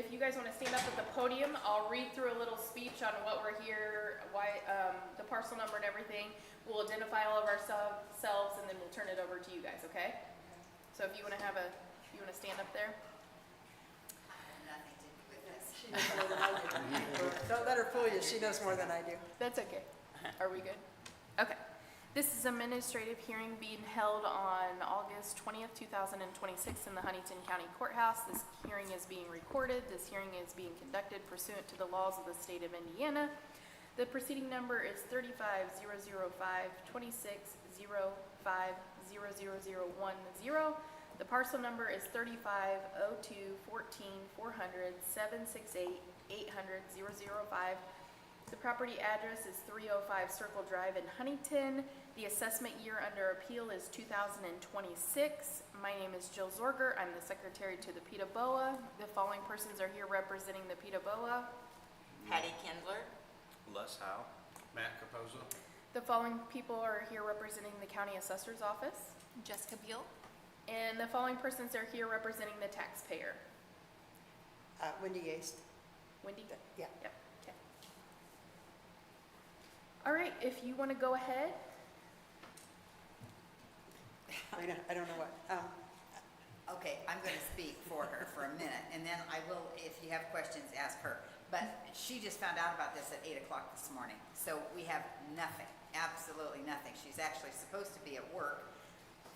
if you guys want to stand up at the podium, I'll read through a little speech on what we're here, why, the parcel number and everything. We'll identify all of ourselves, and then we'll turn it over to you guys, okay? So if you want to stand up there. Nothing to do with this. She knows more than I do. Don't let her fool you. She knows more than I do. That's okay. Are we good? Okay. This is an administrative hearing being held on August 20th, 2026 in the Huntington County Courthouse. This hearing is being recorded. This hearing is being conducted pursuant to the laws of the state of Indiana. The proceeding number is 35-005-26-05-00010. The parcel number is 35-02-14-400-768-800-005. The property address is 305 Circle Drive in Huntington. The assessment year under appeal is 2026. My name is Jill Zorger. I'm the secretary to the Ptboa. The following persons are here representing the Ptboa. Patty Kindler. Les Howe. Matt Capozzo. The following people are here representing the county assessor's office. Jessica Beal. And the following persons are here representing the taxpayer. Wendy Yates. Wendy? Yeah. Yep. Okay. All right, if you want to go ahead. I don't know what. Okay, I'm going to speak for her for a minute, and then I will, if you have questions, ask her. But she just found out about this at 8 o'clock this morning, so we have nothing, absolutely nothing. She's actually supposed to be at work.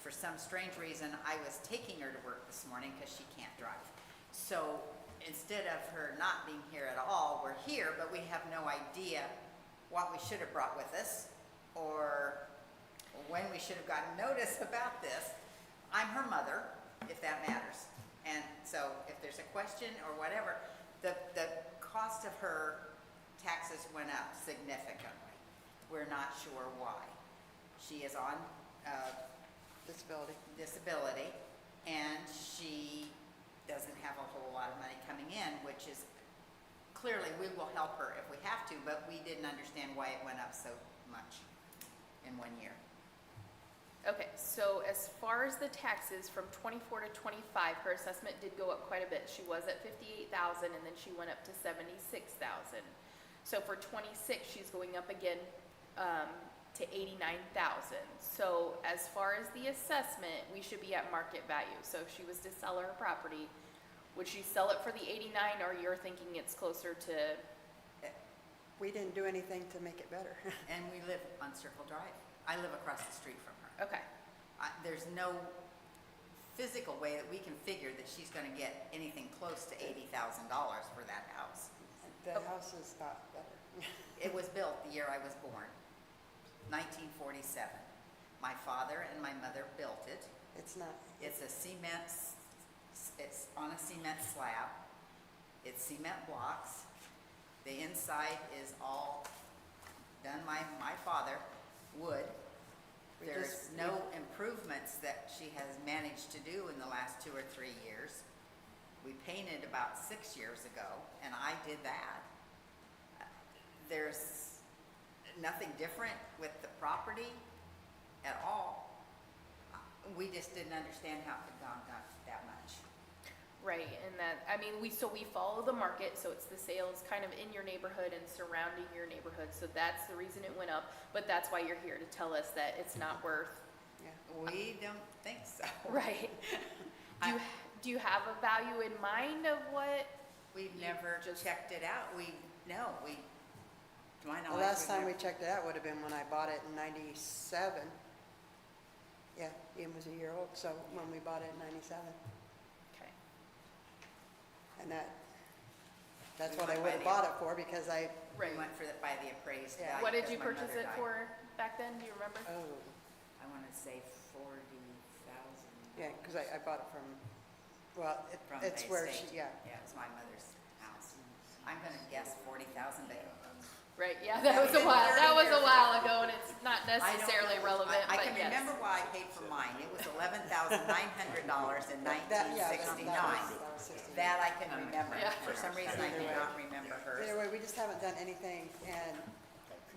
For some strange reason, I was taking her to work this morning because she can't drive. So instead of her not being here at all, we're here, but we have no idea what we should have brought with us or when we should have gotten notice about this. I'm her mother, if that matters. And so if there's a question or whatever, the cost of her taxes went up significantly. We're not sure why. She is on disability, and she doesn't have a whole lot of money coming in, which is clearly we will help her if we have to, but we didn't understand why it went up so much in 1 year. Okay, so as far as the taxes from 24 to 25, her assessment did go up quite a bit. She was at 58,000 and then she went up to 76,000. So for 26, she's going up again to 89,000. So as far as the assessment, we should be at market value. So if she was to sell her property, would she sell it for the 89, or you're thinking it's closer to? We didn't do anything to make it better. And we live on Circle Drive. I live across the street from her. Okay. There's no physical way that we can figure that she's going to get anything close to $80,000 for that house. The house is not better. It was built the year I was born, 1947. My father and my mother built it. It's not. It's on a cement slab. It's cement blocks. The inside is all done by my father, wood. There's no improvements that she has managed to do in the last 2 or 3 years. We painted about 6 years ago, and I did that. There's nothing different with the property at all. We just didn't understand how it had gone up that much. Right, and that, I mean, we follow the market, so it's the sales kind of in your neighborhood and surrounding your neighborhood, so that's the reason it went up, but that's why you're here, to tell us that it's not worth. Yeah. We don't think so. Right. Do you have a value in mind of what? We've never just checked it out. The last time we checked it out would have been when I bought it in 97. Yeah, Ian was a year old, so when we bought it in 97. Okay. And that's what I would have bought it for, because I. Right. We went by the appraised Yeah. value. What did because you my purchase mother it died. for back then? Do you remember? Oh, I want to say 40,000. yeah, because I bought it from, well, From it's the where estate. she, yeah. Yeah, it was my mother's house. I'm going to guess 40,000, but Right, yeah, that was a while ago, and it's not I don't necessarily know. relevant, I but can yes. remember why I paid for mine. It was $11,900 in That 1969. was 69. That I can remember. Yeah. For some reason, I do not remember hers. Either way, we just haven't done anything, and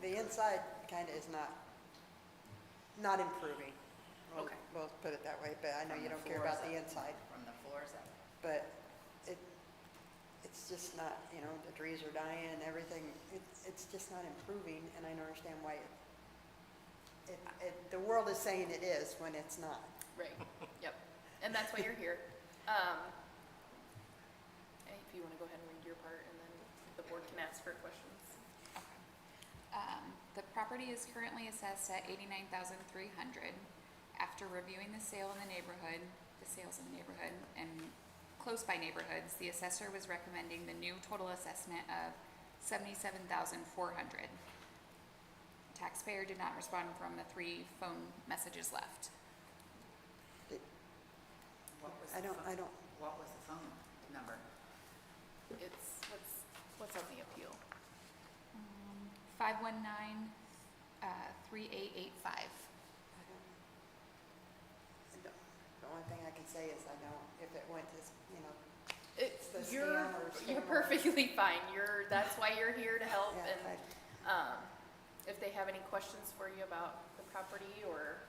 the inside kind of is not improving. Okay. We'll put it that way, but I know From you the don't care floors about the up. inside, From the floors up. but it's just not, you know, the trees are dying and everything, it's just not improving, and I don't understand why the world is saying it is when it's not. Right, yep, and that's why you're here. If you wanna go ahead and read your part, and then the board can ask her questions. The property is currently assessed at $89,300. After reviewing the sale in the neighborhood, the sales in the neighborhood and close by neighborhoods, the assessor was recommending the new total assessment of $77,400. Taxpayer did not respond from the 3 phone messages left. What was I the don't, phone- I don't, What was the phone number? It's, what's on the appeal? 519-3885. the only thing I can say is I don't, if it went to, you know, It's, the you're, scam or you're scam or- perfectly fine, that's why you're here to help, yeah, and, if they have any questions for you about the property, or,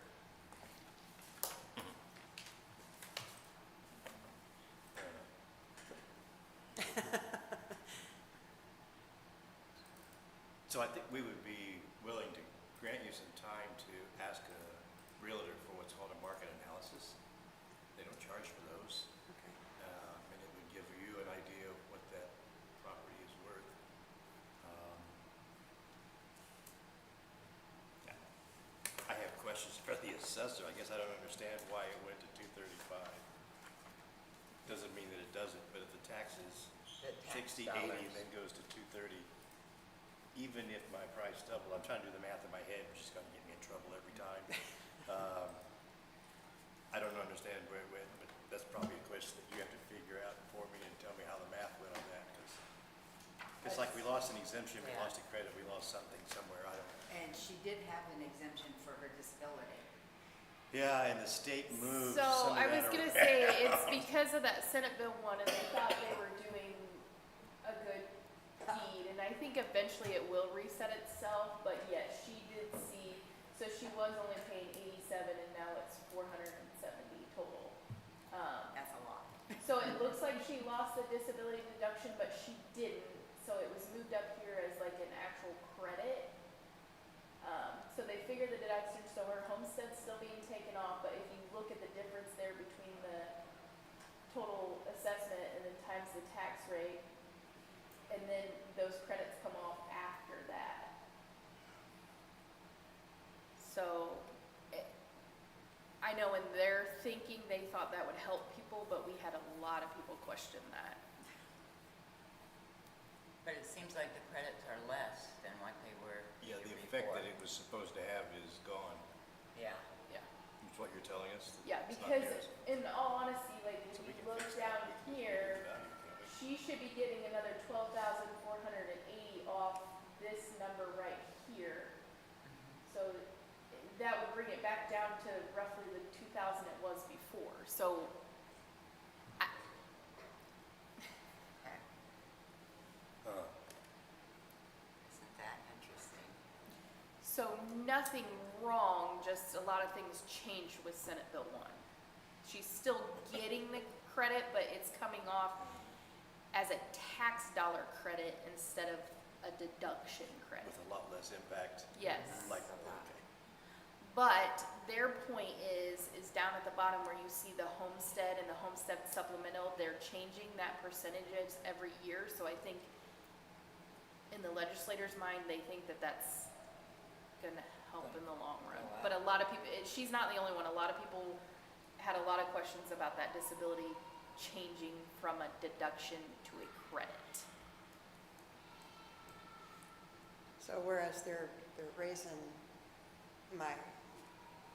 So I think we would be willing to grant you some time to ask a realtor for what's called a market analysis. They don't charge for those, okay. and it would give you an idea of what that property is worth. I have questions for the assessor. I guess I don't understand why it went to 235. Doesn't mean that it doesn't, but if the tax is The tax 60, 80, dollars. then goes to 230, even if my price double, I'm trying to do the math in my head, which is gonna get me in trouble every time. I don't understand where it went, but that's probably a question that you have to figure out for me and tell me how the math went on that, because it's like we lost an exemption, we Yeah. lost a credit, we lost something somewhere, I don't know. And she did have an exemption for her disability. Yeah, and the state moved so some of I that was gonna around. say, it's because of that Senate Bill 1, and they thought they were doing a good deed, and I think eventually it will reset itself, but yes, she did see, so she was only paying 87, and now it's 470 total. That's a lot. So it looks like she lost the disability deduction, but she didn't, so it was moved up here as like an actual credit. So they figured the deduction, so her homestead's still being taken off, but if you look at the difference there between the total assessment and then times the tax rate, and then those credits come off after that. So, I know in their thinking, they thought that would help people, but we had a lot of people question that. But it seems like the credits are less than what they were Yeah, year the effect before. that it was supposed to have is gone, Yeah. Yeah. is what you're telling us? Yeah, It's not because theirs. in all honesty, like, So if we you can look fix that. down We can here, figure it out, can't we? she should be getting another 12,480 off this number right here. So that would bring it back down to roughly the 2,000 it was before. So Okay. Huh. Isn't that interesting? So nothing wrong, just a lot of things changed with Senate Bill 1. She's still getting the credit, but it's coming off as a tax dollar credit instead of a deduction credit. With a lot less impact. Yes. Like, okay. But their point is down at the bottom where you see the homestead and the homestead supplemental, they're changing that percentages every year. So I think in the legislator's mind, they think that that's gonna help in the long run. Oh, wow. But a lot of people, she's not the only one. A lot of people had a lot of questions about that disability changing from a deduction to a credit. So whereas they're raising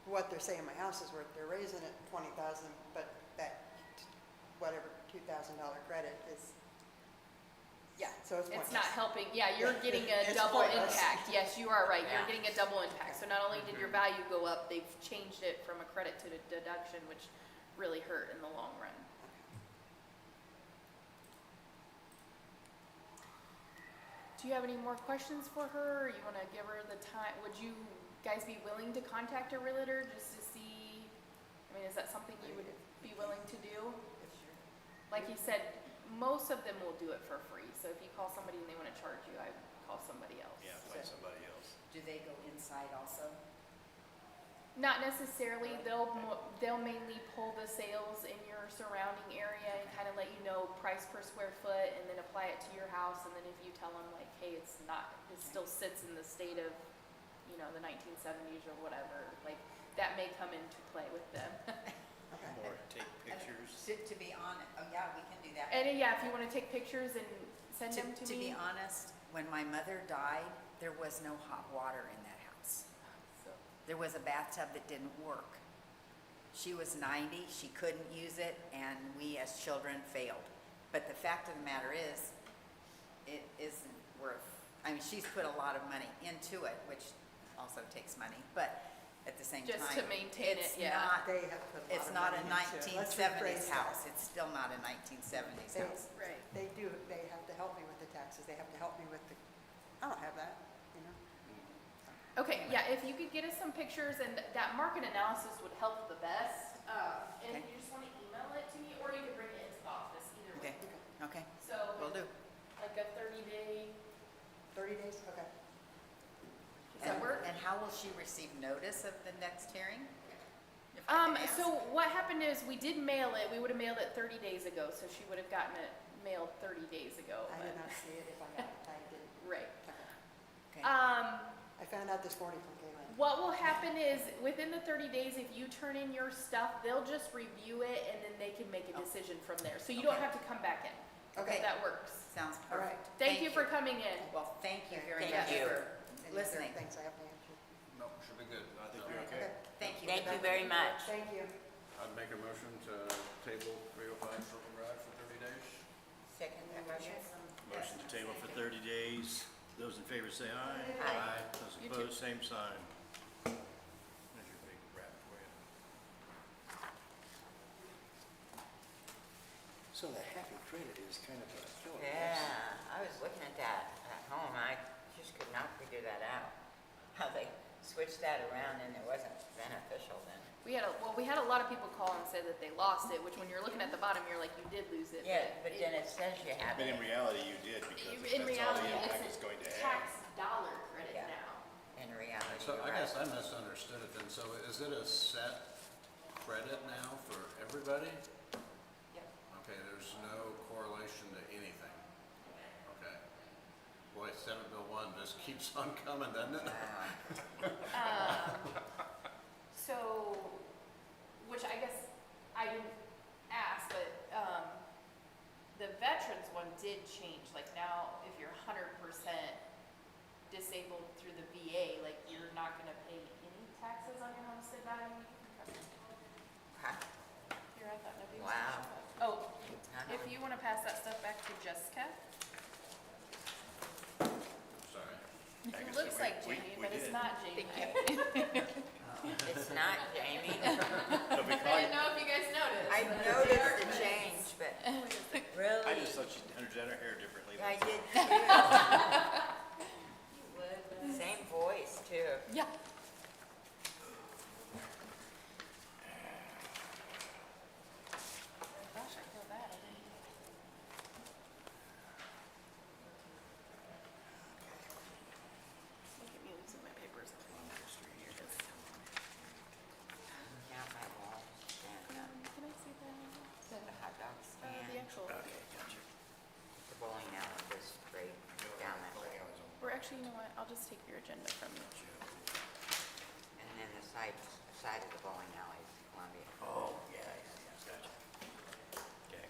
what they're saying my house is worth, they're raising it 20,000, but that, whatever $2,000 credit is, Yeah. so it's It's pointless. not helping, yeah, you're getting a It's double pointless. impact. Yes, you are right, Yeah. you're getting a double impact. So not only did your value go up, they've changed it from a credit to a deduction, which really hurt in the long run. Do you have any more questions for her, or you wanna give her the time? Would you guys be willing to contact a realtor just to see, I mean, is that something you would be willing to do? Like he said, most of them will do it for free. So if you call somebody and they wanna charge you, I call somebody else. Yeah, find somebody else. Do they go inside also? Not necessarily, they'll mainly pull the sales in your surrounding area and kind of let you know price per square foot and then apply it to your house. And then if you tell them like, hey, it still sits in the state of, you know, the 1970s or whatever, like that may come into play with them. Okay. Or take pictures. To be honest, oh yeah, we can do that. And yeah, if you want to take pictures and send them to To be me. honest, when my mother died, there was no hot water in that house. So, There was a bathtub that didn't work. She was 90, she couldn't use it, and we as children failed. But the fact of the matter is, it isn't worth, I mean, she's put a lot of money into it, which also takes money, but at the same time. Just to maintain it, yeah. They have put a lot It's of not a money into it. Let's 1970s rephrase that. house, it's still not a 1970s They- house. right. They have to help me with the taxes, they have to help me with the, I don't have that, you know? Okay, yeah, if you could get us some pictures and that market analysis would help the best. And Okay. if you just want to email it to me, or you could bring it into the office, either Okay, way. okay, So, will do. like a 30-day, 30 days, okay. does that work? And how will she receive notice of the next hearing? If I can ask? So what happened is we did mail it, we would have mailed it 30 days ago, so she would have gotten it mailed 30 days ago. I did but- not see it if I got it, I didn't. Right. Okay. Okay. I found out this morning from Caitlin. What will happen is, within the 30 days, if you turn in your stuff, they'll just review it and then they can make a decision from there. So you don't Okay. have to come back in. Okay. That works. Sounds All right. perfect. Thank you for coming in. Well, thank you very Thank much you. for Any other listening. Things I have to answer. No, should be good. I think you're okay. Thank you. Thank you very much. Thank you. I'd make a motion to table 305 Circle Drive for 30 days. Second that motion? Motion to table for 30 days. Those in favor say aye. Aye. Those You too. opposed, same sign. There's your big wrap for you. So the happy credit is kind of a killer. Yeah, I was looking at that at home, I just could not figure that out. How they switched that around and it wasn't beneficial then. We had a lot of people call and say that they lost it, which when you're looking at the bottom, you're like, you did lose it. Yeah, but then it says you have But in it. reality, you did because In that's all reality, the impact it's is going to a have. tax dollar credit Yeah. now. In reality, So you're I guess right. I misunderstood it then. So is it a set credit now for everybody? Yep. Okay, there's no correlation to anything. Okay. Boy, Senate Bill 1 just keeps on coming, doesn't it? Wow. So, which I guess I didn't ask, but the veterans one did change. Like now, if you're 100% disabled through the VA, like you're not going to pay any taxes on your homestead value. Huh? Here, I thought nobody was. Wow. Oh, Uh-huh. if you want to pass that stuff back to Jessica. Sorry. Like I It said, looks like we Jamie, but it's did. not Jamie. It's not Jamie. So we I call you- didn't know if you guys noticed. I but noticed they are the twins. change, but I really, just thought she did her hair differently. I than- did too. Same voice too. Yeah. Gosh, I feel bad. I didn't. Look at me losing my papers. Here it is. Yeah, my wall stand up. Can I see that? The hot dog The stand, actual, Okay, gotcha. the bowling alley was straight down that way. or actually, you know what? I'll just take your agenda from you. And then the side of the bowling alley is Columbia. Oh, yeah, gotcha. Okay.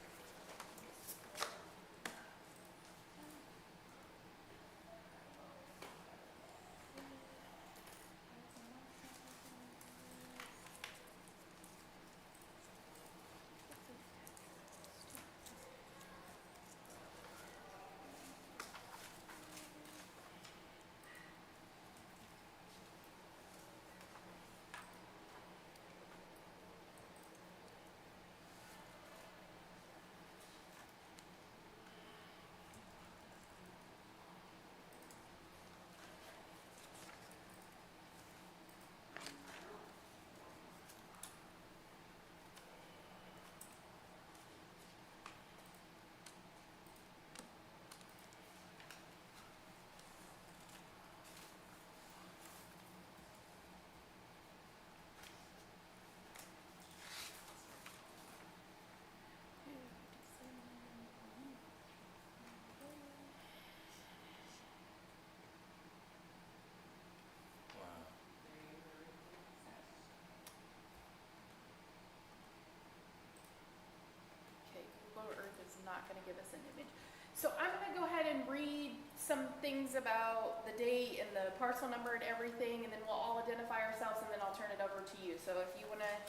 give us an image. So I'm gonna go ahead and read some things about the date and the parcel number and everything, and then we'll all identify ourselves, and then I'll turn it over to you. So if you wanna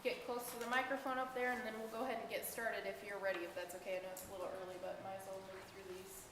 get close to the microphone up there, and then we'll go ahead and get started if you're ready, if that's okay. I know it's a little early, but might as well move through these.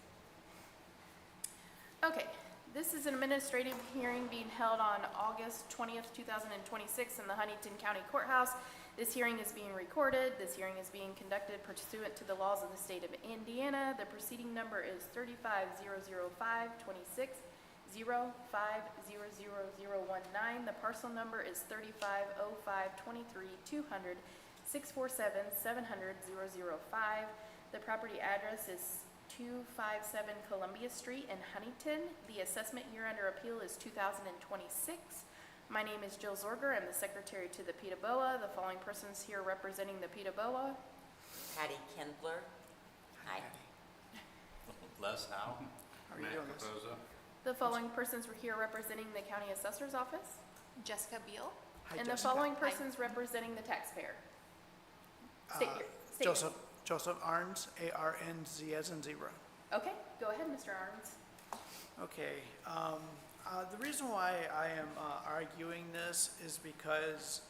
Okay, this is an administrative hearing being held on August 20th, 2026 in the Huntington County Courthouse. This hearing is being recorded. This hearing is being conducted pursuant to the laws of the state of Indiana. The proceeding number is 35-005-26-05-00019. The parcel number is 35-05-23-200-647-700-005. The property address is 257 Columbia Street in Huntington. The assessment year under appeal is 2026. My name is Jill Zorger. I'm the secretary to the Ptboa. The following persons here representing the Ptboa. Patty Kindler. Hi. Les Howe? How are you Matt doing this? Capozza. The following persons were here representing the county assessor's office. Jessica Beal. Hi, And the Jessica. following persons representing the taxpayer. State your, state your- Joseph Arns, A-R-N-Z as in zebra. Okay, go ahead, Mr. Arns. Okay, the reason why I am arguing this is because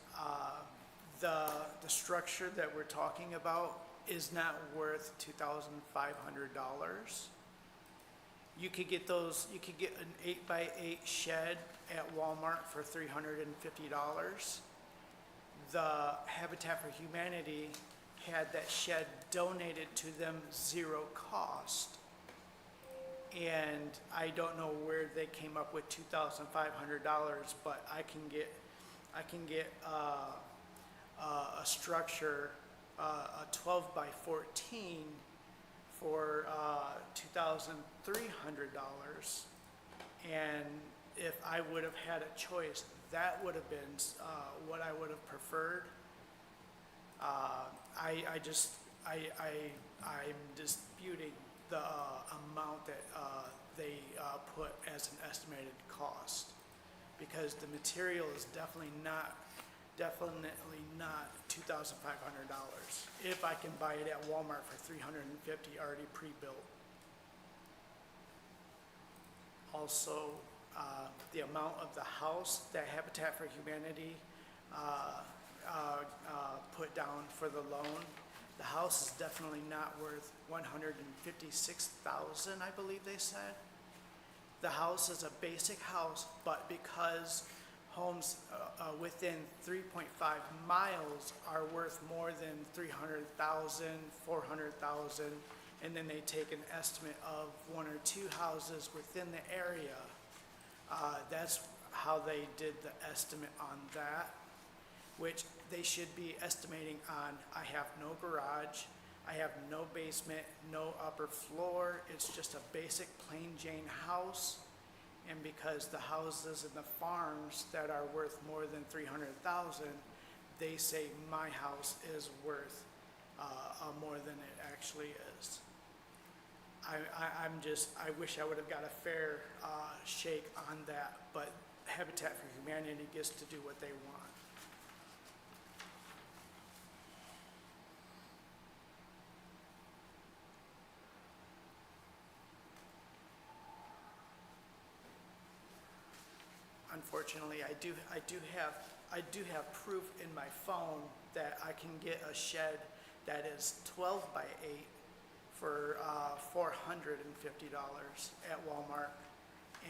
the structure that we're talking about is not worth $2,500. You could get an 8x8 shed at Walmart for $350. The Habitat for Humanity had that shed donated to them zero cost. And I don't know where they came up with $2,500, but I can get a structure, a 12 by 14 for $2,300. And if I would have had a choice, that would have been what I would have preferred. I'm disputing the amount that they put as an estimated cost, because the material is definitely not $2,500. If I can buy it at Walmart for $350 already pre-built. Also, the amount of the house that Habitat for Humanity put down for the loan, the house is definitely not worth $156,000, I believe they said. The house is a basic house, but because homes within 3.5 miles are worth more than $300,000, $400,000, and then they take an estimate of one or two houses within the area, that's how they did the estimate on that, which they should be estimating on. I have no garage, I have no basement, no upper floor. It's just a basic plain Jane house. And because the houses and the farms that are worth more than $300,000, they say my house is worth more than it actually is. I wish I would have got a fair shake on that, but Habitat for Humanity gets to do what they want. Unfortunately, I do have proof in my phone that I can get a shed that is 12 by 8 for $450 at Walmart,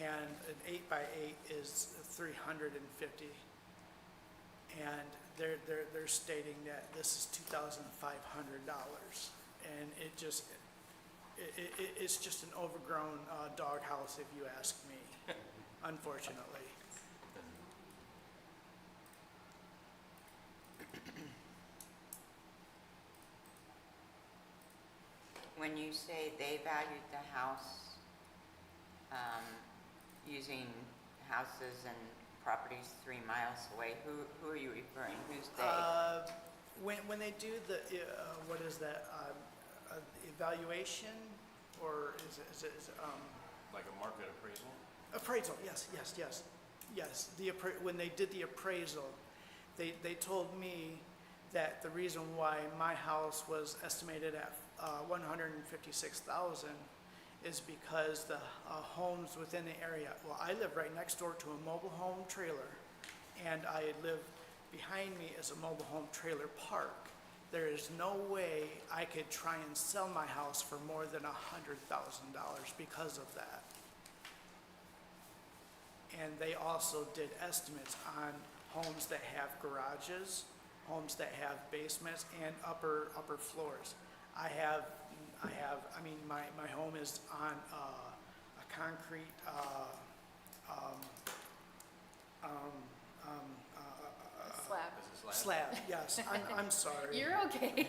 and an 8 by 8 is $350. And they're stating that this is $2,500, and it's just an overgrown doghouse, if you ask me. Unfortunately. When you say they valued the house, using houses and properties 3 miles away, who are you referring? Who's they? When they do the, what is that, evaluation, or is it, Like a market appraisal? appraisal, yes. When they did the appraisal, they told me that the reason why my house was estimated at 156,000 is because the homes within the area, well, I live right next door to a mobile home trailer, and I live, behind me is a mobile home trailer park. There is no way I could try and sell my house for more than $100,000 because of that. And they also did estimates on homes that have garages, homes that have basements and upper floors. I mean, my home is on a concrete, Slab. slab, yes, I'm sorry. You're okay.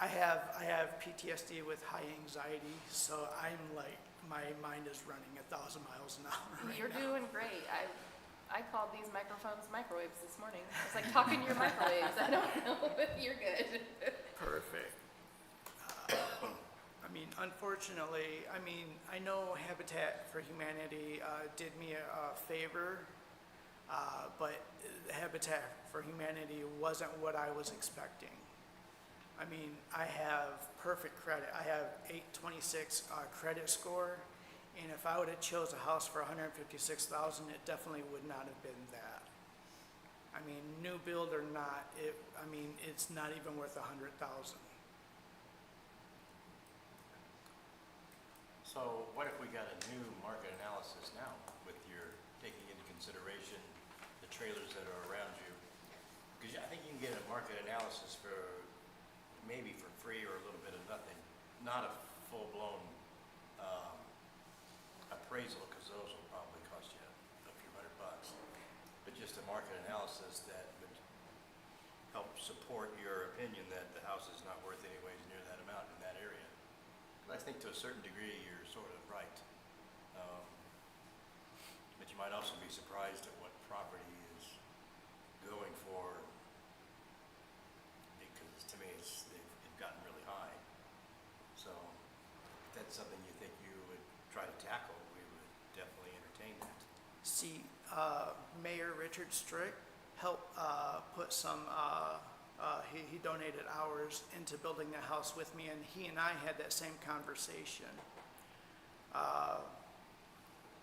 I have PTSD with high anxiety, so I'm like, my mind is running 1,000 miles an hour right You're now. doing great. I called these microphones microwaves this morning. It's like talking to your microwaves. I don't know, but you're good. Perfect. I mean, unfortunately, I mean, I know Habitat for Humanity did me a favor, but Habitat for Humanity wasn't what I was expecting. I mean, I have perfect credit. I have 826 credit score, and if I would have chose a house for 156,000, it definitely would not have been that. I mean, new build or not, it's not even worth 100,000. So what if we got a new market analysis now with your taking into consideration the trailers that are around you? Because I think you can get a market analysis for maybe for free or a little bit of nothing, not a full-blown appraisal, because those will probably cost you a few $100, but just a market analysis that would help support your opinion that the house is not worth anyways near that amount in that area. I think to a certain degree, you're sort of right. But you might also be surprised at what property is going for, because to me, they've gotten really high. So if that's something you think you would try to tackle, we would definitely entertain that. See, Mayor Richard Strick helped put some, he donated hours into building the house with me, and he and I had that same conversation.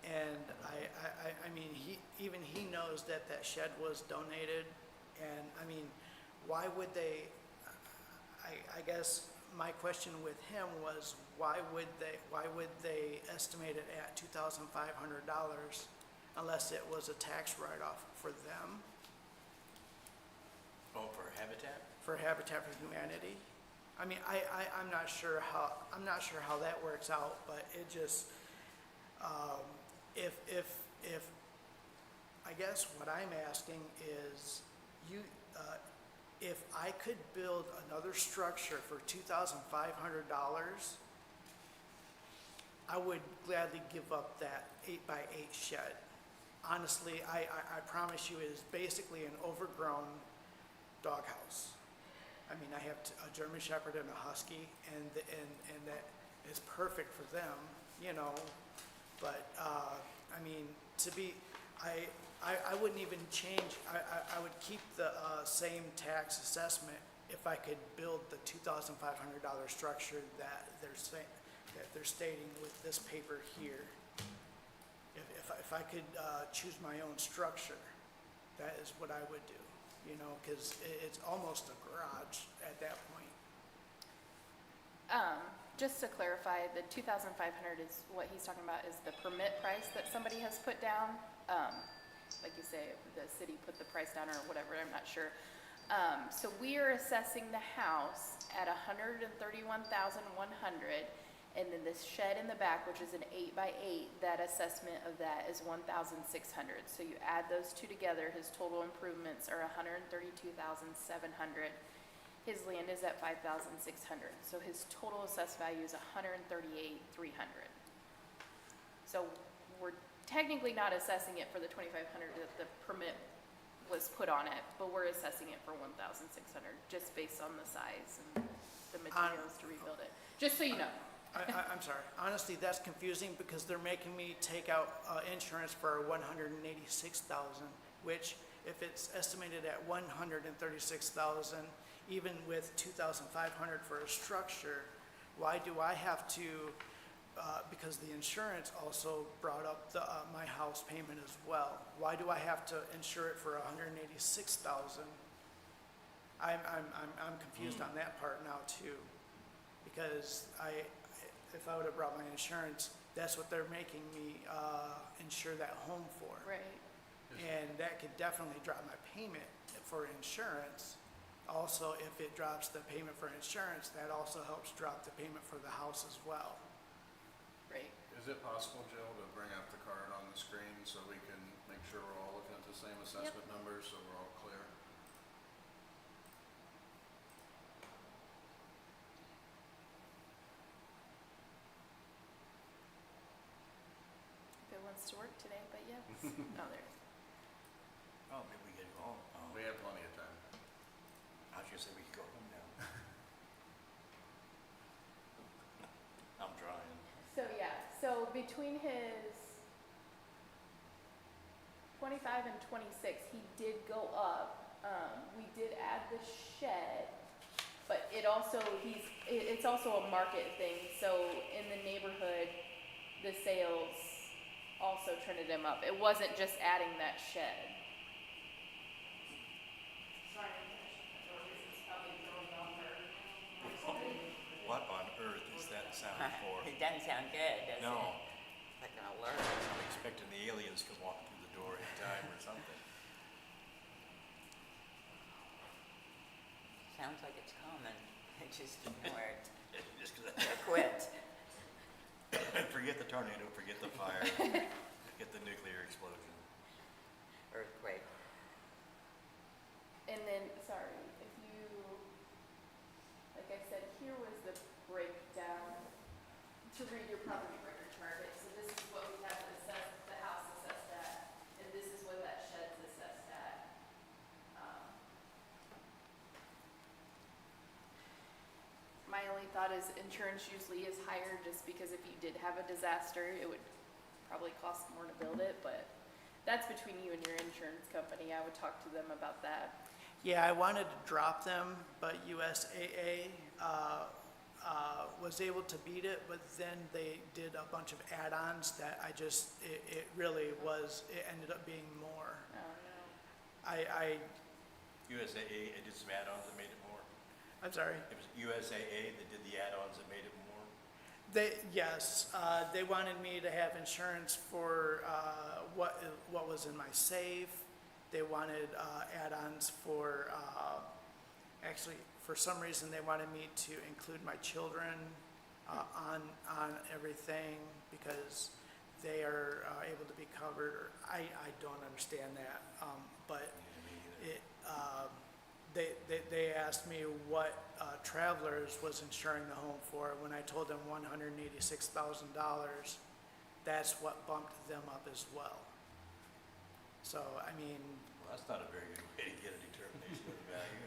And I mean, even he knows that that shed was donated, and I mean, why would they, I guess my question with him was, why would they estimate it at $2,500 unless it was a tax write-off for them, Oh, for Habitat? for Habitat for Humanity? I mean, I'm not sure how that works out, but it just, if I guess what I'm asking is, if I could build another structure for $2,500, I would gladly give up that 8x8 shed. Honestly, I promise you, it is basically an overgrown doghouse. I mean, I have a German Shepherd and a Husky, and that is perfect for them, you know. But I mean, I wouldn't even change. I would keep the same tax assessment if I could build the $2,500 structure that they're stating with this paper here. If I could choose my own structure, that is what I would do, you know, because it's almost a garage at that point. Just to clarify, the 2,500 is what he's talking about is the permit price that somebody has put down. Like you say, the city put the price down or whatever, I'm not sure. So we are assessing the house at $131,100, and then this shed in the back, which is an 8x8, that assessment of that is $1,600. So you add those two together, his total improvements are $132,700. His land is at $5,600, so his total assessed value is $138,300. So we're technically not assessing it for the $2,500 that the permit was put on it, but we're assessing it for $1,600 just based on the size and the materials to rebuild it. Just so you know. I'm sorry. Honestly, that's confusing because they're making me take out insurance for $186,000, which if it's estimated at $136,000, even with $2,500 for a structure, why do I have to, because the insurance also brought up the, my house payment as well. Why do I have to insure it for $186,000? I'm confused on that part now too, because if I would have brought my insurance, that's what they're making me, insure that home for. Right. And that could definitely drop my payment for insurance. Also, if it drops the payment for insurance, that also helps drop the payment for the house as well. Right. Is it possible, Jill, to bring up the card on the screen so we can make sure we're all looking at the same assessment numbers, so we're all clear? If it wants to work today, but yes. Oh, there. Oh, maybe we could go home. Oh, We have plenty of time. I was gonna say we could go home now. I'm trying. So yeah, so between his 25 and 26, he did go up. We did add the shed, but it also, it's also a market thing. So in the neighborhood, the sales also trended him up. It wasn't just adding that shed. Sorry, What on earth is that sound for? It doesn't sound good, does it? No, It's like an alert. I'm expecting the aliens could walk through the door anytime or something. Sounds like it's coming. I just ignore it. Just 'cause Or quit. forget the tornado, forget the fire, forget the nuclear explosion. Earthquake. And then, sorry, if you, like I said, here was the breakdown to read your property record chart. So this is what we have assessed, the house assessed at, and this is what that shed's assessed at. My only thought is insurance usually is higher just because if you did have a disaster, it would probably cost more to build it, but that's between you and your insurance company. I would talk to them about that. Yeah, I wanted to drop them, but USAA was able to beat it, but then they did a bunch of add-ons that it really was, it ended up being more. I don't know. I, USAA, it did some add-ons that made it more. I'm sorry. It was USAA that did the add-ons that made it more. Yes, they wanted me to have insurance for what was in my safe. They wanted add-ons for, actually, for some reason, they wanted me to include my children on everything because they are able to be covered. I don't understand that, but it, they asked me what Travelers was insuring the home for. When I told them $186,000, that's what bumped them up as well. So, I mean, Well, that's not a very good way to get a determination of the value.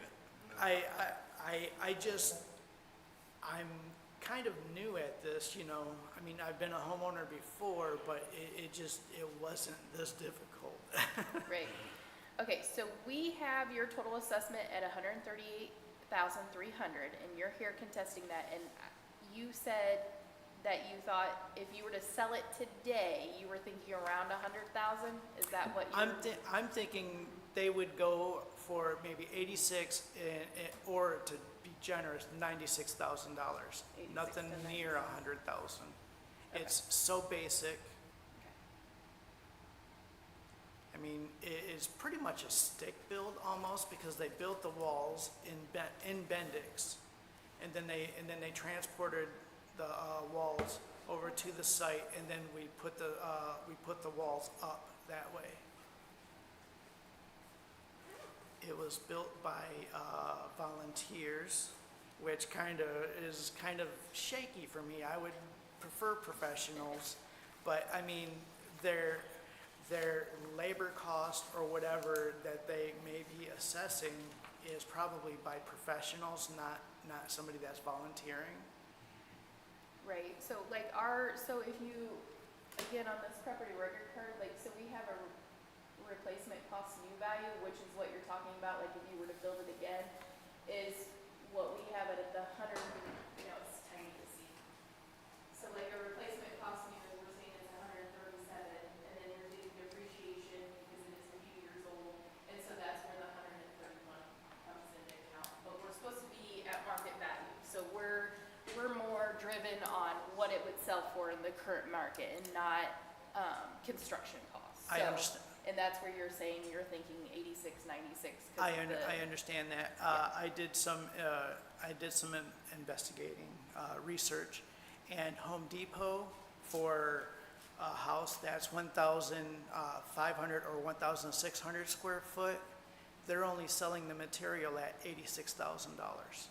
I'm kind of new at this, you know. I mean, I've been a homeowner before, but it wasn't this difficult. Right. Okay, so we have your total assessment at $138,300, and you're here contesting that. And you said that you thought if you were to sell it today, you were thinking around $100,000. Is that what you? I'm thinking they would go for maybe 86 or to be generous, $96,000. Nothing to near 100,000. It's so basic. I mean, it's pretty much a stick build almost because they built the walls in Bendix, and then they transported the walls over to the site, and then we put the walls up that way. It was built by volunteers, which is kind of shaky for me. I would prefer professionals, but I mean, their labor cost or whatever that they may be assessing is probably by professionals, not somebody that's volunteering. Right, so so if you, again, on this property record card, so we have a replacement cost new value, which is what you're talking about, like if you were to build it again, is what we have it at the 100, it's tiny to see like a replacement cost unit, we're saying it's $137, and then you're doing depreciation because it is a few years old, and so that's where the 131 comes into account. But we're supposed to be at market value, so we're more driven on what it would sell for in the current market and not construction costs. I So- understand. And that's where you're saying you're thinking 86, 96. I understand that. I did some investigating, research, and Home Depot for a house that's 1,500 or 1,600 square foot, they're only selling the material at $86,000.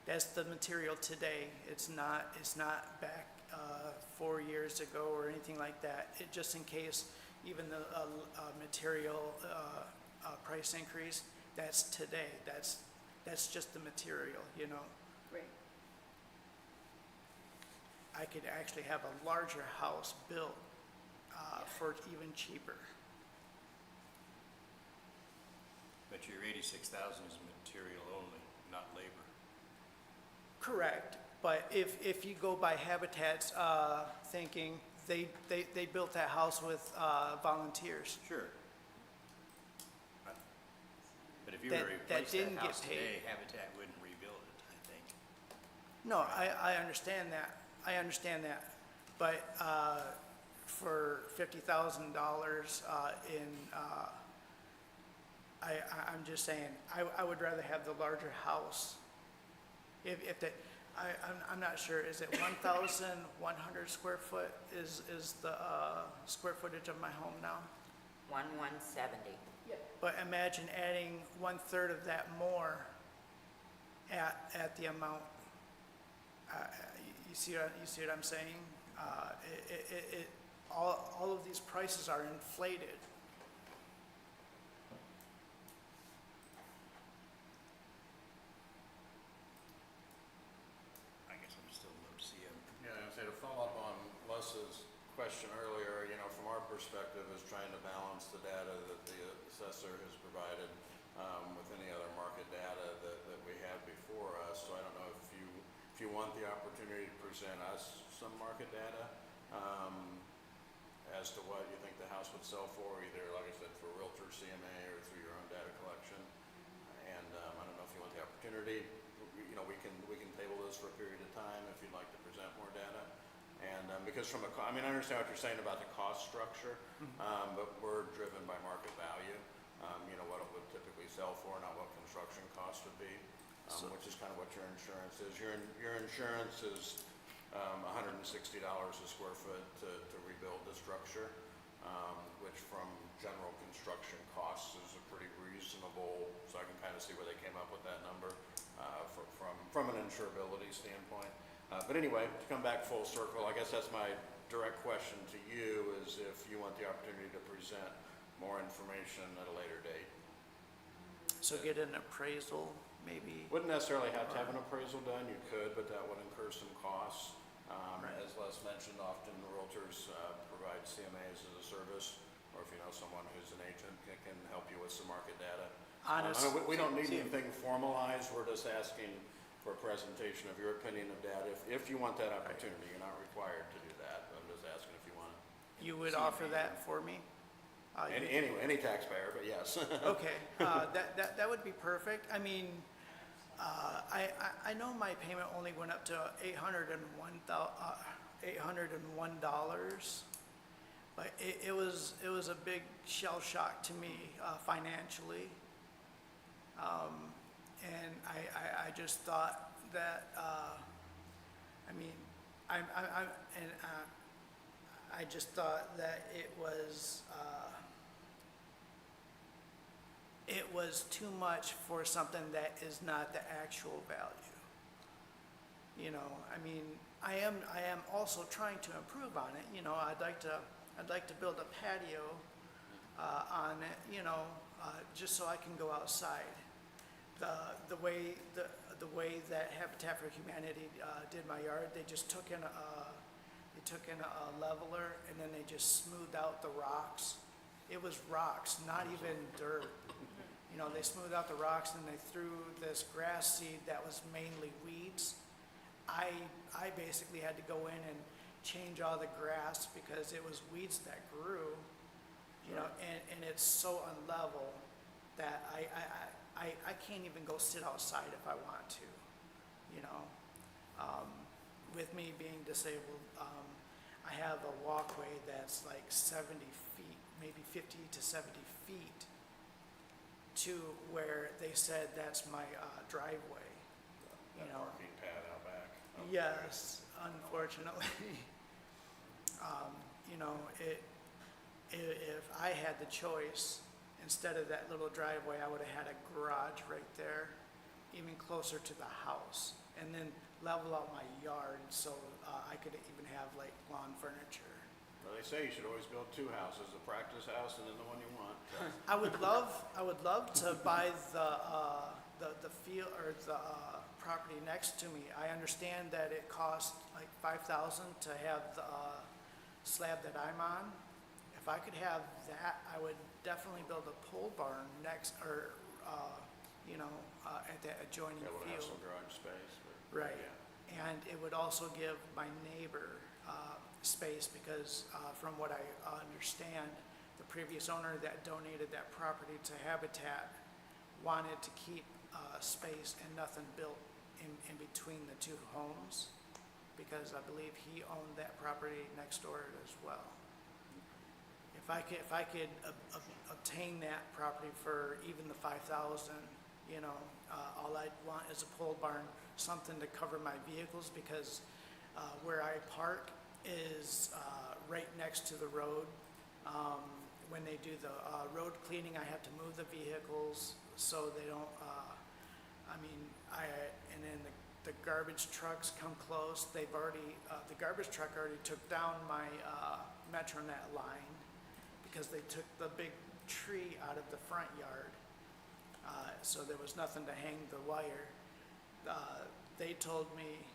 That's the material today. It's not back 4 years ago or anything like that. It, just in case even the material price increase, that's today. That's just the material, you know. Right. I could actually have a larger house built for even cheaper. But your 86,000 is material only, not labor. Correct, but if you go by Habitat's thinking, they built that house with volunteers. Sure. But if you That- were to that replace didn't that get house paid. today, Habitat wouldn't rebuild it, I think. No, I understand that, but for $50,000 I'm just saying, I would rather have the larger house. If that, I'm not sure, is it 1,100 square foot is the square footage of my home now? 170. But imagine adding 1/3 of that more at the amount. You see what I'm saying? All of these prices are inflated. I guess I'm still low to see 'em. Yeah, I'd say to follow up on Les's question earlier, you know, from our perspective is trying to balance the data that the assessor has provided with any other market data that we have before us. So I don't know if you want the opportunity to present us some market data as to what you think the house would sell for, either, like I said, for Realtor CMA or through your own data collection. And I don't know if you want the opportunity, you know, we can table this for a period of time if you'd like to present more data. And because from I mean, I understand what you're saying about the cost structure, but we're driven by market value. You know, what it would typically sell for, not what construction costs would be, which is kind of what your insurance is. Your insurance is $160 a square foot to rebuild the structure, which from general construction costs is a pretty reasonable, so I can kind of see where they came up with that number from an insurability standpoint. But anyway, to come back full circle, I guess that's my direct question to you, is if you want the opportunity to present more information at a later date. So get an appraisal, maybe. Wouldn't necessarily have to have an appraisal done, you could, but that would incur some costs. Right. As Les mentioned, often realtors provide CMAs as a service, or if you know someone who's an agent can help you with some market data. I mean, we don't need anything formalized, we're just asking for a presentation of your opinion of data. If you want that opportunity, you're not required to do that, I'm just asking if you want it. You would offer that for me? Any taxpayer, but yes. Okay, that would be perfect. I mean, I know my payment only went up to $801, but it was a big shell shock to me financially. And I just thought that, I mean, I just thought that it was too much for something that is not the actual value. You know, I mean, I am also trying to improve on it. You know, I'd like to build a patio on it. You know, just so I can go outside. The way that Habitat for Humanity did my yard, they just took in a leveler and then they just smoothed out the rocks. It was rocks, not even dirt. You know, they smoothed out the rocks and they threw this grass seed that was mainly weeds. I basically had to go in change all the grass because it was weeds that grew, you know, and it's so unlevel that I can't even go sit outside if I want to, you know. With me being disabled, I have a walkway that's like 70 feet, maybe 50 to 70 feet to where they said that's my driveway, you That know. parking pad out back. Oh, Yes, unfortunately. You know, if I had the choice, instead of that little driveway, I would have had a garage right there, even closer to the house, and then level out my yard so I could even have like lawn furniture. Well, they say you should always build two houses, a practice house and then the one you want. I would love to buy the field or the property next to me. I understand that it costs like $5,000 to have the slab that I'm on. If I could have that, I would definitely build a pole barn next, or you know, at that adjoining Able to have field. some garage space, but. Right. Yeah. And it would also give my neighbor space because from what I understand, the previous owner that donated that property to Habitat wanted to keep space and nothing built in between the two homes because I believe he owned that property next door as well. If I could obtain that property for even the $5,000, you know, all I'd want is a pole barn, something to cover my vehicles because where I park is right next to the road. When they do the road cleaning, I have to move the vehicles so they don't, and then the garbage trucks come close. They've already, the garbage truck already took down my Metronet line because they took the big tree out of the front yard. So there was nothing to hang the wire. They told me,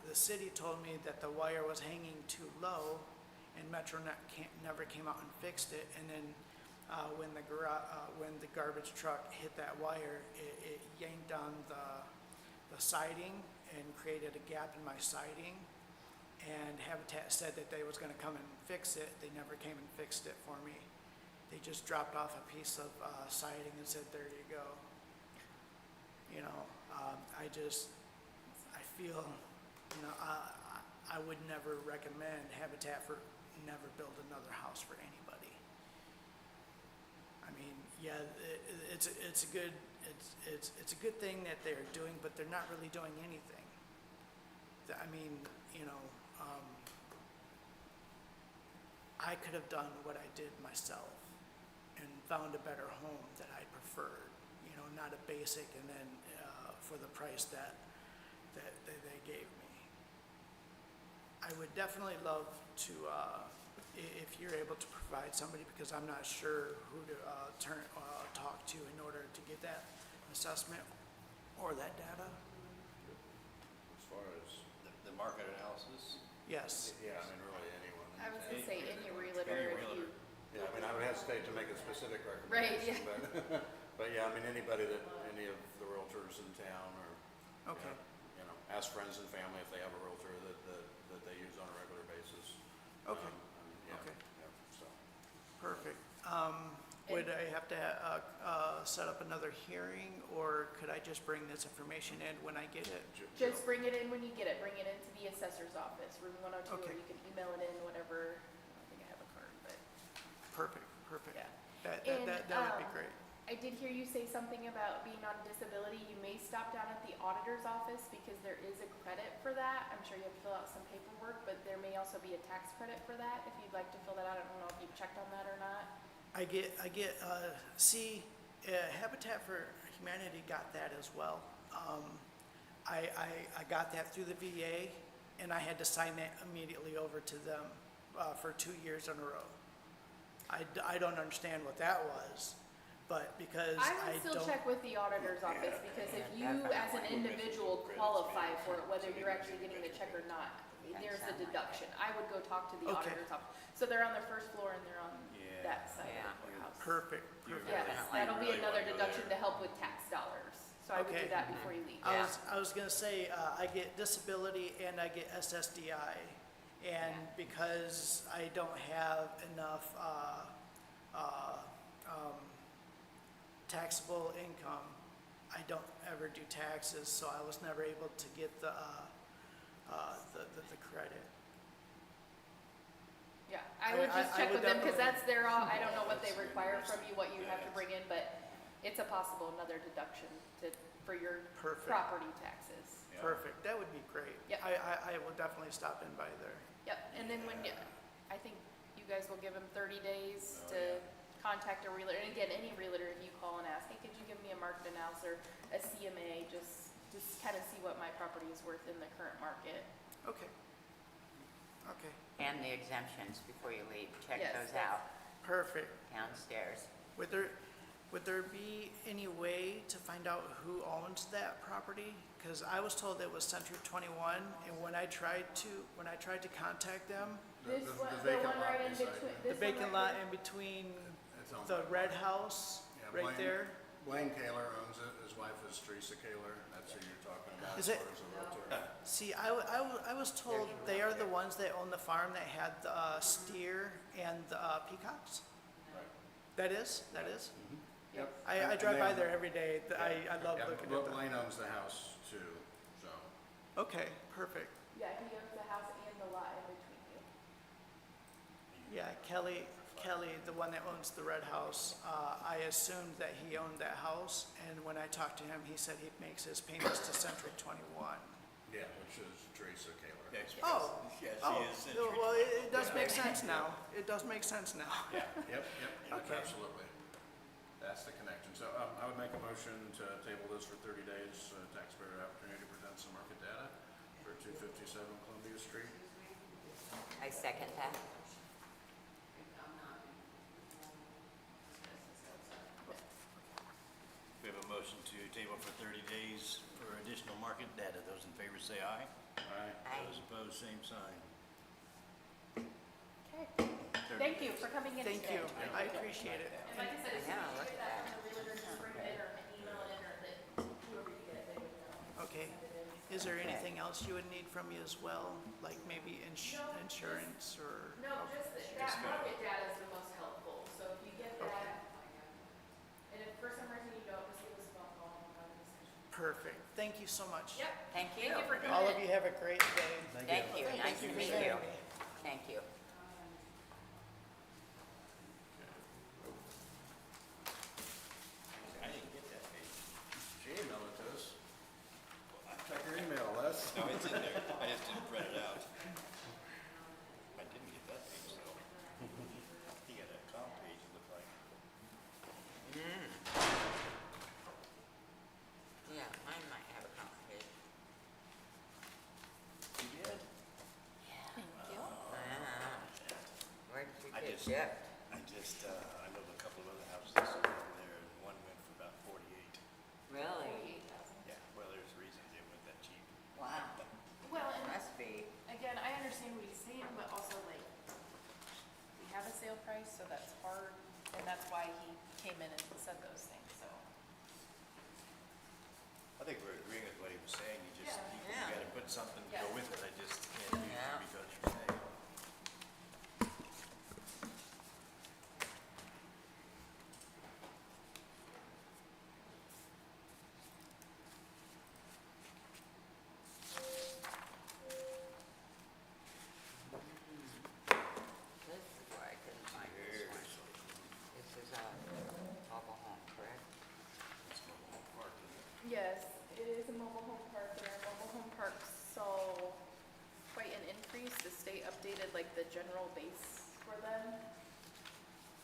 the city told me that the wire was hanging too low and Metronet never came out and fixed it. And then when the garbage truck hit that wire, it yanked on the siding and created a gap in my siding. And Habitat said that they was gonna come and fix it. They never came and fixed it for me. They just dropped off a piece of siding and said, there you go. You know, I feel, you know, I would never recommend Habitat for never build another house for anybody. I mean, yeah, it's a good thing that they're doing, but they're not really doing anything. I mean, you know, I could have done what I did myself and found a better home that I preferred. You know, not a basic, and then for the price that they gave me. I would definitely love to, if you're able to provide somebody, because I'm not sure who to talk to in order to get that assessment or that data. As far as, The market analysis? Yes. yeah, I mean, really anyone. I was gonna say any realtor, if you, Yeah, I mean, I would hesitate to make a specific Right, recommendation, but yeah, I mean, anybody that, any of the realtors in town or, Okay. you know, ask friends and family if they have a realtor that they use on a regular basis. Okay. Yeah, Okay. yeah, so. Perfect. Would I have to set up another hearing, or could I just bring this information in when I get it? just bring it in when you get it, bring it into the assessor's office, room 102, or Okay. you can email it in, whatever. I don't think I have a card, but, Perfect, perfect. yeah. That And, would be great. I did hear you say something about being on disability. You may stop down at the auditor's office because there is a credit for that. I'm sure you have to fill out some paperwork, but there may also be a tax credit for that if you'd like to fill that out. I don't know if you've checked on that or not. Habitat for Humanity got that as well. I got that through the VA, and I had to sign that immediately over to them for 2 years in a row. I don't understand what that was, but because I I would still don't. check with the auditor's office because if you as an individual qualify for it, whether you're actually getting the check or not, there's a deduction. I would go talk to the Okay. auditor's office. So they're on the first floor and they're on that side of Yeah. the courthouse. Perfect, You perfect. Yes, Definitely. that'll be Really another wanna go deduction there. to help with tax dollars. So I would Okay. do that before you leave. I was gonna say, I get disability and I get SSDI, And Yeah. because I don't have enough taxable income, I don't ever do taxes, so I was never able to get the credit. Yeah, I would just I check would with them, cause definitely- that's their, I don't know what they require from you, what you have to bring in, but it's a possible another deduction for your Perfect. property taxes. Yeah. Perfect, that would be great. Yep. I will definitely stop in by there. Yep, and then I think you guys will give them 30 days Oh, to yeah. contact a realtor. And again, any realtor, if you call and ask, hey, could you give me a market analysis or a CMA, just kind of see what my property is worth in the current market. Okay. Okay, And the exemptions before you leave, check Yes, those that's- out perfect. downstairs. Would there be any way to find out who owns that property? Because I was told it was Century 21, and when I tried to contact them, This The one, the vacant one lot right in beside between, it. the this one vacant right lot here. in between It's owned the by- red house, Yeah, right Blaine- there. Blaine Kaler owns it, his wife is Teresa Kaler, that's who you're talking about Is as it- far as a realtor. See, I was told they are the ones that own the farm that had the steer and the peacocks. Right. That is? Yep. I And drive they by own- there every day. I love Yeah, looking but at them. Blaine owns the house too, so. Okay, perfect. Yeah, he owns the house and the lot in between you. Yeah, Kelly, the one that owns the red house, I assumed that he owned that house, and when I talked to him, he said he makes his payments to Century 21. Yeah, which is Teresa Kaler. Yeah, she Oh, is- yeah, oh, she is Century. well, it does make sense now. It does make sense now. Yep, Okay. absolutely. That's the connection. So I would make a motion to table this for 30 days, taxpayer opportunity to present some market data for 257 Columbia Street. I second that. We have a motion to table for 30 days for additional market data. Those in favor say aye. Aye. Aye. Those opposed, same sign. Okay, 30 thank you days. for coming in today. Thank you. I appreciate it. And like I said, as soon Yeah, as you look get at that that. from the realtor, just bring it in or email it in or that whoever you get it, they would know. Okay. Is there anything else you would need from me as well, like maybe insurance or? No, just that market data is the most helpful, so if you get that, and if for some reason you don't, just give us a phone call and we'll have a discussion. Perfect. Thank you so much. Yep. Thank you. Thank you for coming in. All of you have a great day. Thank you, nice to for meet sharing you. me. Thank you. I didn't get that page. She emailed it to us. Check your email, Les. No, it's in there. I just didn't print it out. I didn't get that page though. He got a comp page, it looked like. Yeah, mine might have a complicated. You did? Ah, where did you I get just- shipped? I know a couple of other houses that sold over there, and one went for about 48. Really? Yeah, well, there's reasons they went that cheap. Wow, Well, and must be. again, I understand what he's saying, but also like, we have a sale price, so that's hard, and that's why he came in and said those things, so. I think we're agreeing with what he was saying, you just, Yeah. you Yeah. gotta put something to go Yes. with it, I just can't use Yeah. it because you're saying. This is why I couldn't find this one. This is a mobile home, correct? It's mobile home park, isn't it? Yes, it is a mobile home park, and our mobile home parks saw quite an increase. The state updated like the general base for them.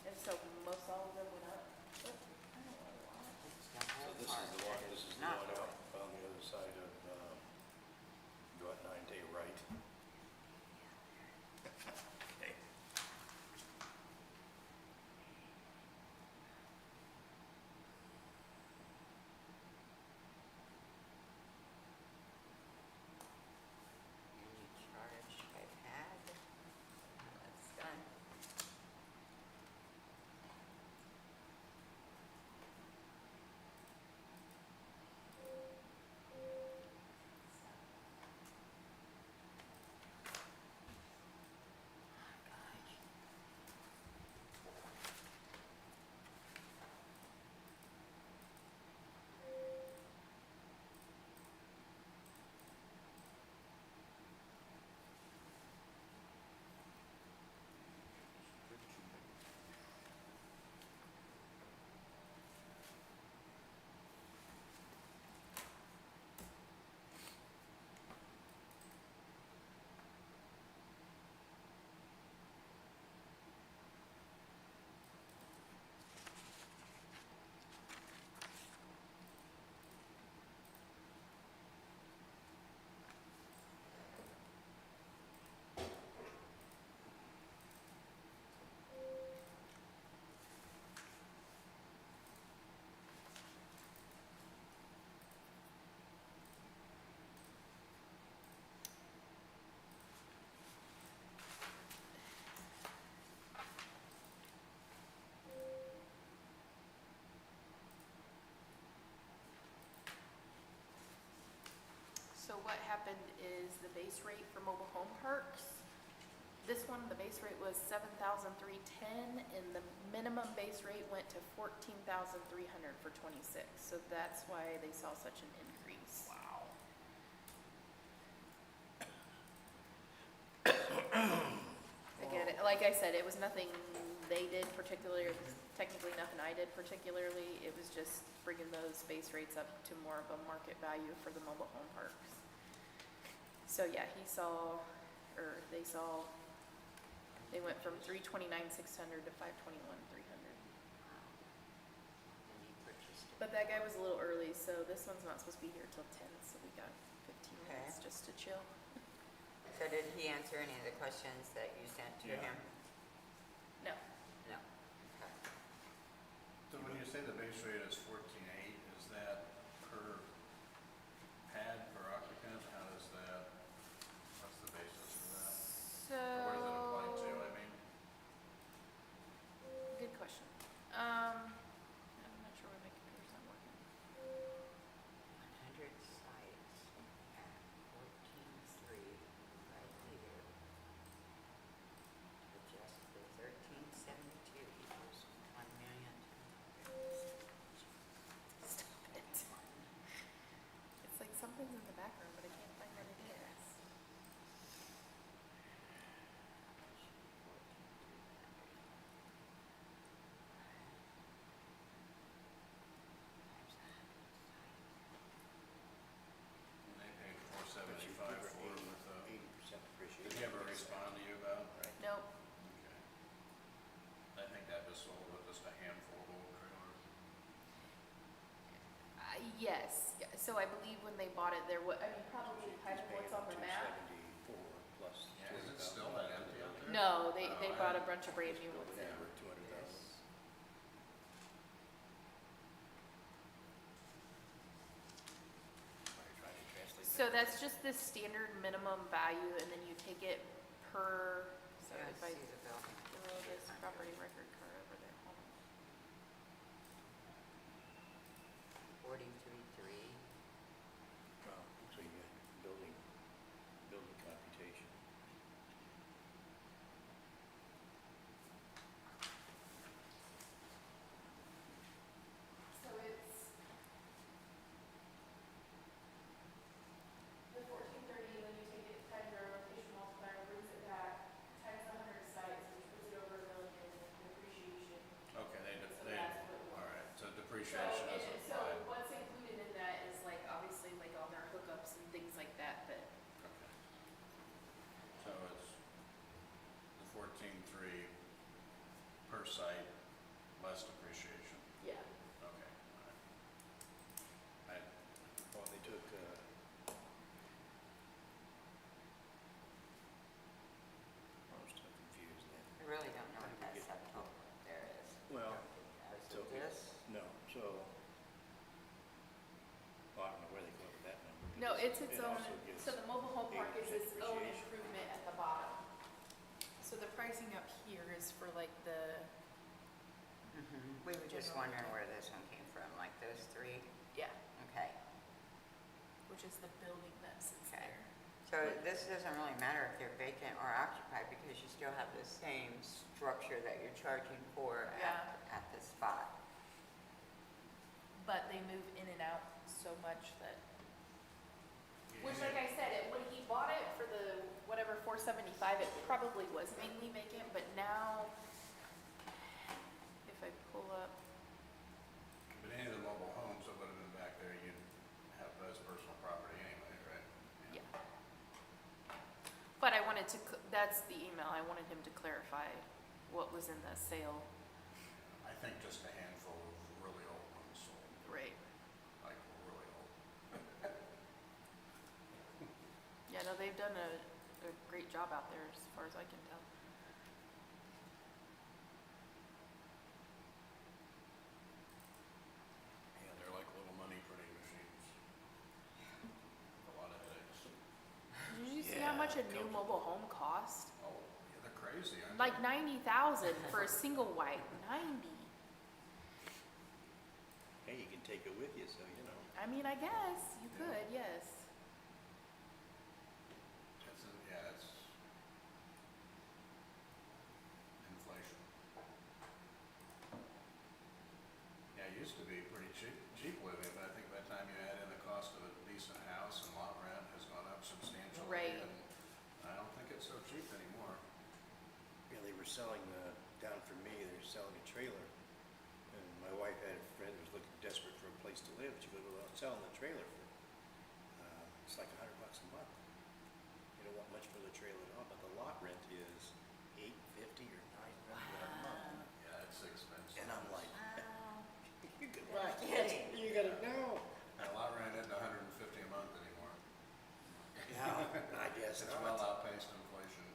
And so most all of them went up. Oh, I don't know why. It's the So whole this park is the one, that this is the not one going. out on the other side of, go at 9, take a right. Okay. Any charge I've had. That's done. what happened is the base rate for mobile home parks, this one, the base rate was 7,310, and the minimum base rate went to 14,300 for 26. So that's why they saw such an increase. Wow. Again, like I said, it was nothing they did particularly, it was technically nothing I did particularly. It was just bringing those base rates up to more of a market value for the mobile home parks. So yeah, they went from 329,600 to 521,300. And you purchased it. But that guy was a little early, so this one's not supposed to be here till 10, so we got 15 minutes Okay. just to chill. So did he answer any of the questions that you sent to Yeah. him? No, No. Okay. So when you say the base rate is 14.8, is that per pad, per occupant? How does that, what's the basis for that? so. Or what does it apply to, I mean? Good question. I'm not sure why my computer's not working. 100 sites at 14.3 right here. Adjust the 1372 equals 1,000,000. Stop it. It's like something's in the background, but I can't find what it is. And they paid 475 for it with, 80% appreciation. did he ever respond to you about? Nope. Okay. I think that just sold with just a handful of old trailers. Yes, so I believe when they bought it, there was, I mean, probably kind of what's on the map. 274 plus Is it still that empty out there? No, they Oh, bought I- a bunch of brand new ones in. Over 200,000. So that's just the standard minimum value, and then you take it per, so Yeah, if I see the building. throw this property record card over there, hold on. 43.3. Well, so you got building computation. So it's the 1430, when you take it times our rotation multiplier, brings it back, times the 100 sites, which puts it over $1 million in depreciation. Okay, So that's what it was. all right, so So, depreciation and doesn't so apply. what's included in that is like, obviously, like all their hookups and things like that, but Okay. So it's the 14.3 per site, less depreciation. yeah. Okay, all right. Well, they took, I was so confused then. I really don't know what that subtotal there is. Well, Is so it this? No, so, well, I don't know where they come up with that number. No, because it's its it own, also gives so the mobile home park is 80% its own depreciation. improvement at the bottom. So the pricing up here is for like the, We were just General wondering retail. where this one came from, like those three? yeah, Okay. which is the building that sits Okay. there. So this doesn't really matter if they're vacant or occupied because you still have the same structure that you're charging for at the spot. But they move in and out so much that, which like I said, when he bought it for the whatever 475, it probably was mainly vacant, but now, if I pull up, But any of the mobile homes that would have been back there, you'd have as personal property anyway, right? yeah. But I wanted to, that's the email, I wanted him to clarify what was in the sale I think just a handful of really old ones sold, rate. like really old. Yeah, no, they've done a great job out there as far as I can tell. Yeah, they're like little money printing machines. A lot of headaches. Did you see how much a new Yeah, mobile home cost? Oh, yeah, they're crazy, aren't Like they? 90,000 for a single white, 90. Hey, you can take it with you, so you know. I mean, I guess you could, yes. were selling, down from me, they were selling a trailer. And my wife had a friend who was looking desperate for a place to live. She goes, well, I'm selling the trailer for, it's like $100 a month. You don't want much for the trailer at all, but the lot rent is $850 or $900 a month. Yeah, it's expensive. And I'm like, Wow. you could buy, kidding. you gotta know. And a lot rent isn't $150 a month anymore. Yeah, I guess It's not. well outpaced inflation.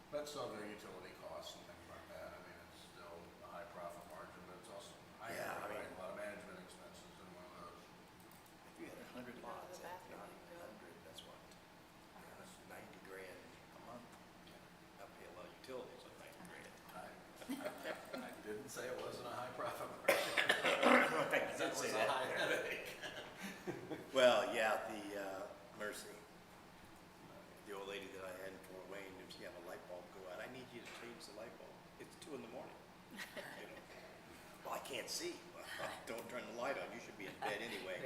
But still their utility costs and things like that. I mean, it's still a high profit margin, but it's also high, Yeah, I mean- a lot of management expenses in one of those. If you had 100 Go to lots the at bathroom and go. 100, that's what? That's 90 grand a month. I pay a lot of utilities at 90 grand. I didn't say it wasn't a high profit margin. I did That was say a that. high headache. Well, yeah, the Mercy, the old lady that I had in Fort Wayne, if she had a light bulb go out, I need you to change the light bulb. It's 2 in the morning. You know, well, I can't see. Well, don't turn the light on. You should be in bed anyway.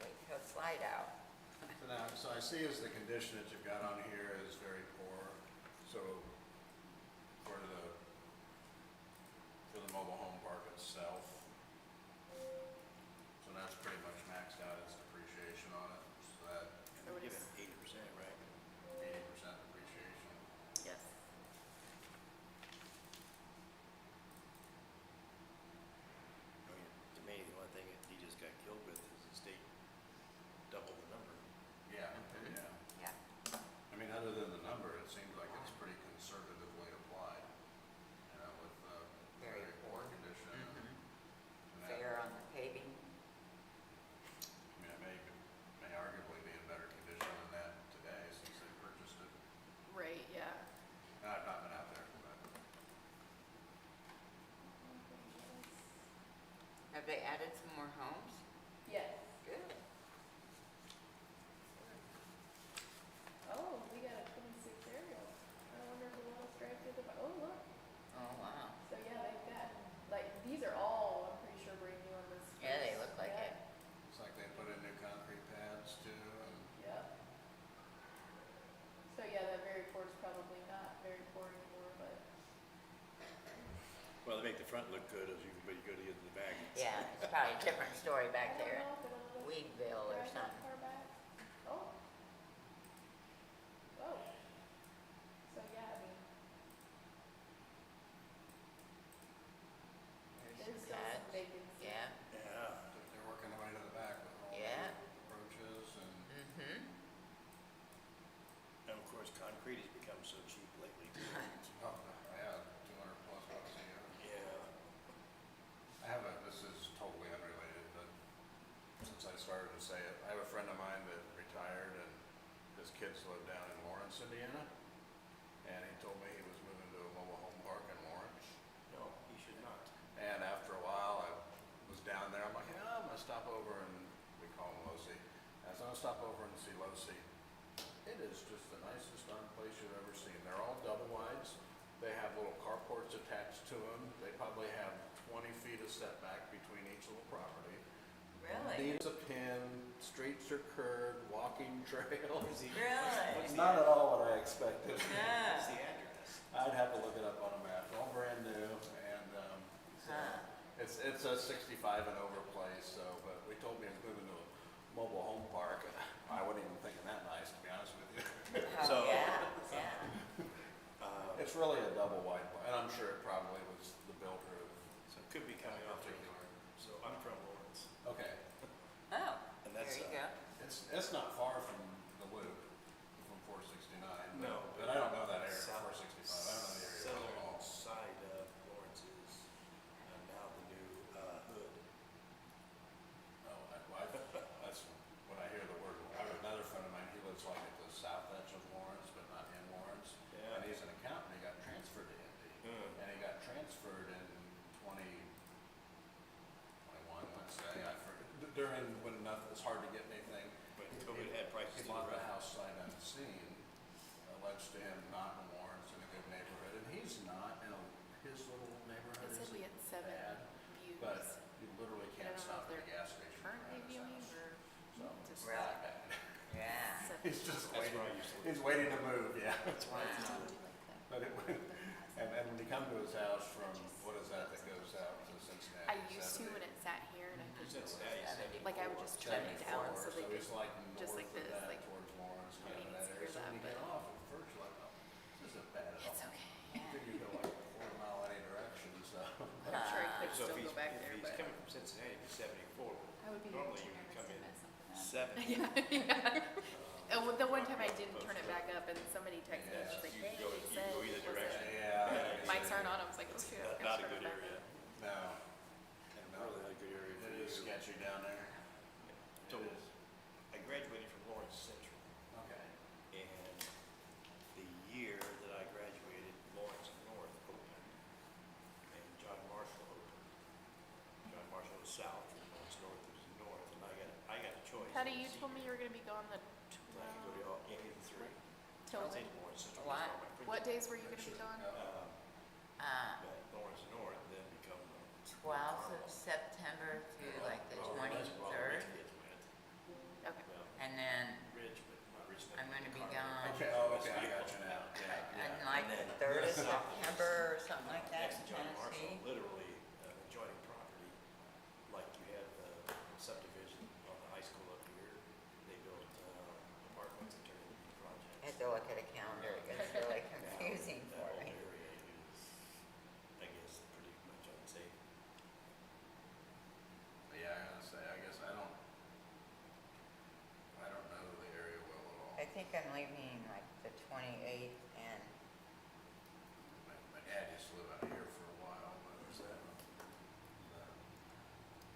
Wait till slide out. So now, so I see as the condition that you've got on here is very poor. So for the mobile home park itself, so that's pretty much maxed out its depreciation on it. So that And they give it 80%, right? 80% depreciation. Yes. I mean, to me, the only thing that he just got killed with is the state doubled the number. Yeah, yeah. Yeah. I mean, other than the number, it seems like it's pretty conservatively applied, you know, with Very very poor poor. condition. Mhm. And that- Fair on the paving. I mean, it may arguably be in better condition than that today since they purchased it. Right, yeah. And I've not been out there, but Have they added some more homes? Yes. Good. Oh, we got a 26 aerial. I wonder if we'll let us drive through the, oh, look. Oh, wow. So yeah, they've got, like, these are all, I'm pretty sure brand new on this. Yeah, they first. look like Yeah. it. looks like they put in new concrete pads too, and Yep. So yeah, that very poor is probably not very poor anymore, but. Well, they make the front look good as you, but you go to get to the back. Yeah, it's probably a different story I back don't there. know if it'll look- Weedville or drive that something. far back. Oh. Oh. So yeah, I mean, There's there's some still some pads. vacancy. Yeah. Yeah. they're working their way to the back with all Yeah. the approaches and Mm-hmm. And of course, concrete has become so cheap lately too. oh, yeah, 200 plus bucks a year. Yeah. I have this is totally unrelated, but since I started to say it, I have a friend of mine that retired and his kids live down in Lawrence, Indiana. And he told me he was moving to a mobile home park in Lawrence. No, you should not. And after a while, I was down there, I'm like, yeah, I'm gonna stop over and, we call him Losi. I was gonna stop over and see Losi. It is just the nicest darn place you've ever seen. They're all double wides. They have little carports attached to them. They probably have 20 feet of setback between each little property. Really? Needs a pin, streets are curved, walking trails. Really? It's not at all what I expected. Yeah. What's the address? I'd have to look it up on a map. All brand new, and so Huh. it's a 65 and over place. So, but we told me it's moving to a mobile home park. And I wasn't even thinking that nice, to be honest with you. Oh, So- yeah, yeah. It's really a double wide, and I'm sure it probably was the builder of. So it could be coming off the particular. So I'm from Lawrence. Okay, Oh, And there that's, you go. it's not far from the loop, from 469. No, but I don't know that area. South- 465. I don't know the area at all. Southern side of Lawrence is now the new hood. Oh, that's when I hear the word. I have another friend of mine. He lives like at the south edge of Lawrence, but not in Lawrence. Yeah. And he's an accountant. He got transferred to Indy, and he got transferred in 2021. Let's say during when it's hard to get anything. But COVID had prices He through bought the the roof. house sight unseen, alleged to him not in Lawrence in a good neighborhood, and he's not in his little neighborhood. It said we had 7 bad, views. but you literally I can't don't know stop if at a they're gas station. currently around his viewing house. or So, just. Really? not bad. Yeah. Seven. He's just That's waiting, where I used to live. he's waiting to move, yeah. That's why I used to Wow. live. like I would just turn it down so they could, it's like just north like of this, that like, towards Lawrence, I kind mean, of that area. screw So when you that, get but- off, at first you're like, oh, this isn't bad at all. it's okay. Yeah. Then you go like a quarter mile in any direction, so. But I'm sure I could So still if go he's, back if there, he's but. coming from Cincinnati, it'd be 74. I would be Normally too you would nervous come to in mess something up. 70. Yeah. And the one time I didn't turn it back up and somebody texted me, Yeah, she's like, You hey, go, they you said. go either was it- direction. Yeah. Mics aren't on, I was like, oh shoot. I Not forgot a to turn good it back area. up. No, Not really not a good area for it you. is sketchy down there. So It is. I graduated from Lawrence Central, Okay. and the year that I graduated, Lawrence North opened, and John Marshall opened. John Marshall was south, and Lawrence North was north, and I got a choice. Patty, as a you told me senior. you were gonna be gone the I could go to any of the three. Till I was when? in Lawrence Central. What? was all my What principal. days were you gonna be gone? But Lawrence North then become. 12th of September through like the 23rd, Okay. and then Ridge, but not Richmond. I'm gonna be gone Okay, oh, okay, I got you now, yeah, on yeah. like the 3rd of September or something like that Next in to John Marshall, Tennessee. literally adjoining property, like you have the subdivision on the high school up here. They built apartments and turned it into I projects. had to look at a calendar, it gets really confusing That for whole me. area is, I guess, pretty much unsafe. Yeah, I gotta say, I guess I don't know the area well at all. I think I'm leaving like the 28th and My dad used to live out here for a while, but it was that.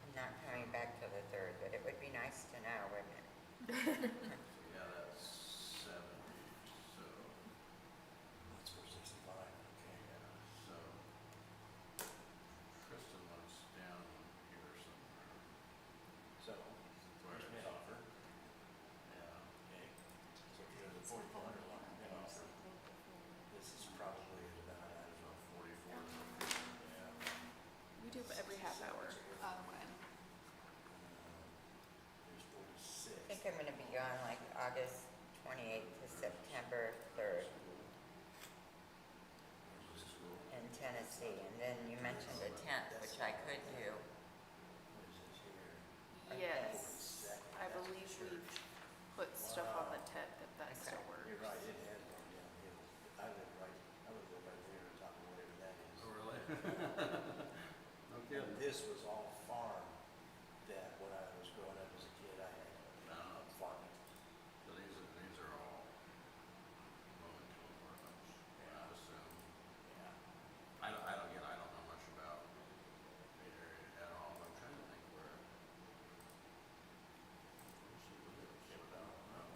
I'm not coming back till the 3rd, but it would be nice to know, wouldn't it? Yeah, that's 70, so, That's 465, okay. yeah, so. Kristen lives down here somewhere. So, Where's there's mid offer, Yeah. okay? So if you're the 4,400 line mid offer, this is probably about, I don't know, 44. yeah. We do it every half hour. Oh, okay. There's 46. I think I'm gonna be gone like August 28th to September 3rd There's the school. in Tennessee. And then you mentioned the 10th, which I could do. What is this here? Yes, I believe we put stuff on the tent if that Okay. still works. You're right, it has gone downhill. I live right there on top of whatever that is. Oh, really? No And kidding. this was all farm that when I was growing up as a kid, I had farming. So these are all low-income apartments, I assume. Yeah. I don't know much about the area at all. I'm trying to think where. Where she lives. Yeah, but I don't know.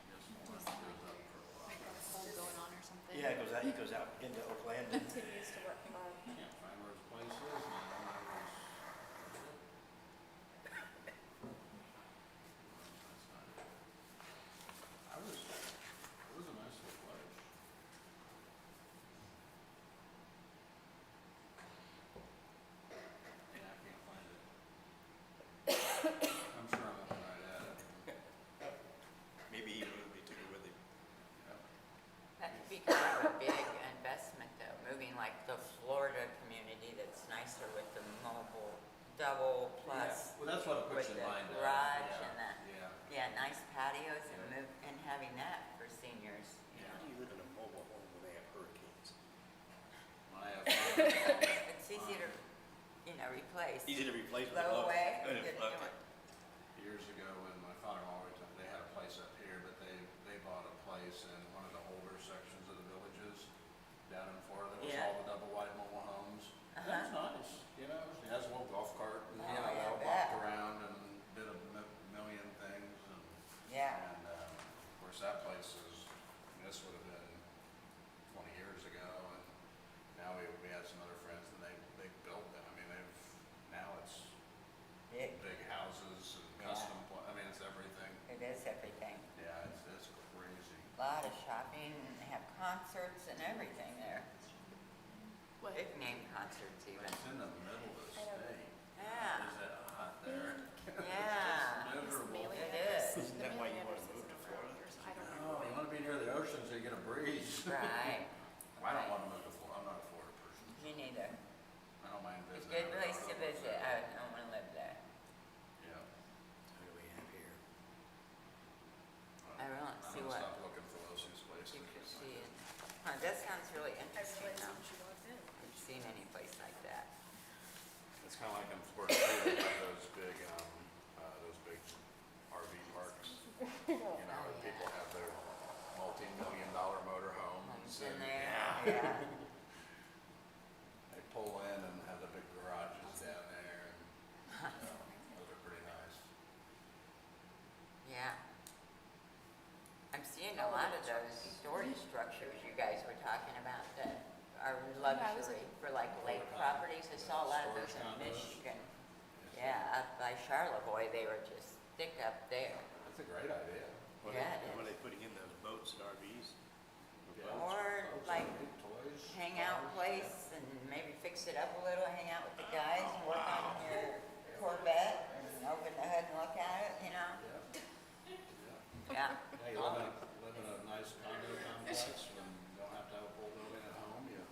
Guess one goes up for a while. Hole going on or something. Yeah, he goes out into Oakland. Continues to work hard. Can't find where his place is, and I don't know where his. That's not it. It was a nice little place. Yeah, I can't find it. I'm sure I'm looking right at it. Maybe he moved, he took it with him. Yep. That could be kind of a big investment though, moving like the Florida community that's nicer with the mobile double plus. Well, that's what it puts with in the mind. garage and the, Yeah. yeah, nice patios and Yeah. and having that for seniors, you How know. do you live in a mobile home when they have hurricanes? I have found It's easy to, replace. Easy to replace. with Blow love. away, Good, get okay. new one. years ago when my father-in-law retired, they had a place up here, but they bought a place in one of the older sections of the villages down in Florida. That was Yeah. all the double wide mobile homes. That was Uh-huh. nice, It has a little golf cart and, Oh, they yeah, all I walked bet. around and did a million things and. Yeah, And, of course, that place this would have been 20 years ago, and now we had some other friends, and they built them. I mean, now it's it, big houses and Yeah. custom, it's everything. it is everything. Yeah, it's crazy. A lot of shopping, and they have concerts and everything there. What? Big name concerts even. It's in the middle of the I know. state. Yeah. Is it hot there? Yeah. It's miserable. Mailing It address- is. Isn't the that why mailing you wanna address move isn't to around Florida? here, so I don't No, know. you wanna be near the ocean so you get a breeze. Right. I don't wanna move to Florida, I'm not a Florida person. Me neither. I don't mind If is. Good now. place to visit. I don't wanna live there. Yeah. What do we have here? I really I'm see gonna what stop looking for those new places. you could see. Huh, that sounds really I interesting realized though. when she walked in. I've seen any place like that. It's kind of like in Florida, too, they have those big RV parks. You know, where people have their multi-million-dollar motor homes. In and there, Yeah. yeah. They pull in and have the big garages down there, and, those are pretty nice. Yeah. I'm seeing a lot of those storage structures you guys were talking about that are luxury for like lake properties. I saw a lot of those in Storage condos. Michigan. Yeah, up by Charlevoix, they were just thick up there. That's a great idea. Yeah, it What are is. they putting in those boats and RVs? Or Boats, like toys, hangout cars. place and maybe fix it up a little, hang out with the guys and work on your Corvette and open the hood and look at it, you know? Yeah. Yeah. Yeah, you live in a nice condo complex and you don't have to have a full building at home, you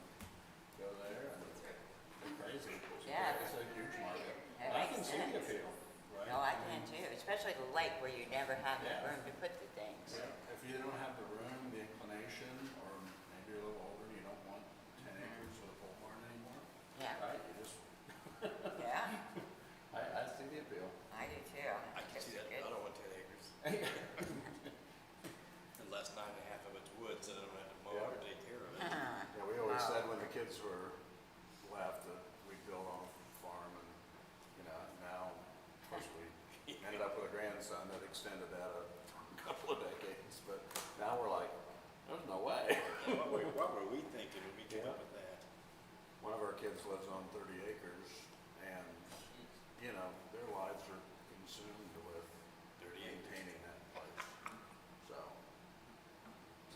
go there and they're crazy. Yeah. It's a huge market. It I makes can see the sense. appeal, right? No, I can too, especially the lake where you never have the Yeah. room to put the things. Yeah, if you don't have the room, the inclination, or maybe you're a little older, you don't want 10 acres with a pole barn anymore, Yeah, right? You just, yeah, I see the appeal. I do too. I can It's see that, good. I don't want 10 acres. Unless 9.5 of it's woods and I don't have to mow or take care of it. Yeah, we always Wow. said when the kids were left that we'd build on a farm and, now, of course, we ended up with a grandson that extended that a couple of decades, but now we're like, there's no way. What were we thinking when we came up with that? One of our kids lives on 30 acres and, their lives are consumed with 30 acres. maintaining that place. So,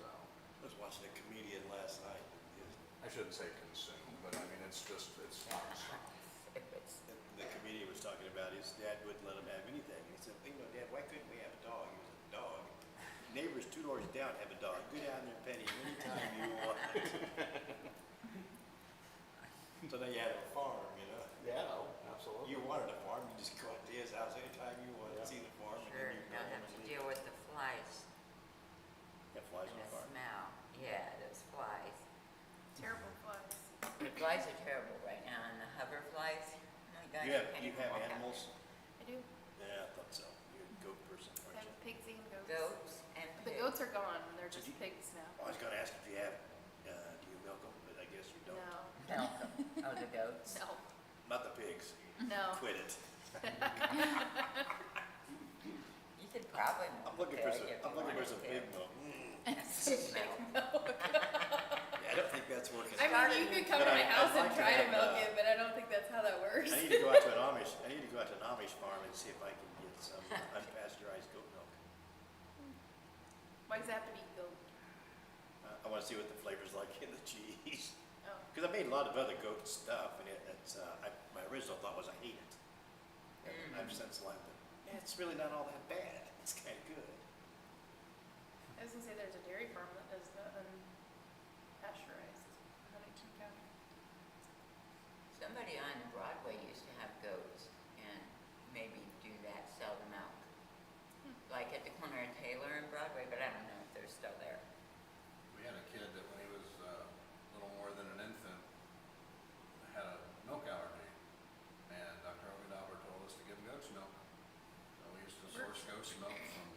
I was watching a comedian last night. I shouldn't say consumed, but I mean, it's nonstop. If it's, The comedian was talking about his dad wouldn't let him have anything. He said, Dad, why couldn't we have a dog? He was a dog. Neighbors 2 doors down have a dog. Go down there and pet him anytime you want. So now you had a farm, Yeah, absolutely. You wanted a farm, you just go out to his house anytime you want to Yeah. see the farm. And sure, then you you go don't home have and to leave. deal with the flies Got flies and on the the farm. smell. Yeah, those flies. Terrible flies. The flies are terrible right now, and the hover flies, oh my gosh. You can't have even walk out. animals? I do. Yeah, I thought so. You're a goat person, I aren't have you? pigs and goats. Goats and The pigs. goats are gone. They're just Did you- pigs now. I was gonna ask if you have, do you milk them, but I guess you don't. No, Milk 'em. Oh, the goats. no, Not the pigs. no. Quit it. You could probably milk I'm a looking for pig some, if I'm you looking for wanted some to. pig milk. Yeah, I don't think that's working. I mean, you could come to But my I'd house and like to try to have, milk it, but I don't think that's how that works. I need to go out to an Amish farm and see if I can get some unpasteurized goat milk. Why does it have to be goat? I wanna see what the flavor's like in the cheese. Oh, Cause I made a lot of other goat stuff and my original thought was I hate it. And I've since learned that, it's really not all that bad. It's kinda good. I was gonna say there's a dairy farm that does the unpasteurized Huntington County. Somebody on Broadway used to have goats and maybe do that, sell the milk. Like at the corner of Taylor and Broadway, but I don't know if they're still there. We had a kid that when he was a little more than an infant had a milk allergy, and Dr. Ogadauber told us to give him goat's milk. So we used to source goat's milk from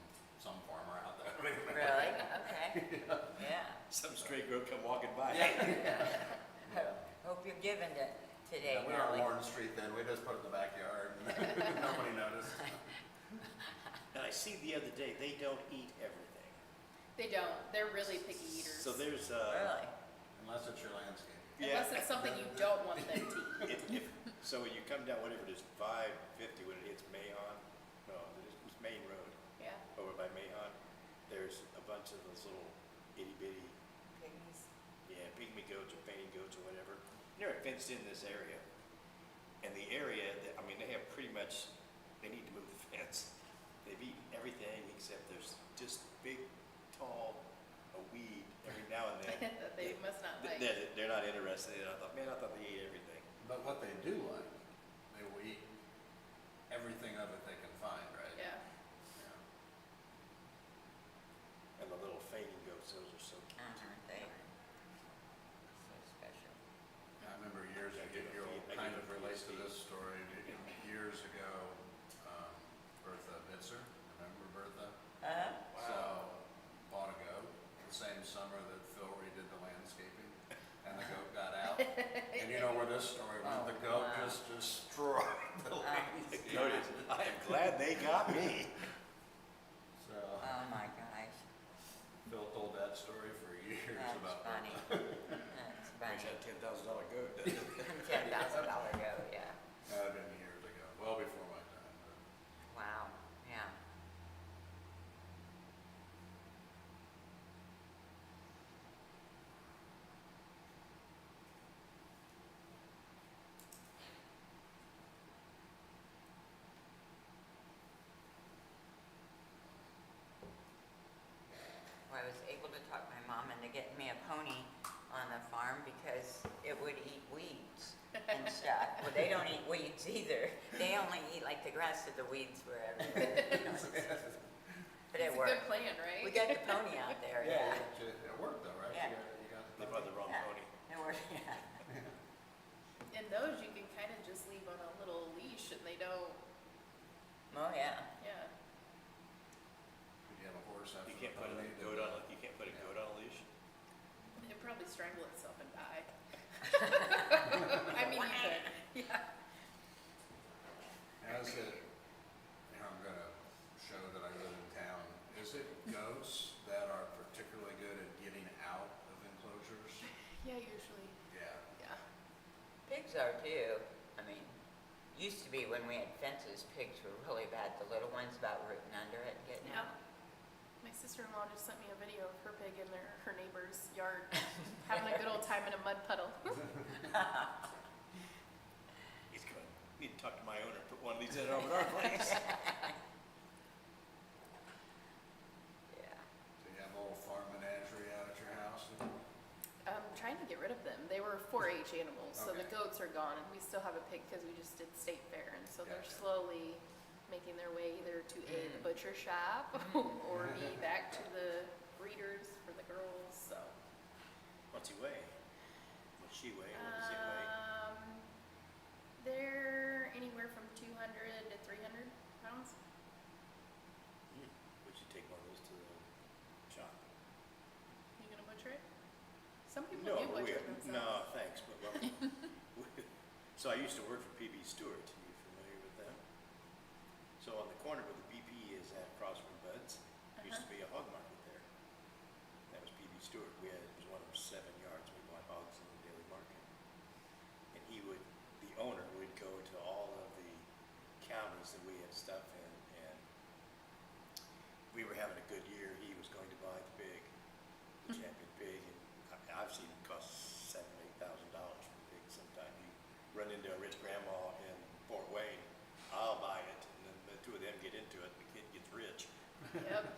some farmer out there. Really? Okay. Yeah. Some stray goat come walking by. Hope you're giving it today, Yeah, we were on Nellie. Warren Street then, we just put it in the backyard, and nobody noticed. And I see the other day, they don't eat everything. They don't. They're really picky eaters. So there's, Really? Unless it's your landscape. Unless it's something you don't want them to eat. so when you come down, whatever it is, 550, when it hits Mahon, no, it's Main Road, Yeah. over by Mahon, there's a bunch of those little itty bitty, Pygmies? yeah, pygmy goats or painted goats or whatever. They're fenced in this area. And the area, they have pretty much, they need to move the fence. They've eaten everything except there's just big, tall, a weed every now and then. That they must not like. They're not interested in it. I thought they ate everything. But what they do like, they will eat everything of it they can find, right? Yeah. Yeah. And the little fainting goats, those are so cute. Aren't they? So special. I remember years ago, you'll kind of relate to this story, years ago, Bertha Bitzer, remember Bertha? So, bought a goat the same summer that Phil redid the landscaping, and the goat got out. And you know where this story went, the goat wow. just destroyed the landscape. I am glad they got me. So, Oh my gosh, Phil told that story for years that's about funny. Bertha. That's Wish I funny. had $10,000 goat, doesn't it? $10,000 go, yeah. That had been years ago, well before my time, but. Wow, yeah. Well, I was able to talk my mom into getting me a pony on the farm because it would eat weeds and stuff. Well, they don't eat weeds either. They only eat like the grass, so the weeds were everywhere. You know, but it It's a worked. good plan, right? We got the pony out there, yeah. It worked though, right? Yeah. You got the They bought the wrong Yeah. pony. It worked, yeah. And those you can kind of just leave on a little leash and they don't, Oh, yeah. yeah. Did you have a horse after You the can't put a pony? goat on, you can't put a goat on a leash? It'd probably strangle itself and die. I mean, you could, yeah. As it, I'm gonna show that I live in town, is it ghosts that are particularly good at getting out of enclosures? Yeah, usually, Yeah. yeah. Pigs are too. I mean, used to be when we had fences, pigs were really bad. The little ones about rooting under it and getting Yeah. out. My sister-in-law just sent me a video of her pig in her neighbor's yard, having a good old time in a mud puddle. He's going, need to talk to my owner, put one of these in over at our place. Yeah. So you have a little farm menagerie out at your house? I'm trying to get rid of them. They were 4-H animals, so the Okay. goats are gone, and we still have a pig because we just did state fair, and so they're Gotcha. slowly making their way either to A, the butcher shop, or B, back to the breeders for the girls, so. What's he weigh? What's she weigh? What does he weigh? They're anywhere from 200 to 300 pounds. We should take one of those to the shop. You gonna butcher it? Some people No, do butcher themselves. no, thanks, but well, so I used to work for PB Stewart. Are you familiar with them? So on the corner where the BP is at across from Bud's, used to be a hog market there. That was PB Stewart. It was one of 7 yards. We bought hogs in the daily market. And the owner would go to all of the counties that we had stuff in, and we were having a good year. He was going to buy the pig, the champion pig, and I've seen it cost $7,000 or $8,000 for a pig. Sometime you run into a rich grandma in Fort Wayne, I'll buy it, and then the two of them get into it, the kid gets rich. Yep.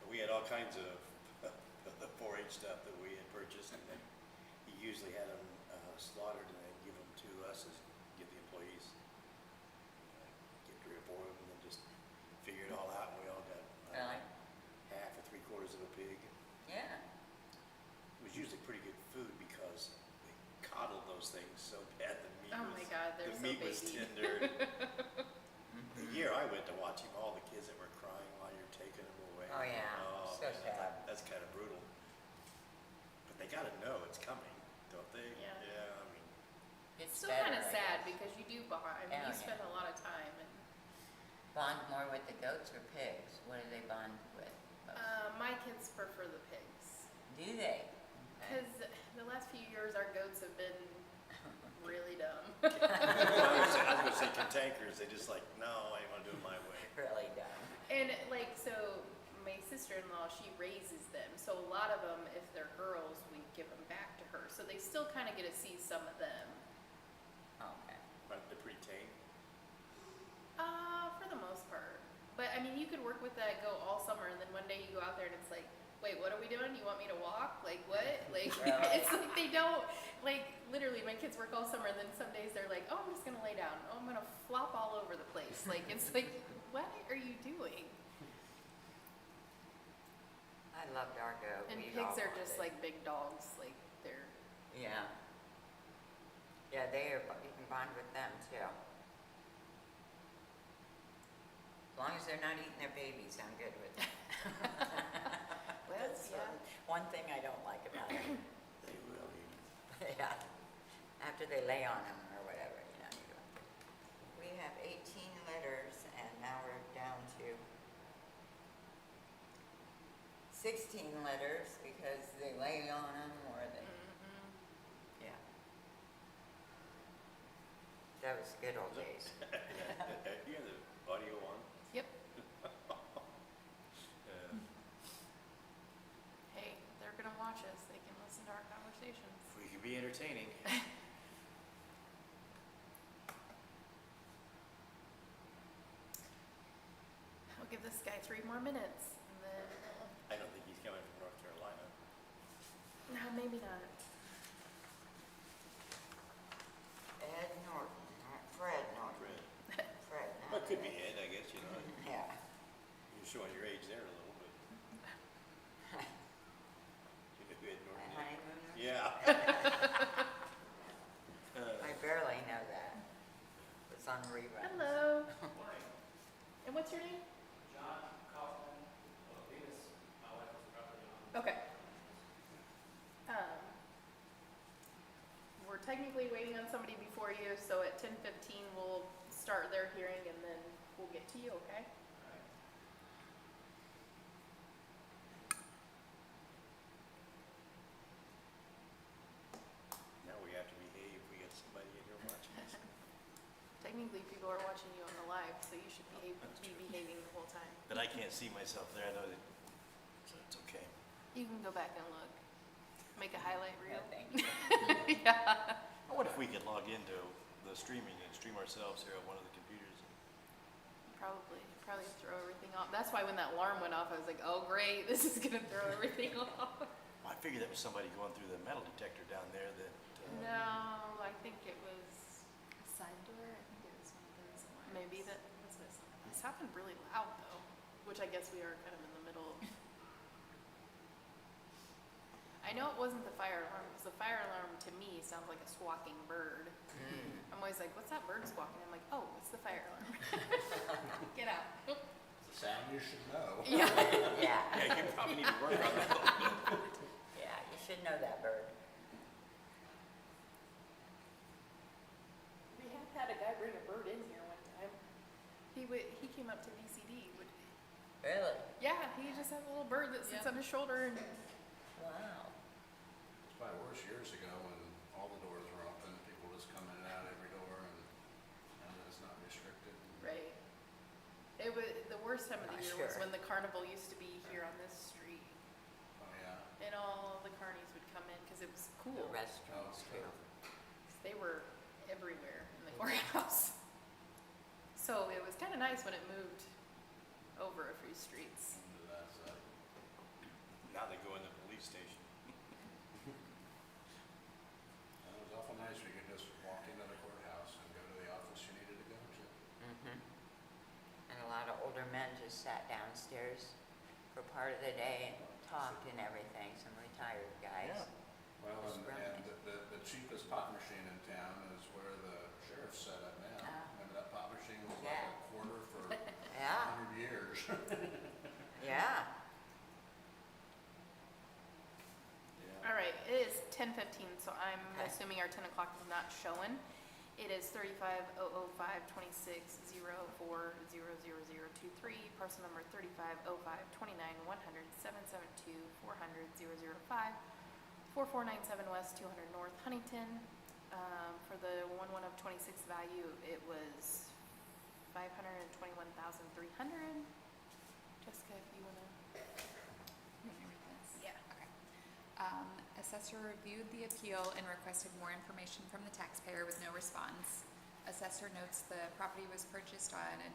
We had all kinds of the 4-H stuff that we had purchased, and then he usually had them slaughtered and then give them to us as give the employees. Get 3 or 4 of them, and then just figure it all out, and we all got Really? half or 3/4 of a pig. Yeah. It was usually pretty good food because they coddled those things so bad the meat Oh was, my God, they're the so meat was baby. tender. The year I went to watch him, all the kids that were crying while you're taking them away. Oh, yeah. So man, sad. That's kind of brutal. But they gotta know it's coming, don't they? Yeah. Yeah, I mean, It's It's still better, kind of I sad guess. because you do bond, I mean, Oh, you spend yeah. a lot of time and, Bond more with the goats or pigs? What do they bond with? most? my kids prefer the pigs. Do they? Okay. Because the last few years, our goats have been really dumb. I was gonna say cantankerous, they just like, no, I wanna do it my way. Really dumb. And like, so my sister-in-law, she raises them. So a lot of them, if they're girls, we give them back to her. So they still kind of get to see some of them. Okay. But they're pretty tame. For the most part. But I mean, you could work with that goat all summer and then one day you go out there and it's like, wait, what are we doing? You want me to walk? Like what? Like, Really? it's like they don't, Like, literally, my kids work all summer, and then some days they're like, oh, I'm just gonna lay down. Oh, I'm gonna flop all over the place. Like, it's like, what are you doing? I loved Argo. And We all pigs are loved just it. like big dogs. Like, they're, Yeah. Yeah, they are, you can bond with them too. As long as they're not eating their babies, I'm good with it. well, That's yeah. one thing I don't like about it. They will eat. Yeah, after they lay on them or whatever, you know. We have 18 letters and now we're down to 16 letters because they lay on them or they, yeah. That was good old days. You have the audio on? Yep. Hey, they're gonna watch us. They can listen to our conversations. If we can be entertaining. I'll give this guy 3 more minutes, and then, I don't think he's coming from North Carolina. no, maybe not. Ed Norton, not Fred Norton. Fred. Fred, Well, not it could be Ed. Ed, I guess, you know. Yeah. You're showing your age there a little bit. You know who Ed Norton is? Honeymooner? Yeah. I barely know that. It's on reruns. Hello. And what's your name? John Kaufman, Venus, my wife is property on. Okay. We're technically waiting on somebody before you, so at 10:15 we'll start their hearing and then we'll get to you, okay? Now we have to behave. We got somebody in here watching us. Technically, people are watching you on the live, so you should be behaving the whole time. But I can't see myself there. I know that, so it's okay. You can go back and look. Make a highlight Yeah, reel. thank you. Yeah. What if we could log into the streaming and stream ourselves here on one of the computers? Probably throw everything off. That's why when that alarm went off, I was like, oh great, this is gonna throw everything off. Well, I figured that was somebody going through the metal detector down there that. No, I think it was, Side door, I think it was one of those alarms. maybe that's what it sounded really loud though, which I guess we are kind of in the middle. I know it wasn't the fire alarm, because the fire alarm to me sounds like a squawking bird. I'm always like, what's that bird squawking? I'm like, oh, it's the fire alarm. Get out. It's a sound you should know. Yeah. Yeah, Yeah, you probably need to work on that a little bit. yeah, you should know that bird. We have had a guy bring a bird in here one time. He came up to VCD. Really? Yeah, he just has a little bird that sits on his shoulder and Wow. It's probably worse years ago when all the doors were open, people just come in and out every door and it's not restricted. right. It was the worst time of the Not year was sure. when the carnival used to be here on this street, Oh, yeah. and all the carnies would come in because it was The cool. restrooms too. They were everywhere in the courthouse. So it was kind of nice when it moved over a few streets. Into that side. Now they go in the police station. And it was awful nice, we could just walk into the courthouse and go to the office you needed to go to. And a lot of older men just sat downstairs for part of the day and talked and everything, some retired guys. Yeah. Well, It's and brilliant. the cheapest pop machine in town is where the sheriff's set up now. Ah. Remember that pop machine was like Yeah. a quarter for Yeah, 100 years. yeah. All right, it is 10:15, so I'm Okay. assuming our 10 o'clock is not showing. It is 35-005-26-04-00023, parcel number 35-05-29-100-772-400-005, 4497 West, 200 North, Huntington. For the 1/1 of 26 value, it was 521,300. Jessica, if you wanna, Want me to read this? yeah. Okay. Assessor reviewed the appeal and requested more information from the taxpayer with no response. Assessor notes the property was purchased in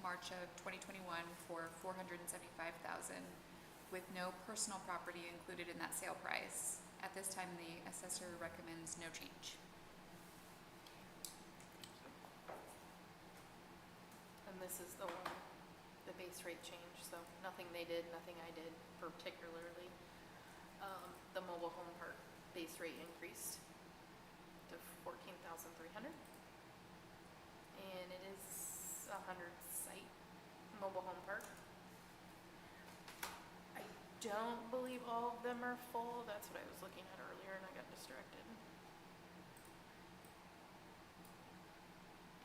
March of 2021 for $475,000. with no personal property included in that sale price. At this time, the assessor recommends no change. And this is the one, the base rate change, so nothing they did, nothing I did particularly. The mobile home park base rate increased to 14,300. And it is a 100 site mobile home park. I don't believe all of them are full. That's what I was looking at earlier and I got distracted.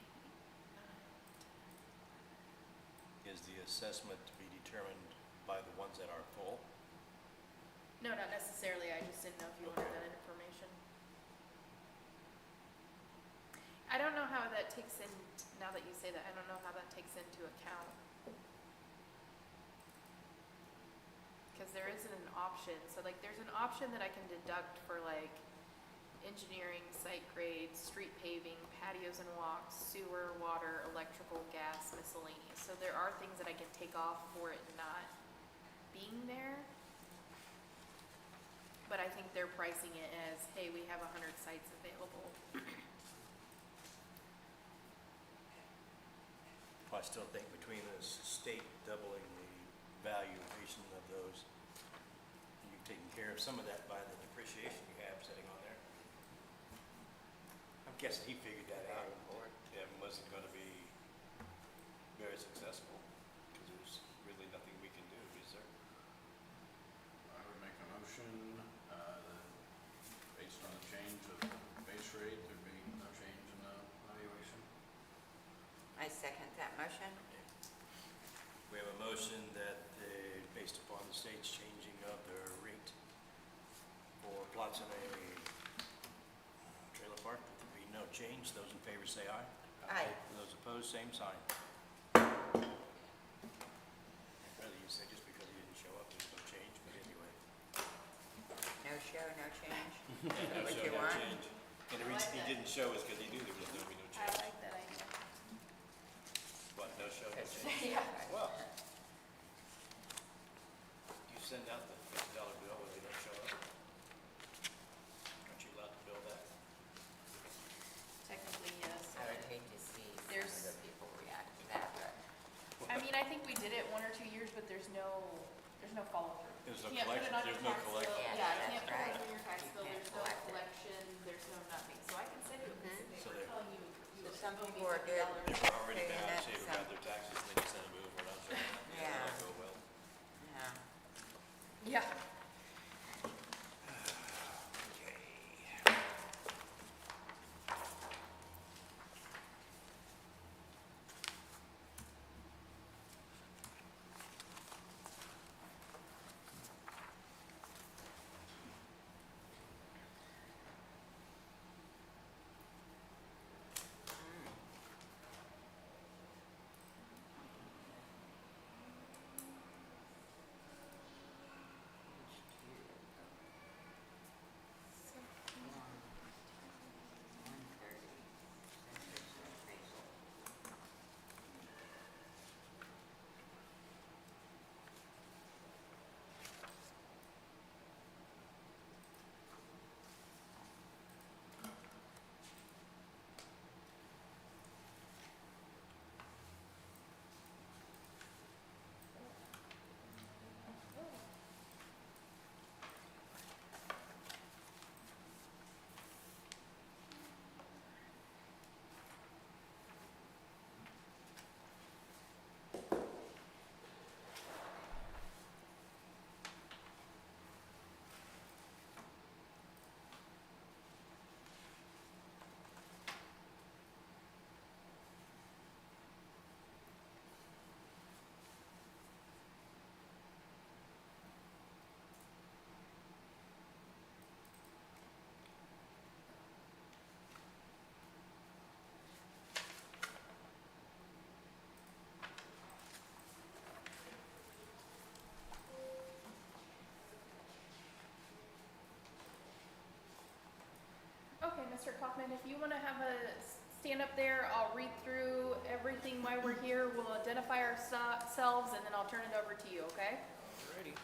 8, 9, 10. Is the assessment to be determined by the ones that are full? No, not necessarily. I just didn't know if you wanted that information. I don't know how that takes in, now that you say that, I don't know how that takes into account. Because there isn't an option. So like there's an option that I can deduct for like engineering, site grades, street paving, patios and walks, sewer, water, electrical, gas, miscellaneous. So there are things that I can take off for it not being there. But I think they're pricing it as, hey, we have 100 sites available. I still think between the state doubling the valuation of those, you've taken care of some of that by the depreciation you have sitting on there. I'm guessing he figured that out. It wasn't gonna be very successful, because there's really nothing we can do, is there? I would make a motion, that based on the change of base rate, there be no change in the valuation. I second that motion. We have a motion that, based upon the state's changing of their rate for plots in a trailer park, that there be no change. Those in favor say aye. Aye. Those opposed, same sign. Rather you say just because he didn't show up, there's no change, but anyway. No show, no change. No Is that what show, you no want? change. And the reason he didn't show is because he knew there was gonna be no I change. like that idea. What, no show, no That's change? Yeah. Well, you send out the $50 bill when they don't show up? Aren't you allowed to bill that? Technically, yes. I would hate to see some There's- of the people react to that, but I mean, I think we did it 1 or 2 years, but there's no follow through. There's no Can't put it collection, on your there's no tax bill. collection. Yeah, Yeah, that's can't put right. it on your tax You bill, can't there's no collect it. collection, there's no nothing. So I can send you a piece of So paper they- telling you So some owe me people are good. $50. They were already Paying bound, it, say, some- about their taxes, and then you send them over, and I'm sorry. Yeah. That'll go well. yeah. Yeah. Okay, Mr. Kaufman, if you want to have a stand up there, I'll read through everything while we're here. We'll identify ourselves and then I'll turn it over to you, okay? Alrighty.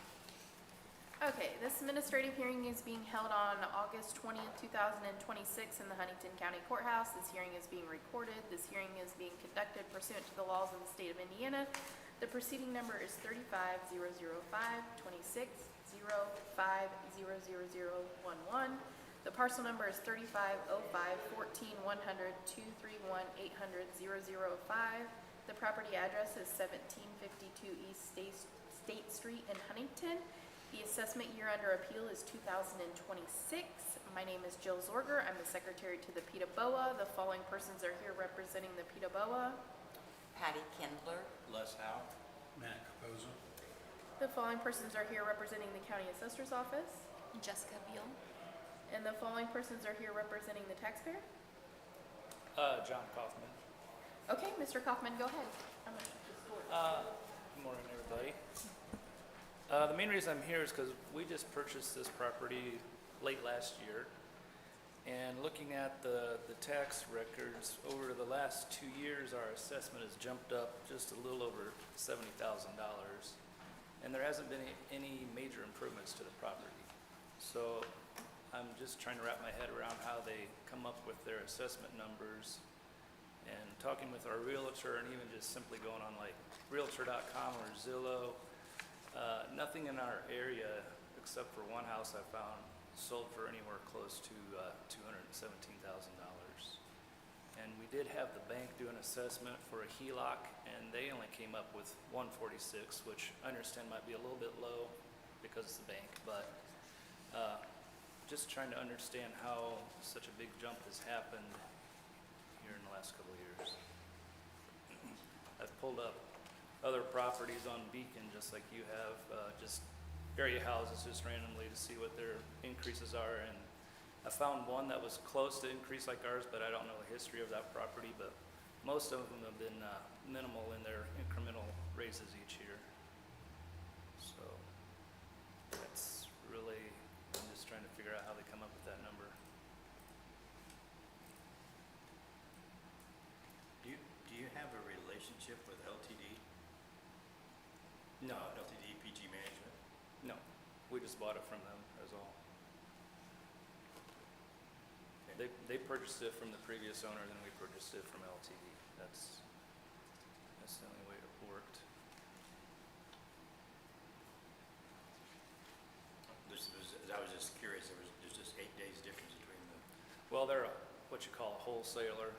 Okay, this administrative hearing is being held on August 20th, 2026 in the Huntington County Courthouse. This hearing is being recorded. This hearing is being conducted pursuant to the laws of the state of Indiana. The proceeding number is 35-005-26-05-00011. The parcel number is 3505-14-100-231-800-005. The property address is 1752 East State Street in Huntington. The assessment year under appeal is 2026. My name is Jill Zorger. I'm the secretary to the Ptboa. The following persons are here representing the Ptboa. Patty Kindler, Les Howe? Matt Capozzo. The following persons are here representing the county assessor's office. Jessica Beal. And the following persons are here representing the taxpayer. John Kaufman. Okay, Mr. Kaufman, go ahead. How much is the floor? Good morning, everybody. The main reason I'm here is because we just purchased this property late last year. And looking at the tax records, over the last 2 years, our assessment has jumped up just a little over $70,000. And there hasn't been any major improvements to the property. So I'm just trying to wrap my head around how they come up with their assessment numbers. And talking with our realtor and even just simply going on like Realtor.com or Zillow, nothing in our area except for one house I found sold for anywhere close to $217,000. And we did have the bank do an assessment for a HELOC, and they only came up with 146, which I understand might be a little bit low because it's the bank, but just trying to understand how such a big jump has happened here in the last couple of years. I've pulled up other properties on Beacon, just like you have, just area houses just randomly to see what their increases are. And I found one that was close to increase like ours, but I don't know the history of that property, but most of them have been minimal in their incremental raises each year. So that's really, I'm just trying to figure out how they come up with that number. Do you have a relationship with LTD? No, LTD PG Management? no, we just bought it from them, as all. They purchased it from the previous owner, then we purchased it from LTD. That's the only way it worked. I was just curious, there's just 8 days difference between them. Well, they're what you call a wholesaler,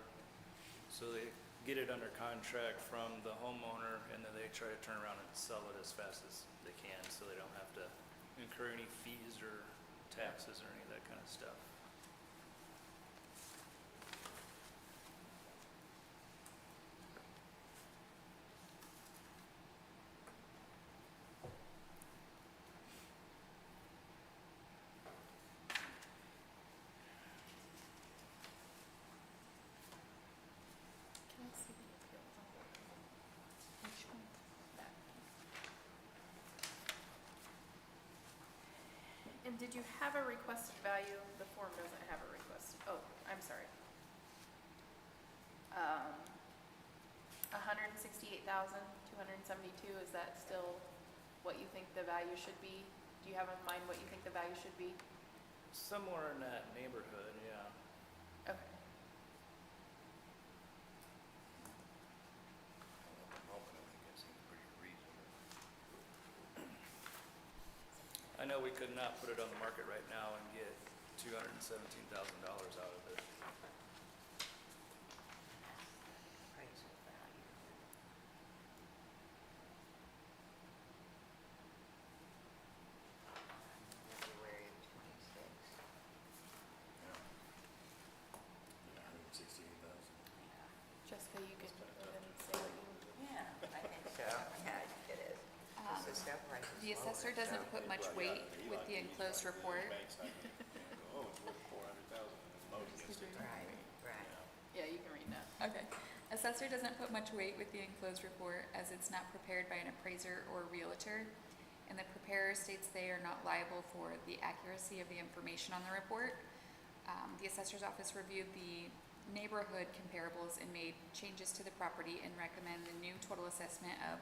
so they get it under contract from the homeowner, and then they try to turn around and sell it as fast as they can, so they don't have to incur any fees or taxes or any of that kind of stuff. Can I see the appeal? Which one? That. And did you have a requested value? The form doesn't have a request. Oh, I'm sorry. 168,272, is that still what you think the value should be? Do you have in mind what you think the value should be? Somewhere in that neighborhood, yeah. Okay. I'm hoping, I think that seems pretty reasonable. I know we could not put it on the market right now and get $217,000 out of it. appraisal value. February of 26. Yeah. 168,000. Jessica, you can go ahead and say what you. Yeah, I think so. Yeah, I think it is. Because the sale price is The assessor lower, doesn't so- put much weight with the enclosed report. Oh, it's worth 400,000. Right, right. Yeah, you can read that. Okay. Assessor doesn't put much weight with the enclosed report as it's not prepared by an appraiser or realtor, and the preparer states they are not liable for the accuracy of the information on the report. The assessor's office reviewed the neighborhood comparables and made changes to the property and recommend the new total assessment of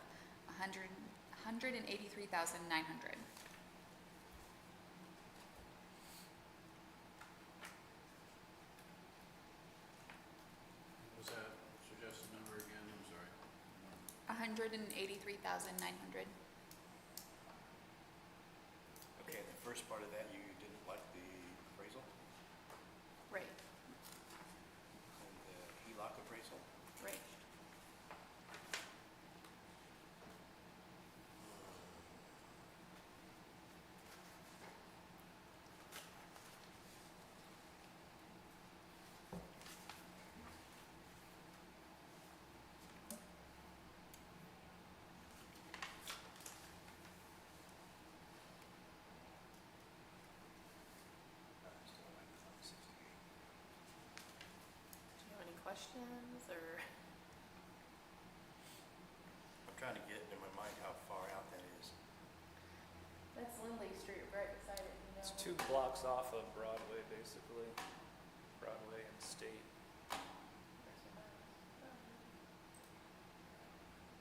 $183,900. $183,900. Okay, the first part of that, you didn't like the appraisal Right, and the HELOC appraisal? right. Still like 168. Do you have any questions, or? I'm trying to get in my mind how far out that is. That's Lindley Street, right beside it, you know? It's 2 blocks off of Broadway, basically. Broadway and State.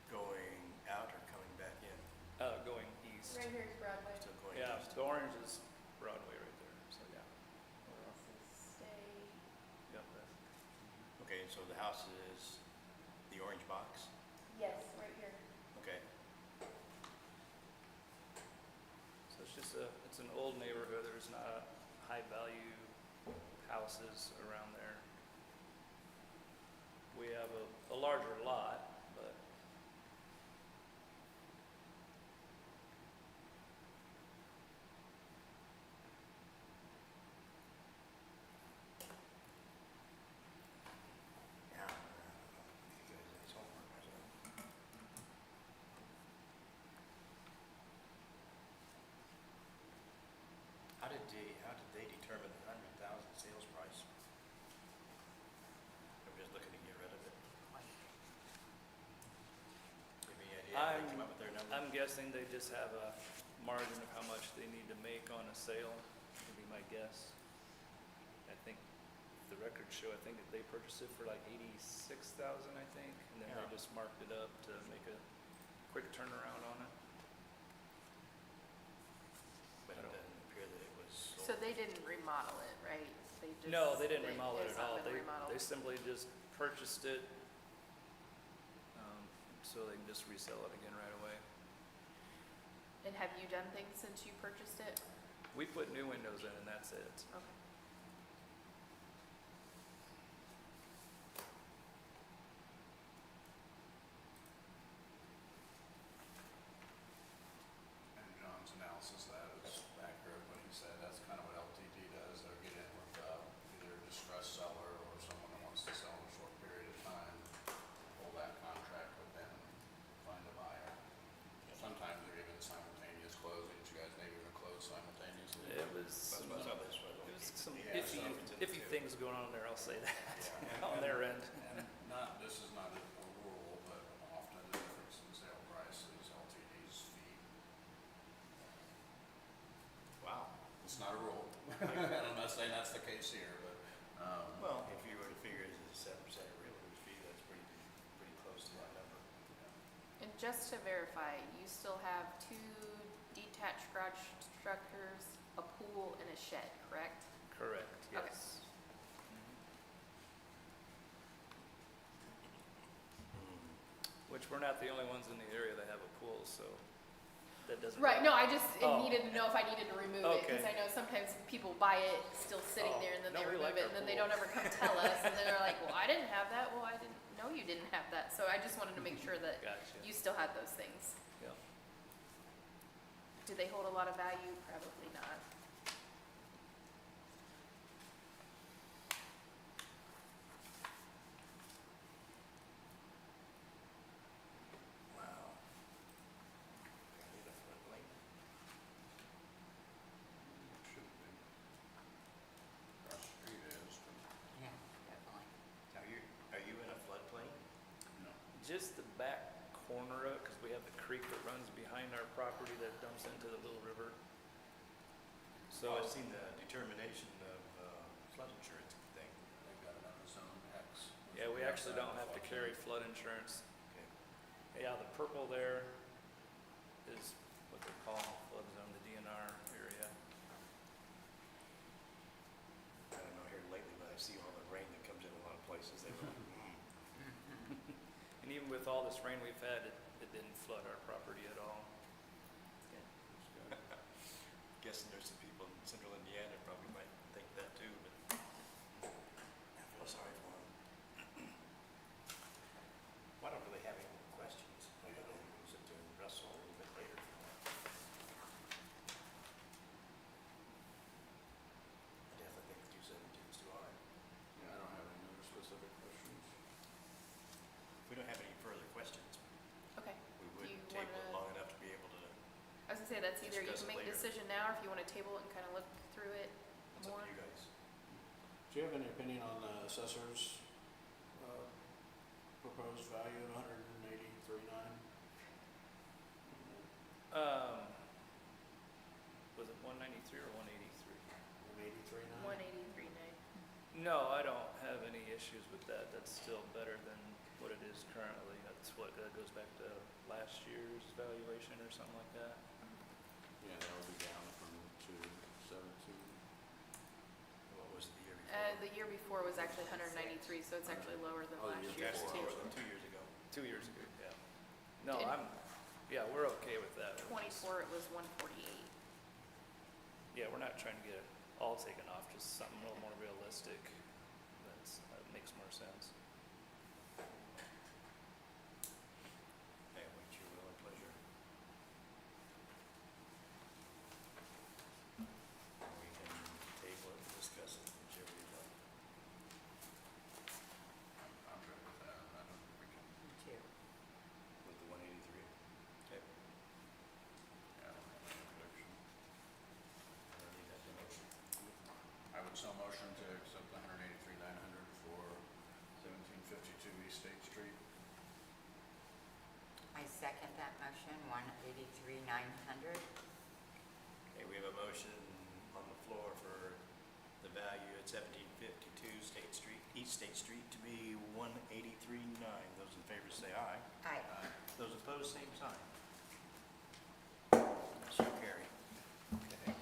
Going out or coming back in? Going east. Right here is Broadway. Still going Yeah, east? the orange is Broadway right there, so yeah. This is State. Yep, that's, Okay, so the house is the orange box? Yes, right here. Okay. so it's just it's an old neighborhood, there's not high value houses around there. We have a larger lot, but Yeah. You guys, that's homework, isn't it? How did they determine the 100,000 sales price? I'm just looking to get rid of it. Give me an idea how they came up with their number? I'm guessing they just have a margin of how much they need to make on a sale, would be my guess. I think the records show, I think that they purchased it for like 86,000, I think, and then Yeah. they just marked it up to make a quick turnaround on it. But it doesn't appear that it was sold. So they didn't remodel it, right? They just. No, they didn't remodel it it's at not all. been They remodeled. simply just purchased it, so they can just resell it again right away. And have you done things since you purchased it? We put new windows in and that's it. Okay. And John's analysis of that is accurate, what he said, that's kind of what LTD does, they'll get in with either a distressed seller or someone that wants to sell in a short period of time, pull that contract with them, find a buyer. Sometimes they're even simultaneous closings, you guys maybe even close simultaneously. It was, That's what I thought this was. it was some Yeah, iffy things going on there, I'll say that, Yeah, on their end. And not, this is not a rule, but often the difference in sale price is LTD's fee. Wow. It's not a rule. I'm not saying that's the case here, but, Well, if you were to figure it as a 7% realtor's fee, that's pretty close to that number. And just to verify, you still have 2 detached garage structures, a pool, and a shed, correct? Correct, Okay. yes. Which we're not the only ones in the area that have a pool, so that doesn't. Right, no, I just Oh. needed to know if I needed to remove it, because Okay. I know sometimes people buy it still sitting Oh, there, and then no, they we remove like it, our and then they pool. don't ever come tell us, and then they're like, well, I didn't have that, well, I didn't know you didn't have that, so I just wanted to make sure that Gotcha. you still had those things. Yeah. Do they hold a lot of value? Probably not. Wow. I need a floodplain. should be. Across the street is, but Yeah, definitely. Are you in a floodplain? no. Just the back corner of it, because we have the creek that runs behind our property that dumps into the little river. So So, I've seen the determination of flood insurance thing. They've got it on its own X. yeah, we actually don't have to carry flood insurance. Okay. Yeah, the purple there is what they call flood zone, the DNR area. I don't know here lately, but I see all the rain that comes in a lot of places. They go, And even with all this rain we've had, it didn't flood our property at all. That's good. Guessing there's some people in central Indiana probably might think that too, but I feel sorry for them. Well, I don't really have any more questions. I don't know, we'll sit there and wrestle a little bit later. I definitely think 217 is too high. Yeah, I don't have any other specific questions. If we don't have any further questions, Okay. we Do would you table it wanna- long enough to be able to, I was gonna say, that's either you Discuss can it make a later. decision now, or if you wanna table it and kinda look through it it's up more. to you guys. Do you have any opinion on the assessor's, proposed value of 183.9? Was it 193 or 183? 183.9? 183.9. No, I don't have any issues with that. That's still better than what it is currently. That's what, that goes back to last year's valuation or something like that. Yeah, that would be down from 217. What was it the year before? The year before was actually 193, so it's actually lower than Oh, the last year year's That's too. lower than 2 years ago. 2 years ago, yeah. No, Did- yeah, we're okay with that. 24, it was 148. Yeah, we're not trying to get it all taken off, just something a little more realistic. That makes more sense. Hey, wait your will and pleasure. We can table it and discuss it, whichever you like. I'm good with that. I don't think we can, Me too. With the 183? Okay. yeah, I don't have any objection. I don't need that to motion. I would so motion to accept the 183,900 for 1752 East State Street. I second that motion, 183,900. Okay, we have a motion on the floor for the value at 1752 State Street, East State Street to be 183.9. Those in favor say aye. Aye. Those opposed, same sign. Shall carry. Okay.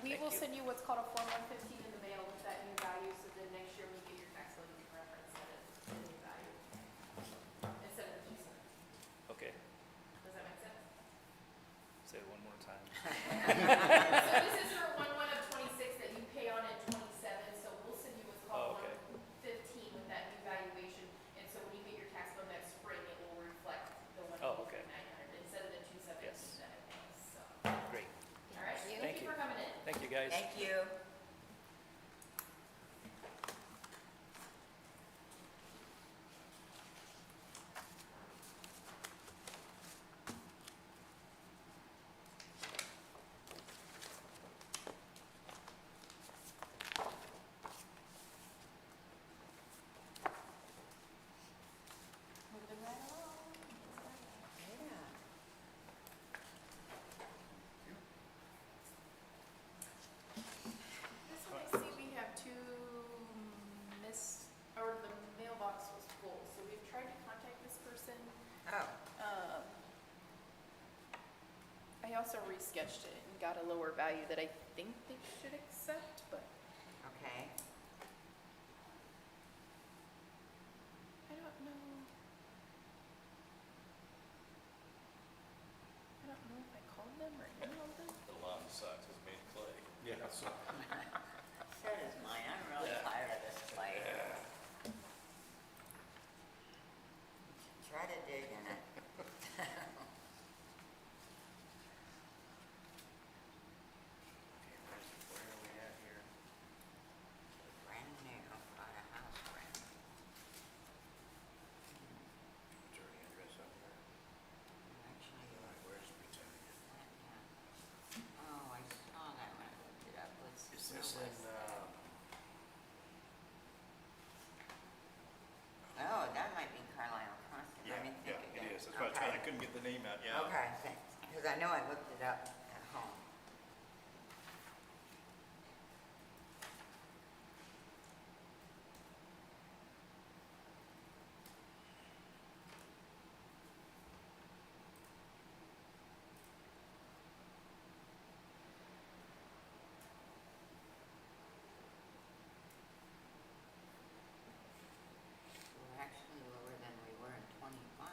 We Thank will you. send you what's called a Form 115 in the mail with that new value, so then next year when you get your tax bill, you can reference it as the new value instead of the 270. Okay, Does that make sense? say it one more time. So this is for 1/1 of 26 that you pay on in 27, so we'll send you what's Oh, called okay. 115 with that new valuation. And so when you get your tax bill next spring, it will reflect the Oh, okay. 183,900 instead of the 217 Yes. that it was. So, Great. all right, Thank thank you you. for coming in. Thank you, guys. Thank you. Moving right along. Yeah. This one I see we have two or the mailbox was full, so we've tried to contact this person. Oh, I also resketched it and got a lower value that I think they should accept, but okay. I don't know. I don't know if I called them or emailed them. The lawn sucks, it's made clay. Yeah, so, So does mine. I'm really Yeah. tired of this place. Try to dig in it. Okay, where are we at here? Brand new, bought a house brand new. Is there any address on here? Actually, All right, where's Britannia? oh, I saw that when I looked it up. Let's see. Is where this was in, that? Oh, that might be Carlisle Crossing. yeah, Let me think yeah, again. it is. That's why I couldn't get the name out, yeah. Okay, thanks. Because I know I looked it up at home. We're actually lower than we were in 25.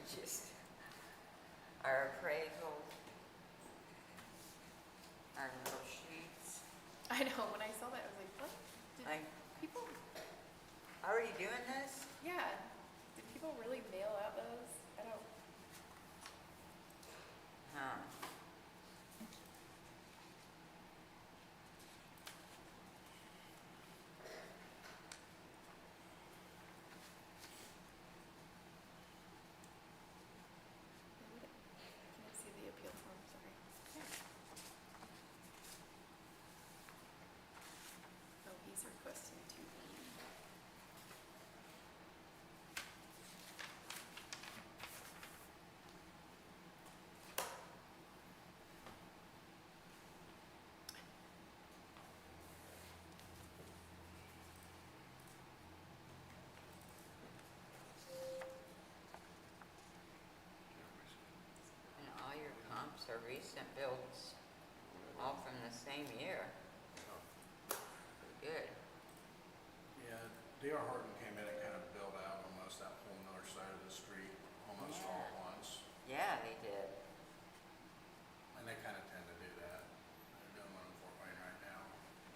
just, our appraisal, our little sheets, I know, when I saw that, I was like, what? Did like, people, already doing this? yeah, did people really mail out those? I don't, Huh. can I see the appeal form, sorry? Oh, he's requesting to be. And all your comps are recent builds, all from the same year. Good. Yeah, D.R. Horton came in and kind of built out almost that whole north side of the street, almost all at once. Yeah, they did. And they kind of tend to do that. They're doing one in Fort Wayne right now,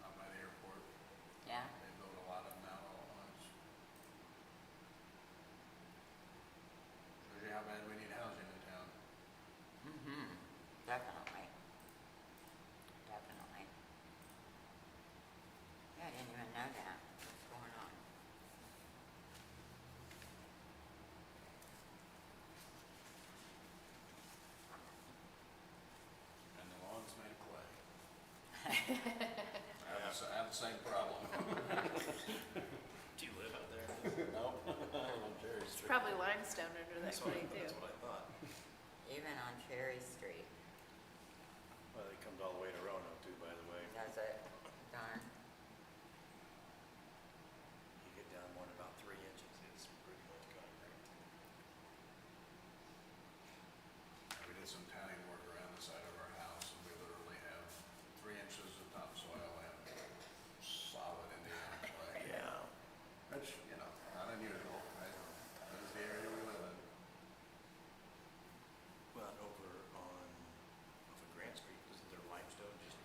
out by the airport. Yeah. They build a lot of them out all at once. Shows you how bad we need housing in town. Mm-hmm. Definitely. Definitely. Yeah, I didn't even know that. What's going on? And the lawns made of clay. I have the same problem. Do you live out there? Nope, I live on Cherry It's Street. probably limestone under that That's what clay too. that's what I thought. Even on Cherry Street, Well, it comes all the way to Roanoke too, by the way. does it? Darn. You get down more than about 3 inches, it's pretty much concrete. We did some tiling work around the side of our house, and we literally have 3 inches of topsoil and solid Indiana clay. Yeah. Which, you know, not unusual, right? That's the area we live in. Well, and over on, off of Grant Street, isn't there limestone just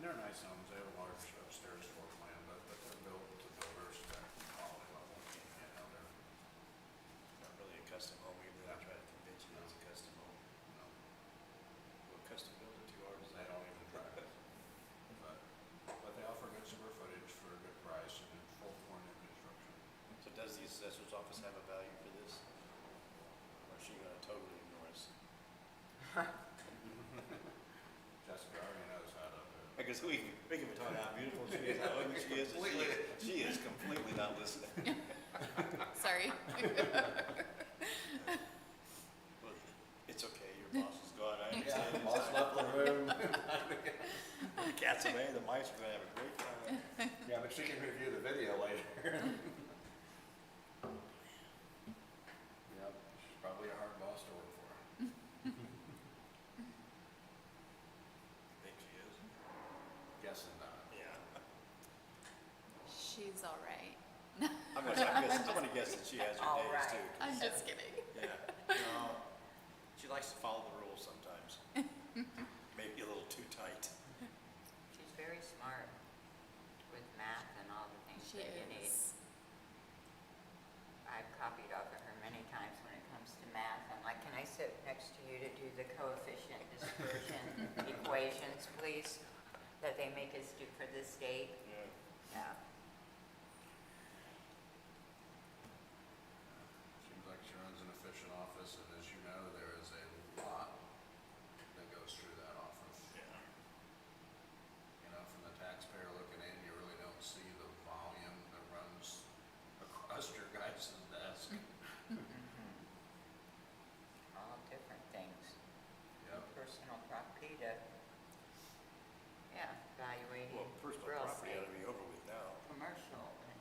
they're nice homes, they have a large upstairs floor plan, but they're built to builders that quality level, you know, they're, Not really a custom home, even though I try to convince you that it's a custom home. you know, Well, custom built it too hard, is they that? don't even try it. But they offer good square footage for a good price and it's full floor new construction. So does the assessor's office have a value for this? Or is she gonna totally ignore us? Jessica already knows how to do it. Because we can talk how beautiful she is, how ugly she is, and she is completely not listening. Sorry. Well, it's okay, your boss is gone, I understand. Yeah, boss left the room. Cats away, the mice are gonna have a great time. Yeah, but she can review the video later. Yep, she's probably a hard boss to work for. Think she is? Guessing not. Yeah. She's all right. I'm gonna guess that she has her All days right. too. I'm just kidding. Yeah. No, she likes to follow the rules sometimes. Maybe a little too tight. She's very smart with math and all the things She that you need. is. I've copied off of her many times when it comes to math. I'm like, can I sit next to you to do the coefficient dispersion equations, please, that they make us do for the state? Yeah. Yeah. Seems like she runs an efficient office, and as you know, there is a lot that goes through that office. Yeah. You know, from the taxpayer looking in, you really don't see the volume that runs across your guys' desk. All different things. Yep. Personal property to, yeah, evaluating Well, personal real property ought estate, to be over with now. commercial, and,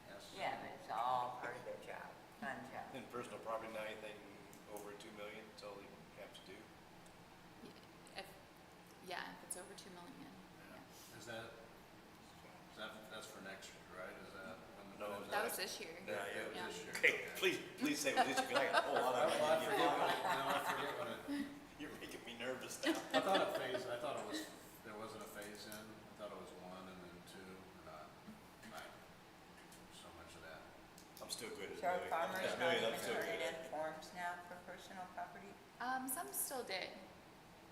Yes. yeah, but it's all part of their job, fun job. In personal property now, anything over 2 million, that's all they have to do. If, yeah, if it's over 2 million. Yeah. That's for next year, right? Is that when the? No, when is That was this year. Yeah, yeah. Yeah. This year, Okay, okay. please say what this, because I got a whole lot of Well, I ideas. forget when it, no, I forget when it, You're making me nervous now. I thought it was, there wasn't a phase in, I thought it was 1 and then 2, so much of that. I'm still good at So are million. farmers Yeah, not million, even I'm still turning good in at. forms now for personal property? Some still did,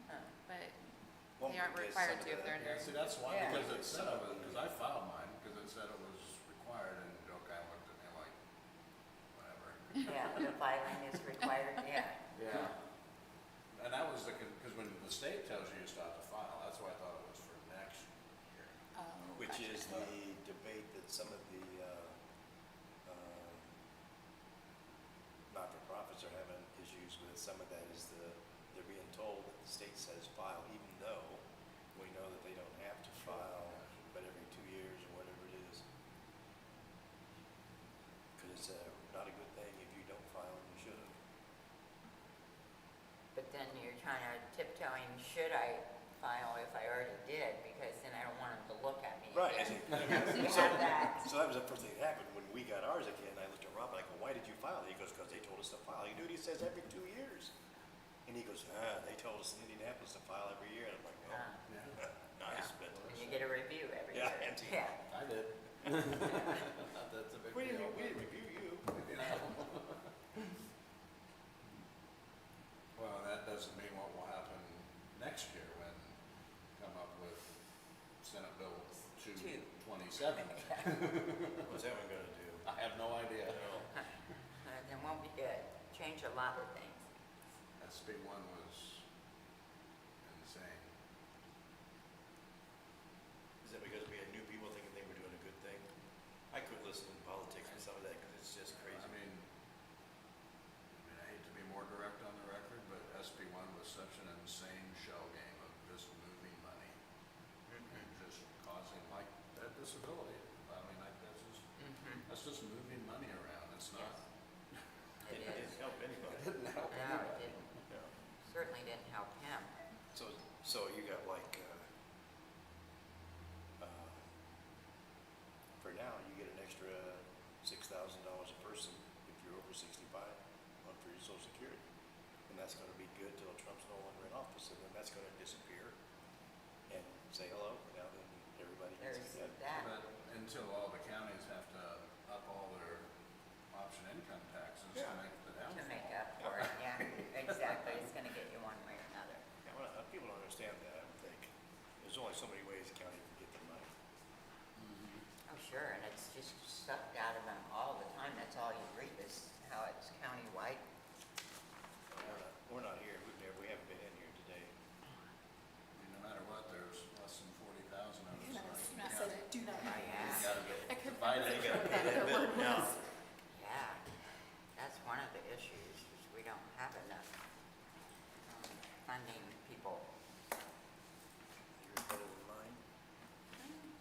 Huh. but Well, they aren't because required some to of if they're Yeah, under. see, that's why, Yeah. because it said it was, because I filed mine, because it said it was required, and Joe kind of looked at me like, whatever. Yeah, the filing is required, yeah. Yeah. And that was because when the state tells you still have to file, that's why I thought it was for next year. Oh, Which gotcha. is the debate that some of the not-for-profits are having issues with. Some of that is they're being told that the state says file, even though we know that they don't have to file, but every 2 years or whatever it is. Because it's not a good thing if you don't file and you should have. But then you're trying to tiptoeing, should I file if I already did? Because then I don't want them to look at me Right. again. You know, so you have that. So that was the first thing that happened when we got ours again. I looked at Rob and I go, "Why did you file?" He goes, "Because they told us to file." You know what he says? Every 2 years. And he goes, "They told us in Indianapolis to file every year." And I'm like, "Oh, nice." But And you get a review every Yeah, year. and- Yeah. I did. That's a big we deal. didn't review you. You know? Well, that doesn't mean what will happen next year when come up with Senate Bill 227. What's that one gonna do? I have no idea. It won't be good. Change a lot of things. SB 1 was insane. Is that because we had new people thinking they were doing a good thing? I could listen to politics and some of that because it's just crazy. I mean, I hate to be more direct on the record, but SB 1 was such an insane shell game of just moving money and just causing, like, that disability. I mean, like, that's just moving money around. It's not, It It is. didn't help anybody. it didn't help No, it anybody. didn't. No. Certainly didn't help him. So you got like, for now, you get an extra $6,000 a person if you're over 65 on for your Social Security. And that's gonna be good till Trump's no longer in office, and then that's gonna disappear and say hello, now funding people. Yours better than mine?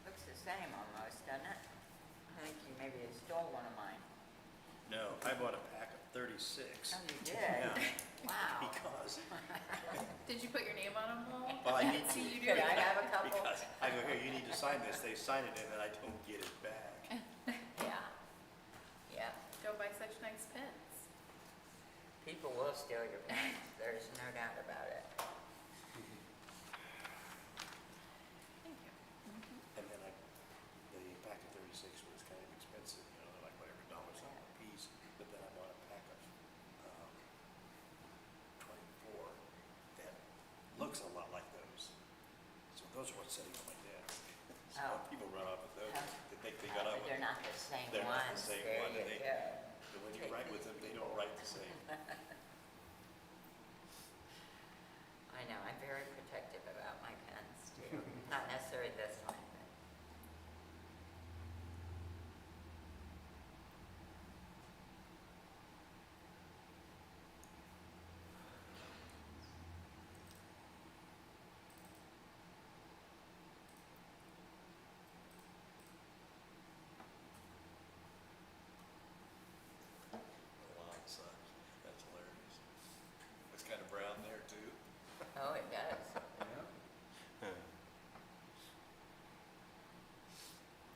Looks the same almost, doesn't it? I think you maybe stole one of mine. No, I bought a pack of 36. Oh, you did? Yeah, Wow. because, Did you put your name on them all? well, I need See, to, you do. Could I have a couple? because I go, here, you need to sign this, they sign it, and then I don't get it back. Yeah. Yeah. Don't buy such nice pens. People will steal your pens. There's no doubt about it. Thank you. And then the pack of 36 was kind of expensive, you know, like whatever, dollars a piece. But then I bought a pack of 24 that looks a lot like those. So those are what's sitting on my desk. So Oh. people run off with those, Oh. they think they got out But with they're not the same They're not the ones. same There one, and you they- go. But when you write with them, they don't write the same. I know, I'm very protective about my pens too. Not necessarily this one, but. Wow, sucks. That's hilarious. It's kind of brown there too. Oh, it does.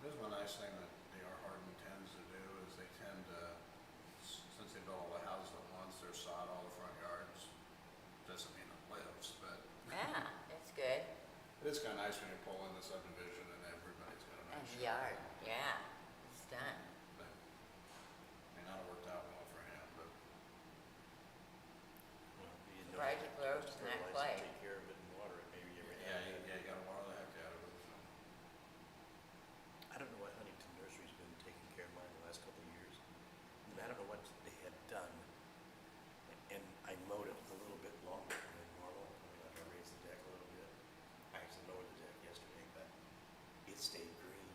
There's one nice thing that D.R. Horton tends to do is they tend to, since they build all the houses at once, they're sod all the front yards. Doesn't mean it lives, but Yeah, it's good. it is kind of nice when you pull in the subdivision and everybody's got a And nice yard, yeah, it's done. But may not have worked out well for him, but Well, you know, Surprised it grows in that fertilize clay. and take care of it and water it maybe every now yeah, and then. you gotta water the heck out of it, so. I don't know what Huntington Nursery's been taking care of mine the last couple of years. And I don't know what they had done. And I mowed it a little bit longer than normal. I raised the deck a little bit. I actually lowered the deck yesterday, but it stayed green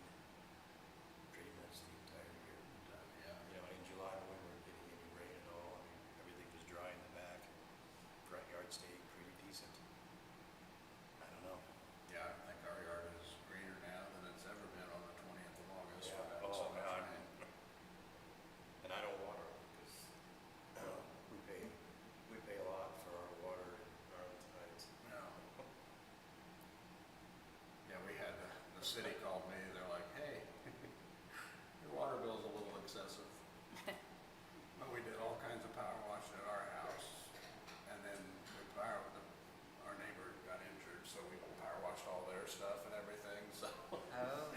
pretty much the entire year. Yeah. You know, in July, we weren't getting any rain at all. I mean, everything was dry in the back. Front yard stayed pretty decent. I don't know. Yeah, I think our yard is greener now than it's ever been on the 20th of August. Yeah. We've had Oh, so much God. rain. And I don't water because we pay a lot for our water in Arlington Heights. Yeah. Yeah, we had, the city called me, they're like, hey, your water bill's a little excessive. But we did all kinds of power washing at our house, and then our neighbor got injured, so we power washed all their stuff and everything, so Oh,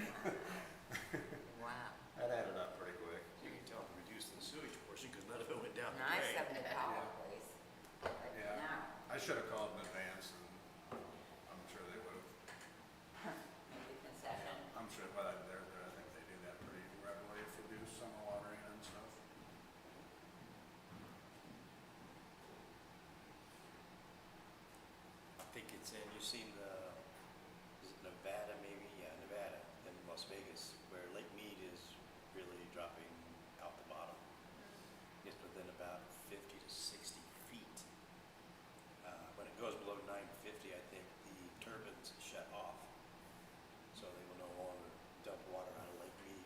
wow. that added up pretty quick. You can tell we reduced the sewage portion because none of it went down the Nice drain. of them to call, please. But Yeah, now, I should have called in advance, and I'm sure they would have. maybe concession. I'm sure, but I think they do that pretty readily if you do summer watering and stuff. I think it's in, you've seen is it Nevada maybe? Yeah, Nevada, and Las Vegas, where Lake Mead is really dropping out the bottom. It's within about 50 to 60 feet. When it goes below 950, I think the turbines shut off. So they will no longer dump water out of Lake Mead.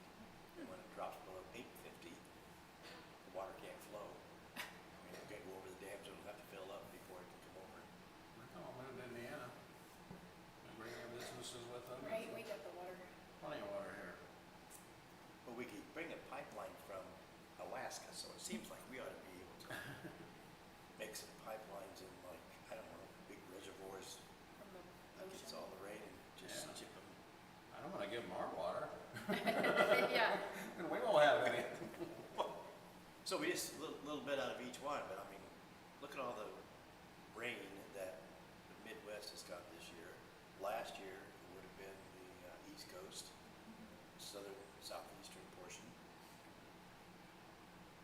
And when it drops below 850, the water can't flow. I mean, it can't go over the dams, it'll have to fill up before it can come over. Oh, I moved to Indiana. And bring our businesses with them. Right, we got the water. Plenty of water here. Well, we could bring a pipeline from Alaska, so it seems like we ought to be able to make some pipelines in like, I don't know, big reservoirs, From the gets ocean. all the rain and just Yeah. chip them. I don't wanna give them our water, Yeah, and we won't have any. So we just, a little bit out of each one, but I mean, look at all the rain that the Midwest has got this year. Last year, it would have been the East Coast, southern, southeastern portion.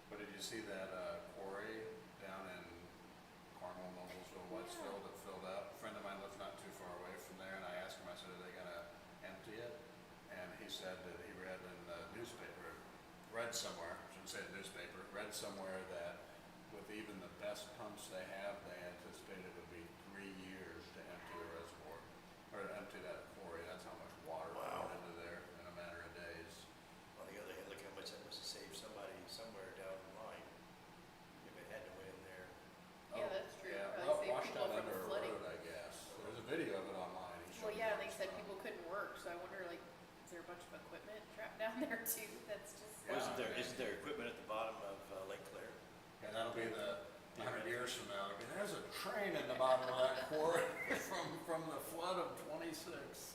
But did you see that quarry down in Cornwall, Noblesville, Westfield that filled up? A friend of mine lives not too far away from there, and I asked him, I said, are they gonna empty it? And he said that he read in the newspaper, read somewhere, shouldn't say the newspaper, read somewhere that with even the best pumps they have, they anticipate it would be 3 3 years to empty a reservoir, or to empty that quarry. That's how much water Wow. went into there in a matter of days. On the other hand, look how much that must have saved somebody somewhere down the line if it had to went in there. Yeah, that's true. Yeah, Probably well, saved washed people out from under a flooding. road, I guess. There's a video of it online. He Well, showed yeah, me and they what's said going on. people couldn't work, so I wonder, like, is there a bunch of equipment trapped down there too? That's just. Yeah. Isn't there equipment at the bottom of Lake Claire? And that'll be the 100 years from now. It'll be, there's a train in the bottom of that quarry from the flood of 26.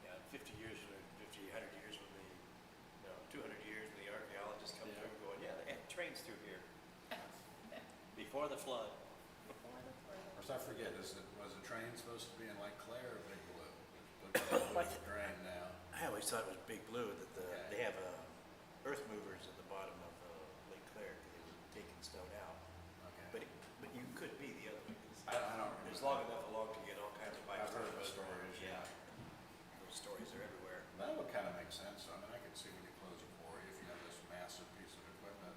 Yeah, 50 years, 50, 100 years when the, no, 200 years when the archaeologists come Yeah. through and going, yeah, they had trains through here. Before the flood. Before the flood. Of course, I forget, was the train supposed to be in Lake Claire or Big Blue? It's Big Blue drain now. I always thought it was Big Blue, that Okay. they have earth movers at the bottom of Lake Claire, because they were taking stone out. Okay. But you could be the other way. 'Cause I don't remember. It's long enough along to get all kinds of bikes. I've heard the but, stories, yeah. Those stories are everywhere. That would kind of make sense. I mean, I could see when you close a quarry, if you have this massive piece of equipment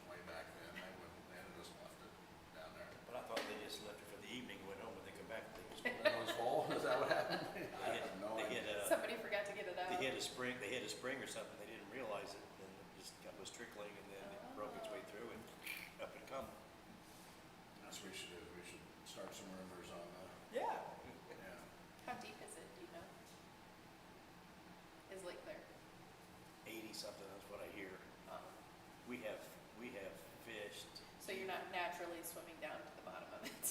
way back then, they had just left it down there. But I thought they just left it for the evening, went home, when they come back, they just, When it was full, is that what happened? I have no they idea. hit Somebody forgot to get it out. they hit a spring or something, they didn't realize it, and it just was trickling, and then it broke its way through, and up it come. That's what we should do. We should start some rumors on Yeah. yeah. How deep is it, do you know? Is Lake Claire? 80 something, that's what I hear. Um, We have fished. So you're not naturally swimming down to the bottom of it?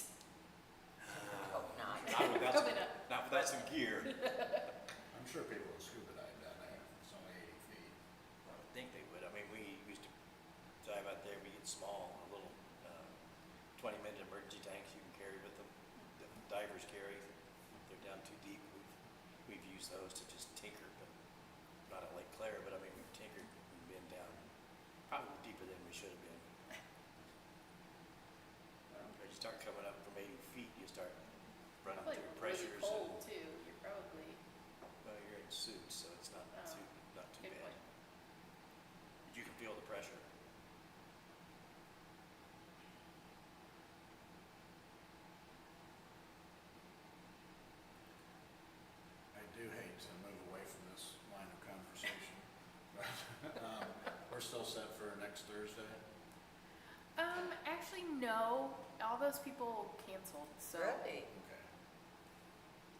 Hope not. Not without Probably some, not. not without some gear. I'm sure people will scuba dive down there. It's only 80 feet. I would think they would. I mean, we used to dive out there, we get small, little 20-minute emergency tanks you can carry with them. The divers carry. If they're down too deep, we've used those to just tinker, but not at Lake Claire, but I mean, we've tinkered and been down probably deeper than we should have been. As you start coming up from 80 feet, you start running Probably through really pressures. cold too, you're probably, Well, you're in suits, so it's not Oh, too good bad. point. But you can feel the pressure. I do hate to move away from this line of conversation, but we're still set for next Thursday. Actually, no, all those people canceled, so. Really? Okay.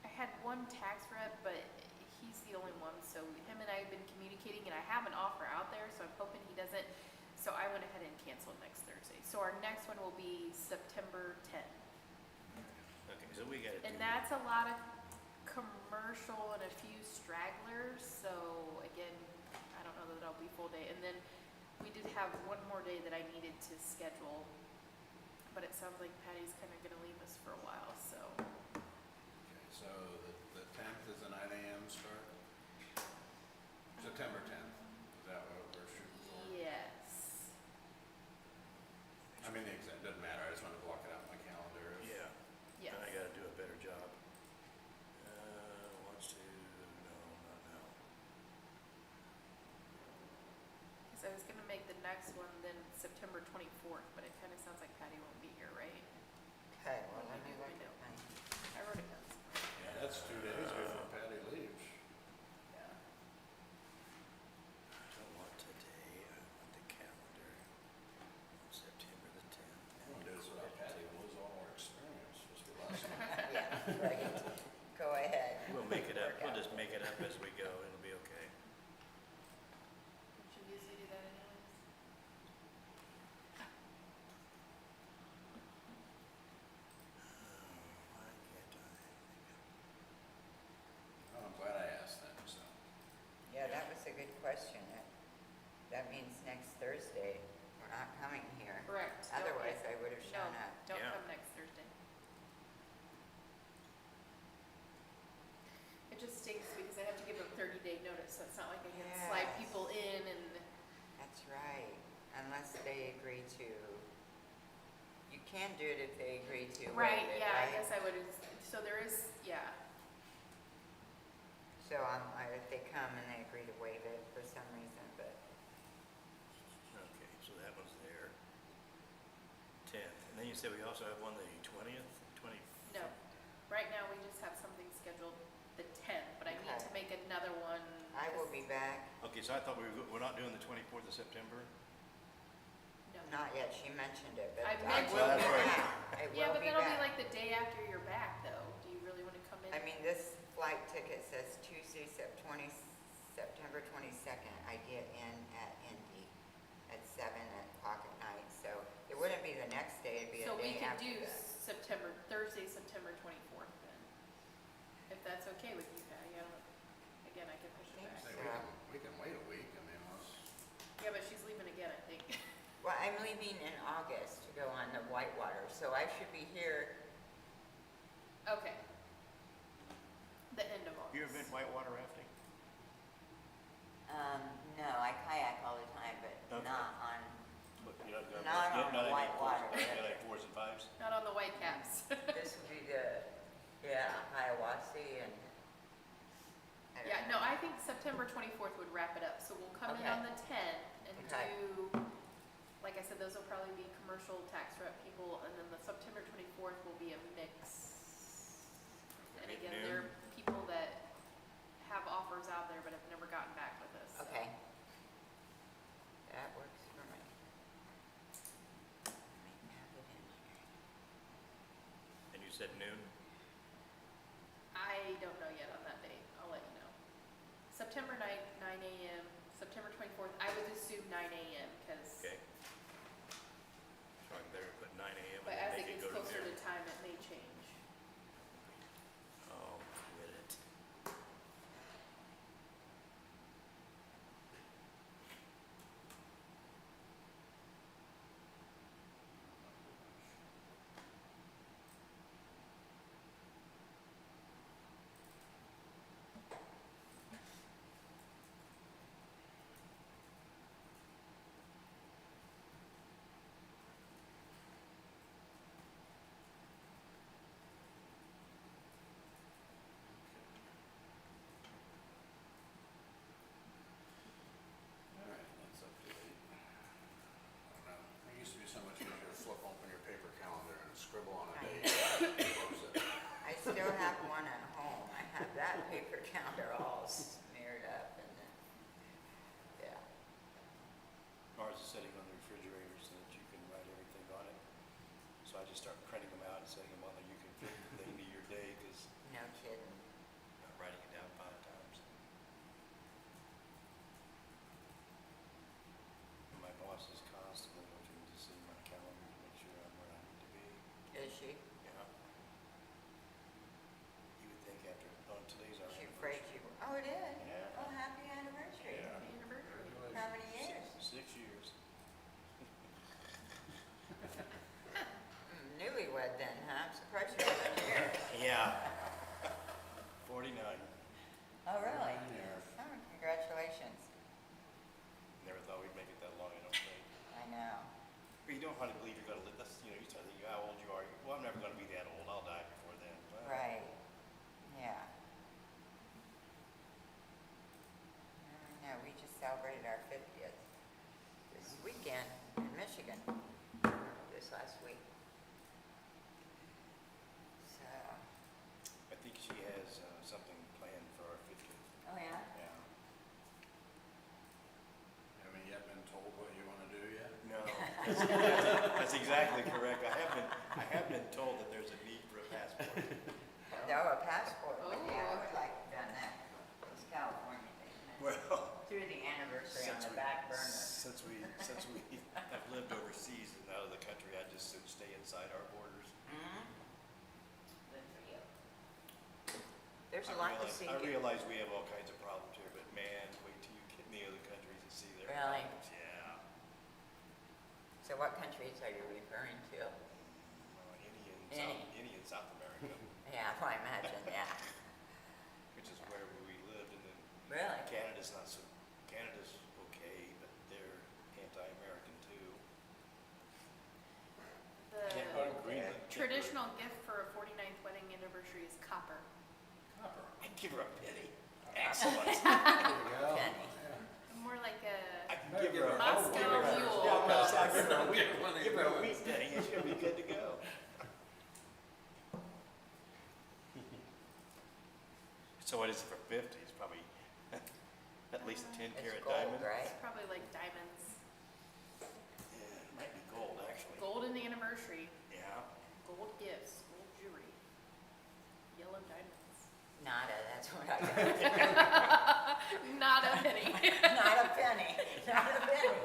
I had one tax rep, but he's the only one, so him and I have been communicating, and I have an offer out there, so I'm hoping he doesn't. So I went ahead and canceled next Thursday. So our next one will be September 10th. Okay, so we gotta do. And that's a lot of commercial and a few stragglers, so again, I don't know that I'll be full day. And then we did have one more day that I needed to schedule, but it sounds like Patty's kind of gonna leave us for a while, so. Okay, so the 10th is a 9 a.m. start? September 10th, is that what we're shooting for? Yes. I mean, the exact, doesn't matter, I just want to block it out in my calendar. Yeah. Yes. And I gotta do a better job. Wants to, no, not now. Cause I was gonna make the next one then September 24th, but it kind of sounds like Patty won't be here, right? Okay, well, let me I look know. at my, I wrote it down somewhere. Yeah, that's 2 days before Patty leaves. Yeah. I don't want today, I want the calendar. September the 10th. I want to do this without Patty, we'll lose all our experience, just with us. yeah, right. Go ahead. We'll make it up, Work we'll out. just make it up as we go, it'll be okay. Don't you usually do that anyways? Why can't I? Oh, I'm glad I asked that, so. Yeah, that was a good question. That means next Thursday, we're not coming here. Correct. Don't- Otherwise, I would have No, shown up. don't Yeah. come next Thursday. It just stinks because I have to give them 30-day notice, so it's not like I can slide Yes. people in and, That's right, unless they agree to, you can do it if they agree to waive right, it, yeah, I right? guess I would, so there is, yeah. So if they come and they agree to waive it for some reason, but, Okay, so that one's there. 10th, and then you said we also have one the 20th, 20? No, right now we just have something scheduled the 10th, but I need to Okay. make another one. I will be back. Okay, so I thought we're not doing the 24th of September? No. Not yet, she mentioned it, but I I mentioned will it. be back. I Yeah, will but be that'll be back. like the day after you're back, though. Do you really want to come in? I mean, this flight ticket says Tuesday, September 22nd. I get in at Indy at 7 o'clock at night, so it wouldn't be the next day, it'd be a So we day could after do that. Thursday, September 24th then. If that's okay with you, Patty. I don't, again, I can push it Think back. Say, so. we can wait a week, I mean, let's, Yeah, but she's leaving again, I think. Well, I'm leaving in August to go on the Whitewater, so I should be here. Okay. The end of August. You ever been whitewater rafting? No, I kayak all the time, but Okay. not on, Look, you're not gonna- Not on you're the any whitewater. fours- you're not any fours and fives? Not on the white caps. this would be the, Hiawassee and. I don't Yeah, know. no, I think September 24th would wrap it up. So we'll come in Okay. on the 10th and Okay. do, like I said, those will probably be commercial tax rep people, and then the September 24th will be a mix. And At again, noon? there are people that have offers out there but have never gotten back with us. so. Okay. That works for me. Let me have it in here. And you said noon? I don't know yet on that date. I'll let you know. September 9th, 9 a.m. September 24th, I would assume 9 a.m. because, Okay. So I better put 9 a.m. but and as then it make it gets go to closer there. to time, it may change. Oh, quit it. all right, that's up to date. I don't know, it used to be so much easier to flip open your paper calendar and scribble on a date, close it. I still have one at home. I have that paper counter all smeared up and then, yeah. Ours is sitting on the refrigerator so that you can write everything on it. So I just start printing them out and setting them on there. You can fit the thing to your day because No kidding. I'm writing it down 5 times. And my boss is constantly looking to see my calendar to make sure I'm where I need to be. Is she? Yeah. You would think after, oh, today's our She anniversary. afraid you, oh, it is? Yeah. Oh, happy anniversary. Yeah. Happy anniversary. How many years? 6 years. Newlywed then, huh? I'm surprised you're 7 years. Yeah. 49. Oh, really? Yeah. Oh, congratulations. Never thought we'd make it that long, I don't think. I know. But you don't hardly believe you're gonna live, that's, you know, you start thinking how old you are. Well, I'm never gonna be that old, I'll die before then. Well, Right. Yeah. No, we just celebrated our 50th this weekend in Michigan, this last week. So, I think she has something planned for our 50th. oh yeah? Yeah. Haven't yet been told what you wanna do yet? No, that's exactly correct. I have been told that there's a need for a passport. No, a passport, but yeah, I Oh. would like to have done that. It's California thing. Well, Through the anniversary on since the we, back burner. since we have lived overseas and out of the country, I just soon stay inside our borders. Mhm. Good for you. There's a lot to see I here. realize we have all kinds of problems here, but man, wait till you get in the other countries and see their Really? problems. Yeah. So what countries are you referring to? India and South America, Yeah, well, I imagine, yeah. which is where we lived, and then Really? Canada's okay, but they're anti-American too. Can't go to The Greenland. traditional gift for a 49th wedding anniversary is copper. Copper. I'd give her a penny. Excellent. There you go. Penny. Yeah. More like a I can give her a Moscow give her a- mule. Yeah, Give her a week, Get one of give her a these. week, Denny, and she'll be good to go. So what is it for 50? It's probably at least a 10 It's carat gold, diamond. right? It's probably like diamonds. Yeah, it might be gold, actually. Golden anniversary, Yeah. gold gifts, gold jewelry, yellow diamonds. Nada, that's what I got. Not a penny. Not a penny, not a penny.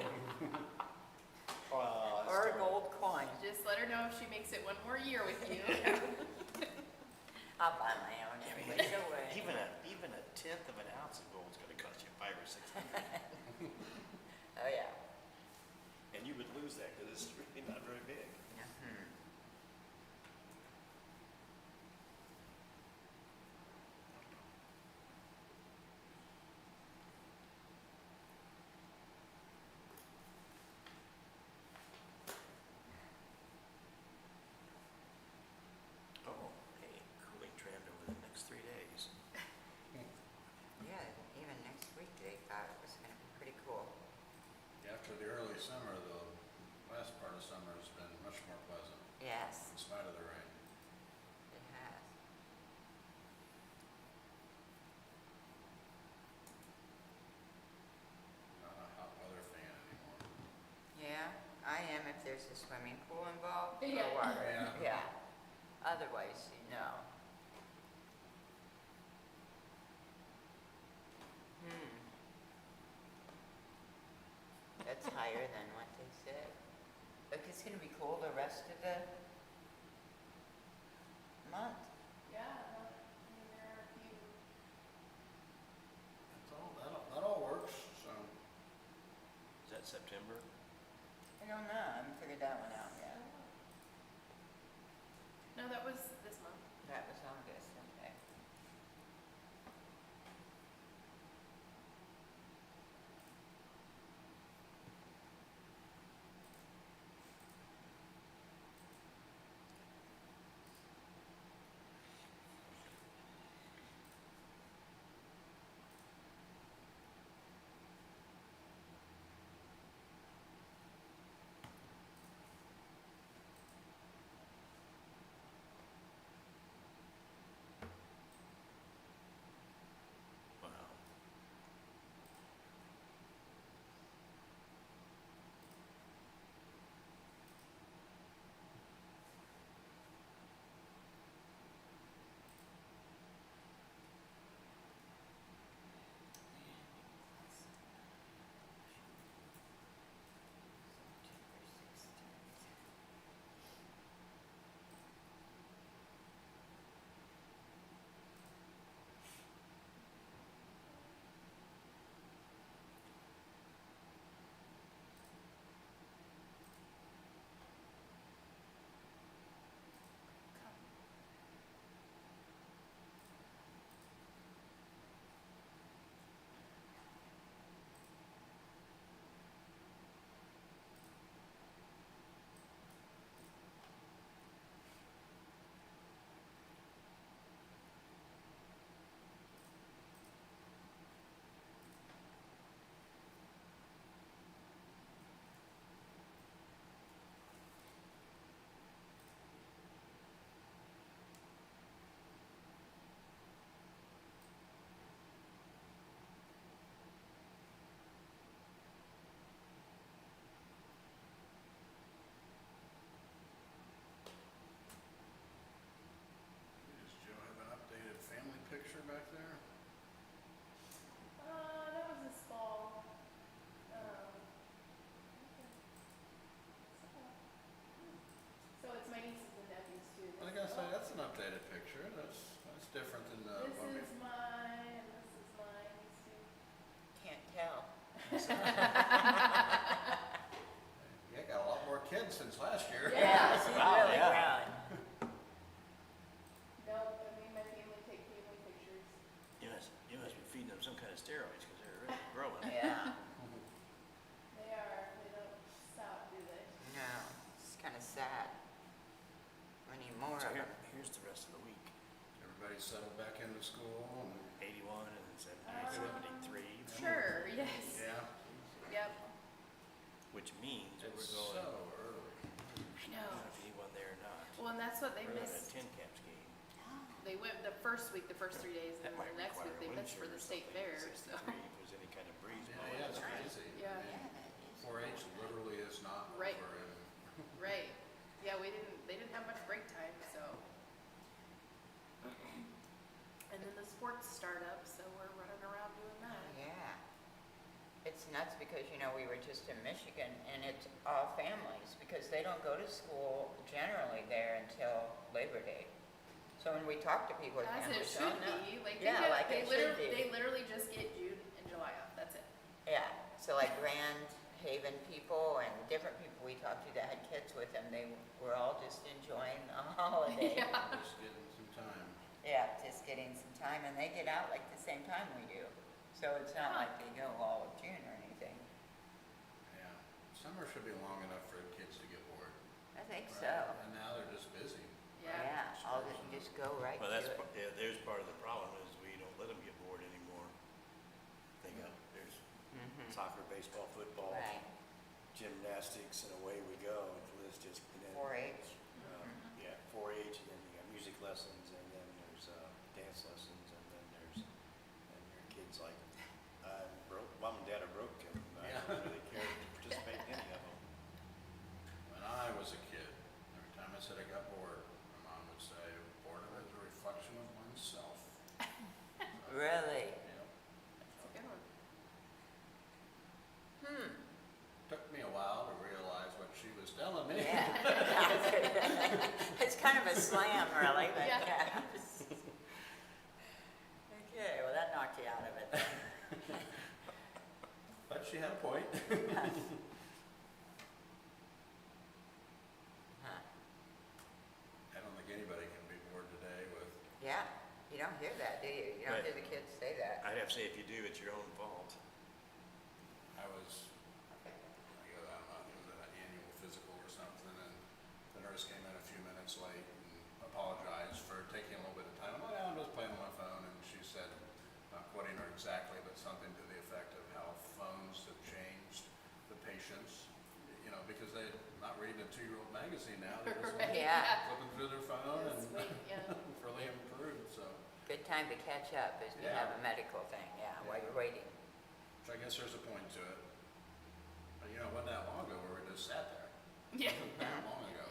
Oh, that's Or a terrible. gold coin. Just let her know if she makes it one more year with you. I'll buy my own I mean, anyway, so what? even a tenth of an ounce of gold is gonna cost you $500 or $600. Oh, yeah. And you would lose that because it's really not very big. Mhm. Oh, hey, cooling trend over the next 3 days. Yeah, even next week they thought it was gonna be pretty cool. After the early summer, the last part of summer has been much more pleasant, Yes, in spite of the rain. it has. Not a hot weather fan anymore. Yeah, I am if there's a swimming pool involved or Yeah. water. Yeah. Yeah. Otherwise, no. That's higher than what they said. Look, it's gonna be cool the rest of the month. Yeah, I mean, there are a few. That all works, so. Is that September? I don't know, I haven't figured that one out yet. No, that was this month. That was August, okay. Wow. Does Joe have an updated family picture back there? That was this fall. So it's my nieces and nephews too. I gotta say, that's an updated picture. That's different than This what we. is mine, and this is mine, these two. Can't tell. Yeah, got a lot more kids since last year. Yeah, she's Wow, really yeah. grown. Nope, I made my family take family pictures. You must be feeding them some kind of steroids because they're really growing. Yeah, They are, they don't stop, do they? no, it's kind of sad. We need more So of them. here's the rest of the week. Everybody settled back into school and. 81 and then 78, 73. Sure, yes. Yeah. Yep. which means we're It's going, so early. I I know. don't know if anyone there or not. Well, and that's what they We're having a missed. tin caps game. They went the first week, the first 3 days, That and might then the next require week they a wind missed for shear the or state something fair, at so. 63, if there's any kind of breeze Yeah, blowing. yeah, it's That's crazy. Yeah. Yeah, that is. 4-H literally is not Right. over in. Right. Yeah, they didn't have much break time, so. And then the sports start up, so we're running around doing that. Yeah. It's nuts because, you know, we were just in Michigan and it's all families because they don't go to school generally there until Labor Day. So when we talk to people, As it families should don't know. be, like Yeah, like it should be. they literally just get June and July off, that's it. Yeah, so like Grand Haven people and different people we talked to that had kids with them, they were all just enjoying the holiday. Yeah. Just getting some time. Yeah, just getting some time and they get out like the same time we do. So it's not like they go all of June or anything. Yeah. Summer should be long enough for kids to get bored. I think right? so. And now they're just busy. Yeah. Yeah, all that you just go right Well, to that's, it. yeah, there's part of the problem is we don't let them get bored anymore. There's Mhm. soccer, baseball, football, Right, gymnastics, and away we go. And the list just, and then, 4-H. yeah, 4-H, and then you got music lessons, and then there's dance lessons, and then there's, and your kids like, mom and dad are broken. I Yeah. don't really care to participate in any of them. When I was a kid, every time I said I got bored, my mom would say, boredom is a reflection of oneself. Really? Yep. That's a good one. Took me a while to realize what she was telling me. Yeah. It's kind of a slam, really, but Yeah. yeah. Okay, well, that knocked you out of it. But she had a point. Huh. I don't think anybody can be bored today with, Yeah, you don't hear that, do you? You don't Right. hear the kids say that. I'd have to say, if you do, it's your own fault. I don't know, it was an annual physical or something, and the nurse came in a few minutes late and apologized for taking a little bit of time. I'm like, I'm just playing on my phone, and she said, not quoting her exactly, but something to the effect of how phones have changed the patients, you know, because they're not reading a 2-year-old magazine now, they're just Right. Yeah. flipping through their phone That's and sweet, yeah. really improved, so. Good time to catch up is to Yeah. have a medical thing, yeah, while you're waiting. So I guess there's a point to it. But you know, it wasn't that long ago where we just sat there. Yeah. That long ago.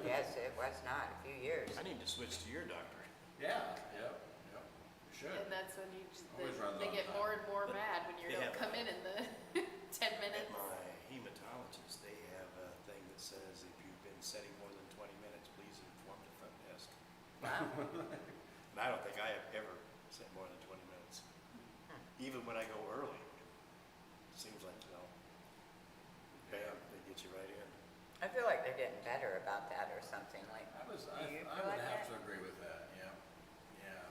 Yes, it was not, a few years. I need to switch to your doctor. Yeah, yep. You should. And that's when you just, Always runs they on get time. more and more mad when you They don't have come in the 10 At minutes. my hematologist, they have a thing that says if you've been sitting more than 20 minutes, please inform the front desk. Wow. And I don't think I have ever sat more than 20 minutes. Even when I go early, it seems like, you know, bam, they get you right in. I feel like they're getting better about that or something like. I Do you would feel like have that? to agree with that, yeah. Yeah.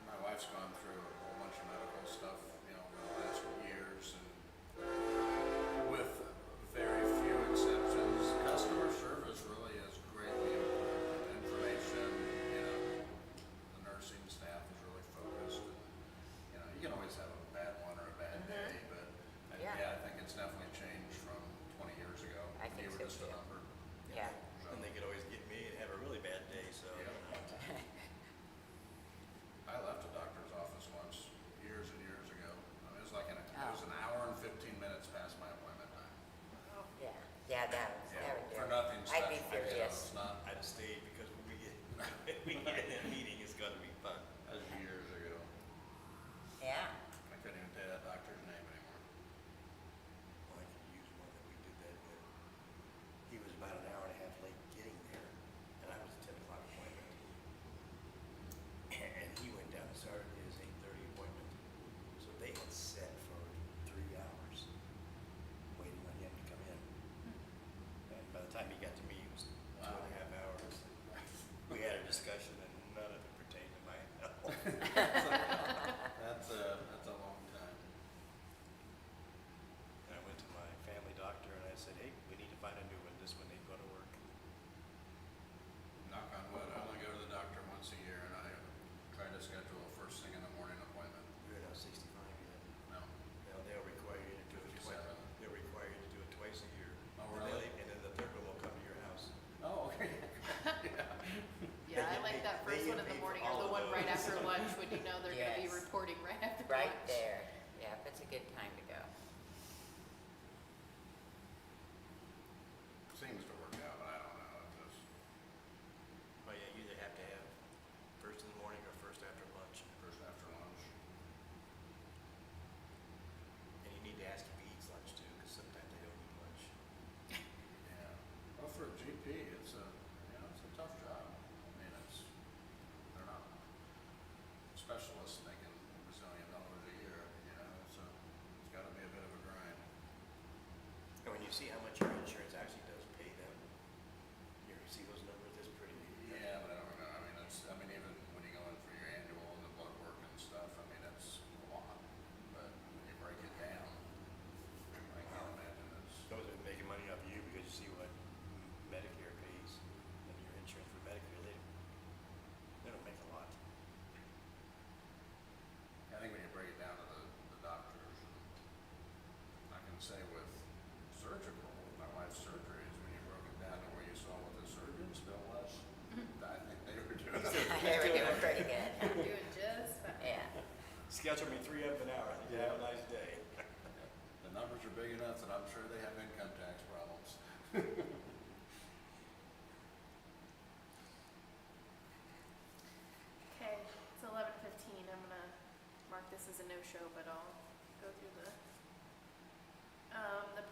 My wife's gone through a whole bunch of medical stuff, you know, in the last years, and with very few exceptions, customer service really has greatly improved. Information, you know, the nursing staff is really focused, and, you know, you can always have a bad one or a bad day, but, Yeah. yeah, I think it's definitely changed from 20 years ago. I when think you were so, just a too. number. Yeah. So, And they could always get me and have a really bad day, so. Yeah. I left a doctor's office once, years and years ago. I mean, it was like it was an hour and 15 minutes past my appointment time. Yeah, yeah, that was, Yeah, that would do. for nothing I'd be special, so furious. it's not, I'd have stayed because when we get, we get in that meeting, it's gonna be fun. that was years ago. Yeah, I couldn't even tell that doctor's name anymore. Well, I could use one that we did that with. He was about an hour and a half late getting there, and I was a 10 o'clock appointment. And he went down and started his 8:30 appointment. So they had set for 3 hours, waiting on him to come in. And by the time he got to me, it was 2.5 hours. We had a discussion and none of it pertained to my health. That's a long time. And I went to my family doctor and I said, hey, we need to find a new one. This one ain't gonna work. Knock on wood, I only go to the doctor once a year, and I try to schedule a first thing in the morning appointment. You're not 65 yet. No, They'll require you to do it 57.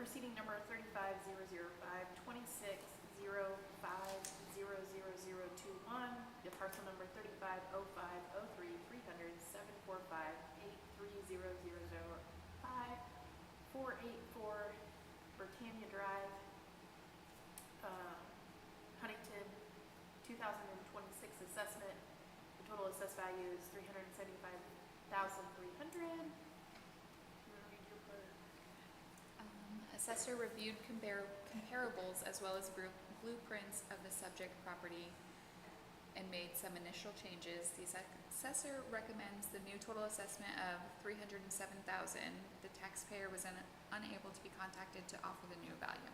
proceeding number 35005, 2605000021, the parcel number 350503000745830005, 484 Britannia Drive, Huntington, 2026 assessment. The total assessed value is $375,300. Assessor reviewed comparables as well as blueprints of the subject property and made some initial changes. The assessor recommends the new total assessment of $307,000. The taxpayer was unable to be contacted to offer the new value.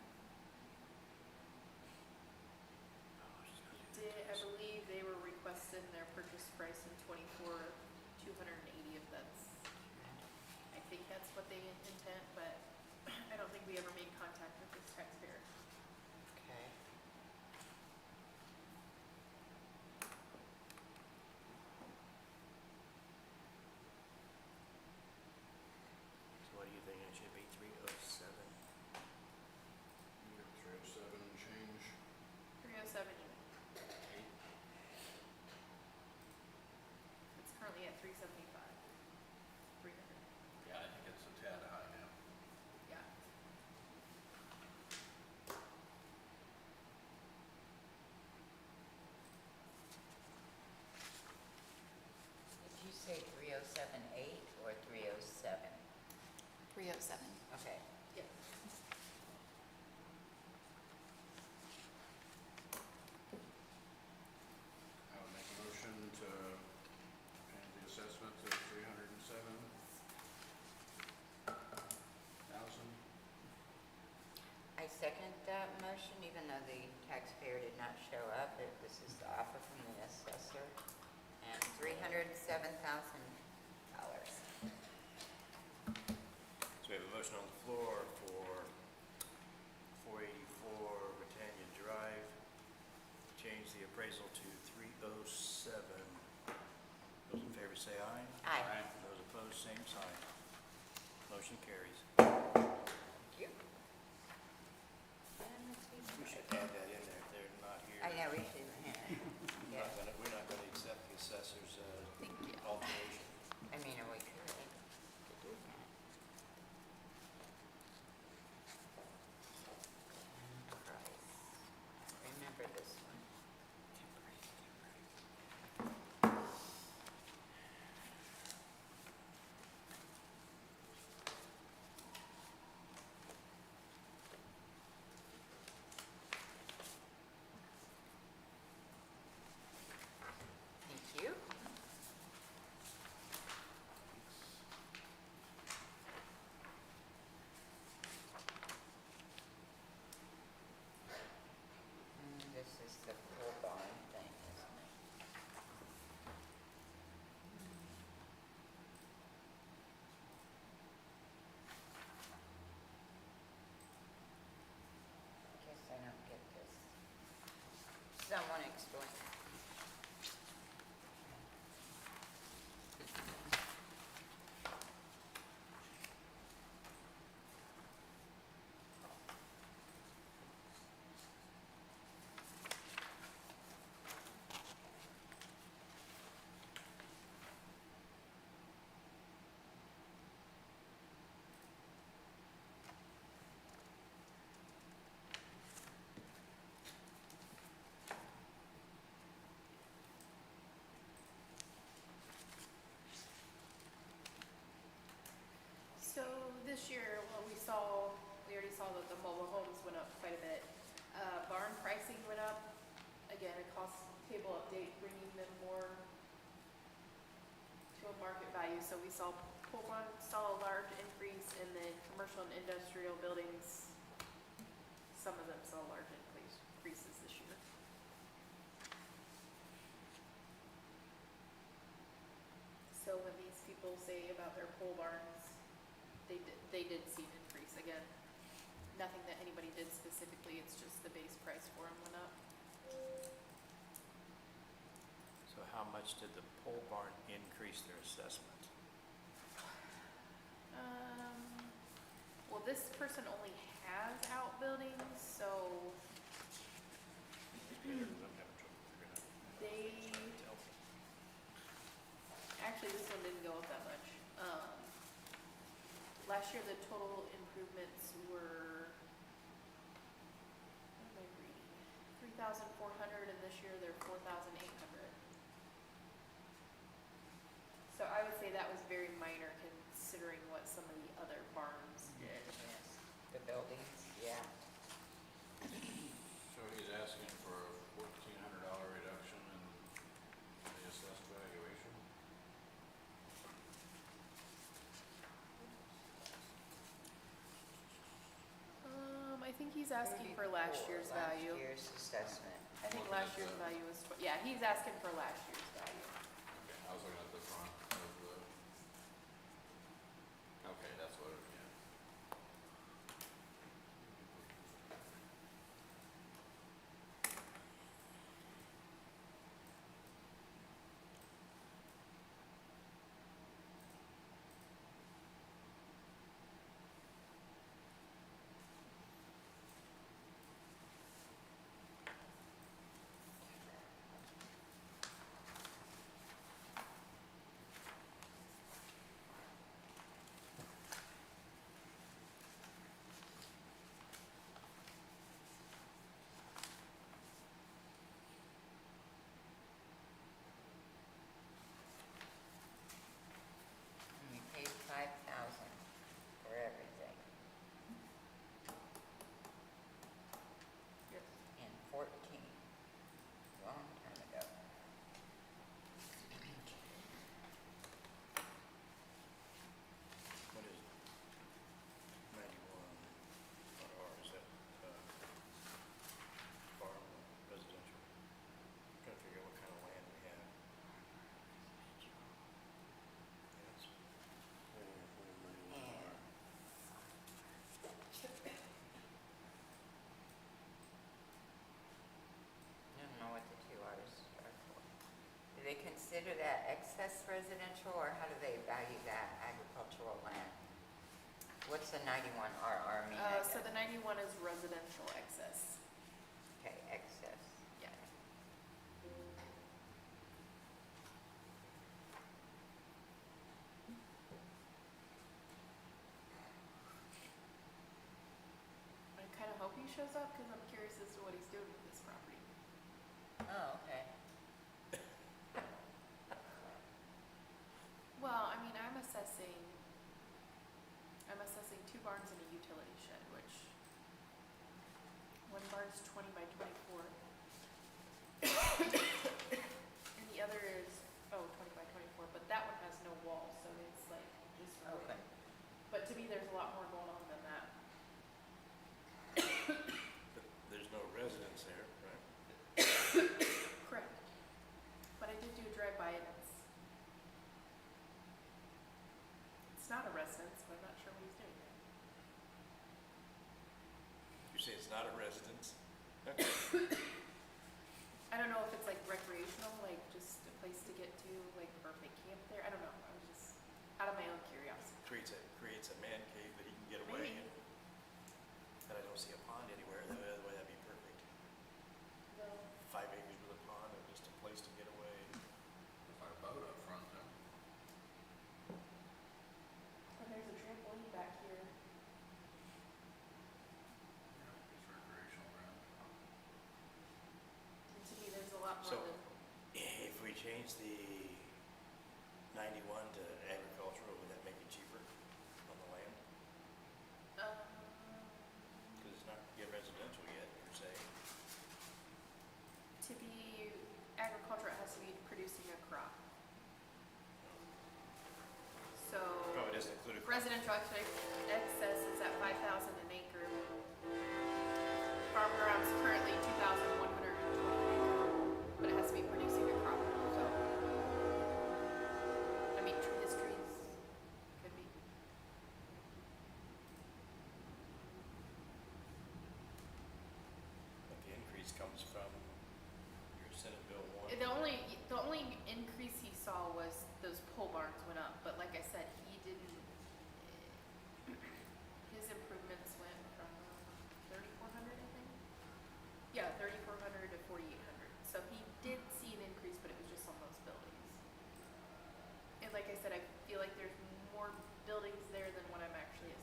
I believe they were requesting their purchase price in 24, 280 if that's, I think that's what they intend, but I don't think we ever made contact with this taxpayer. Okay. So what do you think, it should be 307? 307 change. 307 even. It's currently at 375. 300, Yeah, I think it's a tad high now. yeah. Did you say 3078 or 307? 307. Okay. Yeah. I would make a motion to change the assessment to 307,000. I second that motion, even though the taxpayer did not show up. This is the offer from the assessor, and $307,000. So we have a motion on the floor for 484 Britannia Drive, change the appraisal to 307. Those in favor say aye. Aye. Those opposed, same sign. Motion carries. Thank you. We should add that in there if they're not here. I know, we should, yeah. We're not gonna accept the assessor's Thank you. alteration. I mean, we could do that. Price. Remember this one. Thank you. This is the pole barn thing, isn't it? Guess I don't get this. Someone explain. So this year, what we already saw that the mobile homes went up quite a bit. Barn pricing went up. Again, a cost table update, bringing them more to a market value. So we saw pole barns saw a large increase, and then commercial and industrial buildings, some of them saw large increases this year. So when these people say about their pole barns, they did see an increase. Again, nothing that anybody did specifically, it's just the base price for them went up. So how much did the pole barn increase their assessment? Well, this person only last year the total improvements were, what am I reading? 3,400, and this year they're 4,800. So I would say that was very minor considering what some of the other barns did. Yes, the buildings, yeah. So he's asking for a $1,400 reduction in the assessed valuation? I think he's asking for last 34, year's value. Last year's assessment. I think Looking last at year's the- value was, yeah, he's asking for last year's value. Okay, I was looking at the front of the, okay, that's what it, yeah. And we paid 5,000 for everything Yes. in 14, long time ago. What is 91 or is that farm residential? Trying to figure out what kind of land we have. Yes. And I don't know what the 2 R's are for. Do they consider that excess residential, or how do they value that agricultural land? What's the 91 RR mean? I So guess? the 91 is residential excess. Okay, excess. Yeah. I kind of hope he shows up because I'm curious as to what he's doing with this property. Oh, okay. Well, I mean, I'm assessing 2 barns and a utility shed, which one barn's 20 by 24. And the other is, 20 by 24, but that one has no wall, so it's like just wood. Okay. But to me, there's a lot more going on than that. But there's no residence there, right? Correct. But I did do a drive-by and it's not a residence, but I'm not sure what he's doing there. You say it's not a residence? I don't know if it's like recreational, like just a place to get to, like, or if they camp there. I don't know. I was just out of my own curiosity. Creates a man cave that he can get away in. And I don't see a pond anywhere, that way that'd be perfect. Well, 5 acres with a pond and just a place to get away. There's our boat up front there. and there's a trampoline back here. Yeah, it's recreational ground. And to me, there's a lot more So- than, If we change the 91 to agricultural, would that make it cheaper on the land? Because it's not yet residential yet, per se. to be agriculture, it has to be producing a crop. So Probably doesn't include a. residential excess is at 5,000 an acre. Farm ground's currently 2,120 an acre, but it has to be producing a crop, so. I mean, his trees could be. But the increase comes from your Senate Bill 1. The only increase he saw was those pole barns went up, but like I said, he didn't, his improvements went from 3,400, I think? Yeah, 3,400 to 4,800. So he did see an increase, but it was just on those buildings. And like I said, I feel like there's more buildings there than what I'm actually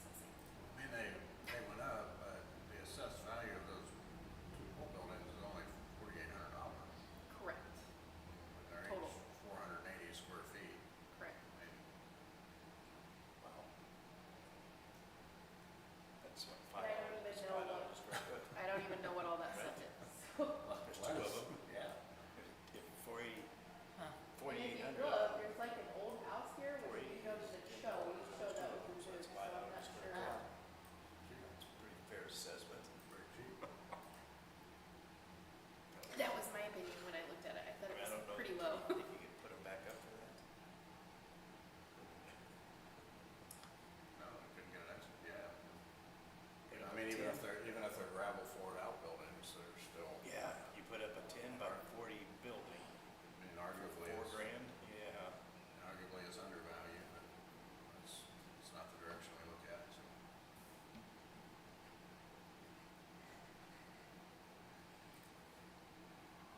gravel floored outbuildings, they're still, Yeah, you put up a 10 by 40 building, I mean, arguably, $4 is, grand, yeah. arguably is undervalued, but it's not the direction we look at, so.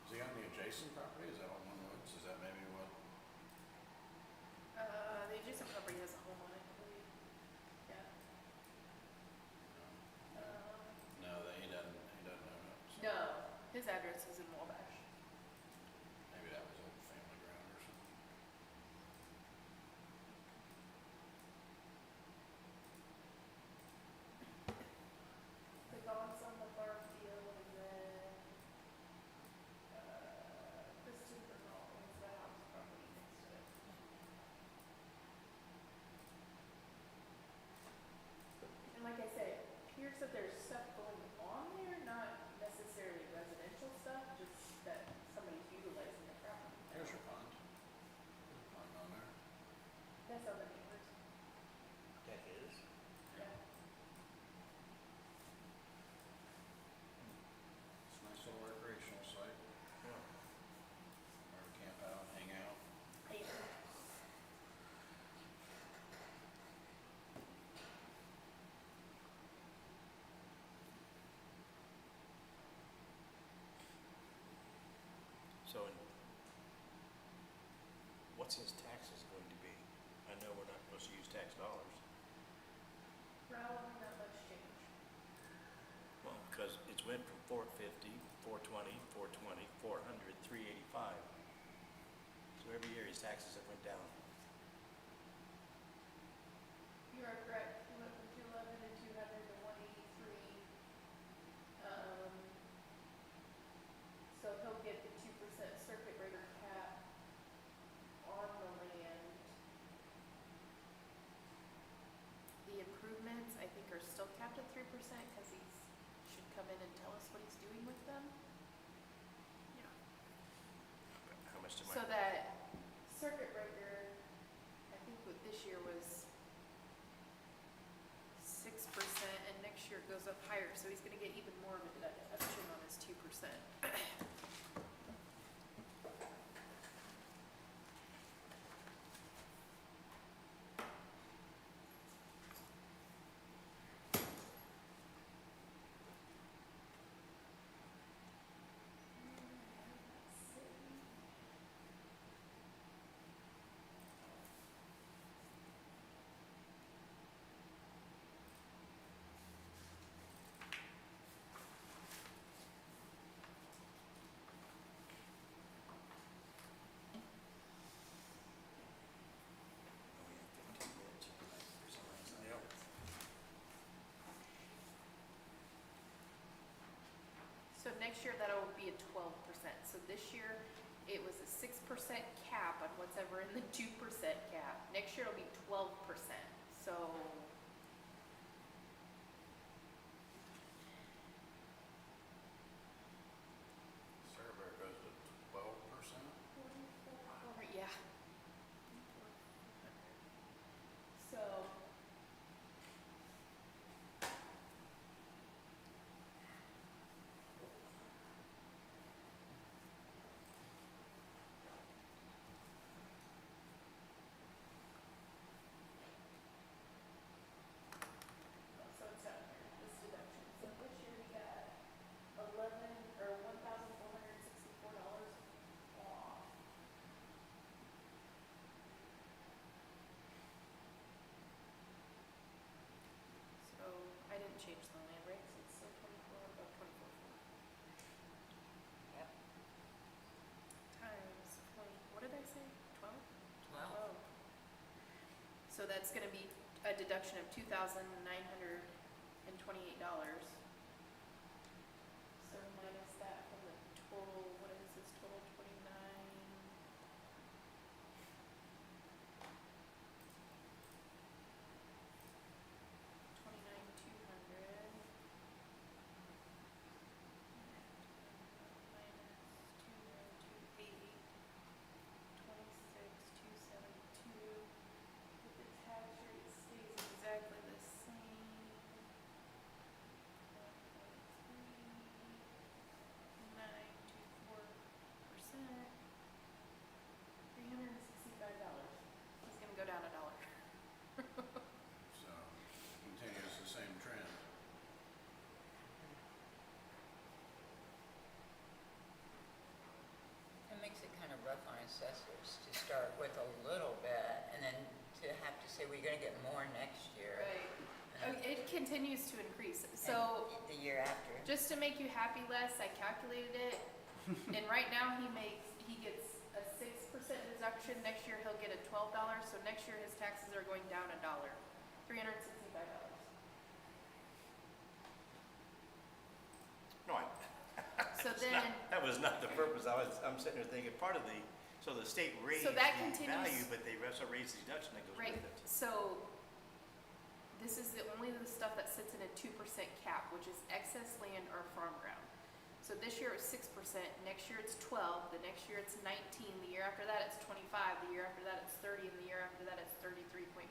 Is he on the adjacent property? Is that on One Woods? Is that maybe what? The adjacent property has a home on it, I believe. Yeah. No, that he doesn't own it. So No, his address is in Wabash. maybe that was old family ground or something. The dogs on the farm field, and then, Kristen Bernal owns the house property next to it. And like I said, it appears that there's stuff going on there, not necessarily residential stuff, just that somebody's utilizing the property. There's your pond. There's a pond on there. That's on the neighbors, That is? yeah. It's a nice little recreational site, Yeah. where to camp out, hang out. So, what's his taxes going to be? I know we're not supposed to use tax dollars. Probably not much change. Well, because it's went from 450, 420, 420, 400, 385. So every year his taxes have went down. You are correct, he went from 211 to 200 to 183. So he'll get the 2% circuit breaker cap on the land. The improvements, I think, are still capped at 3% because should come in and tell us what he's doing with them. Yeah. How much did So my, that circuit breaker, I think what this year was 6%, and next year it goes up higher, so he's gonna get even more of a deduction on his 2%. oh, we have 15 minutes. For some reason. Yep. So next year, that'll be a 12%. So this year, it was a 6% cap on what's ever in the 2% cap. Next year, it'll be 12%. So Cerebral goes to 12%. yeah. So so it's down here, this deduction. So this year we got 1,464 dollars off. So I didn't change the land rates, it's still 24, Yep. times 20, what did I say? 12? 12. Oh. So that's gonna be a deduction of $2,928. So minus that from the total, what is this total, 29,200. Minus 2,928, 26,272. If the tax rate stays exactly the same, gonna get more next year. Right. Oh, it continues to increase. So And the year after. just to make you happy, Les, I calculated it. And right now he gets a 6% deduction. Next year he'll get a $12. So next year his taxes are going down $1, $365. No, So then, that was not the purpose. I'm sitting there thinking, part of the, so the state raised So that the continues- value, but they also raised the deduction that goes right, with it. so this is only the stuff that sits in a 2% cap, which is excess land or farm ground. So this year it's 6%, next year it's 12, the next year it's 19, the year after that it's 25, the year after that it's 30, and the year after that it's 33.4.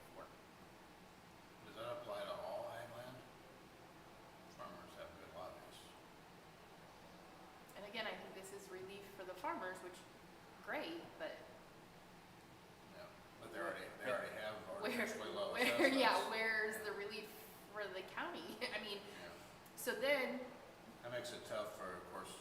Does that apply to all ag land? Farmers have good lobbyists. And again, I think this is relief for the farmers, which, great, but Yeah, but they already have where, artificially low where, assessments. yeah, where's the relief for the county? I mean, Yeah. so then, That makes it tough for, of course,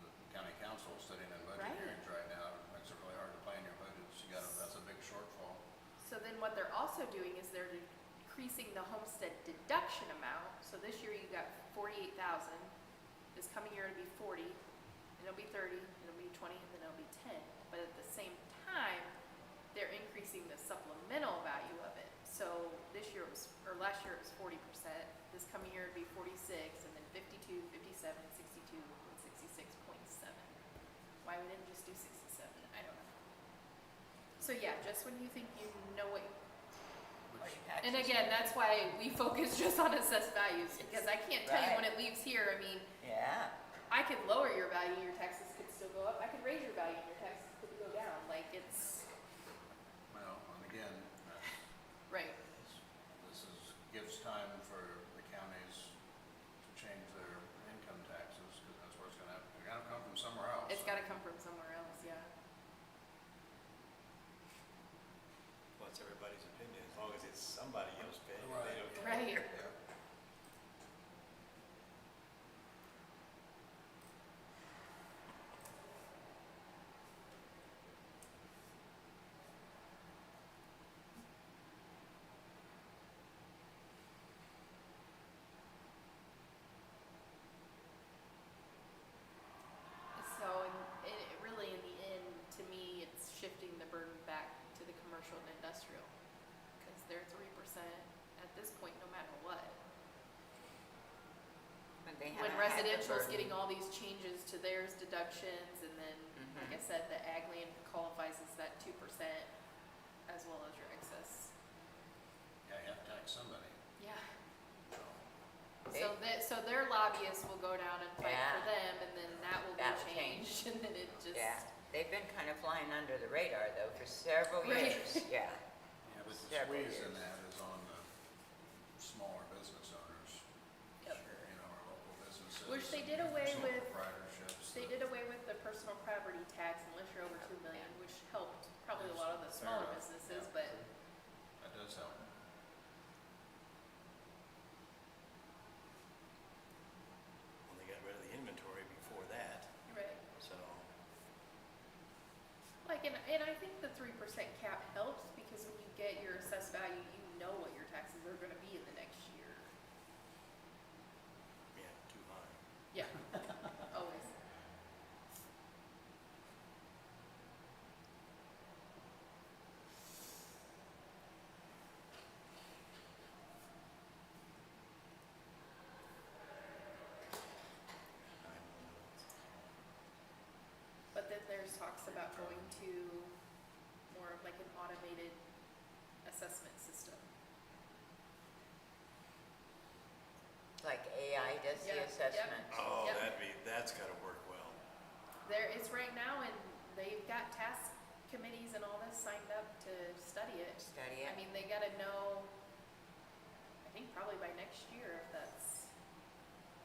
the county council sitting in budget Right. hearings right now. It makes it really hard to plan your budgets. That's a big shortfall. so then what they're also doing is they're decreasing the homestead deduction amount. So this year you got 48,000. This coming year it'll be 40, and it'll be 30, and it'll be 20, and then it'll be 10. But at the same time, they're increasing the supplemental value of it. So this year it was, or last year it was 40%. This coming year it'd be 46, and then 52, 57, 62, and 66.7. Why we didn't just do 67, I don't know. So yeah, just when you think you know what, Or your and taxes. again, that's why we focus just on assessed values, because I can't tell you when it leaves here. I mean, Yeah, I could lower your value, your taxes could still go up. I could raise your value, and your taxes could go down. Like, it's, Well, and again, right, gives time for the counties to change their income taxes, because that's where it's gonna have, it gotta come from somewhere else. it's gotta come from somewhere else, yeah. Well, it's everybody's opinion, as long as it's somebody else paying, Right. they don't care. Right. Yeah. So, and it really, in the end, to me, it's shifting the burden back to the commercial and industrial. Because they're 3% at this point, no matter what. but they When haven't had the residential's burden. getting all these changes to theirs deductions, and then, like I Mhm. said, the ag land qualifies as that 2%, as well as your excess. Yeah, you have to tax somebody, Yeah. so. So their lobbyists will go down and fight Yeah. for them, and then that will That be will changed, and then it just. Yeah, they've been kind of flying under the radar though for several Right. years, yeah. Yeah, but the Several squeeze in years. that is on the smaller business owners. Yep. You know, our local businesses. Which they did and away sole with- proprietorships They that- did away with the personal property tax unless you're over 2 million, which helped probably a lot of the Fair smaller enough, businesses, yeah. but That does help. Well, they got rid of the inventory before that, right. so. Like, and I think the 3% cap helps because when you get your assessed value, you know what your taxes are gonna be in the next year. Yeah, too high. Yeah, always. But then there's talks about going to more of like an automated assessment system. Like AI does the Yeah, yep. assessment. Oh, Yep. that's gotta work well. There, it's right now, and they've got task committees and all this signed up to study it. Study I it. mean, they gotta know, I think probably by next year, if that's,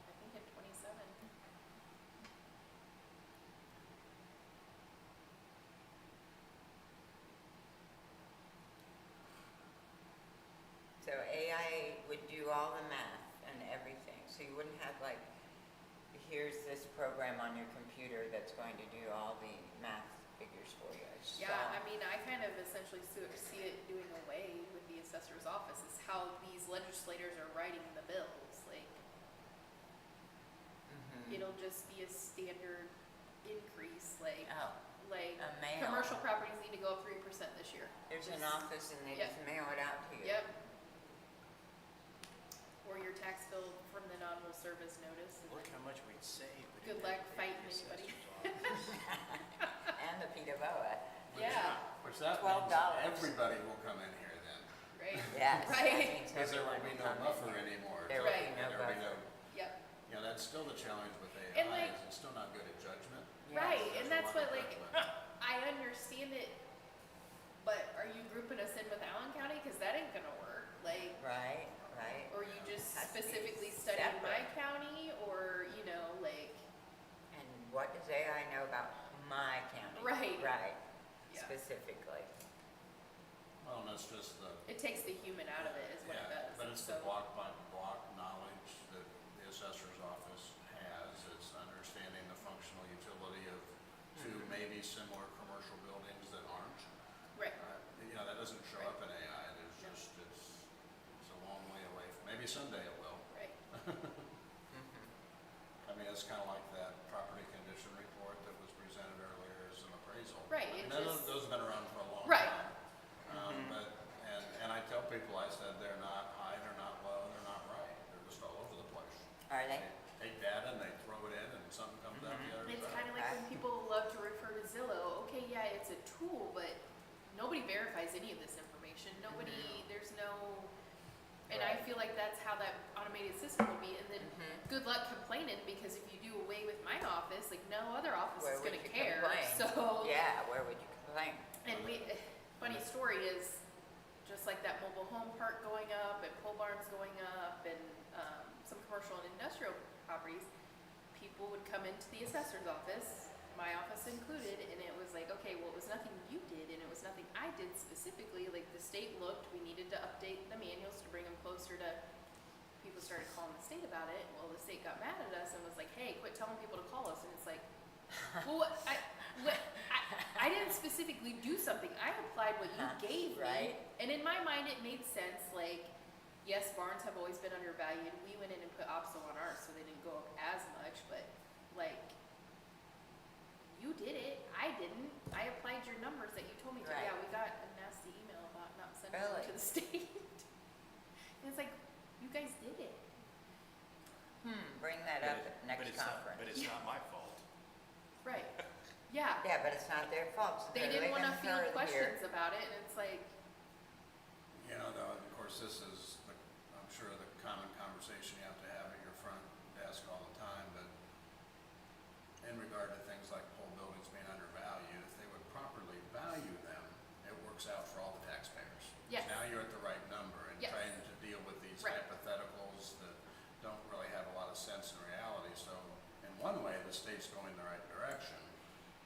I think in 27. So AI would do all the math and everything, so you wouldn't have like, here's this program on your computer that's going to do all the math figures for you, so. Yeah, I mean, I kind of essentially see it doing away with the assessor's office, is how these legislators are writing the bills, like, Mhm. it'll just be a standard increase, like, Oh, like, a mail. commercial properties need to go up 3% this year. There's an Just- office and they Yep. just mail it out to you. Yep. Or your tax bill from the non-will service notice. And Look then how much we'd save. putting Good that luck in the fighting anybody. assessor's office. And the Ptboa. Yeah, Which that $12. means everybody will come in here then, right? Yes, that Right. means because there will everyone be will no come in buffer here. anymore. There will be Right. no And there'll be buffer. no, Yep. you know, that's still the challenge with And, AI, like- is it's still not good at judgment. Yes. Right, There's and a that's lot what, of like, judgment. I understand it, but are you grouping us in with Allen County? Cause that ain't gonna work, like, Right, right. or you just Has to be specifically studying my separate. county, or, you know, like, And what does AI know about my county? Right. Right, yeah. specifically. Well, and that's just the, It takes the human out of it is what it yeah, does. but it's So- the block by block knowledge that the assessor's office has. It's understanding the functional utility of two Mhm. maybe similar commercial buildings that aren't. Right, You know, that doesn't show Right. up in AI. There's No. just, it's a long way away. Maybe someday it will. right. Mhm. I mean, it's kind of like that property condition report that was presented earlier as an appraisal. Right, I it mean, just- those have been around for a long Right. time. Mhm. But, and I tell people, I said, they're not high, they're not low, they're not right. They're just all over the place. Are they? Take data and they throw it in and something comes out the other It's side. kind of like when people love to refer to Zillow. Okay, yeah, it's a tool, but nobody verifies any of this information. Nobody, there's no, and I Right. feel like that's how that automated system will be. And then Mhm. good luck complaining, because if you do away with my office, like no other office Where is would gonna you care. complain? So Yeah, where would you complain? and funny story is, just like that mobile home park going up and pole barns going up and some commercial and industrial properties, people would come into the assessor's office, my office included, and it was like, okay, well, it was nothing you did and it was nothing I did specifically. Like the state looked, we needed to update the manuals to bring them closer to, people started calling the state about it. Well, the state got mad at us and was like, hey, quit telling people to call us. And it's like, well, I didn't specifically do something. I applied what you gave me. Right. And in my mind, it made sense. Like, yes, barns have always been undervalued. We went in and put OPSO on ours, so they didn't go up as much. But, like, you did it. I didn't. I applied your numbers that you told me to. Right. Yeah, we got a nasty email about not sending Really? them to the state. And it's like, you guys did it. Bring that up at next conference. But it's not my fault. Right. Yeah. Yeah, but it's not their fault, so They they're didn't want to living field through questions here. about it, and it's like, You know, though, of course, this is, I'm sure, the common conversation you have to have at your front desk all the time, but in regard to things like pole buildings being undervalued, if they would properly value them, it works out for all the taxpayers. Yes. Now you're at the right number and Yes. trying to deal with these Right. hypotheticals that don't really have a lot of sense in reality. So in one way, the state's going the right direction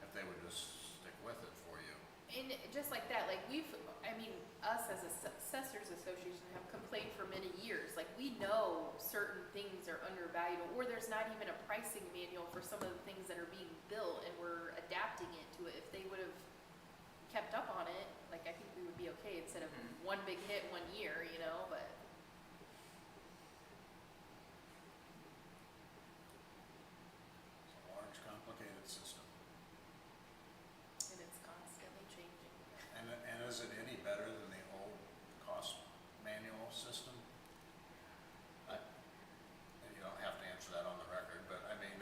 if they would just stick with it for you. and just like that, like us as a assessors association have complained for many years. Like, we know certain things are undervalued, or there's not even a pricing manual for some of the things that are being built, and we're adapting it to it. If they would have kept up on it, like, I think we would be okay instead of Mhm. one big hit one year, you know, but. It's a large, complicated system. And it's constantly changing. And is it any better than the old cost manual system? And you don't have to answer that on the record, but I mean,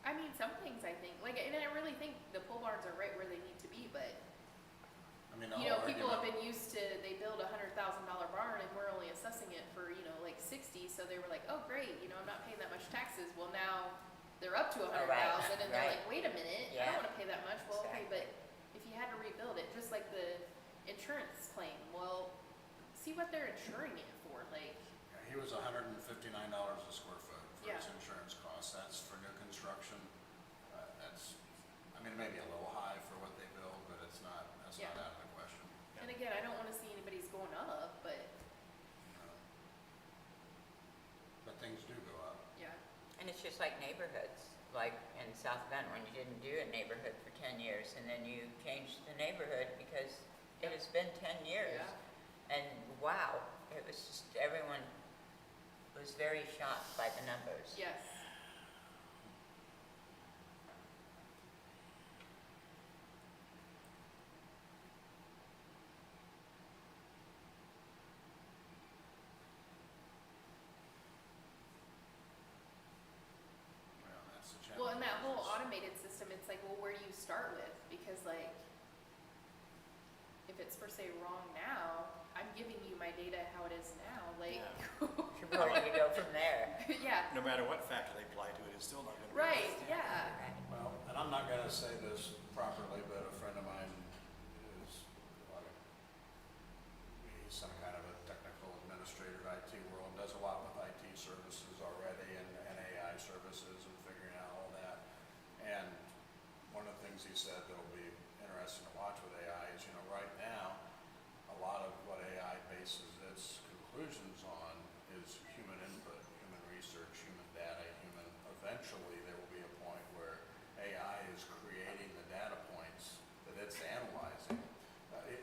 I mean, some things I think, like, and I really think the pole barns are right where they need to be, but, I mean, the you know, whole people have argument. been used to, they build $100,000 barn and we're only assessing it for, you know, like 60, so they were like, oh, great, you know, I'm not paying that much taxes. Well, now they're up to 100,000 and they're right. like, wait a minute, I Yeah. don't wanna pay that much. Well, okay, Exactly. but if you had to rebuild it, just like the insurance claim, well, see what they're insuring it for, like, He was $159 a square foot for his Yeah. insurance costs. That's for new construction. That's, I mean, maybe a little high for what they build, but it's not, that's not Yeah. out of the question. and again, I don't wanna see anybody's going up, but, No. But things do go up. yeah. And it's just like neighborhoods. like in South Bend, when you didn't do a neighborhood for 10 years, and then you changed the neighborhood because it has been 10 years. Yeah. And wow, it was just, everyone was very shocked by the numbers. Yes. Well, that's the challenge. Well, and that whole automated system, it's like, well, where do you start with? Because like, if it's for say wrong now, I'm giving you my data how it is now, like, Where do you go from there? yeah, No matter what factor they apply to it, it's still not gonna be. right, yeah. Well, and I'm not gonna say this properly, but a friend of mine is, like, he's some kind of a technical administrator, IT world, does a lot with IT services already and AI services and figuring out all that. And one of the things he said that'll be interesting to watch with AI is, you know, right now, a lot of what AI bases its conclusions on is human input, human research, human data, eventually there will be a point where AI is creating the data points that it's analyzing.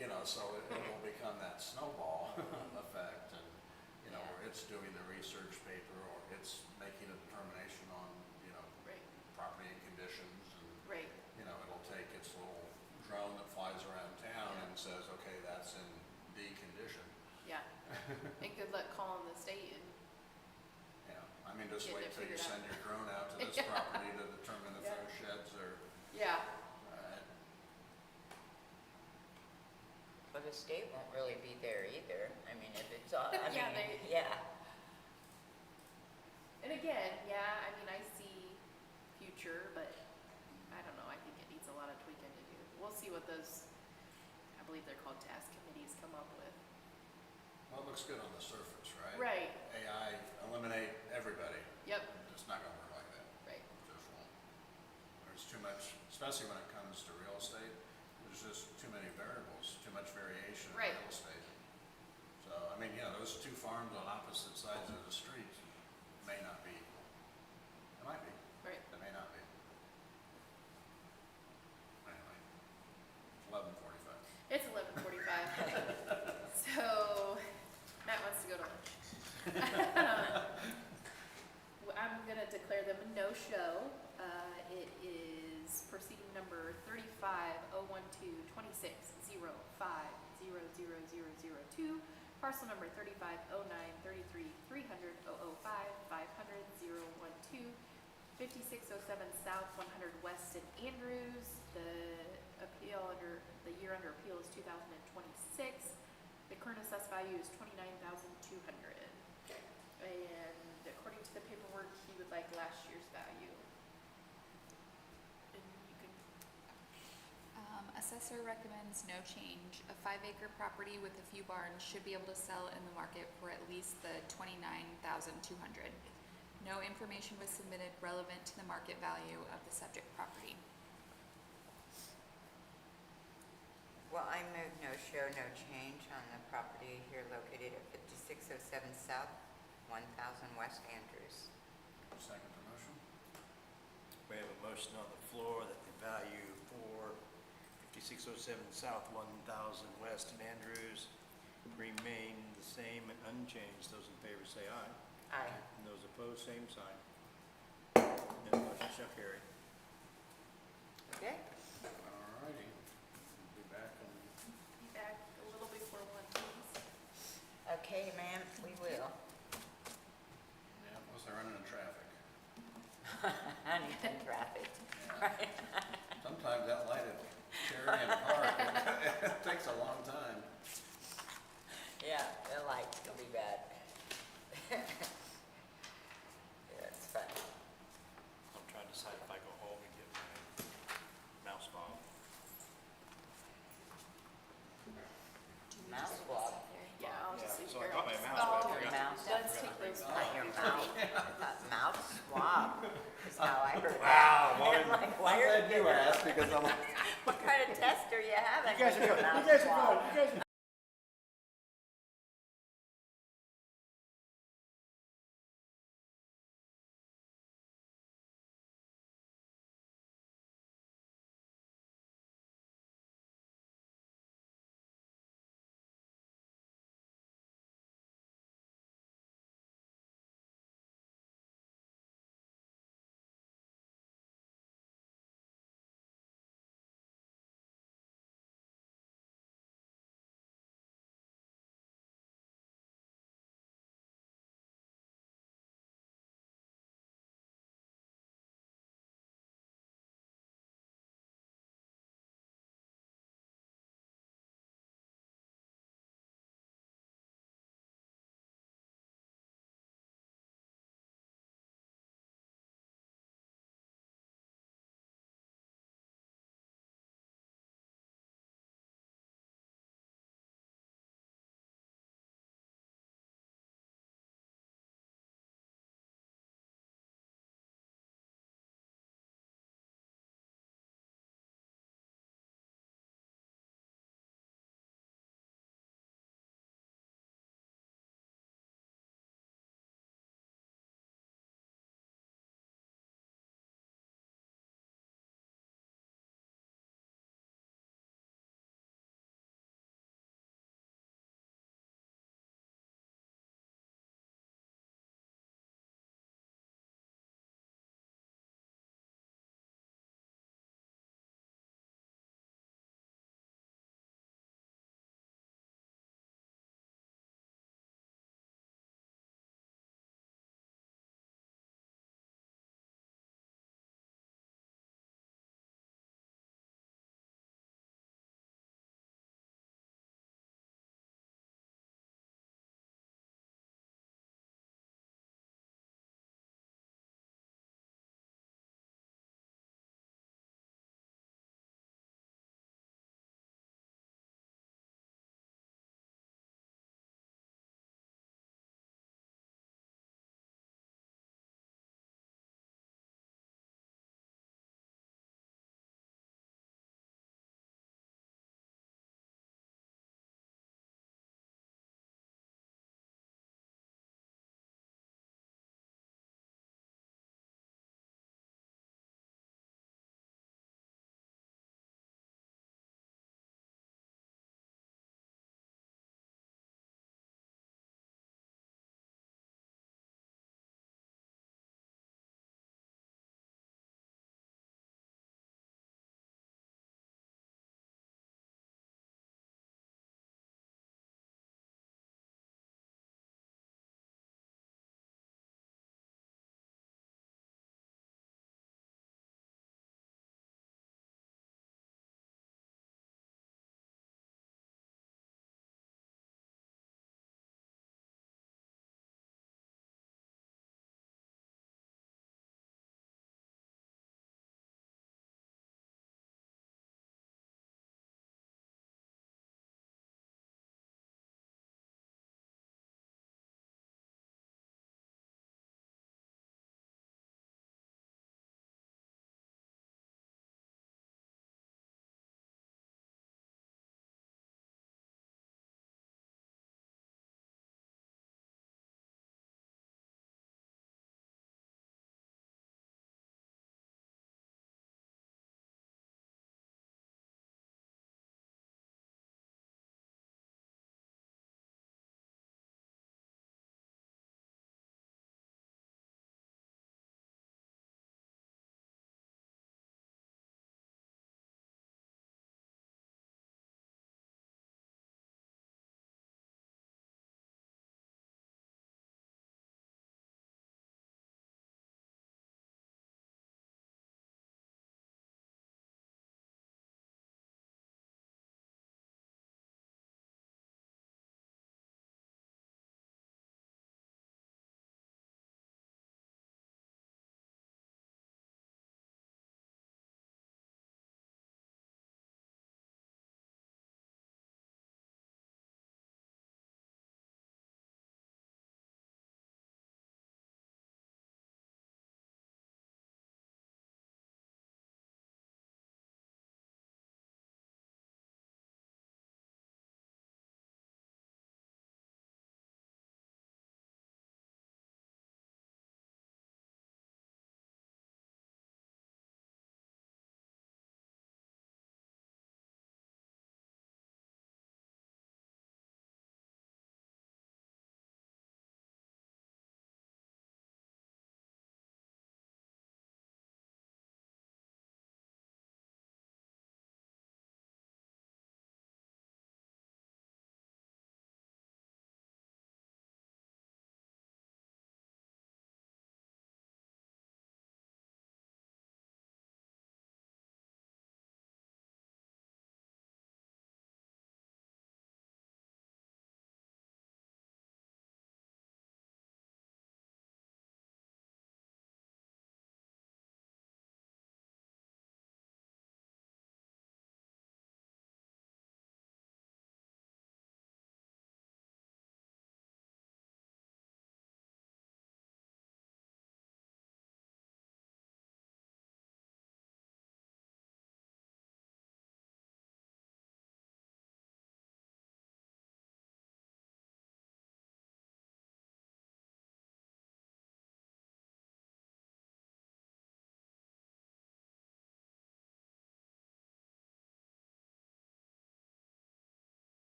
You know, so it will become that snowball effect, and, you know, where it's doing the research paper or it's making a determination on, you know, Right, property and conditions, and, right, you know, it'll take its little drone that flies around town and says, okay, that's in D condition. yeah. And good luck calling the state and, Yeah, I mean, just Getting wait it till you figured out. send your drone out to this Yeah. property to determine if Yeah. those sheds are, yeah, But the state won't really be there either. I mean, if it's all, I Yeah, mean, they- yeah. and again, yeah, I mean, I see future, but I don't know, I think it needs a lot of tweaking to do. We'll see what those, I believe they're called task committees, come up with. well, it looks good on the surface, right? Right, AI, eliminate everybody. yep, It's not gonna work like that. right, It just won't. There's too much, especially when it comes to real estate, there's just too many variables, too much variation in Right. real estate. So, I mean, you know, those two farms on opposite sides of the street may not be, they might be, right. they may not be. Anyway, 11:45. It's 11:45. So, Matt wants to go to lunch. I'm gonna declare them a no-show. It is proceeding number 35-012-26-05-00002, parcel number 35-09-33-300-005-500-012, 5607 South, 100 West in Andrews. The year under appeal is 2026. The current assessed value is 29,200. And according to the paperwork, he would like last year's value. And you can, Assessor recommends no change. A 5-acre property with a few barns should be able to sell in the market for at least the 29,200. No information was submitted relevant to the market value of the subject property. Well, I move no show, no change on the property here located at 5607 South, 1000 West Andrews. Second the motion? We have a motion on the floor that the value for 5607 South, 1000 West in Andrews remain the same and unchanged. Those in favor say aye. Aye. And those opposed, same sign. And the motion shall carry. Okay. All righty. We'll be back in be back a little before 1, please. Okay, ma'am, we will. Yeah, unless they're running in traffic. Huntington traffic. Yeah. Sometimes that light at Cherry and Park, it takes a long time. Yeah, the lights can be bad. Yeah, it's fun. I'm trying to decide if I go home and get my mouse bomb. Mouse swab. Yeah, I'll just Yeah, leave so I here. got my mouse, Oh, but I Your forgot. mouse. Let's take those. Not your mouth. I thought mouth swab is how I heard it. Wow, And I'm like, why are you getting, asked because I'm like, what kind of test are you having? you guys are with your good, mouth you guys are swab? good, you guys are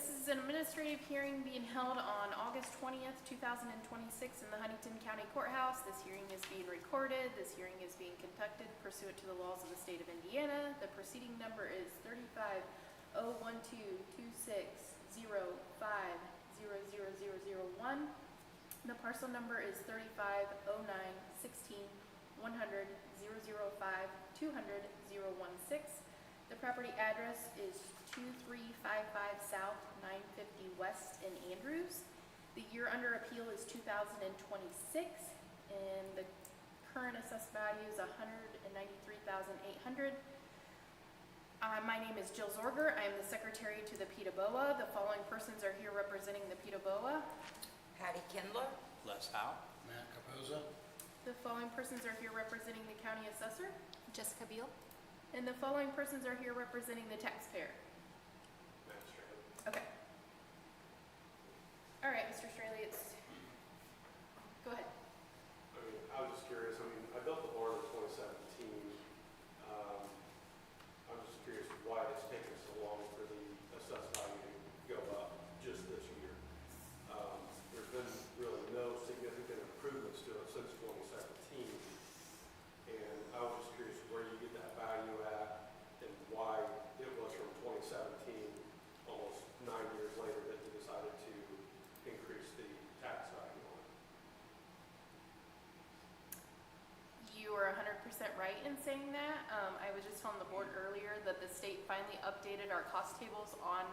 this is an administrative hearing being held on August 20th, 2026 in the Huntington County Courthouse. This hearing is being recorded. This hearing is being conducted pursuant to the laws of the state of Indiana. The proceeding number is 35012260500001. The parcel number is 350916-100-005-200-016. The property address is 2355 South 950 West in Andrews. The year under appeal is 2026, and the current assessed value is $193,800. My name is Jill Zorger. I am the secretary to the Ptboa. The following persons are here representing the Ptboa. Patty Kindler? Les Howe? Matt Capuzza? The following persons are here representing the county assessor. Jessica Biel? And the following persons are here representing the taxpayer. Okay. All right, Mr. Straley, go ahead. I mean, I was just curious, I built the barn in 2017. I'm just curious why it's taken so long for the assessed value to go up just this year. There's been really no significant improvements to it since 2017. And I was just curious where you get that value at and why it was from 2017, almost 9 years later, that you decided to increase the tax value on it. You are 100% right in saying that. I was just telling the board earlier that the state finally updated our cost tables on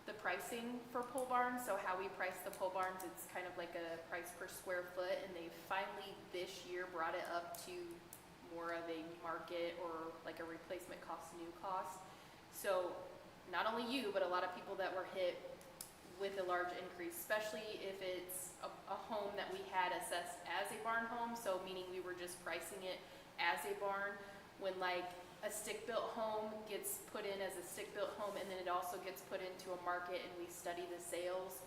the pricing for pole barns. So how we price the pole barns, it's kind of like a price per square foot, and they finally this year brought it up to more of a market or like a replacement cost, new cost. So not only you, but a lot of people that were hit with a large increase, especially if it's a home that we had assessed as a barn home, so meaning we were just pricing it as a barn, when like a stick-built home gets put in as a stick-built home, and then it also gets put into a market, and we study the sales.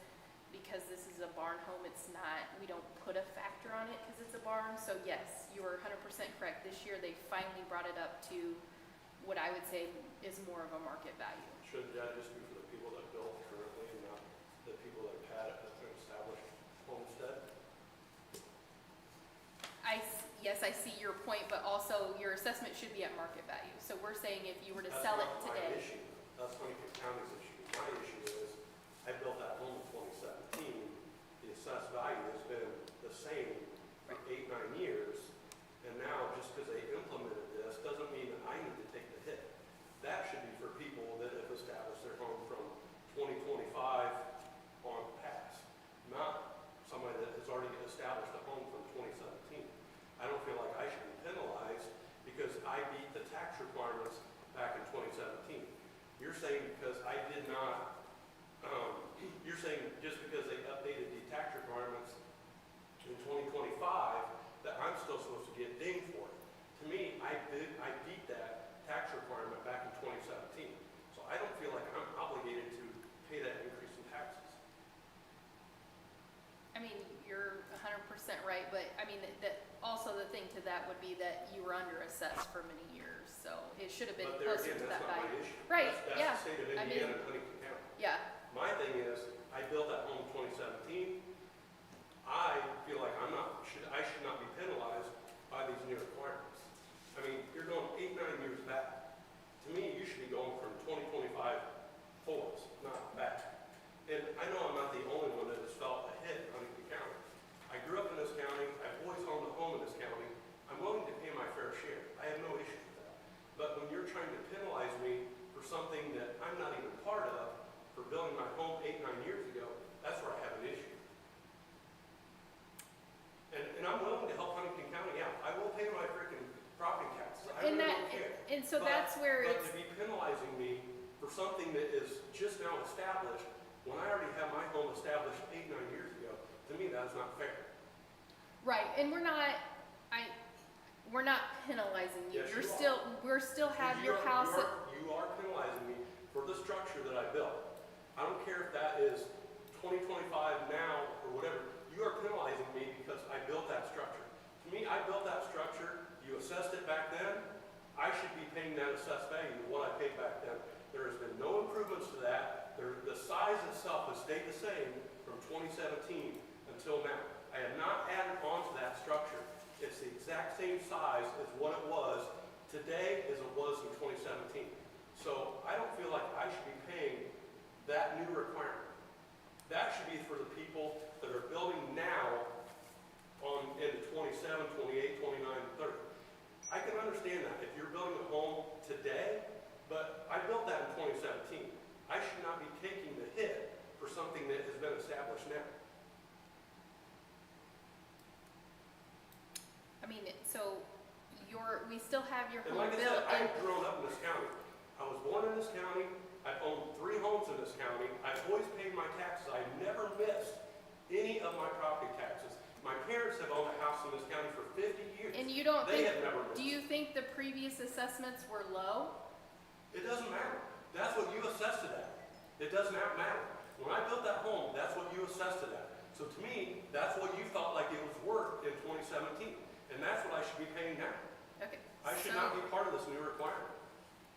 Because this is a barn home, it's not, we don't put a factor on it because it's a barn. So yes, you are 100% correct. This year, they finally brought it up to what I would say is more of a market value. Should that just be for the people that built currently and not the people that have had it as an established homestead? Yes, I see your point, but also your assessment should be at market value. So we're saying if you were to sell it today. That's not my issue. That's Huntington County's issue. My issue is, I built that home in 2017. The assessed value has been the same for 8, 9 years. And now, just because they implemented this, doesn't mean that I need to take the hit. That should be for people that have established their home from 2025 on past, not somebody that has already established a home from 2017. I don't feel like I should be penalized because I beat the tax requirements back in 2017. You're saying because I did not, you're saying just because they updated the tax requirements in 2025 that I'm still supposed to get dinged for it. To me, I beat that tax requirement back in 2017. So I don't feel like I'm obligated to pay that increase in taxes. I mean, you're 100% right, but I mean, also the thing to that would be that you were under assessed for many years, so it should have been But there closer again, to that's that not my value. issue. Right, That's yeah. the state of I mean, Indiana and Huntington County. Yeah, My thing is, I built that home in 2017. I feel like I should not be penalized by these new requirements. I mean, you're going 8, 9 years back. To me, you should be going from 2025 forwards, not back. And I know I'm not the only one that has felt a hit in Huntington County. I grew up in this county. I've always owned a home in this county. I'm willing to pay my fair share. I have no issues with that. But when you're trying to penalize me for something that I'm not even part of, for building my home 8, 9 years ago, that's where I have an issue. And I'm willing to help Huntington County out. I will pay my freaking property taxes. I really don't care. and so that's where But it's, to be penalizing me for something that is just now established, when I already have my home established 8, 9 years ago, to me, that is not fair. right, and we're not penalizing you. Yes, You're you are. still, we're still have your house. You are penalizing me for the structure that I built. I don't care if that is 2025 now or whatever. You are penalizing me because I built that structure. To me, I built that structure. You assessed it back then. I should be paying that assessed value, what I paid back then. There has been no improvements to that. The size itself has stayed the same from 2017 until now. I have not added on to that structure. It's the exact same size as what it was today as it was in 2017. So I don't feel like I should be paying that new requirement. That should be for the people that are building now on into 27, 28, 29, 30. I can understand that if you're building a home today, but I built that in 2017. I should not be taking the hit for something that has been established now. I mean, so we still have your And home like I built. said, I've grown up in this county. I was born in this county. I've owned 3 homes in this county. I've always paid my taxes. I've never missed any of my property taxes. My parents have owned a house in this county for 50 years. And you don't They think, have never do missed. you think the previous assessments were low? It doesn't matter. That's what you assessed it at. It does not matter. When I built that home, that's what you assessed it at. So to me, that's what you thought like it was worth in 2017. And that's what I should be paying now. Okay. I should not be part of this new requirement.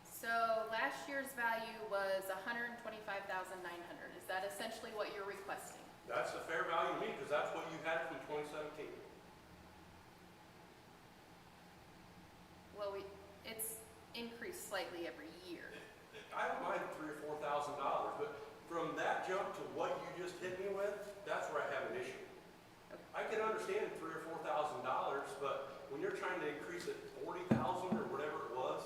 So last year's value was $125,900. Is that essentially what you're requesting? That's a fair value to me because that's what you had from 2017. Well, it's increased slightly every year. I don't mind $3,000 or $4,000, but from that jump to what you just hit me with, that's where I have an issue. Okay. I can understand $3,000 or $4,000, but when you're trying to increase it 40,000 or whatever it was,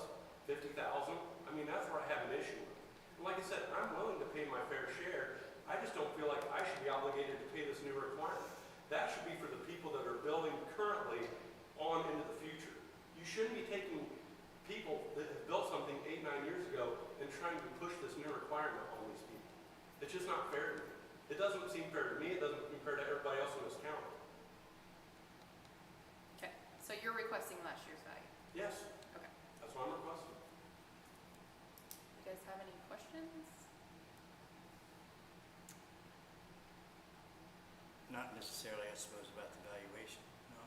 50,000, I mean, that's where I have an issue with. And like I said, I'm willing to pay my fair share. I just don't feel like I should be obligated to pay this new requirement. That should be for the people that are building currently on into the future. You shouldn't be taking people that have built something 8, 9 years ago and trying to push this new requirement on these people. It's just not fair to me. It doesn't seem fair to me. It doesn't seem fair to everybody else in this county. Okay, so you're requesting last year's value? Yes, Okay. that's what I'm requesting. You guys have any questions? Not necessarily, I suppose, about the valuation, no.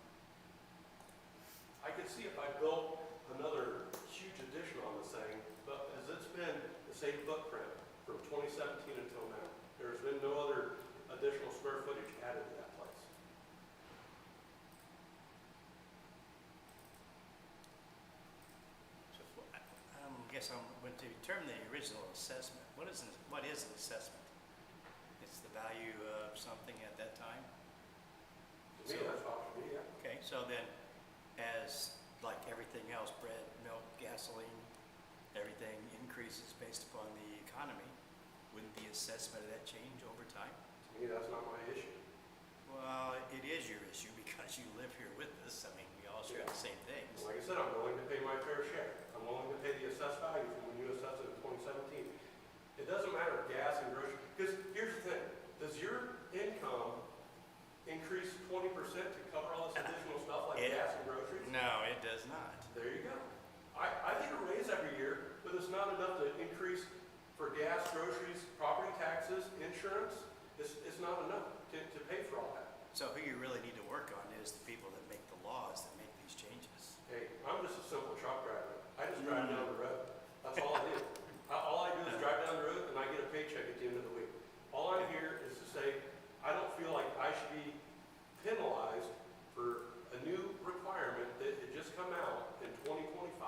I could see if I built another huge addition on this thing, but as it's been the same footprint from 2017 until now, there's been no other additional square footage added to that place. So, I guess I'm going to determine the original assessment. What is an assessment? It's the value of something at that time? To me, that's what to me, yeah. Okay, so then, as like everything else, bread, milk, gasoline, everything increases based upon the economy, wouldn't the assessment of that change over time? To me, that's not my issue. Well, it is your issue because you live here with us. I mean, we all share the same things. And like I said, I'm willing to pay my fair share. I'm willing to pay the assessed value from when you assessed it in 2017. It doesn't matter if gas and groceries, because here's the thing, does your income increase 20% to cover all this additional stuff like gas and groceries? No, it does not. There you go. I get a raise every year, but it's not enough to increase for gas, groceries, property taxes, insurance. It's not enough to pay for all that. So who you really need to work on is the people that make the laws that make these changes. Hey, I'm just a simple truck driver. I just drive down the road. That's all I do. All I do is drive down the road and I get a paycheck at the end of the week. All I'm here is to say, I don't feel like I should be penalized for a new requirement that had just come out in 2025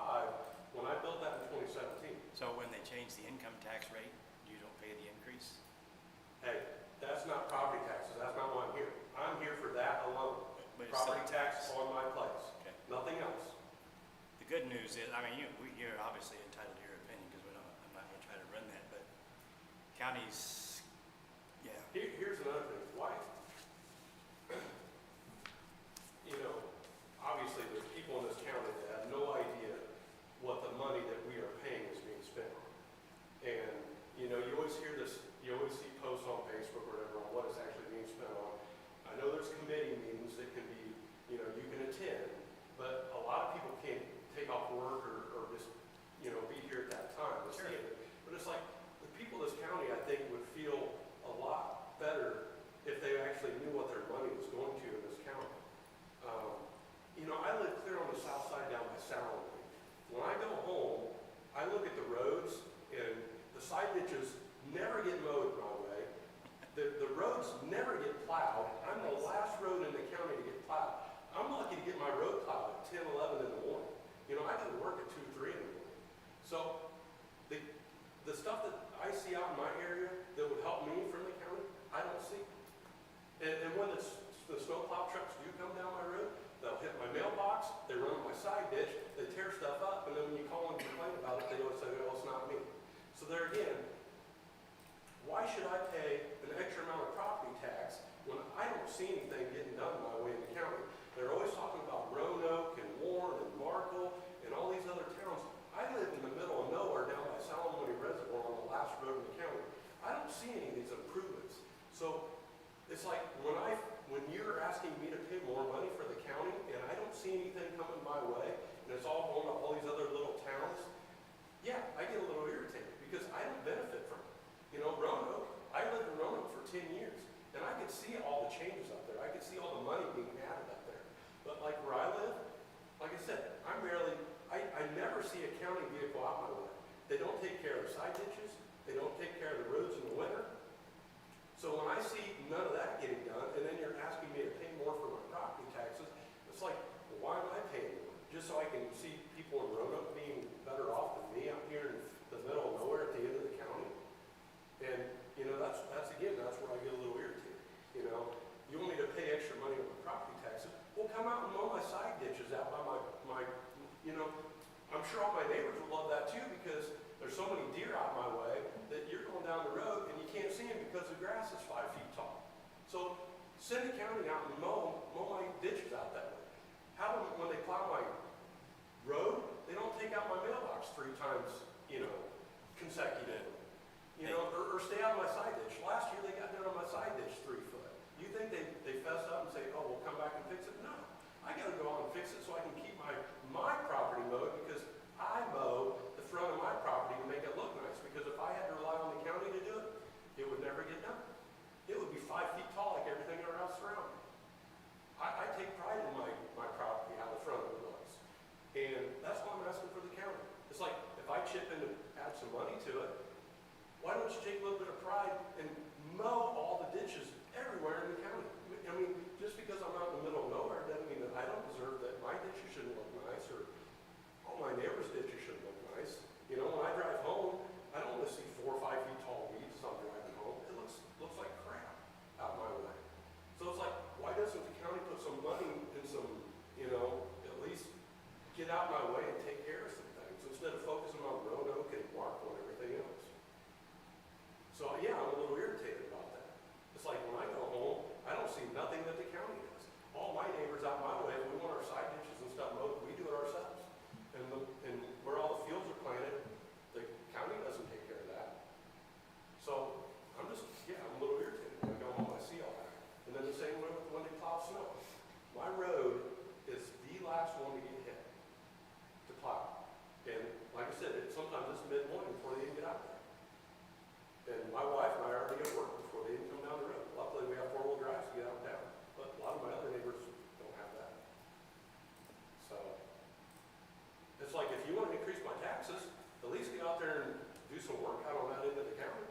when I built that in 2017. So when they change the income tax rate, you don't pay the increase? Hey, that's not property taxes. That's not why I'm here. I'm here for that alone. But it's Property still tax tax. on my place. Okay. Nothing else. The good news is, I mean, you're obviously entitled to your opinion because I'm not going to try to run that, but counties, yeah. Here's another thing. Why? You know, obviously there's people in this county that have no idea what the money that we are paying is being spent on. And, you know, you always hear this, you always see posts on Facebook or whatever on what it's actually being spent on. I know there's committee meetings that can be, you know, you can attend, but a lot of people can't take off work or just, you know, be here at that time to see it. But it's like, the people of this county, I think, would feel a lot better if they there again, why should I pay an extra amount of property tax when I don't see anything getting done my way in the county? They're always talking about Roanoke and Warren and Markle and all these other towns. I live in the middle of nowhere down by Salamone Reservoir on the last road in the county. I don't see any of these improvements. So it's like when you're asking me to pay more money for the county and I don't see anything coming my way and it's all going to all these other little towns, yeah, I get a little irritated because I don't benefit from it. You know, Roanoke, I lived in Roanoke for 10 years and I could see all the changes up there. I could see all the money being added up there. But like where I live, like I said, I never see a county vehicle out my way. They don't take care of side ditches. They don't take care of the roads in the winter. So when I see none of that getting done, and then you're asking me to pay more for my property taxes, it's like, well, why am I paying more? Just so I can see people in Roanoke being better off than me out here in the middle of nowhere at the end of the county? And, you know, that's where I get a little irritated. You know, you want me to pay extra money on my property taxes? Well, come out and mow my side ditches out by my you know, I'm sure all my neighbors would love that too because there's so many deer out my way that you're going down the road and you can't see them because the grass is 5 feet tall. So send the county out and mow my ditches out that way. Have them, when they plow my road, they don't take out my mailbox 3 times, you know, consecutively. You know, or stay out of my side ditch. Last year they got down on my side ditch 3 foot. You think they fess up and say, oh, we'll come back and fix it? No. I gotta go out and fix it so I can keep my property mowed because I mow the front of my property to make it look nice. Because if I had to rely on the county to do it, it would never get done. It would be 5 feet tall like everything else around me. I take pride in my property, how the front of it looks. And that's why I'm asking for the county. It's like, if I chip in and add some money to it, why don't you take a little bit of pride and mow all the ditches everywhere in the county? I mean, just because I'm out in the middle of nowhere doesn't mean that I don't deserve that my ditches shouldn't look nice or all my neighbors' ditches shouldn't look nice. You know, when I drive home, I don't want to see 4 or 5 feet tall weeds as I'm driving home. It looks like crap out my way. So it's like, why doesn't the county put some money in some, you know, at least get out my way and take care of some things instead of focusing on Roanoke and Markle and everything else? So yeah, I'm a little irritated about that. It's like when I go home, I don't see nothing that the county does. All my neighbors out my way, we want our side ditches and stuff mowed, we do it ourselves. And where all the fields are planted, the county doesn't take care of that. So I'm a little irritated when I go home, I see all that. And then the same way with when they plow snow. My road is the last one to get hit to plow. And like I said, sometimes it's mid-morning before they even get out there. And my wife and I are already at work before they even come down the road. Luckily, we have 4-wheel drives to get out and down. But a lot of my other neighbors don't have that. So it's like, if you want to increase my taxes, at least get out there and do some work out on that end of the county.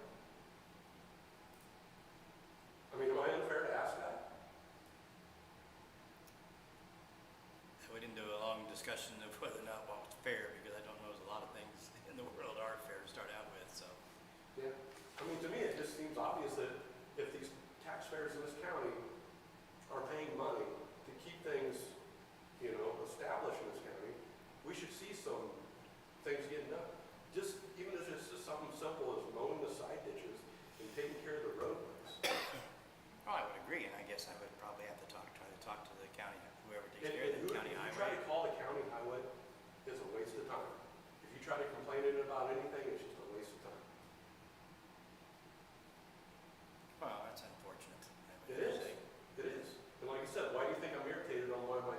I mean, am I unfair to ask that? We didn't do a long discussion of whether or not what was fair, because I don't know there's a lot of things in the world are fair to start out with, so. Yeah. I mean, to me, it just seems obvious that if these taxpayers in this county are paying money to keep things, you know, established in this county, we should see some things getting done. Just, even if it's just something simple as mowing the side ditches and taking care of the roadways. Oh, I would agree, and I guess I would probably have to try to talk to the county, whoever takes And care of the if county you try highway. to call the county highway, it's a waste of time. If you try to complain about anything, it's just a waste of time. Well, that's unfortunate. I It would is. say. It is. And like I said, why do you think I'm irritated on why my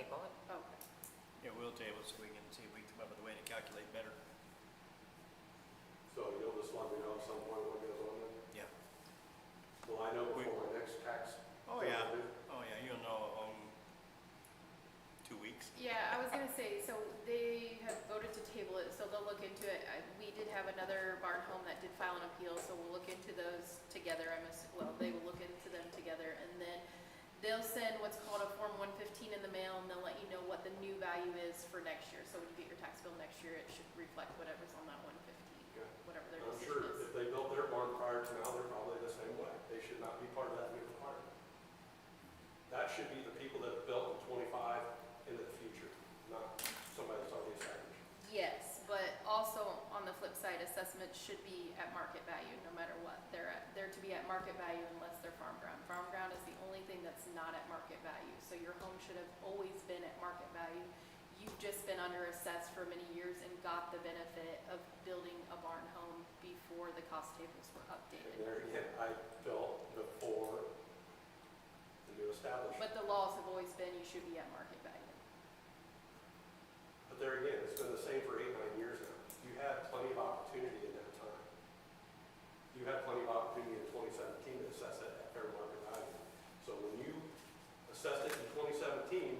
table it. Okay. Yeah, we'll table it so we can see if we can come up with a way to calculate better. So you'll just let me know at some point what goes on then? Yeah. Well, I know before my next tax. Oh, yeah. Oh, yeah, you'll know, 2 weeks. Yeah, I was gonna say, so they have voted to table it, so they'll look into it. We did have another barn home that did file an appeal, so we'll look into those together. Well, they will look into them together, and then they'll send what's called a Form 115 in the mail, and they'll let you know what the new value is for next year. So when you get your tax bill next year, it should reflect whatever's on that 115, Okay. whatever their I'm decision sure is. if they built their barn prior to now, they're probably the same way. They should not be part of that new requirement. That should be the people that have built in 25 into the future, not somebody that's already established. Yes, but also on the flip side, assessments should be at market value, no matter what. They're to be at market value unless they're farm ground. Farm ground is the only thing that's not at market value. So your home should have always been at market value. You've just been under assessed for many years and got the benefit of building a barn home before the cost tables were And updated. there again, I built before the new establishment. But the laws have always been you should be at market value. But there again, it's been the same for 8, 9 years now. You had plenty of opportunity in that time. You had plenty of opportunity in 2017 to assess it at fair market value. So when you assessed it in 2017,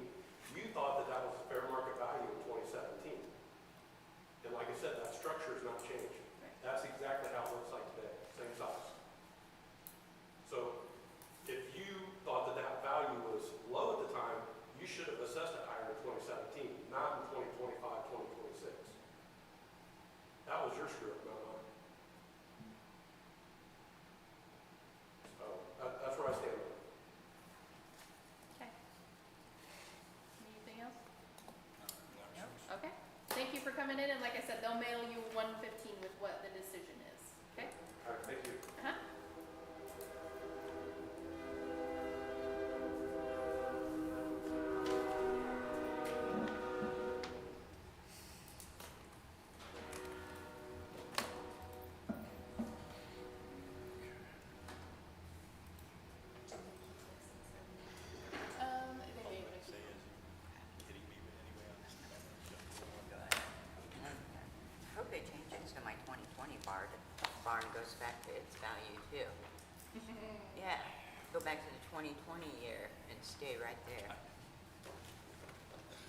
you thought that that was fair market value in 2017. And like I said, that structure has not changed. Right. That's exactly how it looks like today, same size. So if you thought that that value was low at the time, you should have assessed it higher in 2017, not in 2025, 2026. That was your screw up, not mine. So that's where I stand on it. Okay. Anything else? No. Okay. Thank you for coming in, and like I said, they'll mail you 115 with what the decision is. Okay? All right, thank you. Uh-huh. They may even Say, is he kidding me anyway on this? I hope they change it so my 2020 barn goes back to its value too. Yeah, go back to the 2020 year and stay right there.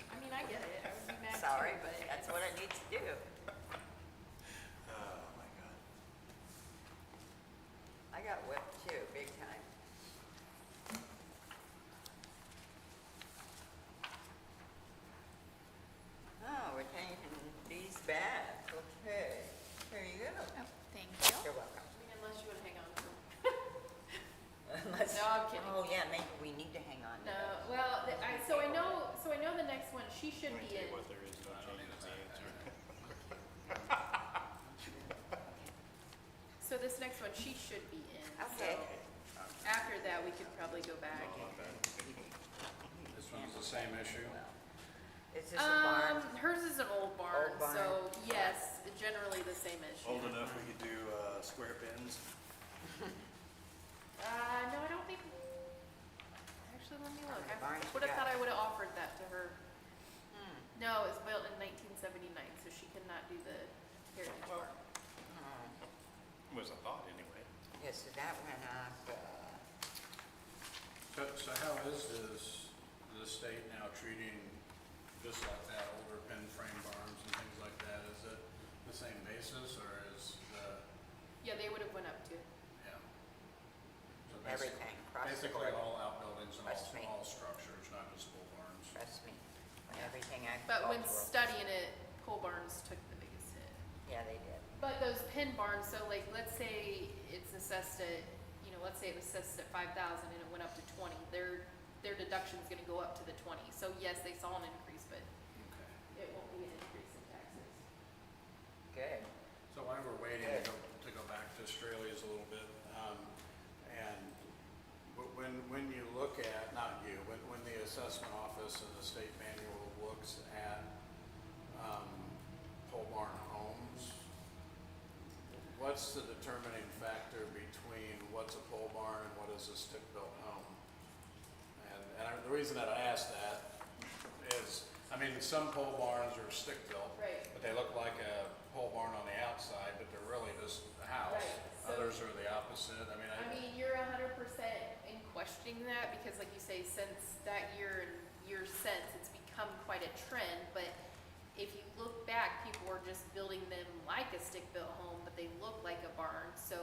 I mean, I get it. I would be mad Sorry, too, but but that's what it needs to do. Oh, my God. I got whipped too, big time. Oh, we're taking these back. Okay, here you go. Oh, thank you. You're welcome. I mean, unless you want to hang on to them. Unless, No, I'm kidding. oh yeah, maybe we need to hang on to No, those. well, so I know the next one, she should Let me be tell in. you what, there is no change in the answer. So this next one, she should be in. Okay. So after that, we could probably go back. This one's the same issue? Is this a barn? Hers is an old barn, Old barn. so yes, generally the same issue. Old enough we could do, square pins? No, I don't think, actually, let me look. many barns I you would have got? thought I would have offered that to her. Hmm. No, it was built in 1979, so she cannot do the heritage barn. Oh. Was a thought, anyway. Yeah, so that went up, So how is the state now treating, just like that, older pin frame barns and things like that? Is it the same basis, or is the, Yeah, they would have went up too. yeah? So everything, across the Basically, board. all outbuildings and Trust me. all structures, not just pole barns. Trust me, everything But when agricultural. studying it, pole barns took the biggest hit. Yeah, they did. But those pin barns, so like, let's say it's assessed at, let's say it was assessed at 5,000 and it went up to 20, their deduction's gonna go up to the 20. So yes, they saw an increase, but Okay. it won't be an increase in taxes. Good. So while we're waiting to go back to Australia's a little bit, and when you look at, not you, when the assessment office and the state manual looks at pole barn homes, what's the determining factor between what's a pole barn and what is a stick-built home? And the reason that I ask that mean, some pole barns are stick built. Right. But they look like a pole barn on the outside, but they're really just a house. Right, so- Others are the opposite. I mean, I mean, you're 100% in questioning that because like you say, since that year and years since, it's become quite a trend, but if you look back, people were just building them like a stick-built home, but they look like a barn, so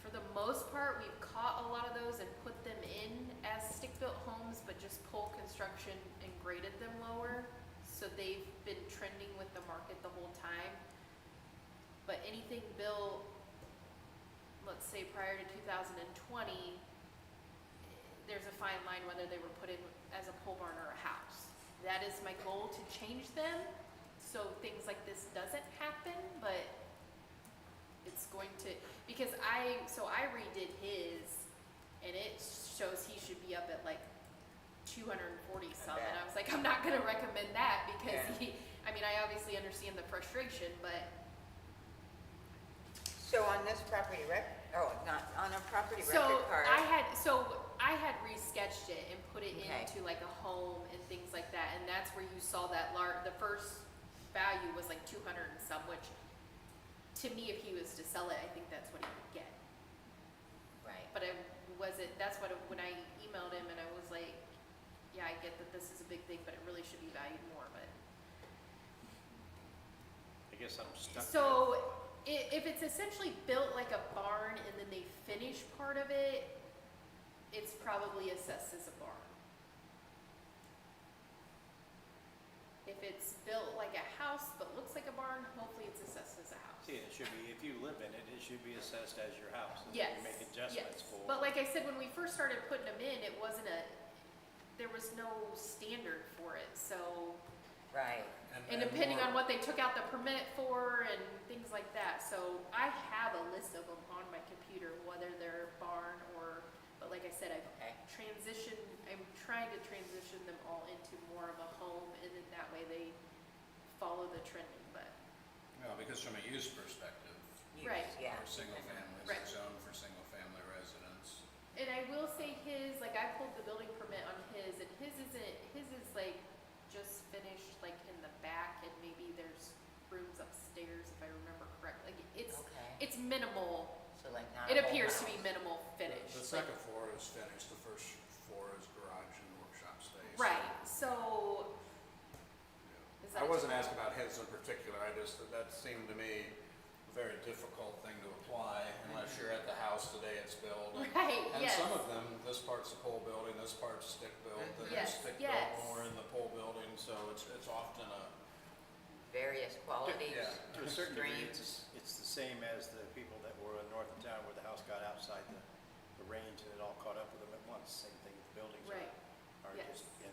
for the most part, we've caught a lot of those and put them in as stick-built homes, but just pole construction and graded them lower, so they've been trending with the market the whole time. But anything built, let's say prior to 2020, there's a fine line whether they were put in as a pole barn or a house. That is my goal, to change them, so things like this doesn't happen, but it's going to, because I redid his, and it shows he should be up at like 240 some, and I was like, I'm not gonna recommend that, because Yeah. I mean, I obviously understand the frustration, but So on this property not on a property So record card. I had resketched it and put it Okay. into like a home and things like that, and that's where you saw that the first value was like 200 and some, which to me, if he was to sell it, I think that's what he would get. Right. But that's what, when I emailed him and I was like, yeah, I get that this is a big thing, but it really should be valued more, but. I guess I'm stuck. So, if it's essentially built like a barn and then they finish part of it, it's probably assessed as a barn. If it's built like a house but looks like a barn, hopefully it's assessed as a house. See, it should be, if you live in it, it should be assessed as your house. And Yes, then you make adjustments yes. for. But like I said, when we first started putting them in, there was no standard for it, so. Right. And depending on what they took out the permit for and things like that, so I have a list of them on my computer, whether they're barn or, but like I said, I'm trying to transition them all into more of a home, and then that way they follow the trending, but. Well, because from a use perspective, Right. Yeah. or single families, Right. it's zoned for single family residents. And I will say his, like I pulled the building permit on his, and his is like just finished like in the back, and maybe there's rooms upstairs if I remember correctly. Like Okay. it's minimal. So like not It a whole appears to house. be minimal finish. The like- second floor is finished, the first floor is garage and workshop space. Right, so. Yeah. Is that I wasn't too- asking about his in particular, that seemed to me a very difficult thing to apply unless you're at the house the day it's built. Right, And yes. some of them, this part's a pole building, this part's stick built, and there's Yes, stick yes. built more in the pole building, so it's often a, Various qualities. Yeah. To a certain degree, Streams. it's the same as the people that were north of town where the house got outside the range and it all caught up with them at once. Same thing with the buildings Right, are yes. just in,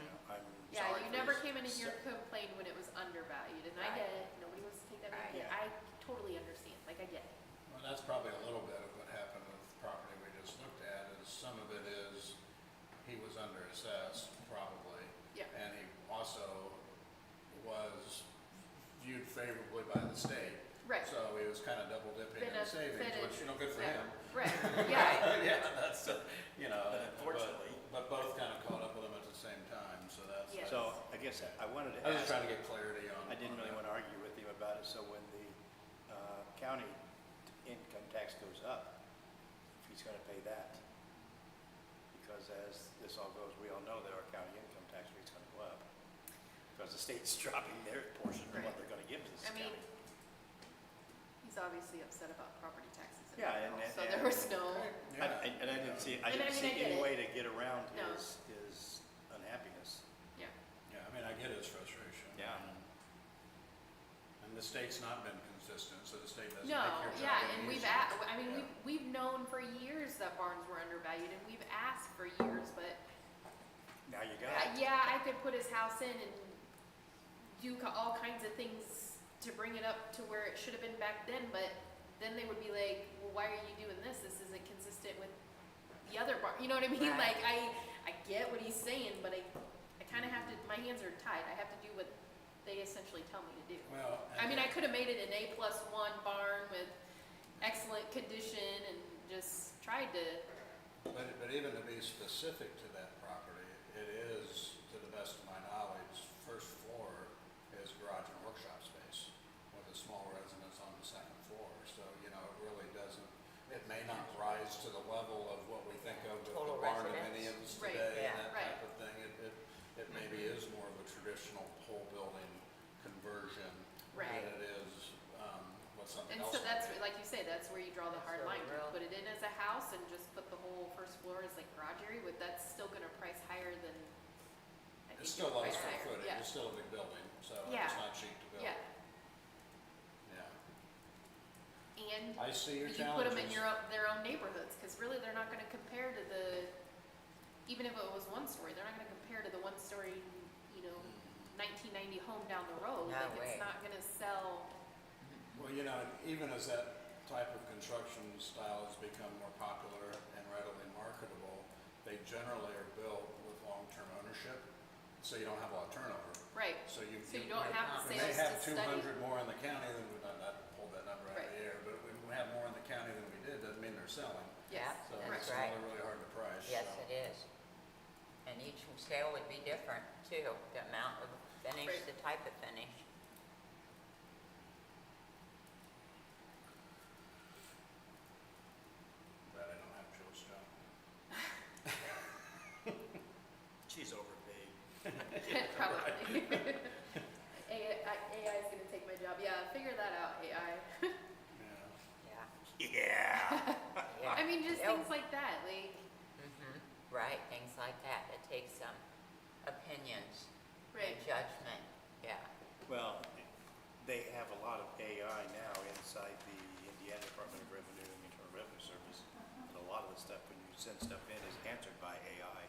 you know, I'm yeah, sorry you for never this came in here se- complained when it was undervalued, and I Right. get it, nobody wants to take that, Right. yeah, I totally understand, like I get it. well, that's probably a little bit of what happened with the property we just looked at, is some of it is, he was under assessed, probably. Yeah. And he also was viewed favorably by the state. Right. So he was kind of double dipping in savings, Benefited. which, good for Yeah. him. Right, yeah, Yeah, that's, But unfortunately- but both kind of caught up with him at the same time, so that's. Yes. So I guess I wanted to I was just ask, trying to get clarity on. I didn't on really that. want to argue with him about it, so when the county income tax goes up, if he's going to pay that. Because as this all goes, we all know that our county income tax rate's going to go up. Because the state's dropping their portion of what Right. they're going to give to this I mean, county. he's obviously upset about property taxes in Yeah, general, and- so and- there was no, Yeah. And I didn't see, And I mean, I get any it. way to get around No. his unhappiness. yeah, Yeah, I mean, I get his frustration. Yeah. And the state's not been consistent, so the state doesn't make no, your job yeah, any and we've, easier. I mean, Yeah. we've known for years that barns were undervalued, and we've asked for years, but Now you got it. yeah, I could put his house in and do all kinds of things to bring it up to where it should have been back then, but then they would be like, well, why are you doing this? This isn't consistent with the other barn, you know what I mean? Right. Like, I get what he's saying, but I kinda have to, my hands are tied. I have to do what they essentially tell me to do. Well, I mean, I could have made it an A+1 barn with excellent condition and just tried to, But even to be specific to that property, it is, to the best of my rise to the level of what we think of with Total the barn residence. dominiums Right, today yeah. and that Right. type of thing. It maybe is more of a traditional whole building conversion Right. than it is, what something And else so would that's, be. like you say, that's where you draw the That's hard the line. Do you real- put it in as a house and just put the whole first floor as like garage area, but that's still gonna price higher than, I think It's still it'll low price square higher. footage, Yeah. it's still a big building, so Yeah. it's not cheap to build. Yeah, Yeah. and I see your you put them in challenges. their own neighborhoods, cause really they're not gonna compare to the, even if it was one story, they're not gonna compare to the one story, you know, 1990 home down the road. No Like, way. it's not gonna sell. Well, you know, even as that type of construction style has become more popular and readily marketable, they generally are built with long-term ownership, so you don't have a lot of turnover. Right, So you. so you don't have the We sales may to have study. 200 more in the county than we, not pulled that number out of Right. the air, but we have more in the county than we did, doesn't mean they're selling. Yes, So That's it's right. really, really hard to price. Yes, so. it is. And each sale would be different too, the amount of finish, Right. the type of finish. Glad I don't have Joe's job. She's overpaid. Probably. AI is gonna take my job. Yeah, figure that out, AI. Yeah. Yeah. Yeah. I mean, just Yep. things like that, like, Right, things like that. It takes some opinions right, and judgment, yeah. Well, they have a lot of AI now inside the Indiana Department of Revenue and Internal Revenue Service. And a lot of the stuff, when you send stuff in, is answered by AI.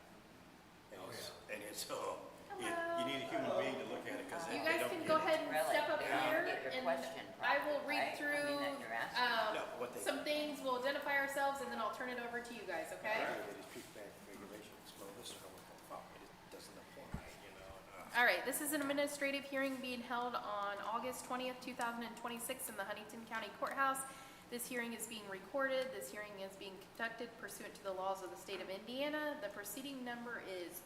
And Oh, it's, yeah. and it's, you need a human being to look at it, because you they guys don't can get go it. ahead and Really, step up they don't here get your and question I will properly, read right? I through, mean, that you're asking. No, what they- some things, we'll identify ourselves, and then I'll turn it over to you guys, okay? It is feedback regulations, well, this is how we're going to follow it, it doesn't apply, you know. All right, this is an administrative hearing being held on August 20th, 2026 in the Huntington County Courthouse. This hearing is being recorded. This hearing is being conducted pursuant to the laws of the state of Indiana. The proceeding number is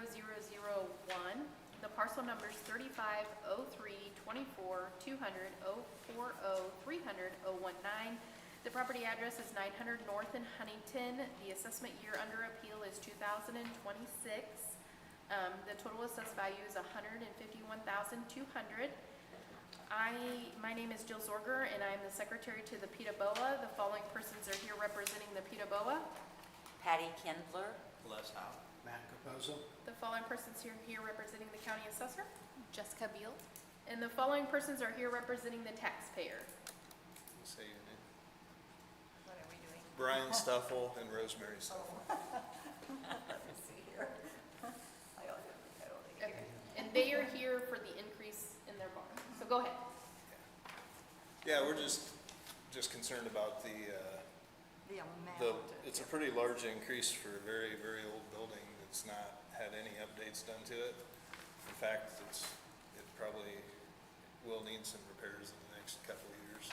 35-019-26-01-0001. The parcel number is 35-03-24-200-040-300-019. The property address is 900 North in Huntington. The assessment year under appeal is 2026. The total assessed value is $151,200. My name is Jill Zorger, and I'm the secretary to the Ptboa. The following persons are here representing the Ptboa. Patty Kindler, Les Howe. Matt Capozzo? The following persons are here representing the county assessor. Jessica Beal. And the following persons are here representing the taxpayer. Say your name. what are we doing? Brian Stuffle and Rosemary Stuffle. Let me see here. I don't have the title here. Okay. And they are here for the increase in their barn. So go ahead. Yeah, we're just concerned about the, it's a pretty large increase for a very, very old building that's not had any updates done to it. In fact, it probably will need some repairs in the next couple of years.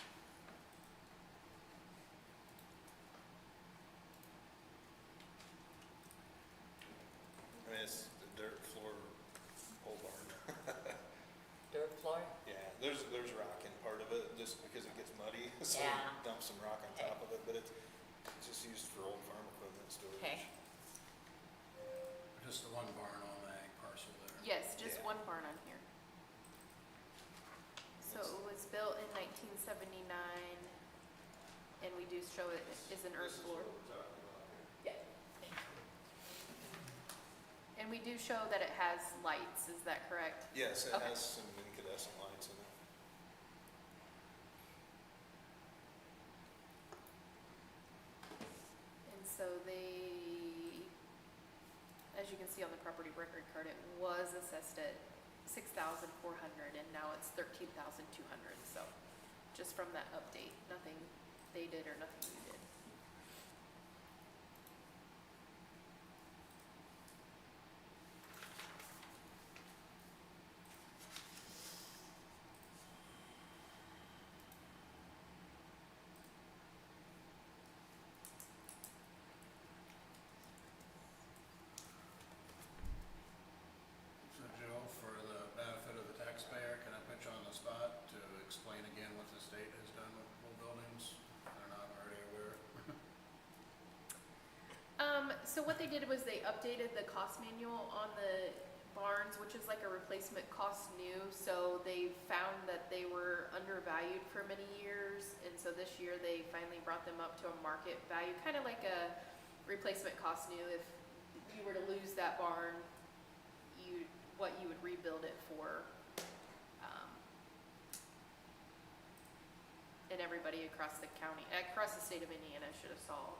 I mean, it's the dirt floor pole barn. Dirt floor? Yeah, there's rock in part of it, just because it gets muddy, so Yeah. dump some rock on top of it, but it's just used for old farm equipment storage. Okay. Just the one barn on that parcel there. Yes, just Yeah. one barn on here. So it was built in 1979, and we do show it is an earth floor. Yeah. And we do show that it has lights, is that correct? Yes, it Okay. has some incandescent lights in it. And so they, as you can see on the property record card, it was assessed at 6,400 and now it's 13,200. So just from that update, nothing they did or nothing you did. So Joe, for the benefit of the taxpayer, can I put you on the spot to explain again what the state has So what they did was they updated the cost manual on the barns, which is like a replacement cost new. So they found that they were undervalued for many years, and so this year they finally brought them up to a market value, kind of like a replacement cost new. If you were to lose that barn, what you would rebuild it for. And everybody across the county, across the state of Indiana should have saw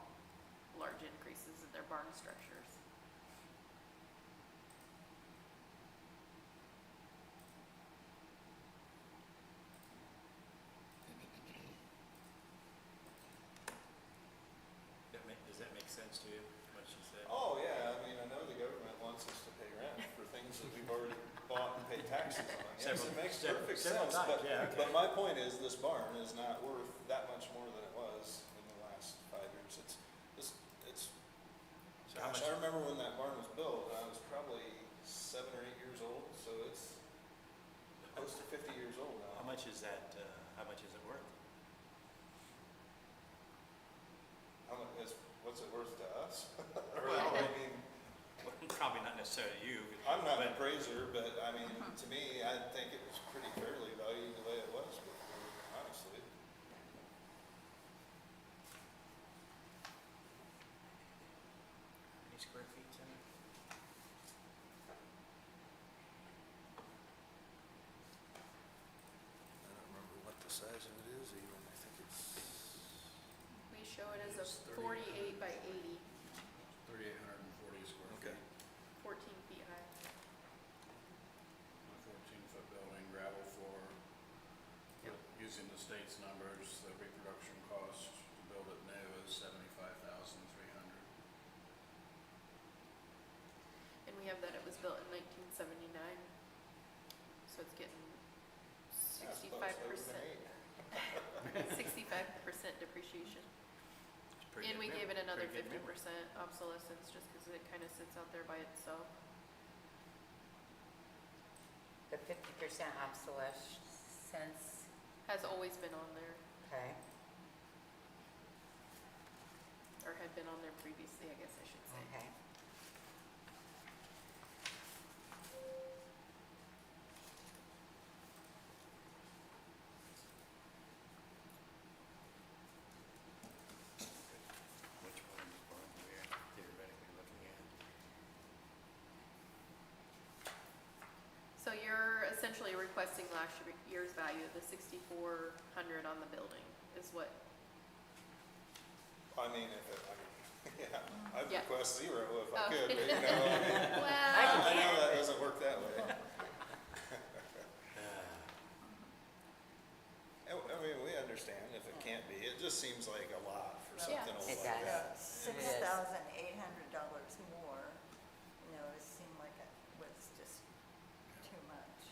large increases in their barn structures. Does that make sense to you, what she said? Oh, yeah, I mean, I know the government wants us to pay rent for things that we've already bought and paid taxes on. Yes, it makes perfect several sense, times, but, yeah, okay. but my point is, this barn is not worth that much more than it was in the last 5 years. It's, So how gosh, much- I remember when that barn was built, and I was probably 7 or 8 years old, so it's close to 50 years old now. How much is that, how much is it worth? What's it worth to us? Well, I mean, Probably not necessarily you. I'm not an but- appraiser, but I mean, to me, I think it was pretty fairly valued the way it was before, honestly. How many square feet's in it? I don't remember what the size of it is even, I think it's. We show it as a It's 48 by 80, 3,840 square Okay. feet, 14 feet high. a 14-foot building, gravel floor. Yep. Using the state's numbers, the reproduction cost to build it new is $75,300. And we have that it was built in 1979. So it's getting Yeah, it's close, that would've 65%, been 65% depreciation. It's pretty And good we mem- gave it another pretty good 50% memory. obsolescence just because it kind of sits out there by itself. The 50% obsolescence, Has always been on there, okay. or had been on there previously, I guess I should say. Okay. Which one is barn we're theoretically looking at? So you're essentially requesting last year's value of the 6,400 on the building is what, I mean, if it, I mean, yeah, I'd Yeah. request 0 if I Oh. could, but you know, I mean, well, I know that doesn't work that way. I mean, we understand if it can't be, it just seems like a lot for Yeah. something old It like that. does. $6,800 more, it seemed like it was just too much.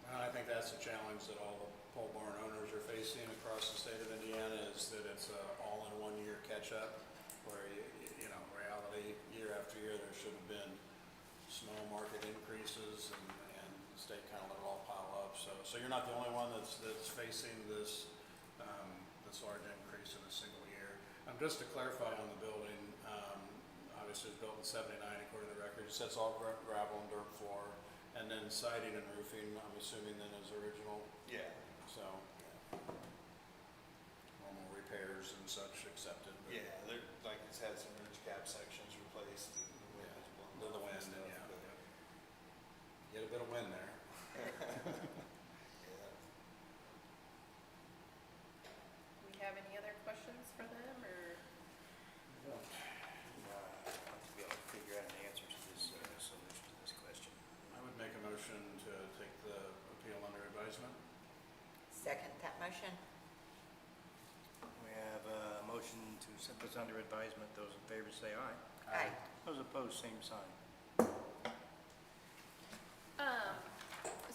Well, I think that's the challenge that all the pole barn owners are facing across the state of Indiana, is that it's a all-in-one-year catch-up, where, you know, reality, year after year, there should have been small market increases, and the state kind of let it all pile up. So you're not the only one that's facing this, this large increase in a single year. Just to clarify on the building, obviously it was built in '79 according to the record. It says all gravel and dirt floor, and then siding and roofing, I'm assuming then is original. Yeah. So, normal repairs and such accepted. But Yeah, they're, like, it's had some ridge cap sections replaced, and the wind has blown The off and wind, stuff, yeah. but, Get a bit of wind there. yeah. we have any other questions for them or? I'd like to be able to figure out an answer to this, solution to this question. I would make a motion to take the appeal under advisement. Second that motion? We have a motion to set this under advisement. Those in favor say aye. Aye. Those opposed, same sign.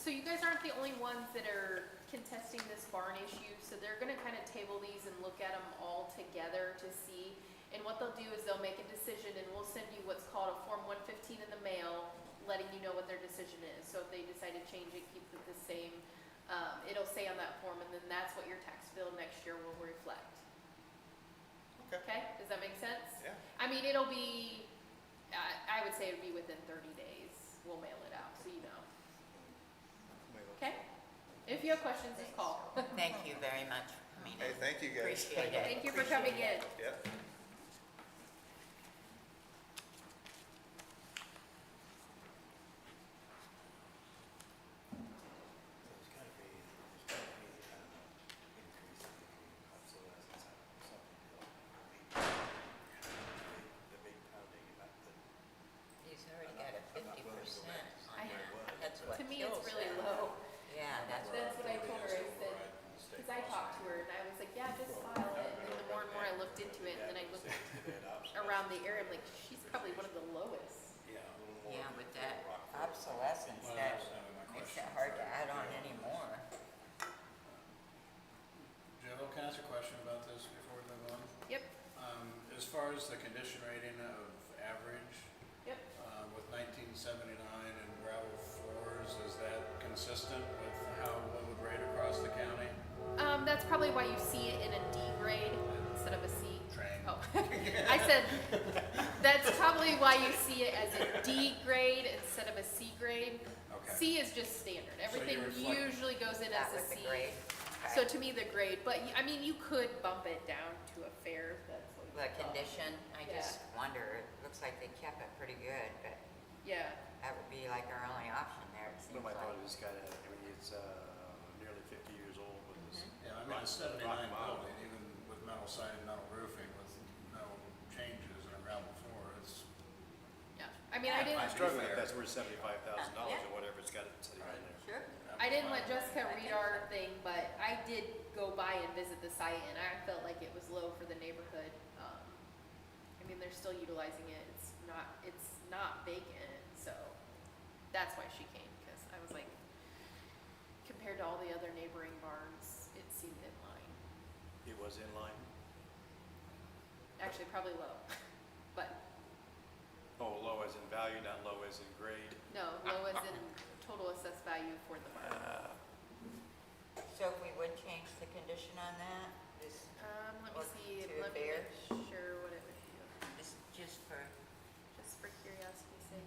So you guys aren't the only ones that are contesting this barn issue, so they're gonna kind of table these and look at them all together to see. And what they'll do is they'll make a decision, and we'll send you what's called a Form 115 in the mail, letting you know what their decision is. So if they decide to change it, keep it the same, it'll say on that form, and then that's what your tax bill next year will reflect. Okay. Okay, does that make sense? Yeah. I mean, it'll be, I would say it'd be within 30 days. We'll mail it out, so you know. Okay? If you have questions, just call. Thank you very much for coming in. Hey, thank you guys. Appreciate it. Thank you for coming in. Yep. There's gotta be, increase in the obsolescence, something the big pounding about the. He's already got a I'm not willing to go 50% back to on where it was, that. That's but- what To me, it's kills really him. low. Yeah, that's That's what I told her. I said, because I talked to her and I was like, yeah, just file it. And the more and more I looked into it, and then I looked around the area, I'm like, she's probably one of the lowest. Yeah, a little more. Yeah, with that obsolescence, Well, that that's my makes question. it hard to add on anymore. Joe, can I ask a question about this before we move on? Yep, As far as the condition rating of average, yep. with 1979 and gravel floors, is that consistent with how one would rate across the county? That's probably why you see it in a D grade instead of a C. Train. Oh, I said, that's probably why you see it as a D grade instead of a C grade. Okay. C is just standard. Everything reflect usually goes in That as a was C. the grade. So to me, the grade, but I mean, you could bump it down to a fair, that's what. The condition, I Yeah. just wonder, it looks like they kept it pretty good, but Yeah, that would be like our only option there, it seems But my like. thought is gotta, I mean, it's, nearly 50 years old with this. Yeah, I mean, a 79 building, even with metal siding, metal roofing, with no changes and a gravel floor, it's, yeah. I mean, I I'm didn't, struggling if that's worth $75,000 Yeah. or whatever it's got sitting on there. Sure. I didn't let Jessica read our thing, but I did go by and visit the site, and I felt like it was low for the neighborhood. I mean, they're still utilizing it. It's not vacant, so that's why she came, because I was like, compared to all the other neighboring barns, it seemed in line. It was in line? Actually, probably low, but Oh, low as in value, not low as in grade. no, low as in total assessed value for the barn. So if we would change the condition on that, this, Let me Or see, to let me fair. make sure what it would be, just for, just for curiosity's sake.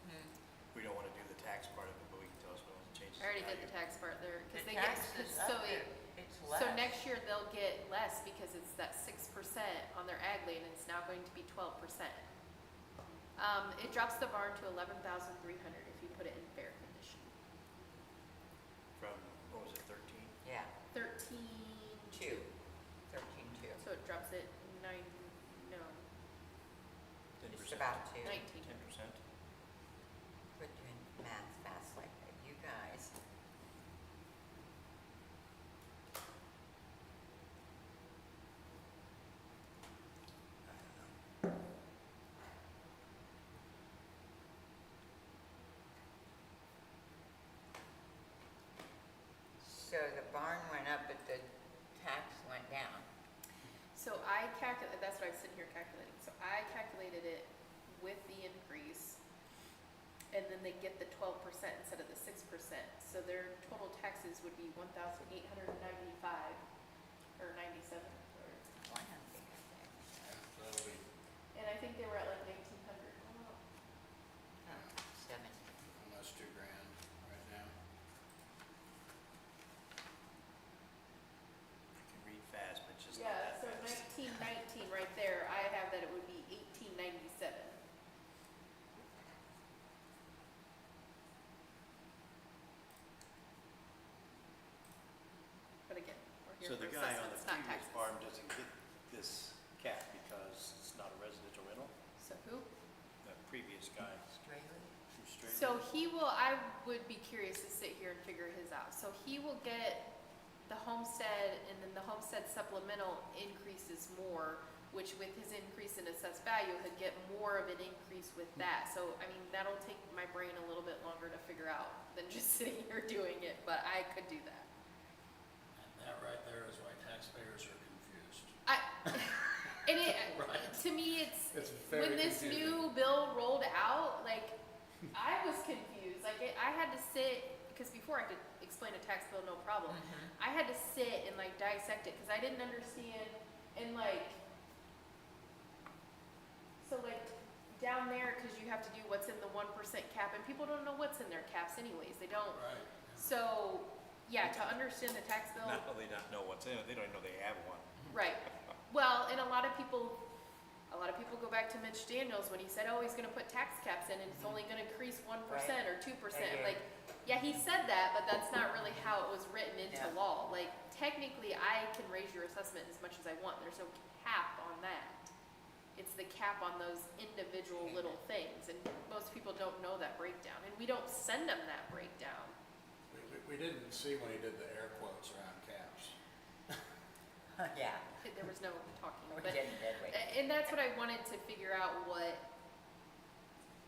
We don't wanna do the tax part of it, but we can tell us what it changes. I already did value. the tax part there, the because they get, tax is so up it, there, it's less. so next year they'll get less because it's that 6% on their ag land, and it's now going to be 12%. It drops the barn to 11,300 if you put it in fair condition. From, what was it, 13? Yeah, 13.2. 13.2. So it drops it no, 10%? Just about 2. 19. 10%? Quit doing math fast like that, you guys. So the barn went up, but the tax went down. So I calculate, that's what I was sitting here calculating. So I calculated it with the increase, and then they get the 12% instead of the 6%. So their total taxes would be 1,895 or 97, or, One of them, I think. that'll be, and I think they were at like 1,900. Oh, 7. almost $2,000 right now. You can read fast, but just not yeah, that so fast. 1919 right there. I have that it would be 1897. But again, we're here So for the guy on the assessments, not previous taxes. farm doesn't get this cap because it's not a residential rental? So who? The previous guy Straywood? who's straight? So he will, I would be curious to sit here and figure his out. So he will get the homestead, and then the homestead supplemental increases more, which with his increase in assessed value, he'd get more of an increase with that. So, I mean, that'll take my brain a little bit longer to figure out than just sitting here doing it, but I could do that. And that right there is why taxpayers are confused. And it, Right. to me, it's very when this confusing. new bill rolled out, like, I was confused. Like, I had to sit, because before I could explain a tax bill, no problem. I had to sit and like dissect it, because I didn't understand, and like, so like, there because you have to do what's in the 1% cap, and people don't know what's in their caps anyways, they don't. Right. So, yeah, to understand the tax bill. Not only not know what's in it, they don't even know they have one. Right. Well, and a lot of people go back to Mitch Daniels when he said, oh, he's gonna put tax caps in and it's only gonna increase 1% or 2%. They do. Like, yeah, he said that, but that's not really how it was written into Yeah. law. Like, technically, I can raise your assessment as much as I want. There's no cap on that. It's the cap on those individual little things, and most people don't know that breakdown, and we don't send them that breakdown. We didn't see when he did the air quotes around caps. Yeah, There was no talking, we but, didn't, did we? and that's what I wanted to figure out what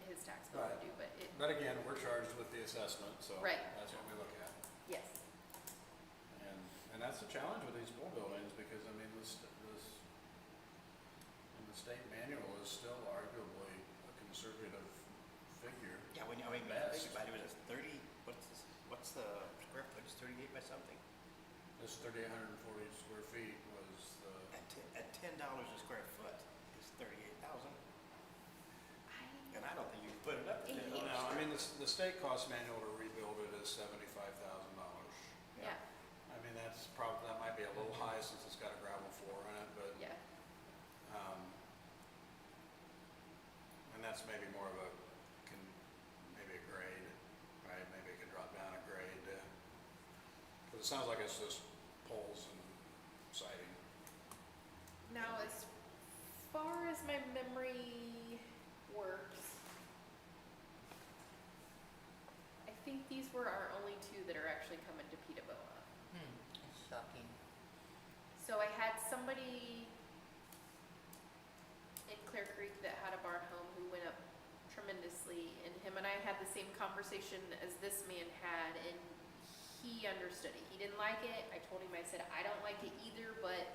his tax bill would Right. do, but it, But again, we're charged with the assessment, so Right. that's what we look at. yes. And that's the challenge with these pool buildings, because I mean, this, and the state manual is still arguably a conservative figure. Yeah, when, I mean, Best. think about it, it was a 30, what's the square footage, 38 by something? This 3,840 square feet was the, At $10 a square foot is 38,000, and I don't think you can put it up to $10. no, I mean, the state cost manual to rebuild it is $75,000. Yeah, I mean, that's probably, that might be a little high since it's got a gravel floor in it, but, yeah. and that's maybe more of a, maybe a grade, right? Maybe it can drop down a grade, because it sounds like it's just poles and siding. Now, as far as my memory works, I think these were our only two that are actually coming to Ptboa. It's shocking. So I had somebody in Clear Creek that had a barn home who went up tremendously, and him and I had the same conversation as this man had, and he understood it. He didn't like it. I told him, I said, I don't like it either, but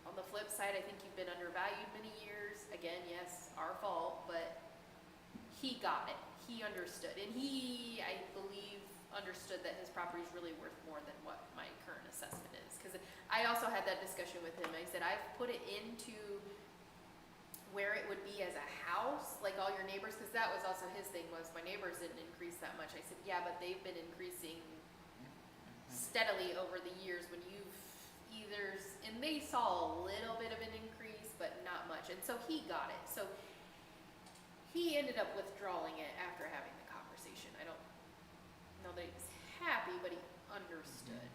on the flip side, I think you've been undervalued many years. Again, yes, our fault, but he got it. He understood, and he, I believe, understood that his property is really worth more than what my current assessment is. Because I also had that discussion with him. I said, I've put it into where it would be as a house, like all your neighbors, because that was also his thing, was my neighbors didn't increase that much. I said, yeah, but they've been increasing steadily over the years when you've either, and they saw a little bit of an increase, but not much. And so he got it. So he ended up withdrawing it after having the conversation. I don't know that he was happy, but he understood.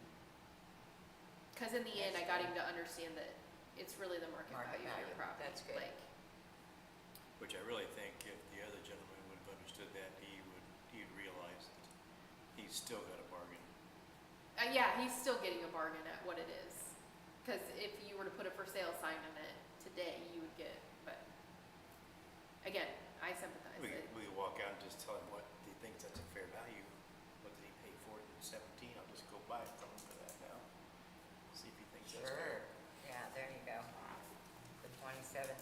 Because in the end, I got him to understand that it's really the market Market value of your value. property. That's good. Like, Which I really think if the other gentleman would have understood that, he'd realize that he's still got a bargain. yeah, he's still getting a bargain at what it is. Because if you were to put a for sale sign on it today, you would get, but again, I sympathize. We could walk out and just tell him what he thinks that's a fair value. What did he pay for it in 17? I'll just go buy it from him for that now. See if he thinks that's fair. Sure, yeah, there you go. The 2017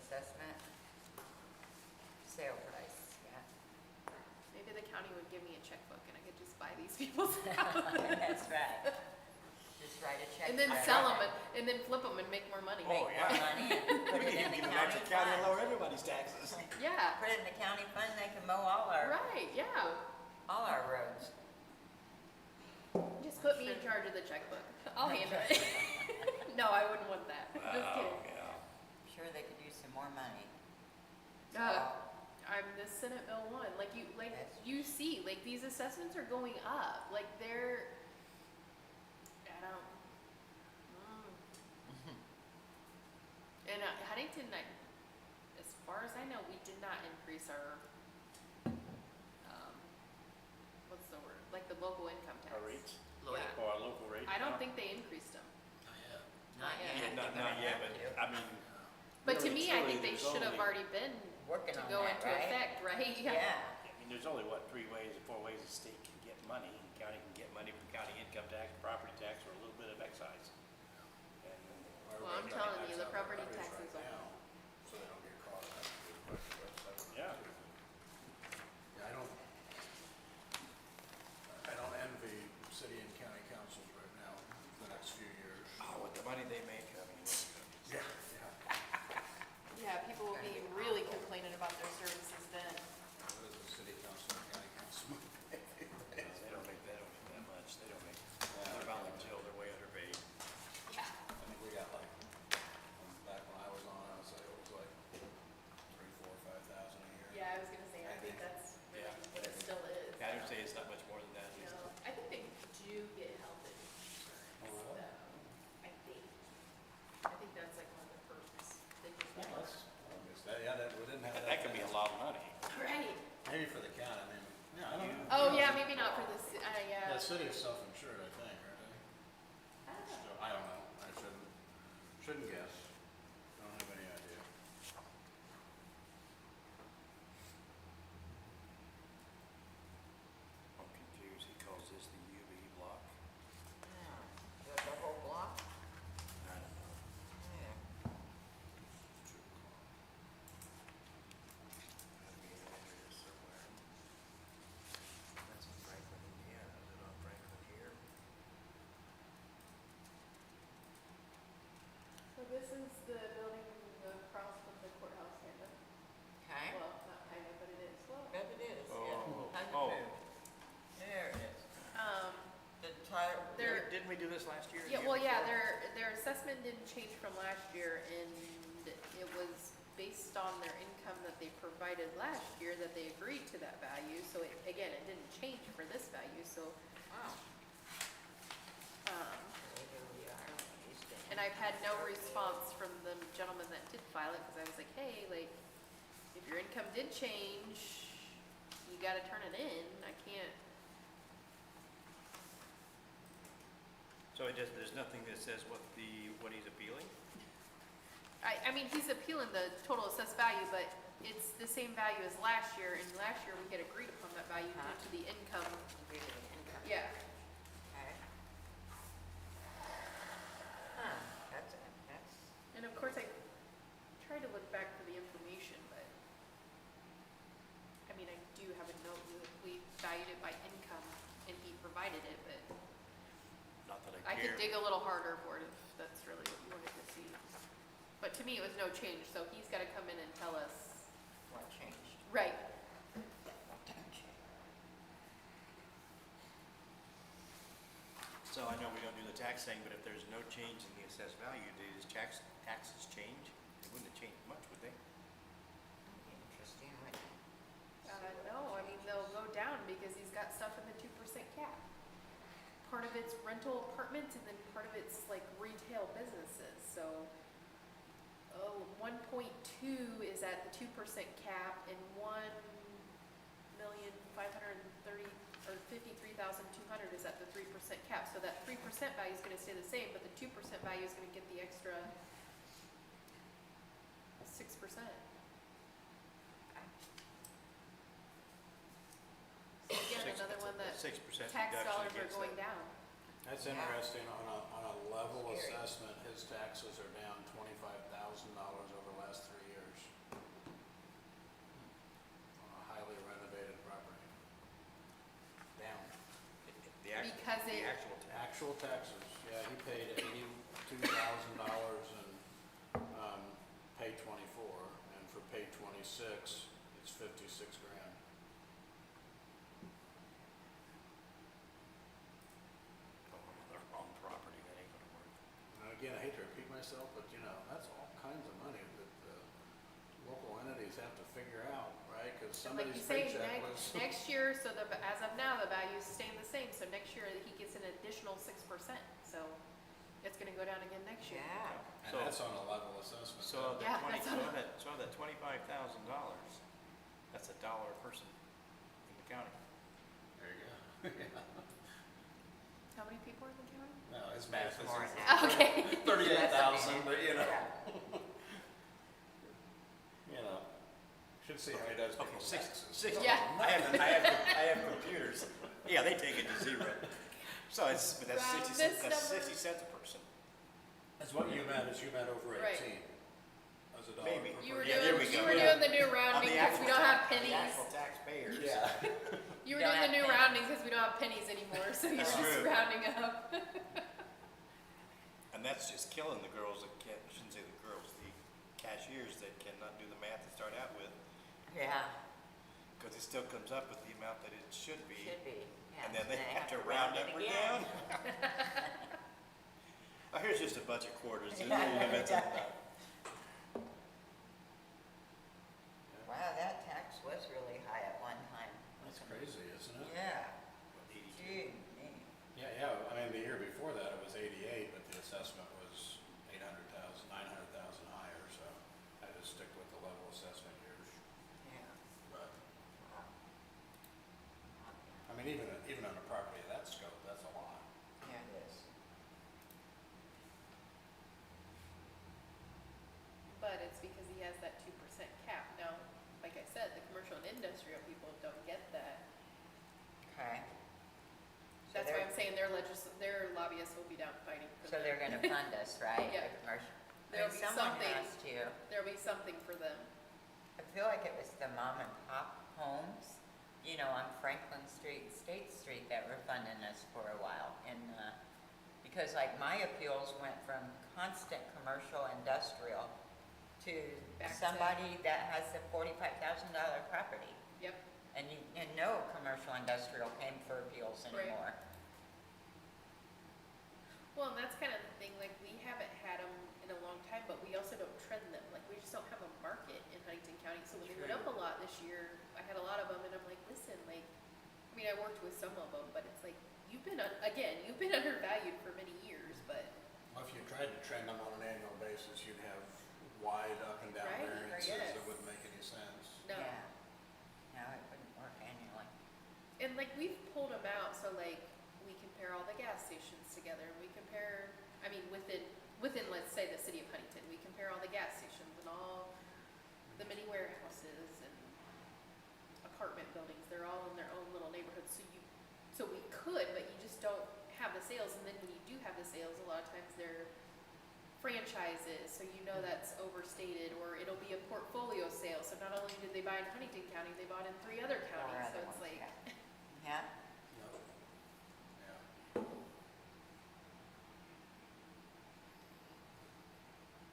assessment, sale price, yeah. Maybe the county would give me a checkbook and I could just buy these people's houses. That's right. Just write a check. And then for sell them everything. and then flip them and make more money. Oh, More yeah. money and put it in the Give it back county to the county and fund. lower everybody's taxes. Yeah, Put it in the county fund, they can mow all our roads. Just put me in charge of the checkbook. I'll handle it. No, I wouldn't want that. Just kidding. Yeah. Sure, they could use some more money. I'm the Senate Bill 1. Like you see, like these assessments are going up. Like they're, I don't. And Huntington, as far as I know, we did not increase our, what's the word? Like the local income tax. Our rates? Yeah. Or our local rate? I don't think they increased them. Not yet. Yeah, not They're yet, gonna but have to. I mean. But to really, me, I truly, think they there's should have only- already been Working to on go that, into right? effect, right? Yeah. I mean, there's only, what, 3 ways or 4 ways the state can get money. The county can get money from county income tax, property tax, or a little bit of excise. And Well, I'm telling you, the property taxes right are. now, so they don't get caught. That's a good question. Yeah. Yeah, I don't envy city and county councils right now, the next few years. Oh, with the money they make, I mean, Yeah. Yeah, people will be really complaining about their Maybe for the county, I mean, yeah, I don't know. Oh, yeah, maybe not for this, yeah. The city is self-insured, I think, aren't they? I don't know. So, I don't know, I shouldn't guess. Don't have any idea. I'm confused, he calls this the UV block. Yeah. The whole block? I don't know. Yeah. Gotta be in there somewhere. That's in Franklin, Indiana, is it on Franklin here? So this is the building across from the courthouse, kind of. Okay. Well, not kind of, but it is. Well, Yep, it is, Oh, yeah. How'd you oh. move? There it is. um, The tire, There- Didn't we do this last year? yeah, well, yeah, their assessment didn't change from last year, and it was based on their income that they provided last year, that they agreed to that value, so it, again, it didn't change for this value, so, wow. um, Here we are, Easton. and I've had no response from the gentleman that did file it, because I was like, hey, like, if your income did change, you gotta turn it in, I can't. So there's nothing that says what he's appealing? I mean, he's appealing the total assessed value, but it's the same value as last year, and last year we had agreed upon that value due to the income. Agree to the income. Yeah, Okay. Huh, that's, and of course I tried to look back for the information, but, I mean, I do have a note that we valued it by income, and he provided it, but Not that I could dig a little harder for it if that's really what you wanted to see. But to me, it was no change, so he's gotta come in and tell us. what changed? Right. So I know we don't do the tax thing, but if there's no change in the assessed value, do his taxes change? They wouldn't have changed much, would they? Interesting, right? No, I mean, they'll go down because he's got stuff in the 2% cap. Part of it's rental apartments and then part of it's like retail businesses, so. 1.2 is at the 2% cap and 1,530,000 or 53,200 is at the 3% cap. So that 3% value is gonna stay the same, but the 2% value is gonna get the extra 6%. So again, another one that 6% tax reduction dollars are against going that. down. That's Yeah. interesting, on a level Scary. assessment, his taxes are down $25,000 over the last 3 years. On a highly renovated property. Down. Because The it- actual tax. Actual taxes, yeah, he paid $82,000 in, pay 24, and for pay 26, it's 56 grand. The wrong property, that ain't gonna work. And again, I hate to repeat myself, but that's all kinds of money that the local entities have to figure out, right? Because Like you somebody's say, paycheck was. next year, so as of now, the value's staying the same, so next year he gets an additional 6%, so it's gonna go down again next year. Yeah. And So- that's on a level assessment. So of Yeah, that that's all. that $25,000, that's $1 a person in the county. There you go. How many people are in the county? No, his math is More than that. Okay. 38,000, but Yeah. should see how he does Okay, people's six, taxes. six. Yeah. I have computers. Yeah, they take it to zero. So but that's Round 60 this cents, that's number. 60 cents a person. That's what you meant, is you meant over Right. 18. As a dollar. Maybe. You were Yeah, there we go, doing, yeah. the new On rounding the because we actual don't have tax- on the pennies. actual taxpayers. Yeah. You were Don't doing the have new pennies. rounding because we don't have pennies anymore, so you're That's just true. rounding up. And that's just killing the girls that can't, I shouldn't say the girls, the cashiers that cannot do the math to start out with, Yeah, because it still comes up with the amount that it should be. should be. Yeah, And then they so have to round it up or again. down. Oh, here's just a bunch of quarters. There's no Yeah. limits on that. Wow, that tax was really high at one time. That's crazy, isn't it? Yeah. 82. Gee, Yeah, I mean, the year before that, it was 88, but the assessment was 800,000, 900,000 higher, so I just stick with the level assessment years. yeah. But Wow. it's because he has that 2% cap. Now, like I said, the commercial and industrial people don't get that. Okay. So That's why they're- I'm saying their lobbyists will be down fighting for So them. they're gonna fund us, right? Yeah. The commercial. There'll And be someone something. has to. There'll be something for them. I feel like it was the mom and pop homes, you know, on Franklin Street, State Street that were funding us for a while. And, because like my appeals went from constant commercial industrial to Back to- somebody that has a $45,000 property. Yep. And no commercial industrial came for appeals Right. anymore. Well, and that's kind of the thing, like, we haven't had them in a long time, but we also don't trend them. Like, we just don't have a market in Huntington County. So when they went up a lot this year, I had a lot of them, and I'm like, listen, like, I mean, I worked with some of them, but it's like, you've been undervalued for many years, but. Well, if you tried to trend them on an annual basis, you'd have wide up and down Right, variances yes. that wouldn't make any sense. No. Yeah. No, it wouldn't work annually. And like, we've pulled them out, so like, we compare all the gas stations together, and we compare, I mean, within, let's say, the city of Huntington, we compare all the gas stations and all the mini warehouses and apartment buildings, they're all in their own little neighborhoods, so we could, but you just don't have the sales, and then when you do have the sales, a lot of times they're franchises, so you know that's overstated, or it'll be a portfolio sale, so not only did they buy in Huntington County, they bought in 3 other counties, so other it's ones, like. Yeah. Yeah.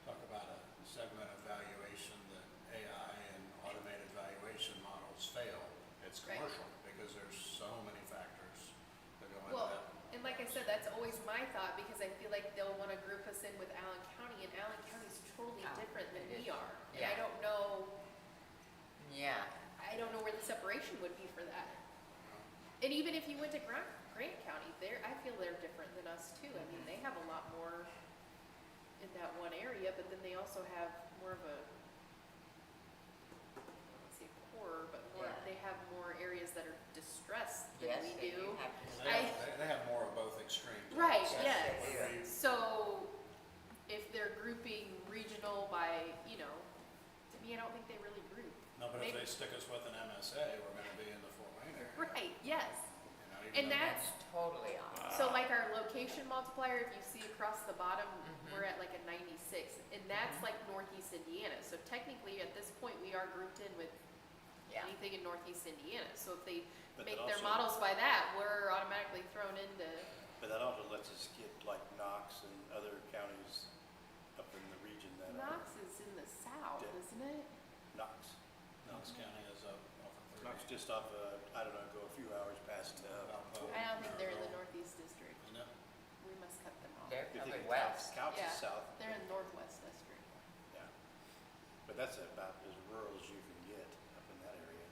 Talk about a segment of valuation that AI and automated valuation models fail. It's Right. commercial, because there's so many factors that go into Well, that. and like I said, that's always my thought, because I feel like they'll wanna group us in with Allen County, and Allen County's totally Oh, different than it we is. are. And I Yeah. don't know, Yeah. where the separation would be for that. And even if you went to Grant County, I feel they're different than us too. I mean, they have a lot more in that one area, but then they also have more of a, I don't wanna say poorer, but more, Yeah. they have more areas that are distressed than Yes, we they do. have to They have more of both extremes. Right, Yes, yes. they do. So if they're grouping regional by, to me, I don't think they really group. No, but if Maybe- they stick us with an MSA, we're gonna be in the Fort Wayne area. Right, yes. Even And though that's, Totally off. so like our location multiplier, if you see across the bottom, Mhm. we're at like a 96, and that's like Northeast Indiana. So technically, at this point, we are grouped in with Yeah. anything in Northeast Indiana. So if they But make that their also- models by that, we're automatically thrown into, But that also lets us get like Knox and other counties up in the region that are. Knox is in the south, Yeah. isn't it? Knox. Knox County is up off of 30. Knox just off, I don't know, go a few hours past, I don't think they're in the Northeast District. Isn't it? We must cut them off. They're you're probably thinking west. Couch Yeah. is south. They're in Northwest District. Yeah. But that's about as rural as you can get up in that area.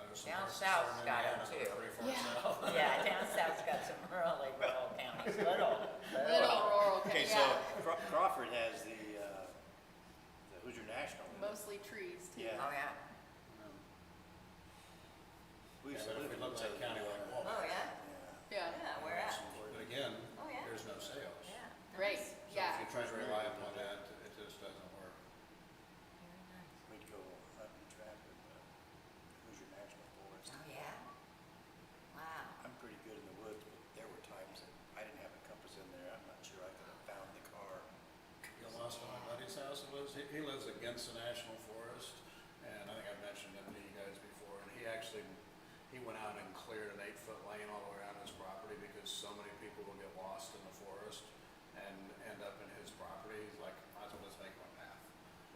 There's some Down parts of south's southern got 'em Indiana that are too. pretty far Yeah. south. Yeah, down south's got some really rural counties, little. Little rural, Okay, yeah. so Crawford has the Hoosier National. in it. Mostly trees too. Yeah. Oh, yeah. We used to Yeah, but if live we in look like the, county like Walmart. Oh, yeah. Yeah. Yeah, Yeah, where at? But again, Oh, yeah. there's no sales. Yeah. right, nice. So yeah. if you try to rely upon that, it just doesn't work. Very nice. We'd go hunt and trap in the Hoosier National Forest. Oh, yeah? Wow. I'm pretty good in the woods, but there were times that I didn't have a compass in there. I'm not sure I could have found the car. You lost at my buddy's house, he lives against the national forest, and I think I've mentioned him to you guys before, and he went out and cleared an 8-foot lane all the way around his property because so many people will get lost in the forest and end up in his property. He's like, might as well just make one path.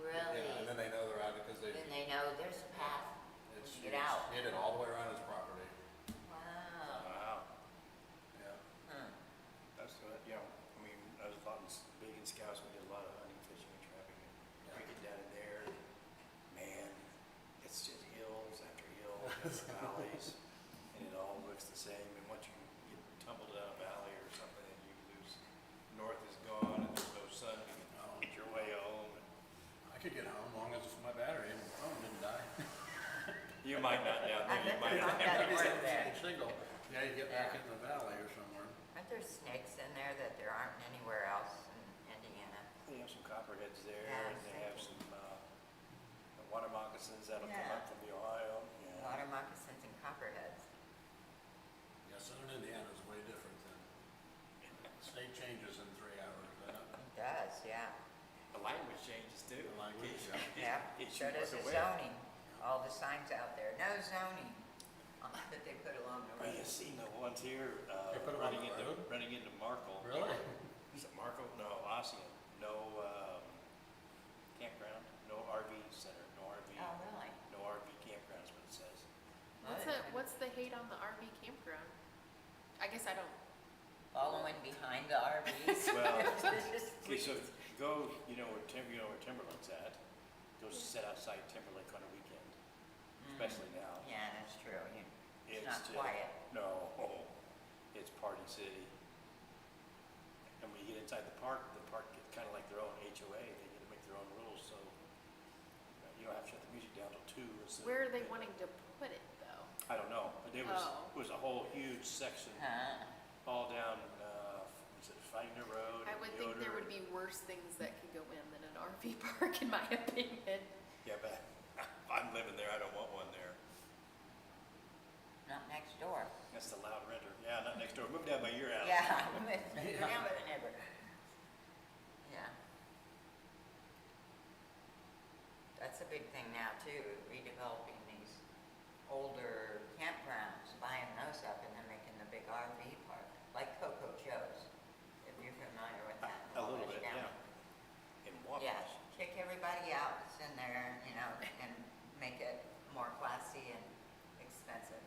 Really? And then they know they're out because Then they know there's a path. it's, Get out. he did it all the way around his property. Wow. Wow. Yeah. Hmm. That's what, I mean, I was a lot big in Scouts. We did a lot of hunting, fishing, and trapping. And we get down in there, man, it's just hills after hills, valleys, and it all looks the same. And once you get tumbled down a valley or something, and you lose, north is gone, and there's no sun, you can get your way home. And I could get home long as my battery in my phone didn't die. you might not down I there. You bet might there's not. not that work there. Shingle. Yeah, you get back in the valley or somewhere. Aren't there snakes in there that there aren't anywhere else in Indiana? They have some copperhead copperheads there, and Yes, they they have do. some, water moccasins that'll come Yeah. up from the Ohio, yeah. Water moccasins and copperheads. Yeah, southern Indiana is way different than, state changes in 3 hours, doesn't it? It does, yeah. The language changes too. The language, Yeah, It's so does work the away. zoning. All the signs out there, no zoning, that they put along the Oh, you road. seen the ones here, They put 'em on running the into, road? running into Markle? Really? Is it Markle? No, Ossian. No, campground, no RV center, no RV, Oh, really? no RV campgrounds, what it says. What's the hate on the RV campground? I guess I don't, Following behind the RVs. Well, Just okay, so please. go, you know where Timberlake's at, go sit outside Timberlake on a weekend, especially now. Yeah, that's true. It's not just- quiet. No, it's party city. And when you get inside the park gets kind of like their own HOA, they get to make their own rules, so you don't have to shut the music down till 2. where are they wanting to put it though? I don't know, but Oh. it was a whole huge section Huh? all down, was it Fagner Road? I and would think there Yoder? would be worse things that could go in than an RV park, in my opinion. Yeah, but I'm living there, I don't want one there. Not next door. That's the loud renter. Yeah, not next door. Move down by your house. Yeah, now with a neighbor. Yeah. That's a big thing now too, redeveloping these older campgrounds, buying those up and then making the big RV park, like Coco Joe's, if you're familiar with that. in A little Wabash bit, County. yeah. In Yeah, Wabash. kick everybody out that's in there, and make it more classy and expensive.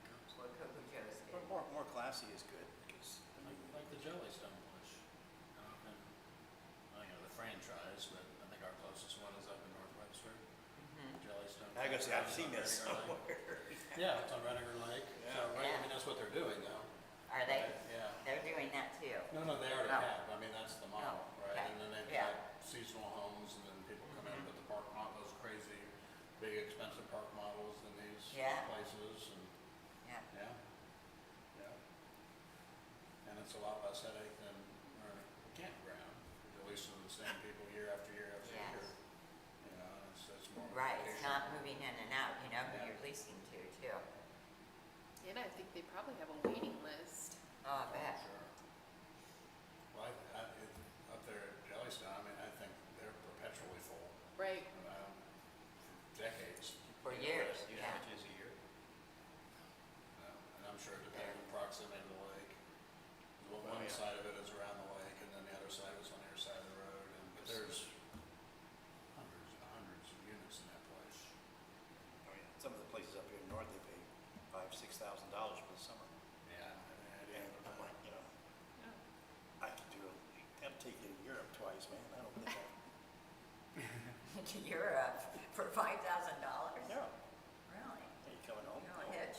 That's what Coco Joe's did. More classy is good, because, Like the Jellystone push. And, the franchise, but I think our closest one is up in North Webster. Jellystone. I gotta say, I've It's seen on this Renninger Lake. somewhere. Yeah, it's on Renninger Lake. Yeah. So, right, I mean, that's what they're doing now. Are they? Right? Yeah. They're doing that too. No, they already Oh. have. I mean, that's the model, right? okay. And then they've Yeah. got seasonal homes, and then people come in and put the park model, those crazy, big, expensive park models in these Yeah. places, and, Yeah. yeah. And it's a lot less headache than running a campground. You're leasing to the same people year after year after Yes. year. And it's more. Right, it's vacation. not moving in and out, who Yeah. you're leasing to too. And I think they probably have a waiting list. Oh, I bet. Sure. Well, up there at Jellystone, I mean, I think they're perpetually full, Right. for decades. For years, You know yeah. how much is a year? And I'm sure depending on proximity to the lake, one yeah. side of it is around the lake, and then the other side is on the other side of the road, but there's hundreds of units in that place. Oh, yeah. Some of the places up here in north, they pay $5,000-$6,000 for the summer. Yeah, I have no idea. And I'm like, I could I'd take you to Europe twice, man. I don't think To Europe for $5,000? Yeah. Really? Are you coming home? You know, a hitch?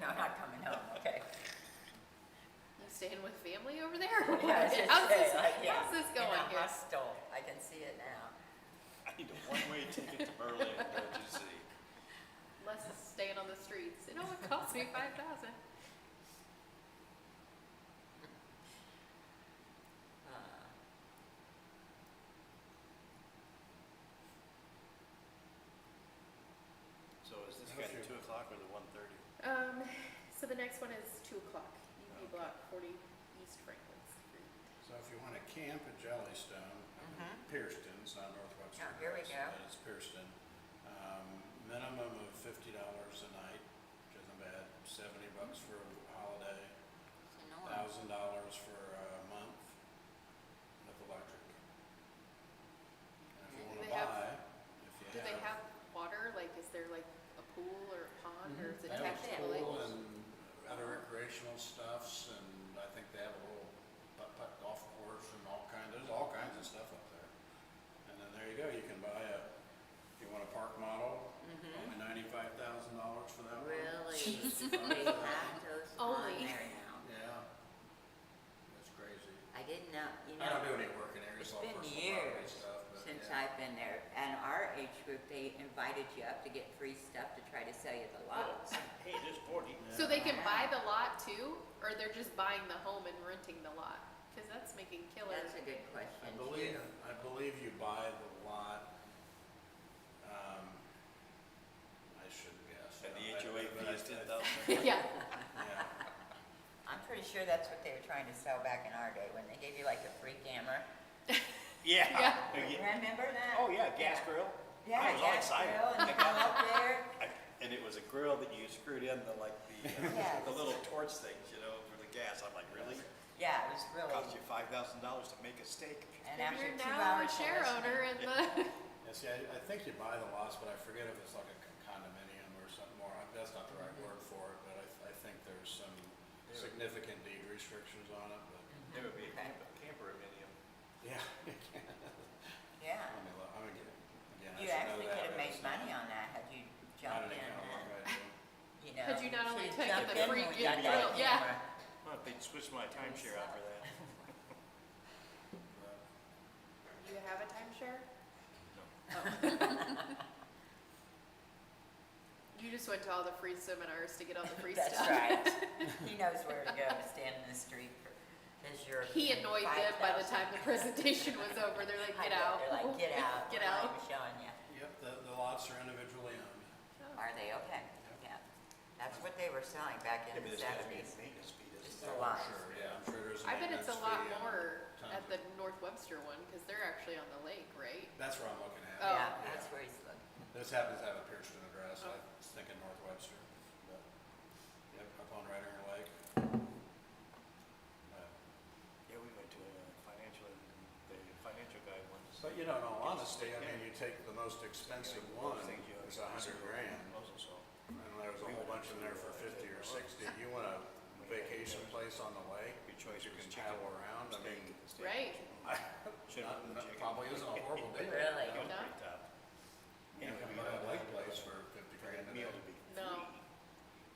No, not coming home, okay. You staying with family over there? or Yeah, I what? was just How's saying, this, like, yeah, how's this in going a here? hostel, I can see it now. I need a one-way ticket to Berlin, don't you see? Less staying on the streets. It only cost me 5,000. So is this guy the 2 o'clock or the 1:30? So the next one is 2 o'clock. UP Block 40 East Franklin Street. So if you want to camp at Jellystone, Pierceton, it's not North Webster. Oh, here we Hills, go. But it's Pierceton. Minimum of $50 a night, which isn't bad. $70 for a holiday, It's enormous. $1,000 for a month with electric. And if you Do want to they have- buy, Do they have water? Like, is there like a pool or a pond, or is it They have attached a to the lake? pool and other recreational stuffs, and I think they have a little putt-putt golf course and there's all kinds of stuff up there. And then there you go, you can buy if you want a park model, only $95,000 for that one. Really? $65. They have those on Only. there now. Yeah, that's crazy. I didn't know, I don't do any work in there, It's just all been personal property years stuff, but since yeah. I've been there, and our age group, they invited you up to get free stuff to try to sell you the lots. Hey, there's 40. So they can buy the lot too, or they're just buying the home and renting the lot? Cause that's making killer. That's a good question I too. believe you buy the lot, I should guess. And the I- HOA but fee is I- 10,000. Yeah, Yeah, I'm pretty sure that's what they were trying to sell back in our day, when they gave you like a free camera. Yeah. Yeah. Remember that? Oh, yeah, gas grill. Yeah, I was all gas excited. grill, and I you got come up there. And it was a grill that you screwed in the, like, Yes. the little torch things, you know, for the gas. I'm like, really? Yeah, it was really, Cost you $5,000 to make a steak? and after you're 2 now a hours. of share listening- owner in the, yeah, see, I think you buy the lots, but I forget if it's like a condominium or something more, that's not the right word for it, but I think there's some significant deed restrictions on it, but, It would be a Okay. camper-minium. yeah. Yeah. I mean, again, I You should know actually that, could have but made it's not- money on that had you I jumped don't in even know what and, I do. you know. Had you not only should've taken jumped the in free when we gift got that grill, yeah. camera. Well, if they'd switch my timeshare out for that. Do you have a timeshare? No. Oh. You just went to all the free seminars to get all the free That's stuff. right. He knows where to go to stand in the street for his European. He annoyed them by the 5,000. time the presentation was over. They're like, I get bet. out. They're like, get out. Get We're not out. even showing you. Yep, the lots are individually owned. Are they? Okay. Yeah. That's what they were selling back Yeah, in but the there's gotta be a 70s. maintenance fee, Just doesn't a there? lot. Sure, yeah, I'm sure there's a I bet it's a maintenance lot fee and more tons at of- the North Webster one, because they're actually on the lake, right? That's where I'm looking at. Oh. Yeah, that's where he's looking. This happens to have a Pearson address, Oh. I was thinking North Webster, but, yep, up on Rider Lake. But- Yeah, we went to a financial, the financial guy once. But you know, in all honesty, I mean, you take the most expensive one, it's $100,000, and there's a whole bunch in there for 50 or 60. You want a vacation place on the lake, Your choice you was can chicken paddle around, I mean, Right. probably isn't a horrible deal. Really? You know? No? Pretty tough. You Anyway, can we buy a got lake place for 50 for a grand a meal day. to be No. free.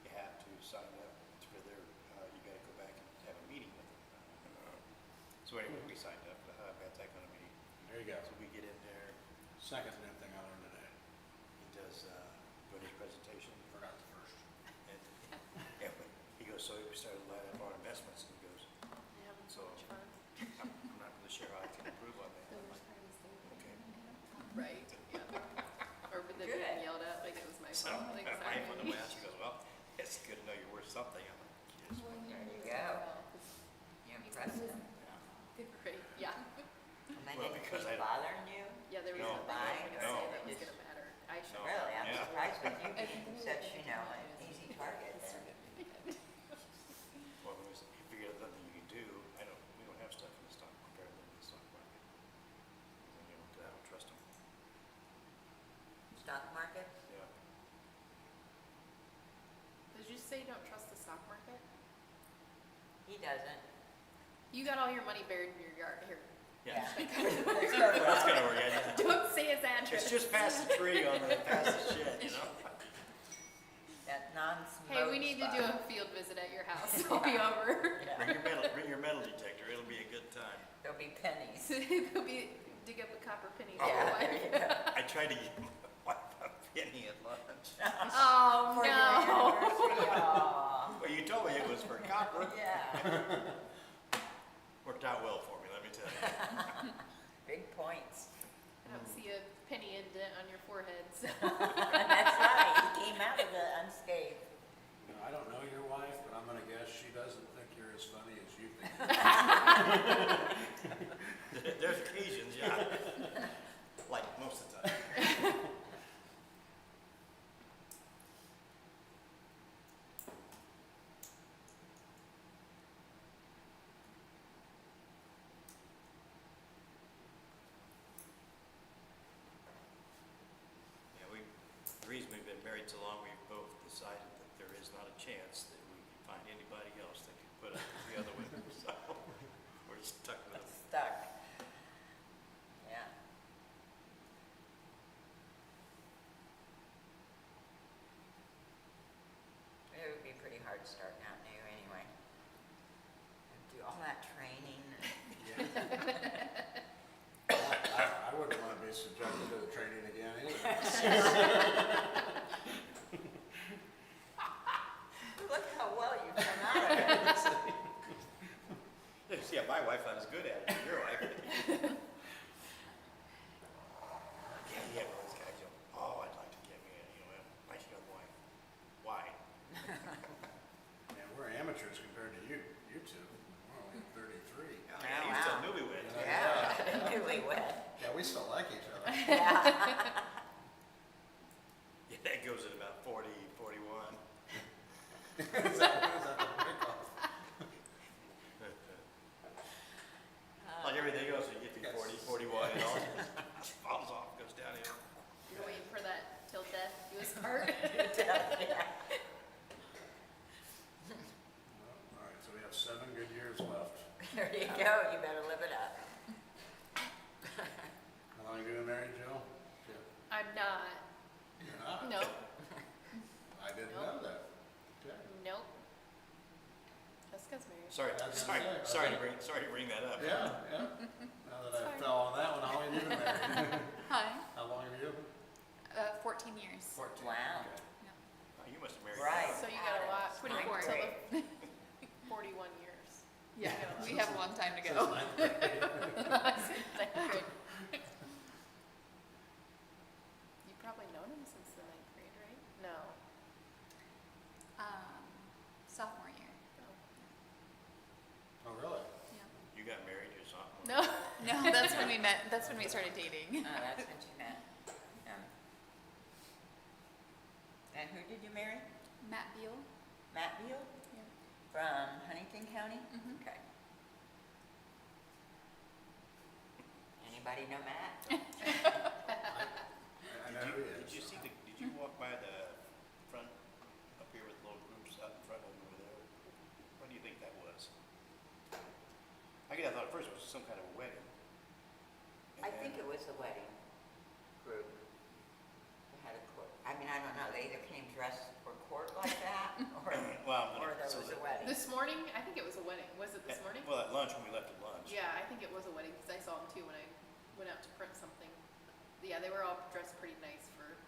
You have to sign up for their, you gotta go back and have a meeting with them. So anyway, we signed up, got that kind of meeting. There you go. So we get in there, Second new thing I learned today. he does, doing his presentation, Forgot the first. and, yeah, he goes, so we started lining up our investments, and he goes, They having so So- much fun. I'm not really sure how I can improve on that. I'm like, okay. Right, yeah. Or but then Good. getting yelled at like it was my So, fault. Like, my wife on the sorry. way out, she goes, well, it's good to know you're worth something. I'm like, yes. There you go. You impressed him. Great, yeah. And they Well, didn't because keep I- bothering you? Yeah, there was No, nothing I was gonna no. say that was gonna matter. I should. No. Really? I'm Yeah. surprised with you being such, you know, an easy target there. Well, there was, you figure out nothing you can do. We don't have stuff in the stock, apparently, in the stock market. And, you know, I don't trust them. Stock market? Yeah. Did you say you don't trust the stock market? He doesn't. You got all your money buried in your yard. Here, Yeah. There's Well, no that's way. gonna work. Yeah. don't say his address. It's just past the tree on the, past the shed, you know? That non-smoke Hey, we need to do a spot. field visit at your house. I'll be over. Yeah. Bring your metal detector. It'll be a good time. There'll be pennies. They'll be dig up a copper penny. for Yeah, your there wife. you go. I tried to give my wife a penny at lunch. Oh For your no. anniversary, aw. Well, you told me it was for copper. Yeah, Worked out well for me, let me tell you. big points. I don't see a penny indent on your forehead. So. That's right, he came out of it unscathed. You know, I don't know your wife, but I'm gonna guess she doesn't think you're as funny as you think. There's occasions, yeah. Like most of the time. Yeah, the reason we've been married so long, we've both decided that there is not a chance that we can find anybody else that can put up with the other one. So we're stuck with them. Stuck. Yeah. It would be pretty hard starting out new anyway. Do all that training. I wouldn't wanna be subjected to the training again anyway. Look how well you've come out of it. Yeah, my wife and Is that the break off? Like everything else, you get to Yes. 40 wide and all, falls off, goes downhill. You're waiting for that till death do us part. All right, so we have 7 good years left. There you go, you better live it up. How long have you been married, Jill? I'm not. You're not? Nope. I didn't Nope. know that. Okay. Nope. Jessica's married. Sorry, I was sorry, gonna say, sorry to bring that up. Yeah, yeah. Now that I Sorry. fell on that one, how long have you been married? Hi. How long have you? 14 years. 14. Wow. Okay. Oh, you must have married. Right. So you got a lot. 24. Till the 41 years. Yeah, we have a long time to Since go. 9th grade. Ninth grade. You've probably known him since the 9th grade, right? No. Sophomore year. Oh, really? Yeah. You got married your sophomore? No. No, that's when we met. That's when we started dating. Oh, that's when you met. And who did you marry? Matt Beal. Matt Beal? Yeah. From Huntington County? Mhm. Okay. Anybody know Matt? I know who he is. Did you see did you walk by the front, up here with little groups out in front of them over there? What do you think that was? I thought at first it was some kind of a wedding. I think it was a wedding group. They had a court. I mean, I don't know, they either came dressed for court like that, or, Well, or there so was a the- wedding. This morning, I think it was a wedding. Was it this morning? Well, at lunch, when we left at lunch. Yeah, I think it was a wedding because I saw them too when I went out to print something. Yeah, they were all dressed pretty nice for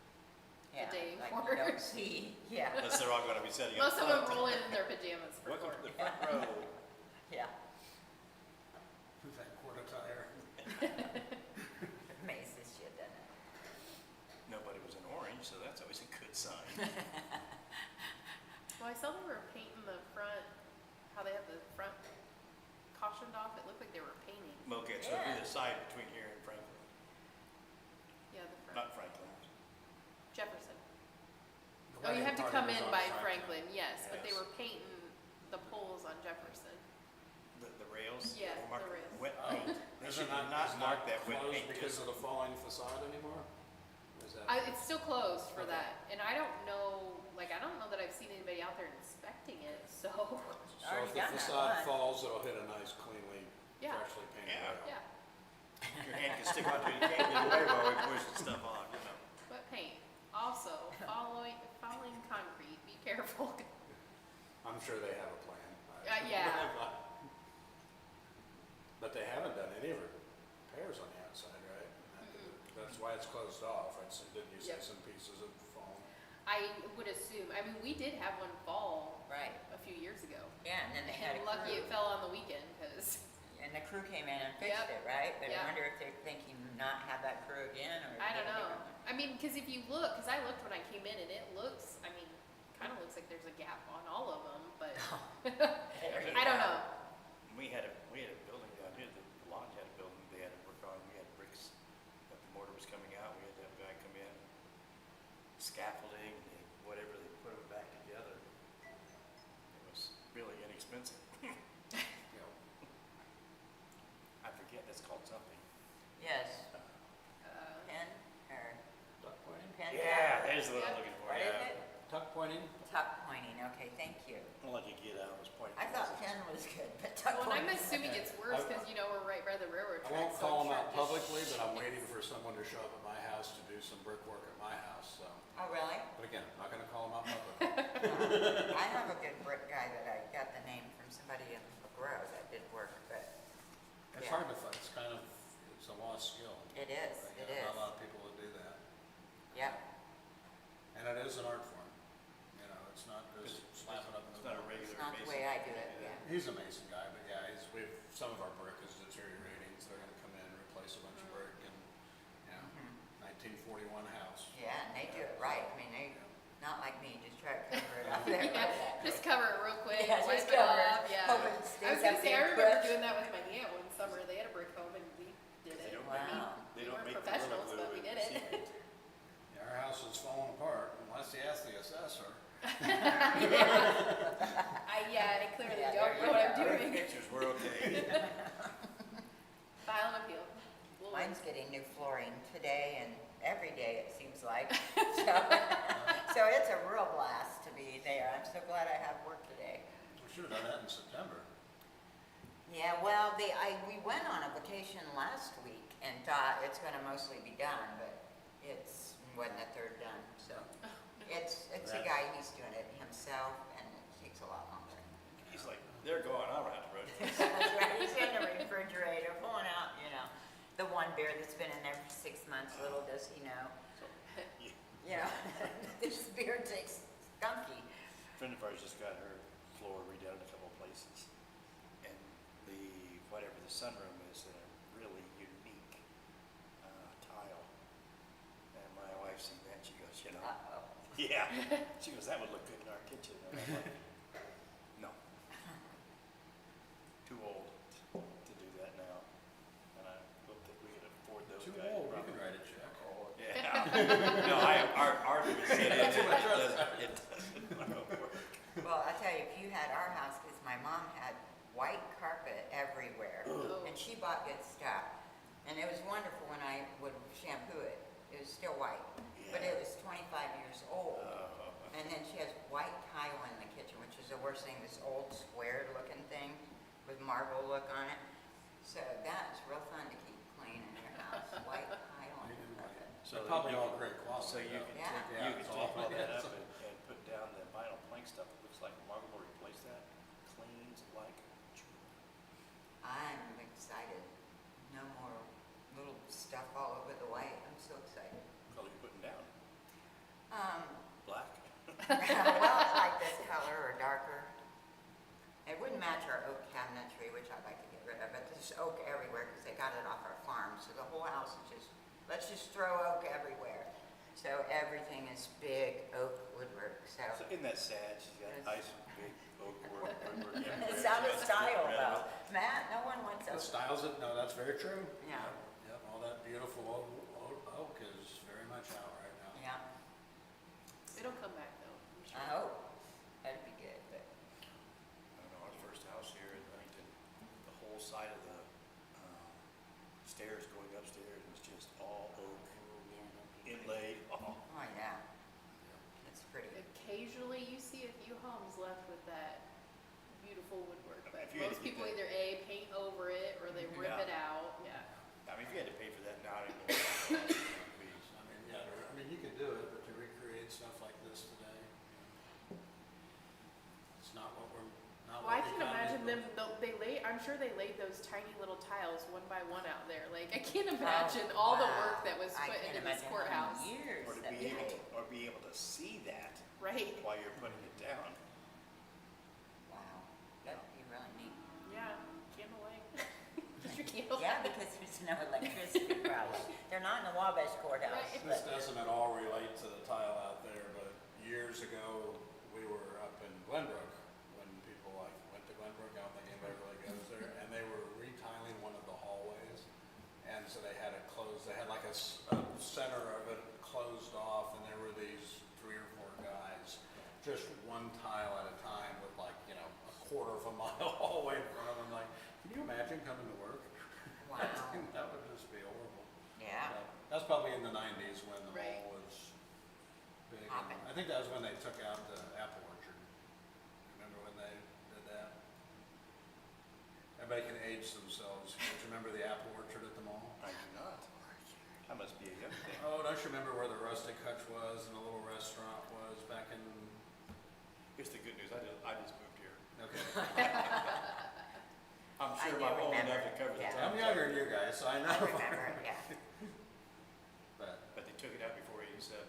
Yeah, day like court. you don't see, yeah, Unless they're all gonna be setting up Most of them front. roll in their pajamas for Welcome court. to the front row. yeah. Who's that court attire? Amazes you, doesn't it? Nobody was in orange, so that's always a good sign. Well, I saw they were painting the front, how they have the front cautioned off. It looked like they were painting. Okay, so it'd be Yeah. the side between here and Franklin, Yeah, the front. not Franklin. Jefferson. The Oh, you wedding have to party come was in on by Franklin, yes, but they Yes. were painting the poles on Jefferson. The rails? Yeah, they mark the rails. Wet Oh. paint. They Isn't should that not isn't mark that that wet closed paint. because just- of the falling facade anymore? Is that? It's still closed for Okay. that, and I don't know, like, I don't know that I've seen anybody out there inspecting it, so, So Already if the done that facade one. falls, it'll hit a nice cleanly, Yeah. freshly painted Yeah. rail. yeah. Your hand can stick onto it, you can't get away while we push the stuff off, you know. Wet paint. Also, falling concrete, be careful. I'm sure they have a plan. Yeah. But they haven't done any repairs on the outside, right? That's why it's closed off. Didn't you say Yep. some pieces have fallen? I would assume, I mean, we did have one fall Right, a few years ago. yeah, and then they had a And lucky it crew, fell on the weekend, because, and the crew came in and fixed Yep. it, right? But I Yep. wonder if they're thinking not have that crew again, or. I don't get a know. different one. I mean, because if you look, because I looked when I came in, and it looks, I mean, kind of looks like there's a gap on all of them, but There you I don't go. know. We had a building down here, the lodge had a building they had to work on, we had bricks, that the mortar was coming out, we had to have a guy come in, scaffolding, and whatever, they put it back together. It was really inexpensive. You know, I forget, that's called something. Yes, Uh, pen, or tuck pointing? pen. Yeah, there's what I'm Yep. looking for, What is yeah. it? Tuck pointing? Tuck pointing, okay, thank you. I'll let you get out, I was pointing. I thought pen was good, but tuck Well, and pointing. I'm assuming it's worse, because, you know, we're right by the railroad I tracks. won't so call I'm them sure out it just- publicly, but I'm waiting for someone to show up at my house to do some brickwork at my house, so. Oh, really? But again, not gonna call them out publicly. I have a good brick guy that I got the name from somebody in LaGrow that did work, but It's Yeah. hard to find, it's a lost skill. it is, it is. Not a lot of people that do that. Yep, And it is an art form. You know, it's not just slap it up in It's the not a wall. regular it's not the mason. way I do it, yeah. He's a mason guy, but yeah, some of our brick is deteriorating, so they're gonna come in, replace a bunch of brick and, you know, Mhm. 1941 house. Yeah, and they do it right, I mean, they, not like me, just try to cover it up there. Yeah, just cover it real quick, Yeah, wipe just it cover it. off, yeah. Hope it I stays was gonna up say, I there remember quick. doing that with my aunt one summer. They had a brick home and we did They it. don't I mean, Wow. They we don't weren't make the professionals, Gorilla but we Glue did in it. secret. Yeah, our house is falling apart unless you ask the assessor. I clearly Yeah, don't there know you what I'm go. doing. Pictures, we're okay. File an appeal. We'll- Mine's getting new flooring today and every day, it seems like. So it's a real blast to be there. I'm so glad I have work today. We should have done that in September. Yeah, well, we went on a vacation last week and thought it's gonna mostly be done, but it's, wasn't a third done, so. It's a guy, he's doing it himself and it takes a lot longer. He's like, they're going, I'll have to rotate. That's right, he's in the refrigerator pulling out, the one beer that's been in there for 6 months, little does he know. So, yeah. You know, this beer tastes skunky. A friend of ours just got her floor redone in a couple of places. And whatever the sunroom is in a really unique tile. And my wife seen that, she goes, Uh-oh. yeah. She goes, that would look good in our kitchen. And I'm like, no. Too old to do that now. And I hope that we can afford those Too guys. old, you probably. can write a check. Yeah. No, our was set in, it doesn't work. Well, I tell you, if you had our house, because my mom had white carpet everywhere, Oh. and she bought good stuff. And it was wonderful when I would shampoo it. It was still white, but it was 25 years old. And then she has white tile in the kitchen, which is the worst thing, this old square-looking thing with marble look on it. So that is real fun to keep clean in your house, white tile on your carpet. They're probably all great quality. So you can Yeah. take, Yeah, you can it's take all- all that yeah, up it's- and put down the vinyl plank stuff that looks like marble, or replace that, cleans like jewelry. I'm excited. No more little stuff all over the white. I'm so excited. Color you putting down, black? Well, I like this color or darker. It wouldn't match our oak cabinetry, which I'd like to get rid of, but there's oak everywhere because they got it off our farm. So the whole house is just, let's just throw oak everywhere. So everything is big oak woodwork, So so. isn't that sad? She's got Yes. nice big oak woodwork everywhere. It's out of She has to get style rid of though. it. Matt, no one wants It oak. styles it, no, that's very true. Yeah. Yep, all that beautiful oak is very much out right now. Yeah, It'll come back though, I'm sure. I hope. That'd be good, but. I don't know, our first house here in Huntington, the whole side of the stairs going upstairs was just all oak, inlaid. Oh, Oh, yeah. It's pretty. Occasionally you see a few homes left with that beautiful woodwork, but If you had to most get people that- either paint over it or they rip Yeah. it out, yeah. I mean, if you had to pay for that now, I don't know what it would be. I mean, yeah, you could do it, but to recreate stuff like this today, it's not what we're, not Well, I what the can imagine economy them, I'm sure they laid those tiny little tiles one by one out there, like, I can't imagine all the work that was I put can't into this imagine how many courthouse. Years Or to that be we able to, made. or be able to see that Right, while you're putting it down. Wow, that'd be really neat. yeah, candlelight. Get your candle. Yeah, because there's no electricity probably. They're not in the Wabash courthouse. Right. This doesn't at all relate to the tile out there, but years ago, we were up in Glenbrook, when people like went to Glenbrook, I don't think anybody really goes there, and they were retiling one of the hallways, and so they had it closed, they had like a center of it closed off, and there were these 3 or 4 guys, just one tile at a time with like, a quarter of a mile hallway in front of them, like, can you imagine coming to work? Wow. That would just be horrible. Yeah. That's probably in the 90s when the Right. mall was big. Hopping. I think that was when they took out the apple orchard. Remember when they did that? Everybody can age themselves. Don't you remember the apple orchard at the mall? I do not. That must be a young thing. Oh, don't you remember where the rustic hutch was and the little restaurant was back in? Here's the good news, I just moved here. Okay. I'm I sure do I'm old remember. enough to cover the Yeah. town. I'm younger than you guys, so I know. I remember it, yeah. But, But they took it out before '87.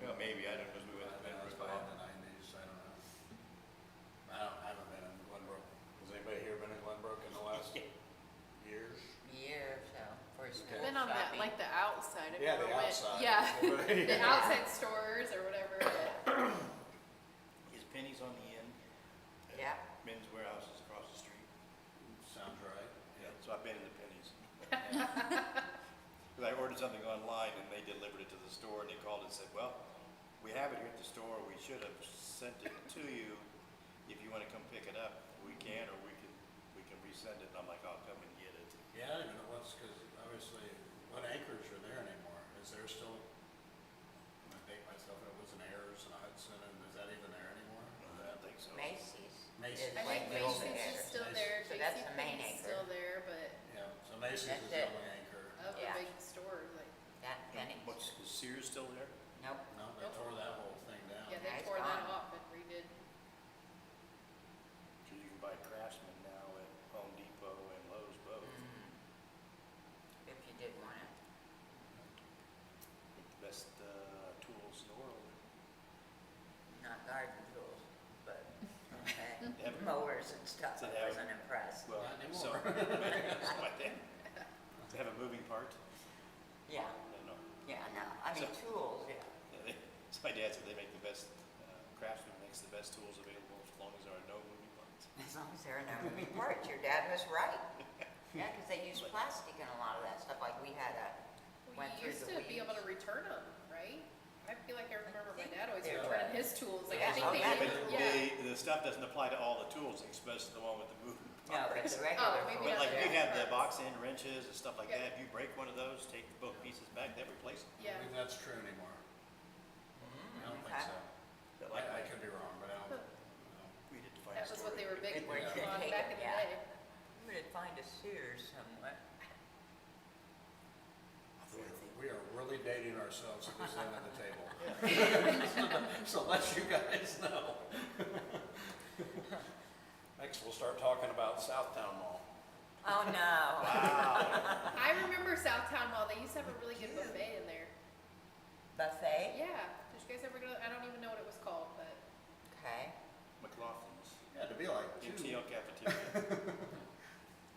Well, maybe, I don't know who I it think it was was. probably in the 90s, I don't know. I haven't been in Glenbrook. Has anybody here been in Glenbrook in the last years? Year or so for school Been on that, shopping. like the outside, if you Yeah, the ever went. outside. Yeah, Everybody- the outside stores or whatever. Is Penny's on the end? Yeah. Men's Warehouse is across the street. Sounds right. Yeah, so I've been in the Penny's. Because I ordered something online and they delivered it to the store and they called and said, well, we have it here at the store, we should have sent it to you. If you wanna come pick it up, we can, or we can resend it, and I'm like, I'll come and get it. Yeah, I don't even know what's, because obviously, what anchors are there anymore? Is there still, I'm gonna date myself, it was an Ayers and a Hudson, and is that even there anymore? I don't think so. Macy's. Macy's. is I like think the old Macy's is Ayers. still Macy's. there, So that's the main JCPenney's anchor. still there, but Yeah, so Macy's is That's the it. only anchor. of the Yeah. big stores, like, That Penny. What's, is Sears still there? Nope. No, they tore that whole thing down. yeah, Yeah, they it's tore that gone. off and redid. So you can buy Craftsman now at Home Depot and Lowe's both. If you did want it. Get the best, tools in the world. Not garden tools, but okay. They have- Mowers and stuff. So I they have- wasn't impressed. Well, Not so, anymore. something like that. To have a moving part? Yeah, No, no. yeah, no, I mean, So- tools, yeah. Yeah, so my dad said they make the best, Craftsman makes the best tools available as long as there are no moving parts. As long as there are no moving parts, your dad was right. Yeah, because they use plastic in a lot of that stuff, like we had We went through used the to be able to weeds. return them, right? I feel like I remember my think dad always there returning was. his tools, like, I Yeah. think Oh, they yeah, did, But yeah. the stuff doesn't apply to all the tools, especially the one with the moving No, but parts. the regular. maybe tools, But like, not you there. have the box end wrenches and stuff like Yeah. that, if you break one of those, take both pieces back, they replace them. Yeah, I believe that's true anymore. I don't think Okay. so. But I could be wrong, but I don't, no. we did find that a was store what they were that- big Where you could on take back it, in the yeah. day. You would find a Sears somewhere. We are really dating ourselves at this end of the table. So let you guys know. Next, we'll start talking about Southtown Mall. Oh, no. I remember Southtown Mall, they used to have a really good buffet in there. Buffet? Yeah, did you guys ever go, I don't even know what it was called, but Okay. McLaughlin's, Yeah, to be like two. MTL cafeteria.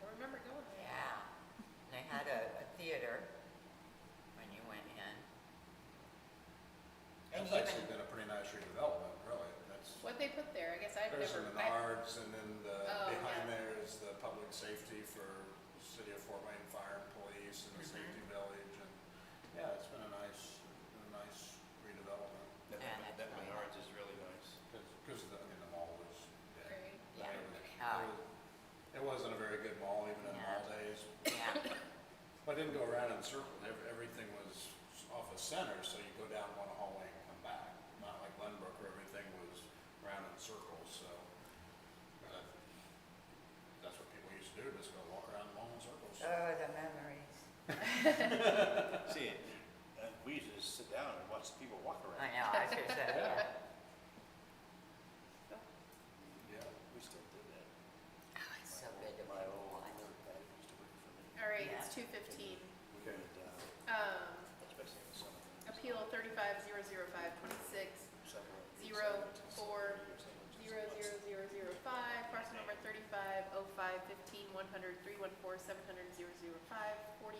I remember going there. Yeah. They had a theater when you went in. And That's even, actually been a pretty nice redevelopment, really. That's, What'd they put there? I guess I've there's never, an Menards, and then Oh, behind yeah. there is the public safety for the City of Fort Wayne Fire and Police and the Safety Village, and, yeah, it's been a nice redevelopment. That, Yeah, that that's really Menards is really nice. Because, I mean, the mall was, yeah. Great. yeah, It wasn't a very good mall, even in Yeah. mall days. yeah, But it didn't go around in circles. Everything was off a center, so you go down one hallway and come back. Not like Glenbrook where everything was round in circles, so. That's what people used to do, just go walk around the mall in circles. oh, the memories. See, we used to just sit down and watch the people walk around. I know, I should say, yeah. Yeah. We still did that. Oh, it's so good to My be old alive. work that used to work for me. all right, Yeah. it's 2:15. We would, especially in the summer. Appeal 35-005-26, Summer, 04-00005, parcel number 35-05-15, 100, 314, 700, 005, 40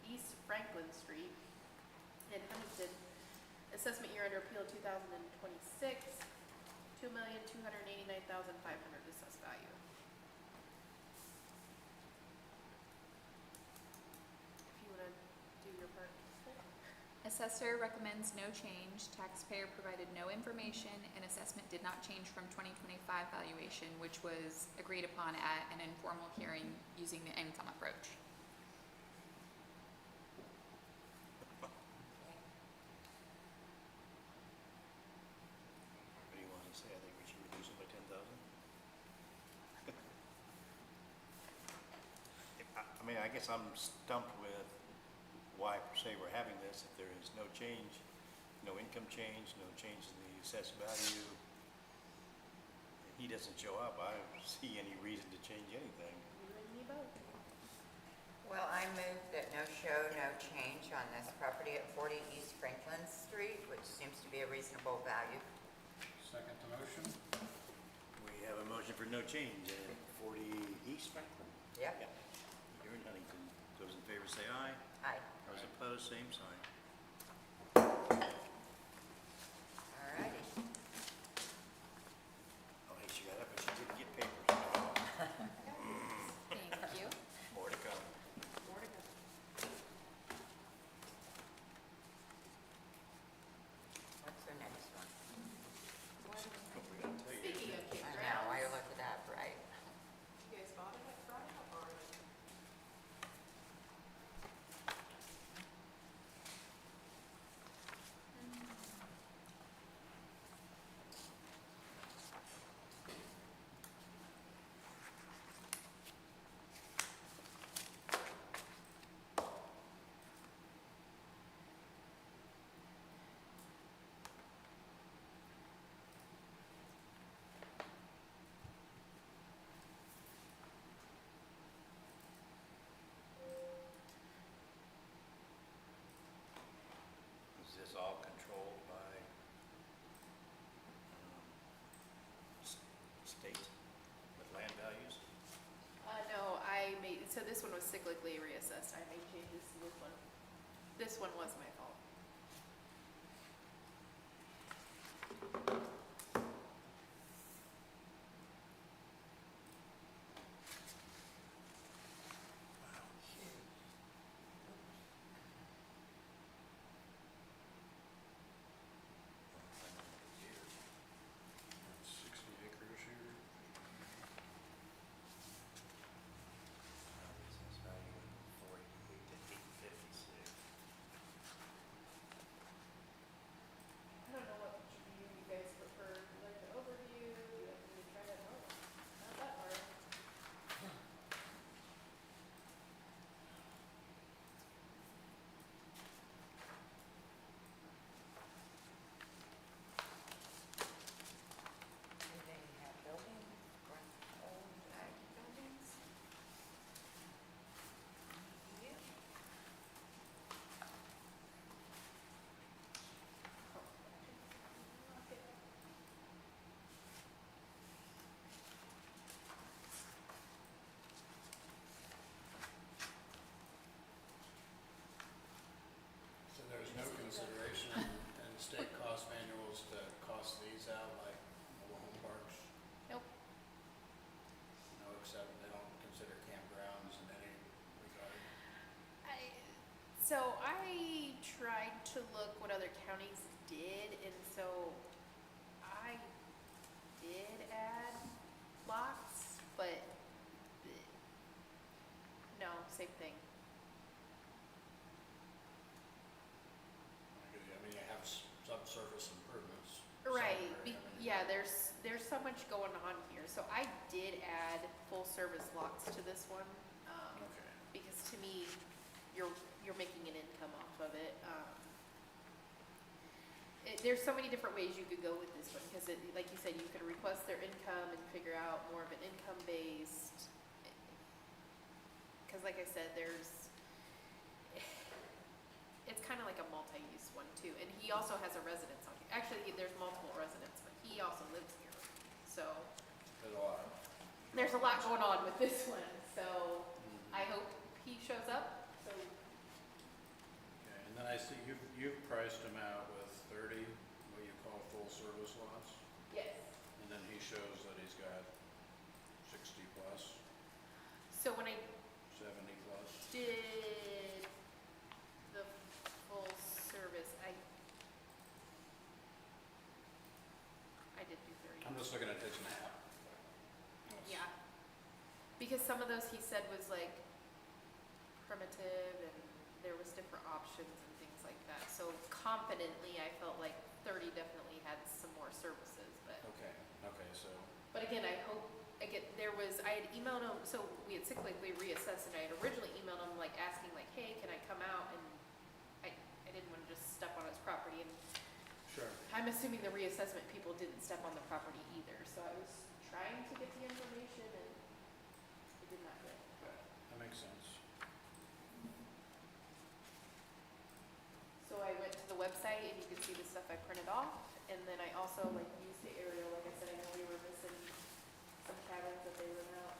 East Franklin Street in Huntington. Assessment year under appeal 2026, $2,289,500 assessed value. If you wanna do your part. Assessor recommends no change. Taxpayer provided no information, and assessment did not change from 2025 valuation, which was agreed upon at an informal hearing using the income approach. What do you want to say? I think we should reduce it by 10,000. I mean, I guess I'm stumped with why per se we're having this if there is no change, no income change, no change in the assessed value. If he doesn't show up, I don't see any reason to change anything. You and me both. Well, I move that no show, no change on this property at 40 East Franklin Street, which seems to be a reasonable value. Second to motion? We have a motion for no change at 40 East Franklin. Yep. Yeah. Here in Huntington. Those in favor say aye. Aye. Those opposed, same sign. All righty. Oh, hey, she got up and she didn't get papers. Thank you. More to come. More to go. look what other counties did, and so I did add lots, but no, same thing. Because, I mean, you have subsurface improvements. Right, somewhere, I mean, yeah, there's so much going on here, so I did add full-service lots to this one, Okay. because to me, you're making an income off of it. There's so many different ways you could go with this one, because like you said, you could request their income and figure out more of an income-based. Because like I said, it's kind of like a multi-use one too, and he also has a residence on here. Actually, there's multiple residents, but he also lives here, so. There's a lot. There's a lot going on with this one, so I hope he shows up, so. Okay, and then I see you've priced them out with 30, what you call full service lots, Yes. and then he shows that he's got 60 plus, So when I 70 plus. did the full service, I did do 30. I'm just looking at his map. Yeah. Because some of those he said was like primitive and there was different options and things like that. So confidently, I felt like 30 definitely had some more services, but. Okay, so, But again, I had emailed him, so we had cyclically reassessed, and I had originally emailed him, like, asking, like, hey, can I come out? And I didn't want to just step on his property, and sure. I'm assuming the reassessment people didn't step on the property either, so I was trying to get the information, and it did not get. That makes sense. So I went to the website, and you could see the stuff I printed off, and then I also, like, used the aerial, like I said, I know we were missing some cabins that they rent out.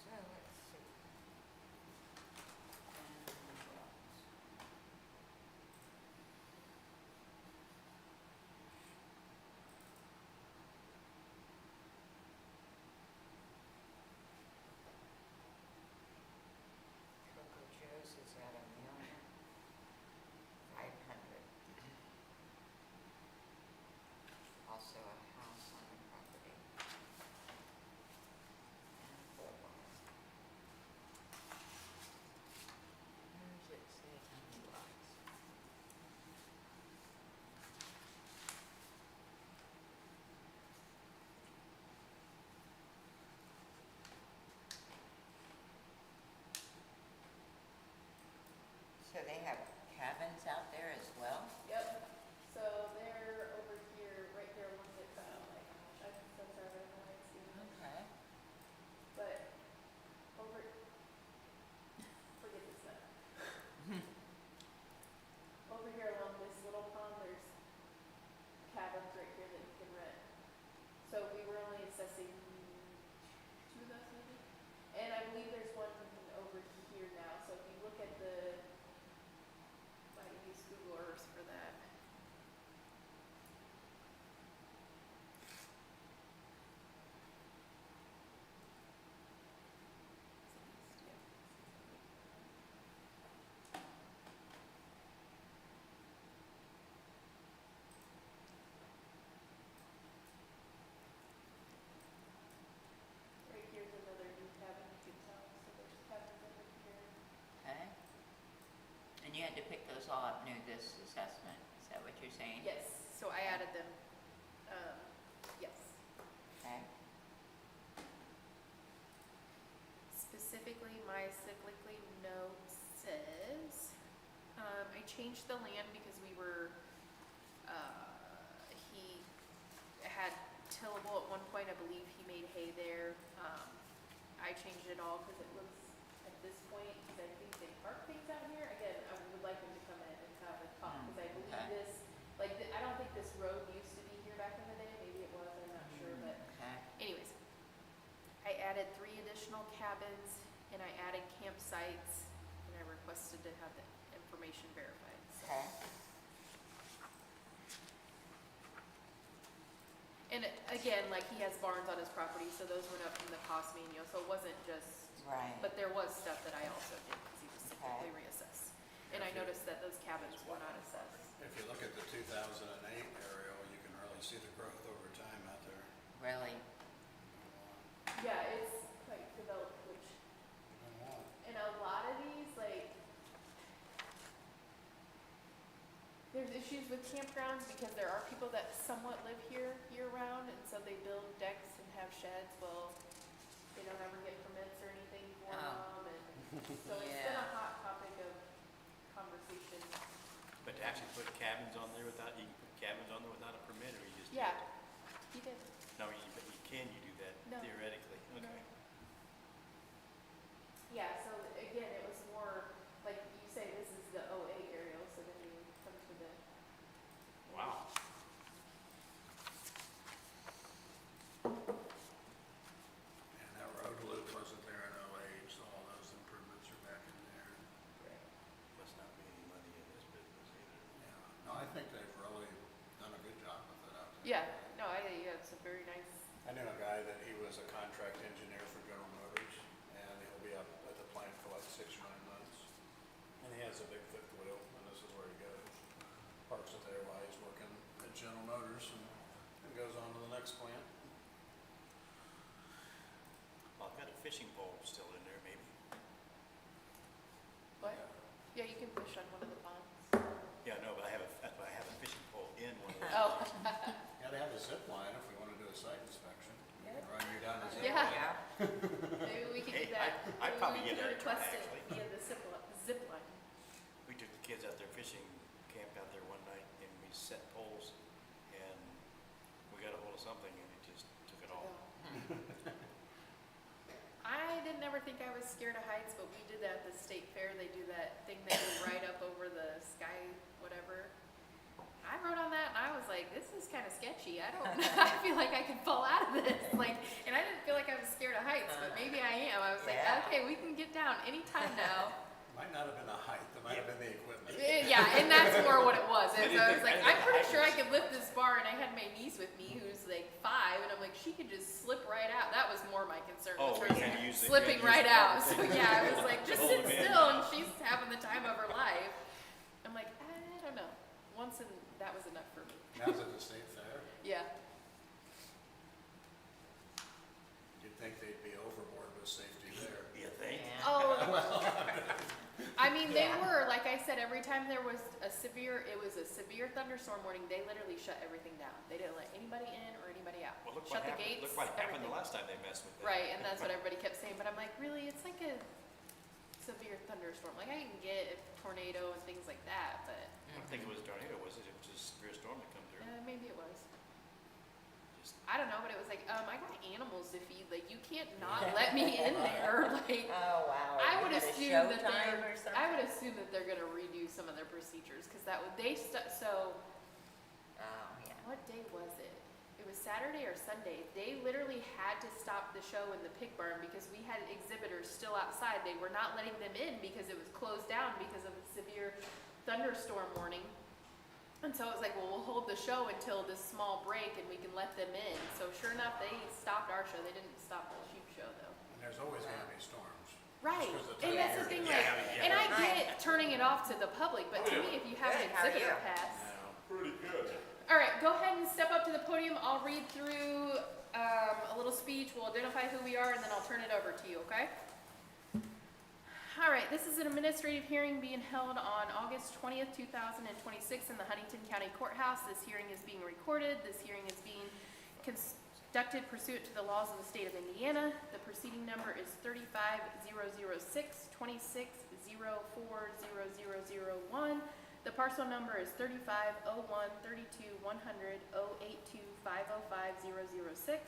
So, let's see. And what else? Coco Joe's is at 1,500,000. Also a house on the property. And a pole barn. Where does it say how many lots? So they have cabins out there as well? Yep, so they're over here, right there, one that's, like, I can still start it, I see. Okay. But over, forget this stuff. Over here along this little pond, there's cabins right here that you can rent. So we were only assessing 2 of those maybe? And I believe there's one over here now, so if you look at the, might use Google Earth for that. Right here's another new cabin you can tell, so there's cabins over here. Okay. And you had to pick those all up new this assessment, is that what you're saying? Yes, so I added them, yes. Okay. Specifically, my cyclically note says, I changed the land because we were, he had tillable at one point, I believe he made hay there. I changed it all because it looks, at this point, because I think they park things out here, again, I would like them to come in and have a talk, because I believe Okay. this, like, I don't think this road used to be here back in the day, maybe it was, I'm not sure, but Okay. anyways, I added 3 additional cabins and I added campsites and I requested to have the information again, like he has barns on his property, so those went up from the cost manual, so it wasn't just, Right. but there was stuff that I also did, because he was cyclically Okay. reassessed. And I noticed that those cabins were not assessed. If you look at the 2008 aerial, you can really see the growth over time out there. Really? Yeah, it's quite developed, which, and a lot of these, like, there's issues with campgrounds because there are people that somewhat live here year-round, and so they build decks and have sheds. Well, they don't ever get permits or anything for Oh. them, and so it's been a hot topic of conversation. But to actually put cabins on there without, you can put cabins on there without a permit, or you just? Yeah, he did. No, but can you do that No. theoretically? No. Okay. Yeah, so again, it was more, like you say, this is the 08 aerial, so then you come to the. Wow. And that road loop wasn't there in '08, so all those improvements are back in there. Must not be any money in this business either. Yeah, no, I think they've really done a good job with it out there. Yeah, no, yeah, it's a very nice. I knew a guy that he was a contract engineer for General Motors, and he'll be up at the plant for like 6 or 9 months. And he has a big fifth wheel, and this is where he goes. Parks it there while he's working at General Motors and goes on to the next plant. Well, I've got a fishing pole still in there, maybe. What? Yeah, you can fish on one of the ponds. Yeah, no, but that's why I have a fishing pole in one of those. Oh, Yeah, they have a zip line if we want to do a site inspection. We can run you down the zip Yeah. line. Yeah. maybe we could Hey, do that. I'd Maybe probably we give could that a try, request it actually. via the zip line. We took the kids out there fishing, camped out there one night, and we set poles, and we got a hold of something, and it just took it all. I didn't ever think I was scared of heights, but we did that at the state fair. They do that thing that goes right up over the sky, whatever. I rode on that and I was like, this is kind of sketchy. I don't, I feel like I could fall out of this. Like, and I didn't feel like I was scared of heights, but maybe I am. I was like, Yeah. okay, we can get down anytime now. Might not have been the height, it might have been the equipment. Yeah, and that's more what it was. And so I was like, I'm pretty sure I could lift this bar, and I had my niece with me who's like 5, and I'm like, she could just slip right out. That was more my concern. Oh, was we her had to use the- slipping we had right to use the out. bar So to- yeah, I was like, just Hold sit them in. still, and she's having the time of her life. I'm like, I don't know. Once and that was enough for me. Now's at the state fair. Yeah. You'd think they'd be overboard with safety there. You think? Yeah. Oh, I mean, they Yeah. were, like I said, every time there was a severe thunderstorm warning, they literally shut everything down. They didn't let anybody in or anybody out. Well, look Shut what the happened, gates, look what happened the everything. last time they messed with it. Right, and that's what everybody kept saying, but I'm like, really, it's like a severe thunderstorm. Like, I can get a tornado and things like that, but I don't think it was a tornado, was it? It was just a severe storm that come through. maybe it was. Just, I don't know, but it was like, I got animals to feed. Like, you can't not let me in there. Like, Oh, wow. I You would had a assume that showtime they're, or something? I would assume that they're gonna redo some of their procedures, cause that would, so, Oh, yeah. what day was it? It was Saturday or Sunday. They literally had to stop the show in the pig barn because we had exhibitors still outside. They were not letting them in because it was closed down because of a severe thunderstorm warning. And so it was like, well, we'll hold the show until this small break and we can let them in. So sure enough, they stopped our show. They didn't stop the sheep show though. And there's always gonna be storms. Right, Just 'cause the and time that's of the year thing, it is. like, Yeah, and I yeah. get turning it off to the public, but to me, if you have an Good, how are exhibitor you? pass. Pretty good. All right, go ahead and step up to the podium. I'll read through a little speech. We'll identify who we are, and then I'll turn it over to you, okay? All right, this is an administrative hearing being held on August 20th, 2026 in the Huntington County Courthouse. This hearing is being recorded. This hearing is being conducted pursuant to the laws of the state of Indiana. The proceeding number is 35006 26040001. The parcel number is 350132100825050006.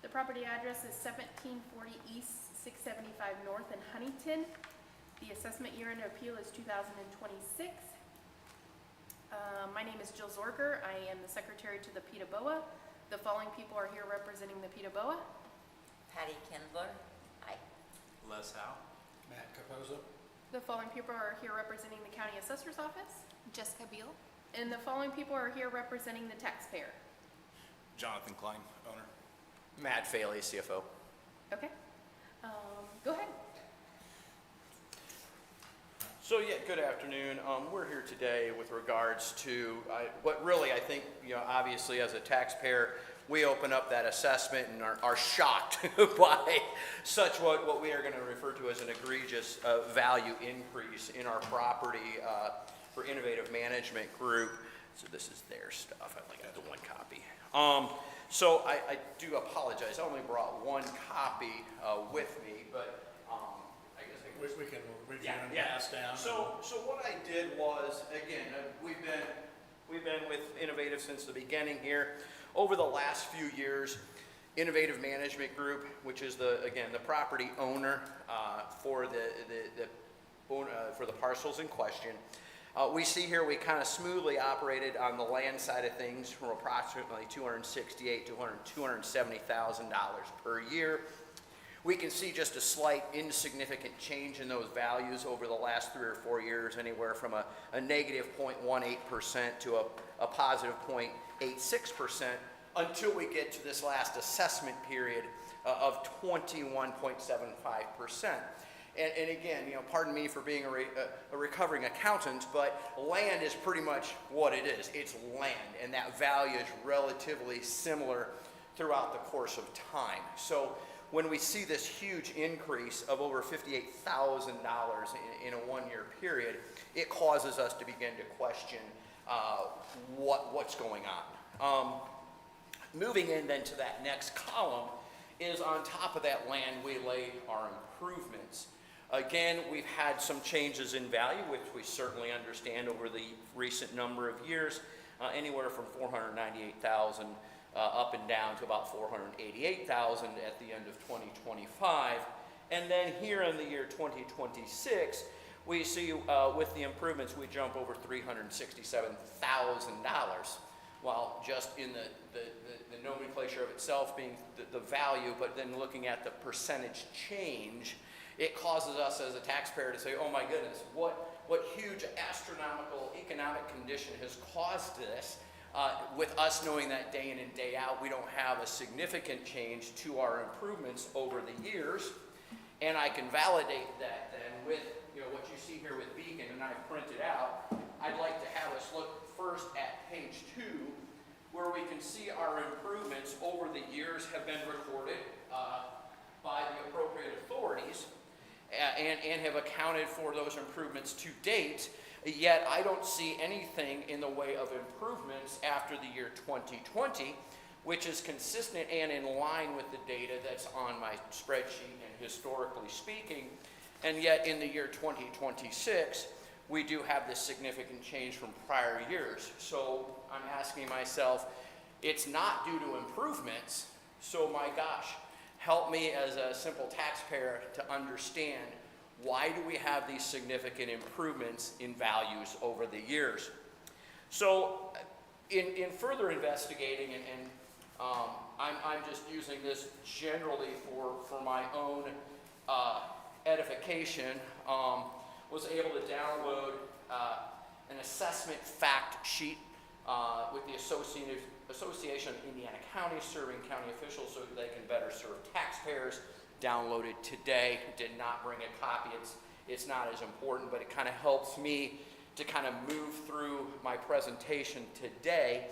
The property address is 1740 East 675 North in Huntington. The assessment year end appeal is 2026. My name is Jill Zorger. I am the secretary to the Ptboa. The following people are here representing the Ptboa. Patty Kindler. Hi. Les Howe? Matt Capozzo? The following people are here representing the county assessor's office. Jessica Beal? And the following people are here representing the taxpayer. Jonathan Klein, owner. Matt Faley, CFO. Okay. Go ahead. So yeah, good afternoon. We're here today with regards to what really I think, obviously as a taxpayer, we open up that assessment and are shocked by such what we are going to refer to as an egregious value increase in our property for Innovative Management Group. So this is their stuff. I only got the one copy. So I do apologize. I only brought one copy with me, but I guess I can We can review and pass down. So what I did was, again, we've been with Innovative since the beginning here. Over the last few years, Innovative Management Group, which is the property owner for the parcels in question, we see here we kind of smoothly operated on the land side of things from approximately $268,000 to $270,000 per year. We can see just a slight insignificant change in those values over the last 3 or 4 years, anywhere from a negative 0.18% to a positive 0.86%, until we get to this last assessment period of 21.75%. And again, pardon me for being a recovering accountant, but land is pretty much what it is. It's land, and that value is relatively similar throughout the course of time. So when we see this huge increase of over $58,000 in a 1-year period, it causes us to begin to question what's going on. Moving in then to that next column is, on top of that land, we lay our improvements. Again, we've had some changes in value, which we certainly understand over the recent number of years, anywhere from $498,000 up and down to about $488,000 at the end of 2025. And then here in the year 2026, we see with the improvements, we jump over $367,000. While just in the nomenclature of itself being the value, but then looking at the percentage change, it causes us as a taxpayer to say, oh my goodness, what huge astronomical economic condition has caused this, with us knowing that day in and day out we don't have a significant change to our improvements over the years. And I can validate that then with what you see here with Beacon, and I've printed out. I'd like to have us look first at page 2, where we can see our improvements over the years have been recorded by the appropriate authorities and have accounted for those improvements to date. Yet I don't see anything in the way of improvements after the year 2020, which is consistent and in line with the data that's on my spreadsheet and historically speaking. And yet in the year 2026, we do have this significant change from prior years. So I'm asking myself, it's not due to improvements, so my gosh, help me as a simple taxpayer to understand, why do we have these significant improvements in values over the years? So in further investigating, and I'm just using this generally for my own edification, was able to download an assessment fact sheet with the Association of Indiana Counties serving county officials so they can better serve taxpayers. Downloaded today, did not bring a copy. It's not as important, but it kind of helps me to kind of move through my presentation today.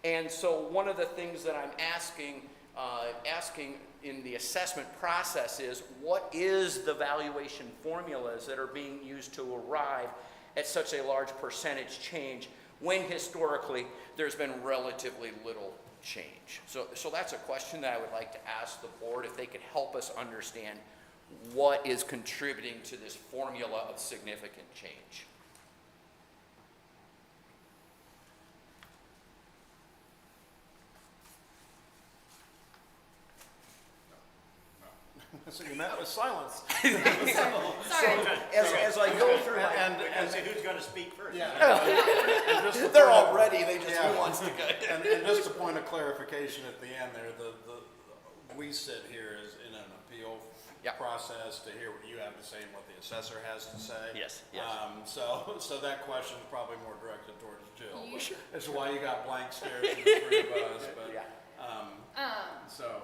And so one of the things that I'm asking in the assessment process is, what is the valuation formulas that are being used to arrive at such a large percentage change when historically there's been relatively little change? So that's a question that I would like to ask the board, if they could help us understand what is contributing to this formula of significant change. So you met with silence. Sorry. As I go through my... And Say who's gonna speak first? yeah. And just to They're point all ready, they just, Yeah. who wants to go? And just a point of clarification at the end there, we sit here as in an appeal Yep. process to hear what you have to say and what the assessor has to say. Yes, yes. So that question is probably more directed towards Jill. You- but That's why you got blank stares from the three of us, but, Yeah. so,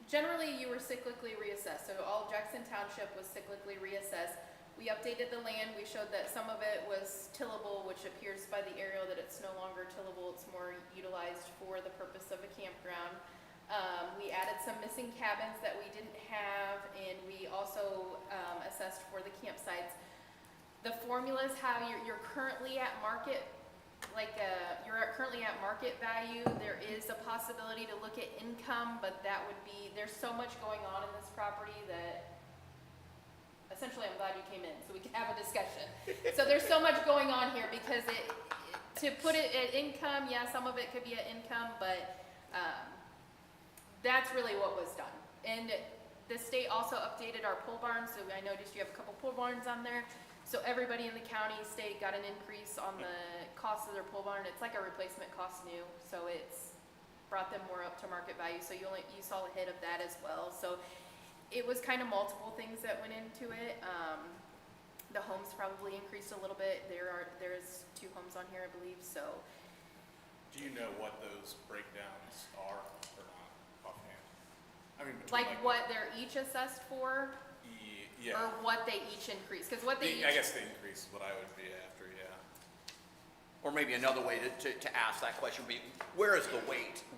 Generally, you were cyclically reassessed, so all Jackson Township was cyclically reassessed. We updated the land, we showed that some of it was tillable, which appears by the aerial that it's no longer tillable, it's more utilized for the purpose of a campground. We added some missing cabins that we didn't have, and we also assessed for the campsites. The formulas, how you're currently at market, currently at market value. There is a possibility to look at income, but that would be, there's so much going on in this property that, essentially, I'm glad you came in, so we can have a discussion. So there's so much going on here, because to put it at income, yeah, some of it could be at income, but that's really what was done. And the state also updated our pole barns, so I noticed you have a couple pole barns on there. So everybody in the county, state got an increase on the cost of their pole barn. It's like a replacement cost new, so it's brought them more up to market value. So you saw a hit of that as well. So it was kind of multiple things that went into it. The homes probably increased a little bit. There's 2 homes on here, I believe, so. Do you know what those breakdowns are or not offhand? I mean, between Like what they're each assessed for, yeah. or what they each increase? Because what they each. I guess the increase is what I would be after, yeah. Or maybe another way to ask that question would be, where is the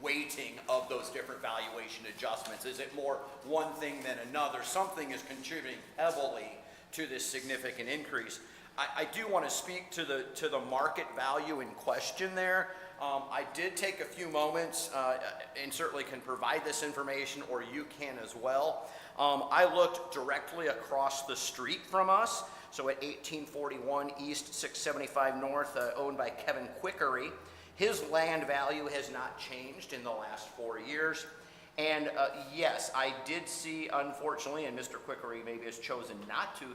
weighting of those different valuation adjustments? Is it more one thing than another? Something is contributing heavily to this significant increase. I do want to speak to the market value in question there. I did take a few moments, and certainly can provide this information, or you can as well. I looked directly across the street from us, so at 1841 East, 675 North, owned by Kevin Quickery. His land value has not changed in the last 4 years. And yes, I did see, unfortunately, and Mr. Quickery maybe has chosen not to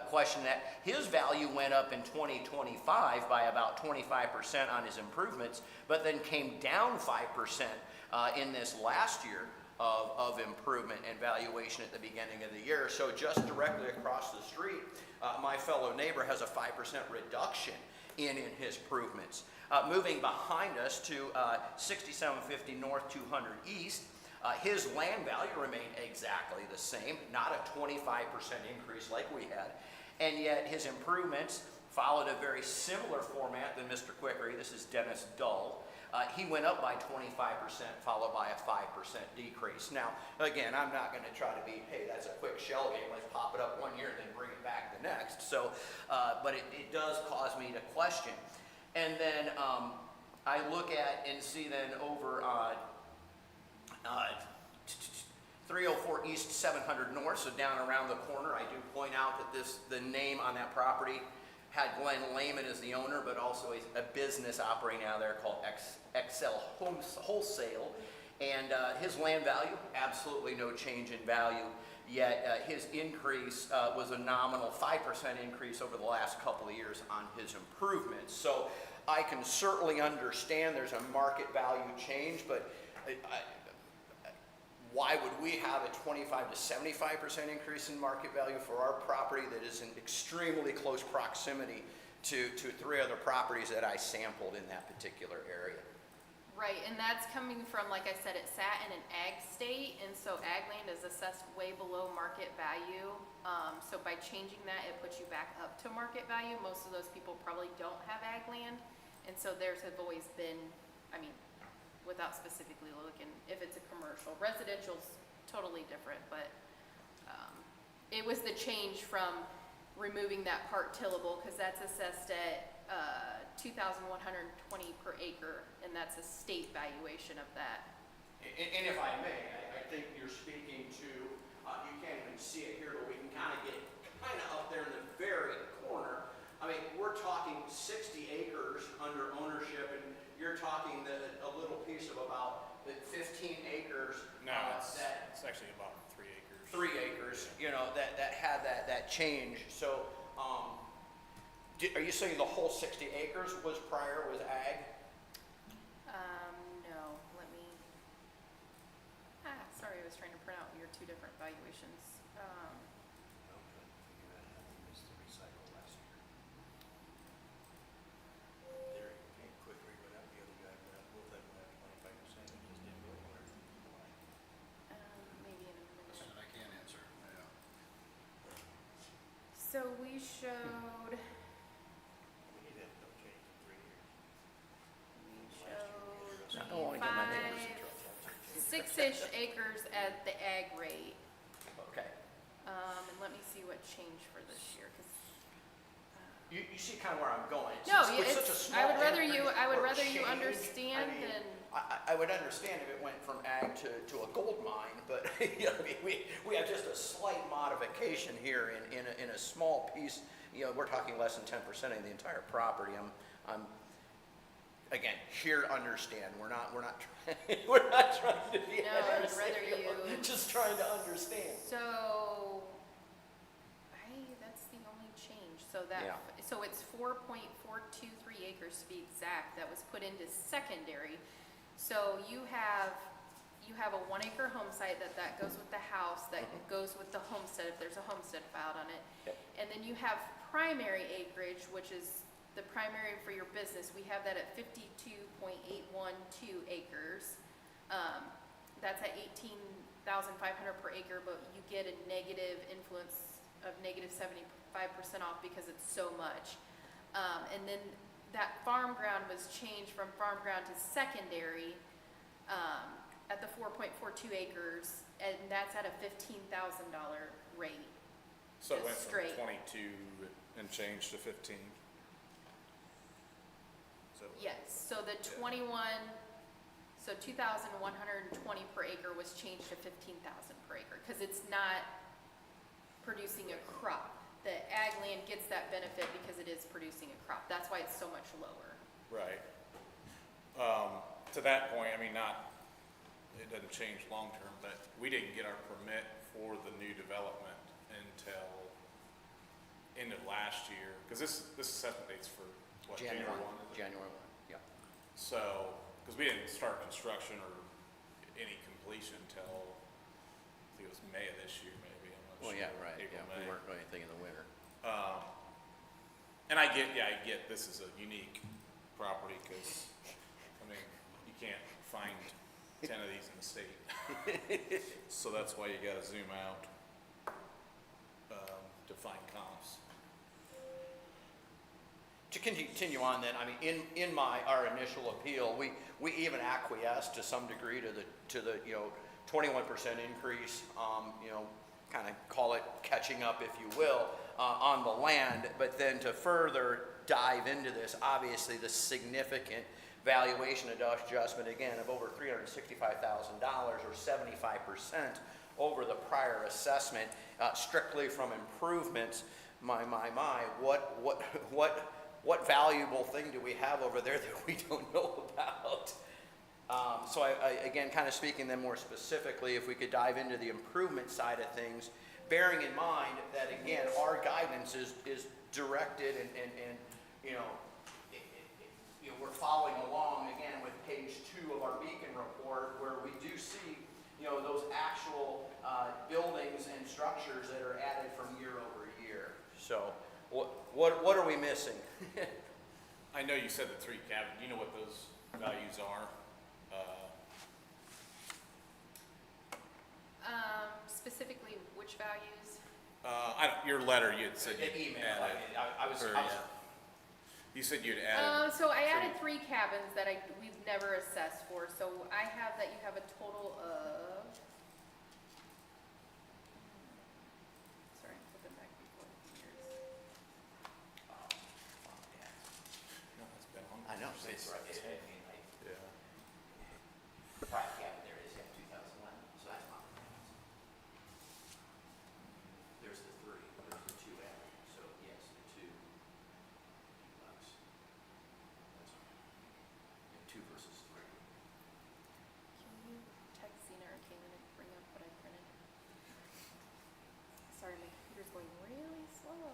question that, his value went up in 2025 by about 25% on his improvements, but then came down 5% in this last year of improvement and valuation at the beginning of the year. So just directly across the street, my fellow neighbor has a 5% reduction in his improvements. Moving behind us to 6750 North 200 East, his land value remained exactly the same, not a 25% increase like we had, and yet his improvements followed a very similar format than Mr. Quickery. This is Dennis Dull. He went up by 25%, followed by a 5% decrease. Now, again, I'm not going to try to be, hey, that's a quick shell game, let's pop it up 1 year and then bring it back the next. So, but it does cause me to question. And then I look at and see then over 304 East 700 North, so down around the corner. I do point out that the name on that property had Glenn Lehman as the owner, but also a business operating out of there called XL Wholesale. And his land value, absolutely no change in value, yet his increase was a nominal 5% increase over the last couple of years on his improvements. So I can certainly understand there's a market value change, but why would we have a 25 to 75% increase in market value for our property that is in extremely close proximity to 3 other properties that I sampled in that particular area? Right, and that's coming from, like I said, it sat in an ag state, and so ag land is assessed way below market value. So by changing that, it puts you back up to market value. Most of those people probably don't have ag land, and so theirs have always been, I mean, without specifically looking, if it's a commercial. Residential's totally different, but it was the change from removing that part tillable, because that's assessed at $2,120 per acre, and that's a state valuation of that. And if I may, I think you're speaking to, you can't even see it here, but we can kind of get up there in the very corner. I mean, we're talking 60 acres under ownership, and you're talking a little piece of about 15 acres. No, it's actually about 3 acres. 3 acres, you know, that had that change. So, are you saying the whole 60 acres was ag? No, let me, sorry, I was trying to print out your two different valuations. Okay, you had missed the recycle last year. There, you can't quit right without the other guy, but both of them have 25%, it just didn't go anywhere. Why? Maybe in a minute. Question I can't answer, yeah. So we showed, We need to have no change in 3 years. we showed I don't wanna get my neighbors in 5, trouble. 6-ish acres at the ag rate. Okay. And let me see what changed for this year, 'cause, You see kind of where I'm going. no, With yeah, such a it's, small I would rather increase or change, understand I mean, than, I would understand if it went from ag to a gold mine, but, you know, I mean, we have just a slight modification here in a small piece. You know, we're talking less than 10% of the entire property. I'm, again, here to understand. We're not we're not trying to be No, I would rather adversarial, you- just trying to understand. so, that's the only change, so that, Yeah. so it's 4.423 acres to be exact, that was put into secondary. So you have a 1 acre home site that goes with the house, that goes with the homestead, if there's a homestead filed on it. Yep. And then you have primary acreage, which is the primary for your business, we have that at 52.812 acres. That's at 18,500 per acre, but you get a negative influence of negative 75% off because it's so much. And then that farm ground was changed from farm ground to secondary, at the 4.42 acres, and that's at a $15,000 rate. So it Just went from straight. 22 and changed to 15? So, Yes, so the 2,120 per acre was changed to 15,000 per acre, because it's not producing a crop. The ag land gets that benefit because it is producing a crop, that's why it's so much lower. right. To that point, I mean, it doesn't change long-term, but we didn't get our permit for the new development until end of last year, because this assessment date's for, what, January 1? Is it? January 1, yeah. So, because we didn't start construction or any completion until, I think it was May of this year, maybe, I'm not sure. Well, yeah, right, April, yeah, we May. weren't doing anything in the winter. And I get this is a unique property, because, I mean, you can't find 10 of these in the state. So that's why you gotta zoom out, to find comps. To continue on then, I mean, in our initial appeal, we even acquiesced to some degree to the 21% increase, kind of call it catching up, if you will, on the land. But then to further dive into this, obviously the significant valuation adjustment, again, of over $365,000 or 75% over the prior assessment, strictly from improvements. What valuable thing do we have over there that we don't know about? So I again, kind of speaking then more specifically, if we could dive into the improvement side of things, bearing in mind that again, our guidance is directed and we're following along again with page 2 of our Beacon report, where we do see those actual buildings and structures that are added from year over year. So what are we missing? I know you said the 3 cabins, do you know what those values are? Specifically, which values? Your letter, you had said The you email, added. You said you'd added. So I added 3 cabins that we've never assessed for, so I have that you have a total of, sorry, I'm flipping back before years. No, it's been on. I know, it's right. Yeah. Private cabin there is, 2011, so that's not. There's the 3, there's the 2 average, so yes, the 2 bucks. That's 2 versus 3. Can you text Zena or Kaylin and bring up what I printed? Sorry, my computer's going really slow.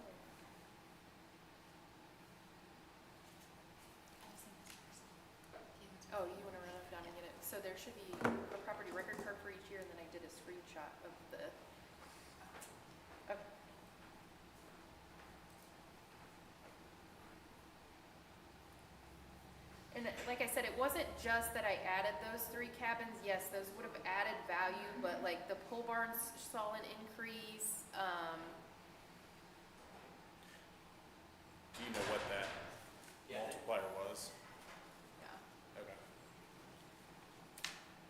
Oh, you want to run up down and get it? So there should be a property record card for each year, and then I did a screenshot of the, okay. And like I said, it wasn't just that I added those 3 cabins. Yes, those would have added value, but like the pole barns saw an increase. Do you know what that Yeah. multiplier was? Yeah, Okay.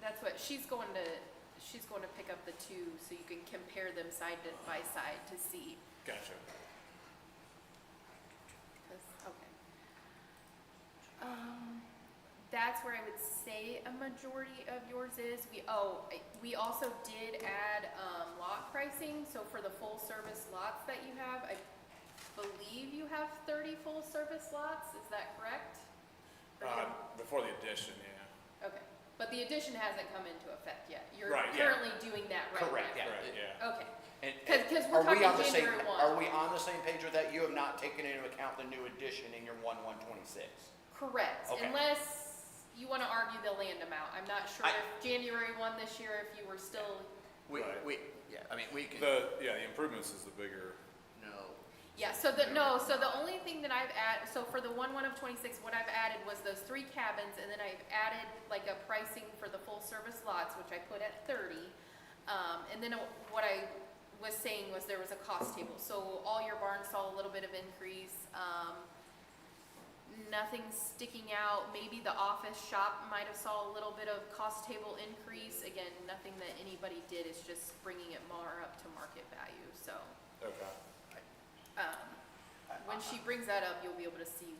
that's what she's going to pick up the 2, so you can compare them side by side to see. Gotcha. 'Cause- okay. That's where I would say a majority of yours is. We also did add, lot pricing, so for the full service lots that you have, I believe you have 30 full service lots, is that correct? Or do you- Before the addition, yeah. Okay, but the addition hasn't come into effect yet. You're Right, yeah. currently doing that right now. Correct, yeah. Right, yeah. Okay, And- 'Cause and we're are we talking on the same- January 1. Are we on the same page with that? You have not taken into account the new addition in your 1/1/26? correct, Okay. unless you wanna argue the land amount. I'm not sure I- if January 1 this year, if you were still, Right. We can, The improvements is the bigger, no. yeah, so the only thing that I've added, so for the 1/1 of 26, what I've added was those 3 cabins, and then I've added like a pricing for the full service lots, which I put at 30. And then what I was saying was there was a cost table, so all your barns saw a little bit of increase. Nothing sticking out, maybe the office shop might have saw a little bit of cost table increase. Again, nothing that anybody did, it's just bringing it more up to market value, so. okay. When she brings that up, you'll be able to see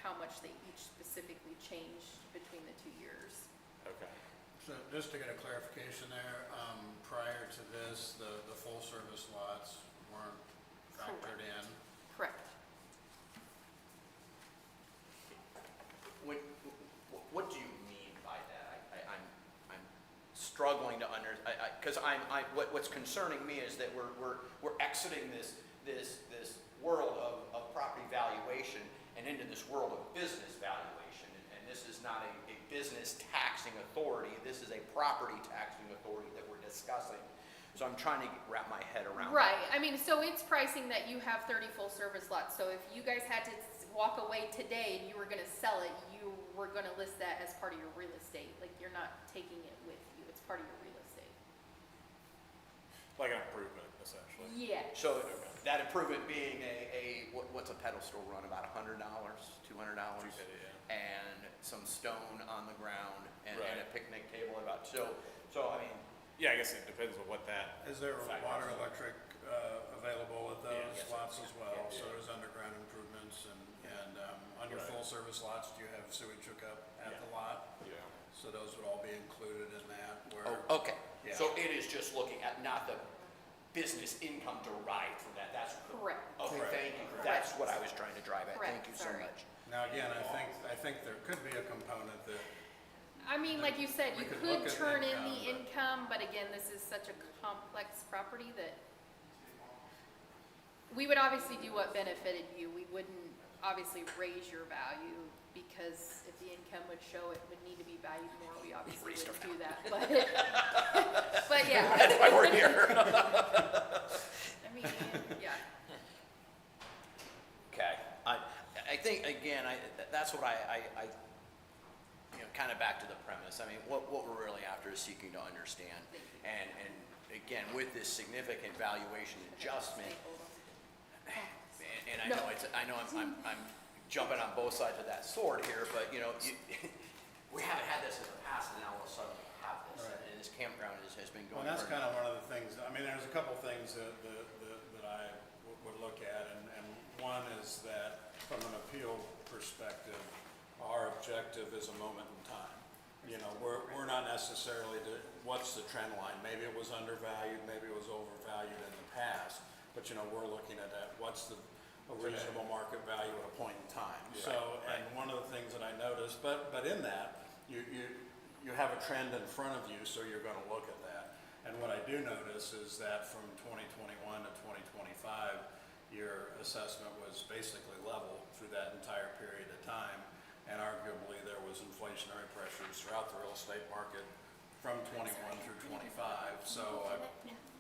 how much they each specifically changed between the 2 years. Okay. So just to get a clarification there, prior to this, the full service lots weren't factored in. Correct. What do you mean by that? I'm struggling to because what's concerning me is that we're exiting this world of property valuation and into this world of business valuation. And this is not a business taxing authority, this is a property taxing authority that we're discussing. So I'm trying to wrap my head around that. Right, I mean, so it's pricing that you have 30 full service lots, so if you guys had to walk away today and you were gonna sell it, you were gonna list that as part of your real estate, like you're not taking it with you, it's part of your real estate. Like an improvement, essentially. Yeah. So that improvement being what's a pedestal run, about $100, $200? And some stone on the ground and a picnic table so I mean. Yeah, I guess it depends on what that. Is there factors water, in. electric, available at those Yes. lots as well? Yeah. So there's underground improvements and on your Right. full service lots, do you have sewage hookup at the lot? Yeah. So those would all be included in that where? Oh, okay. Yeah. So it is just looking at not the business income derived from that, that's. Correct. Okay, Correct. thank you. That's what I was trying to drive at. Correct, Thank you so sorry. much. Now, again, I think there could be a component that, I mean, like you said, We you could could look at turn in income, the but- income, but again, this is such a complex property that we would obviously do what benefited you. We wouldn't obviously raise your value because if the income would show it would need to be valued more, we obviously raised wouldn't our do that, but yeah. That's why we're here. I mean, yeah. Okay, I think, again, that's what I kind of back to the premise. I mean, what we're really after is seeking to understand. And again, with this significant valuation adjustment, and I know I'm jumping on both sides of that sword here, but we haven't had this in the past, and now all of a sudden we have this. Right. And this campground has been going. and that's for- kind of one of the things, I mean, there's a couple things that I would look at, and one is that from an appeal perspective, our objective is a moment in time. We're not necessarily, what's the trend line? Maybe it was undervalued, maybe it was overvalued in the past, but we're looking at that, what's a reasonable market value at a point in time? Yeah, So, and one of the things that I noticed, but in that, you have a trend in front of you, so you're gonna look at that. And what I do notice is that from 2021 to 2025, your assessment was basically level through that entire period of time. And arguably, there was inflationary pressures throughout the real estate market from 21 through 25, so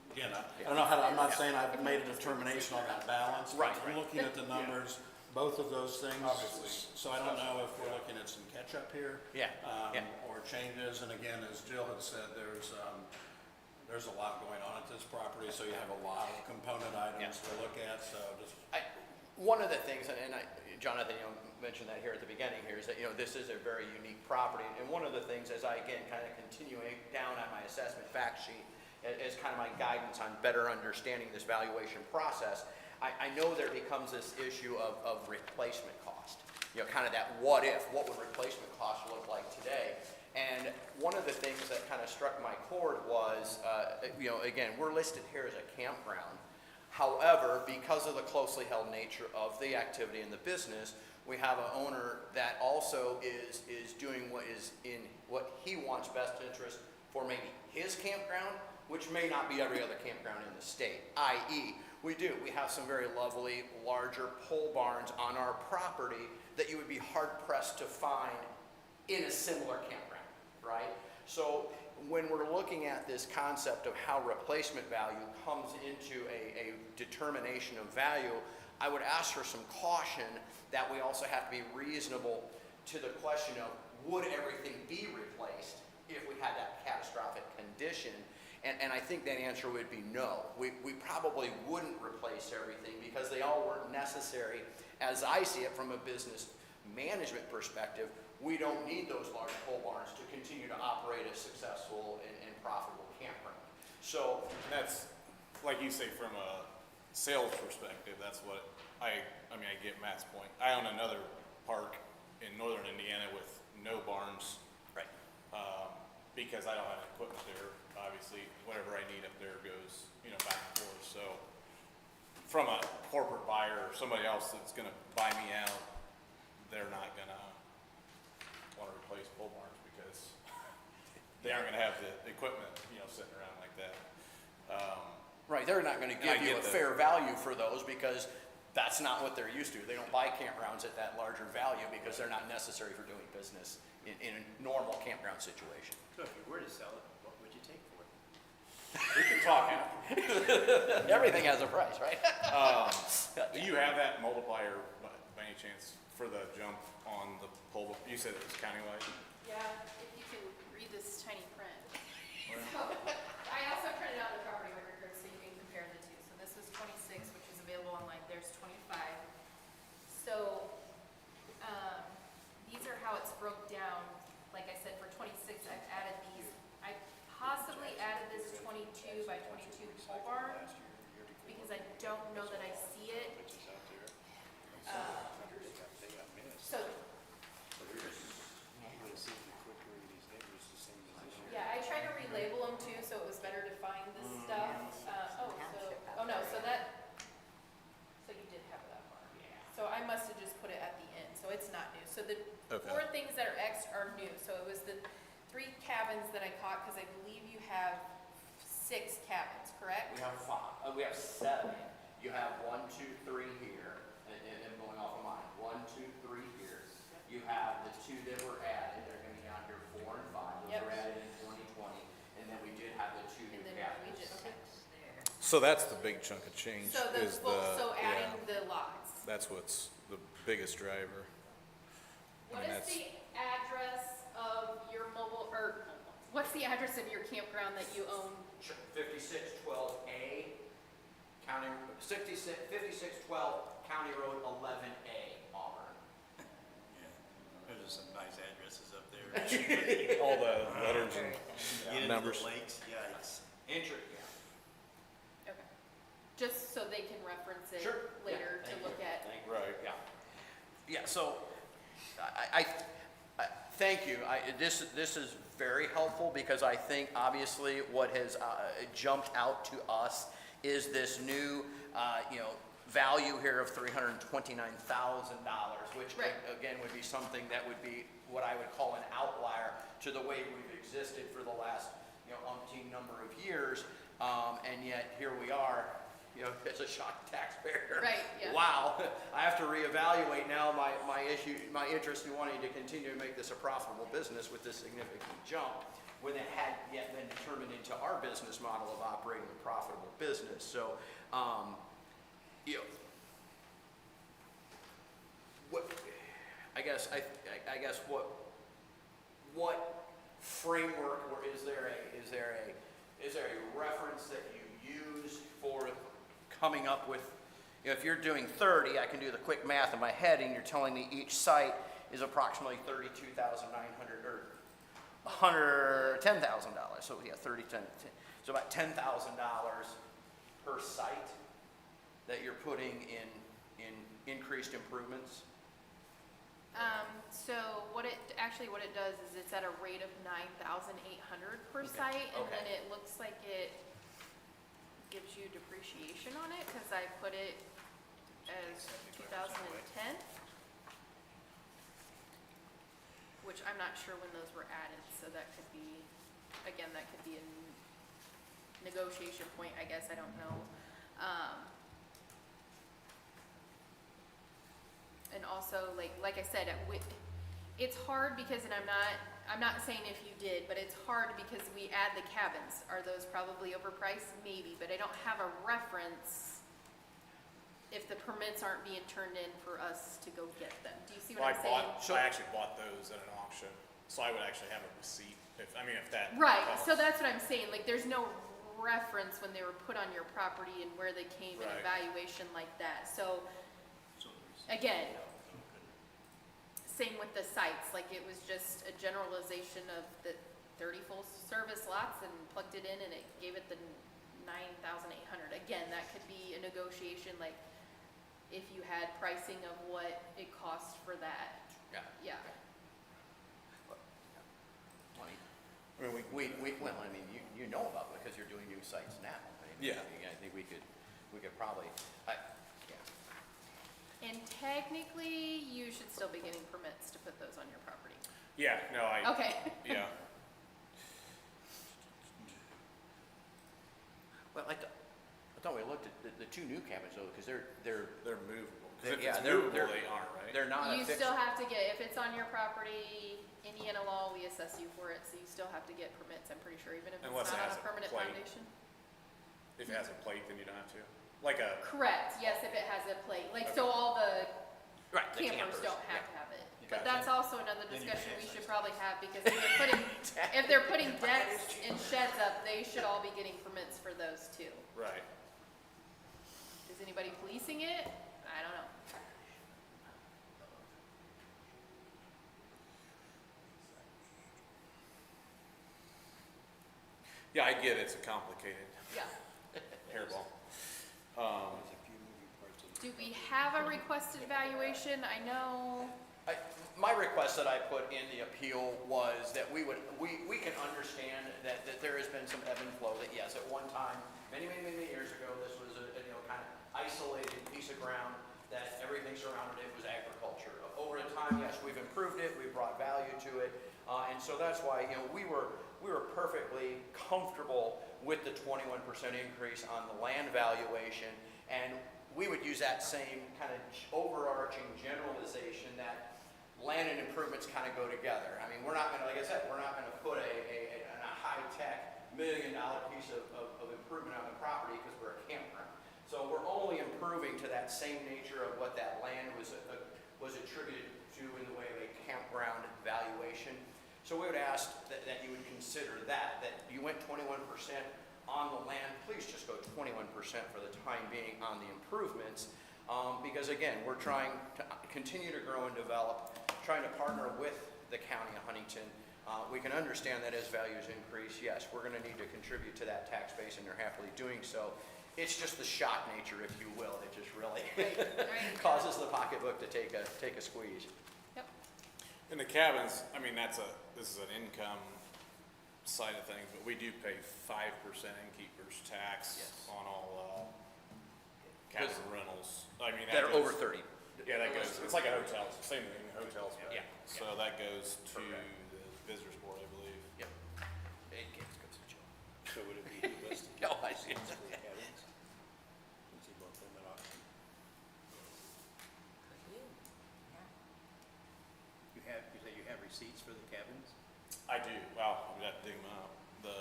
again, I don't know how to, I'm not saying I've made a determination on that balance, but Right, right. looking at the numbers, both of those things. Obviously. So I don't know if we're looking at some catch-up here. Yeah, yeah. Or changes, and again, as Jill had said, there's a lot going on at this property, so you have a lot of component items to look at, so just. One of the things, and Jonathan, mentioned that here at the beginning here, is that, this is a very unique property. And one of the things, as I, again, kind of continuing down on my assessment fact sheet, as kind of my guidance on better understanding this valuation process, I know there becomes this issue of replacement cost. Kind of that what if, what would replacement cost look like today? And one of the things that kind of struck my chord was, again, we're listed here as a campground. However, because of the closely held nature of the activity in the business, we have an owner that also is doing what is in what he wants best interest for maybe his campground, which may not be every other campground in the state, i.e., we have some very lovely larger pole barns on our property that you would be hard pressed to find in a similar campground, right? So when we're looking at this concept of how replacement value comes into a determination of value, I would ask for some caution that we also have to be reasonable to the question of would everything be replaced if we had that catastrophic condition? And I think that answer would be no. We probably wouldn't replace everything because they all weren't necessary. As I see it from a business management perspective, we don't need those large pole barns to continue to operate a successful and profitable campground. So That's, like you say, from a sales perspective, that's what I get Matt's point. I own another park in northern Indiana with no barns. Right. Because I don't have equipment there. Obviously, whatever I need up there goes, back and forth. So from a corporate buyer or somebody else that's gonna buy me out, they're not gonna wanna replace pole barns because they aren't gonna have the equipment, sitting around like that. right, they're not going to And I give you a get that. fair value for those because that's not what they're used to. They don't buy campgrounds at that larger value because they're not necessary for doing business in a normal campground situation. So if you were to sell it, what would you take for it? We can talk after. Everything has a price, right? Do you have that multiplier by any chance for the jump on the pole? You said it was countywide? Yeah, if you can read this tiny print. So, I also printed out the property record so you can compare the two. So this was 26, which is available online. There's 25. So these are how it's broke down. Like I said, for 26, I've added these. I possibly added this 22 by 22 pole barn because I don't know that I see it. So yeah, I tried to relabel them too, so it was better to find this stuff. So you did have that one. So I must have just put it at the end, so it's not new. So the Okay. 4 things that are X are new. So it was the 3 cabins that I caught, because I believe you have 6 cabins, correct? We have 5. We have 7. You have 1, 2, 3 here, and going off of mine. 1, 2, 3 here. You have the 2 that were added. They're going to be down here 4 and 5. Those Yep. were added in 2020, and then we did have the 2 new And then we cabins. just, okay. So that's the big chunk of change So the is full, so yeah, adding the lots. that's what's the biggest driver. What mean, is that's- the address of your mobile, or what's the address of your campground that you own? Sure. 5612A, County, 5612 County Road 11A, Auburn. Yeah, there's some nice addresses up there. All the letters and Get into numbers. the lakes, yikes. Yeah. Okay. Just so they can reference it Sure. later Yeah, to thank look you. at. Thank you. Right. Yeah. Yeah, so, I thank you. This is very helpful because I think obviously what has jumped out to us is this new, value here of $329,000, which Right. again would be something that would be what I would call an outlier to the way we've existed for the last, umpteen number of years. And yet here we are, as a shocked taxpayer. Right, yeah. Wow, I have to reevaluate now my interest in wanting to continue to make this a profitable business with this significant jump, when that hadn't yet been determined into our business model of operating a profitable business. So, you know, what, I guess what framework, or is there a reference that you use for coming up with, you know, if you're doing 30, I can do the quick math in my head, and you're telling me each site is approximately $32,900 or $10,000. So yeah, 10, so about $10,000 per site that you're putting in increased improvements. So what it does is it's at a rate of 9,800 per site, and then it looks like it gives you depreciation on it, because I put it as 2010, which I'm not sure when those were added, so that could be, again, that could be a negotiation point, I guess, I don't know. And also, like I said, it's hard because, and I'm not saying if you did, but it's hard because we add the cabins. Are those probably overpriced? Maybe, but I don't have a reference if the permits aren't being turned in for us to go get them. Do you see what I'm saying? I actually bought those at an auction, so I would actually have a receipt if that. Right, helps. so that's what I'm saying, like, there's no reference when they were put on your property and where they came in Right. evaluation like that. So, again, same with the sites, like it was just a generalization of the 30 full service lots and plugged it in and it gave it the 9,800. Again, that could be a negotiation, like if you had pricing of what it cost for that. Yeah. I mean, well, I mean, you know about it because you're doing new sites now. I mean, Yeah. I think we could probably, And technically, you should still be getting permits to put those on your property. Yeah, no, Okay. yeah. well, I thought we looked at the two new cabins though, because they're movable. 'Cause if yeah, it's they're- movable, they're- they aren't, right? they're not a You fixed. still have to get, if it's on your property, Indiana law, we assess you for it, so you still have to get permits, I'm pretty sure, even if it's Unless it not on has a a permanent plate. foundation. If it has a plate, then you don't have to. Like a, Correct, yes, if it has a plate, like, so all the Right, the campers don't have yeah. to have it. Gotcha. But that's also another Then you discussion can we excise should it. probably have, because if they're putting decks and sheds up, they should all be getting permits for those too. right. Is anybody policing it? I don't know. Yeah, I get it's a complicated Yeah. hairball. There's a few moving parts of it. Do we have a requested evaluation? I know, My request that I put in the appeal was that we can understand that there has been some ebb and flow, that yes, at one time, many years ago, this was a kind of isolated piece of ground, that everything surrounded it was agriculture. Over the time, yes, we've improved it, we've brought value to it, and so that's why, we were perfectly comfortable with the 21% increase on the land valuation, and we would use that same kind of overarching generalization that land and improvements kind of go together. I mean, we're not gonna, like I said, we're not gonna put a high-tech $1 million piece of improvement on the property because we're a campground. So we're only improving to that same nature of what that land was attributed to in the way of a campground valuation. So we would ask that you would consider that you went 21% on the land, please just go 21% for the time being on the improvements. Because again, we're trying to continue to grow and develop, trying to partner with the county of Huntington. We can understand that as values increase, yes, we're gonna need to contribute to that tax base, and they're happily doing so. It's just the shock nature, if you will, that just really right. causes the pocketbook to take a squeeze. Yep. In the cabins, I mean, this is an income side of things, but we do pay 5% innkeeper's tax Yes. on all cabin rentals. I mean, That are goes- over 30. Yeah, that goes, it's like a hotel, it's the same thing, hotels. Yeah. So that goes to Correct. the visitors board, I believe. Yep. It gets to Joe. So would it be listed? Oh, I see. For the cabins? Since you bought them at auction. You say you have receipts for the cabins? I do, well, I'm gonna have to dig them out. The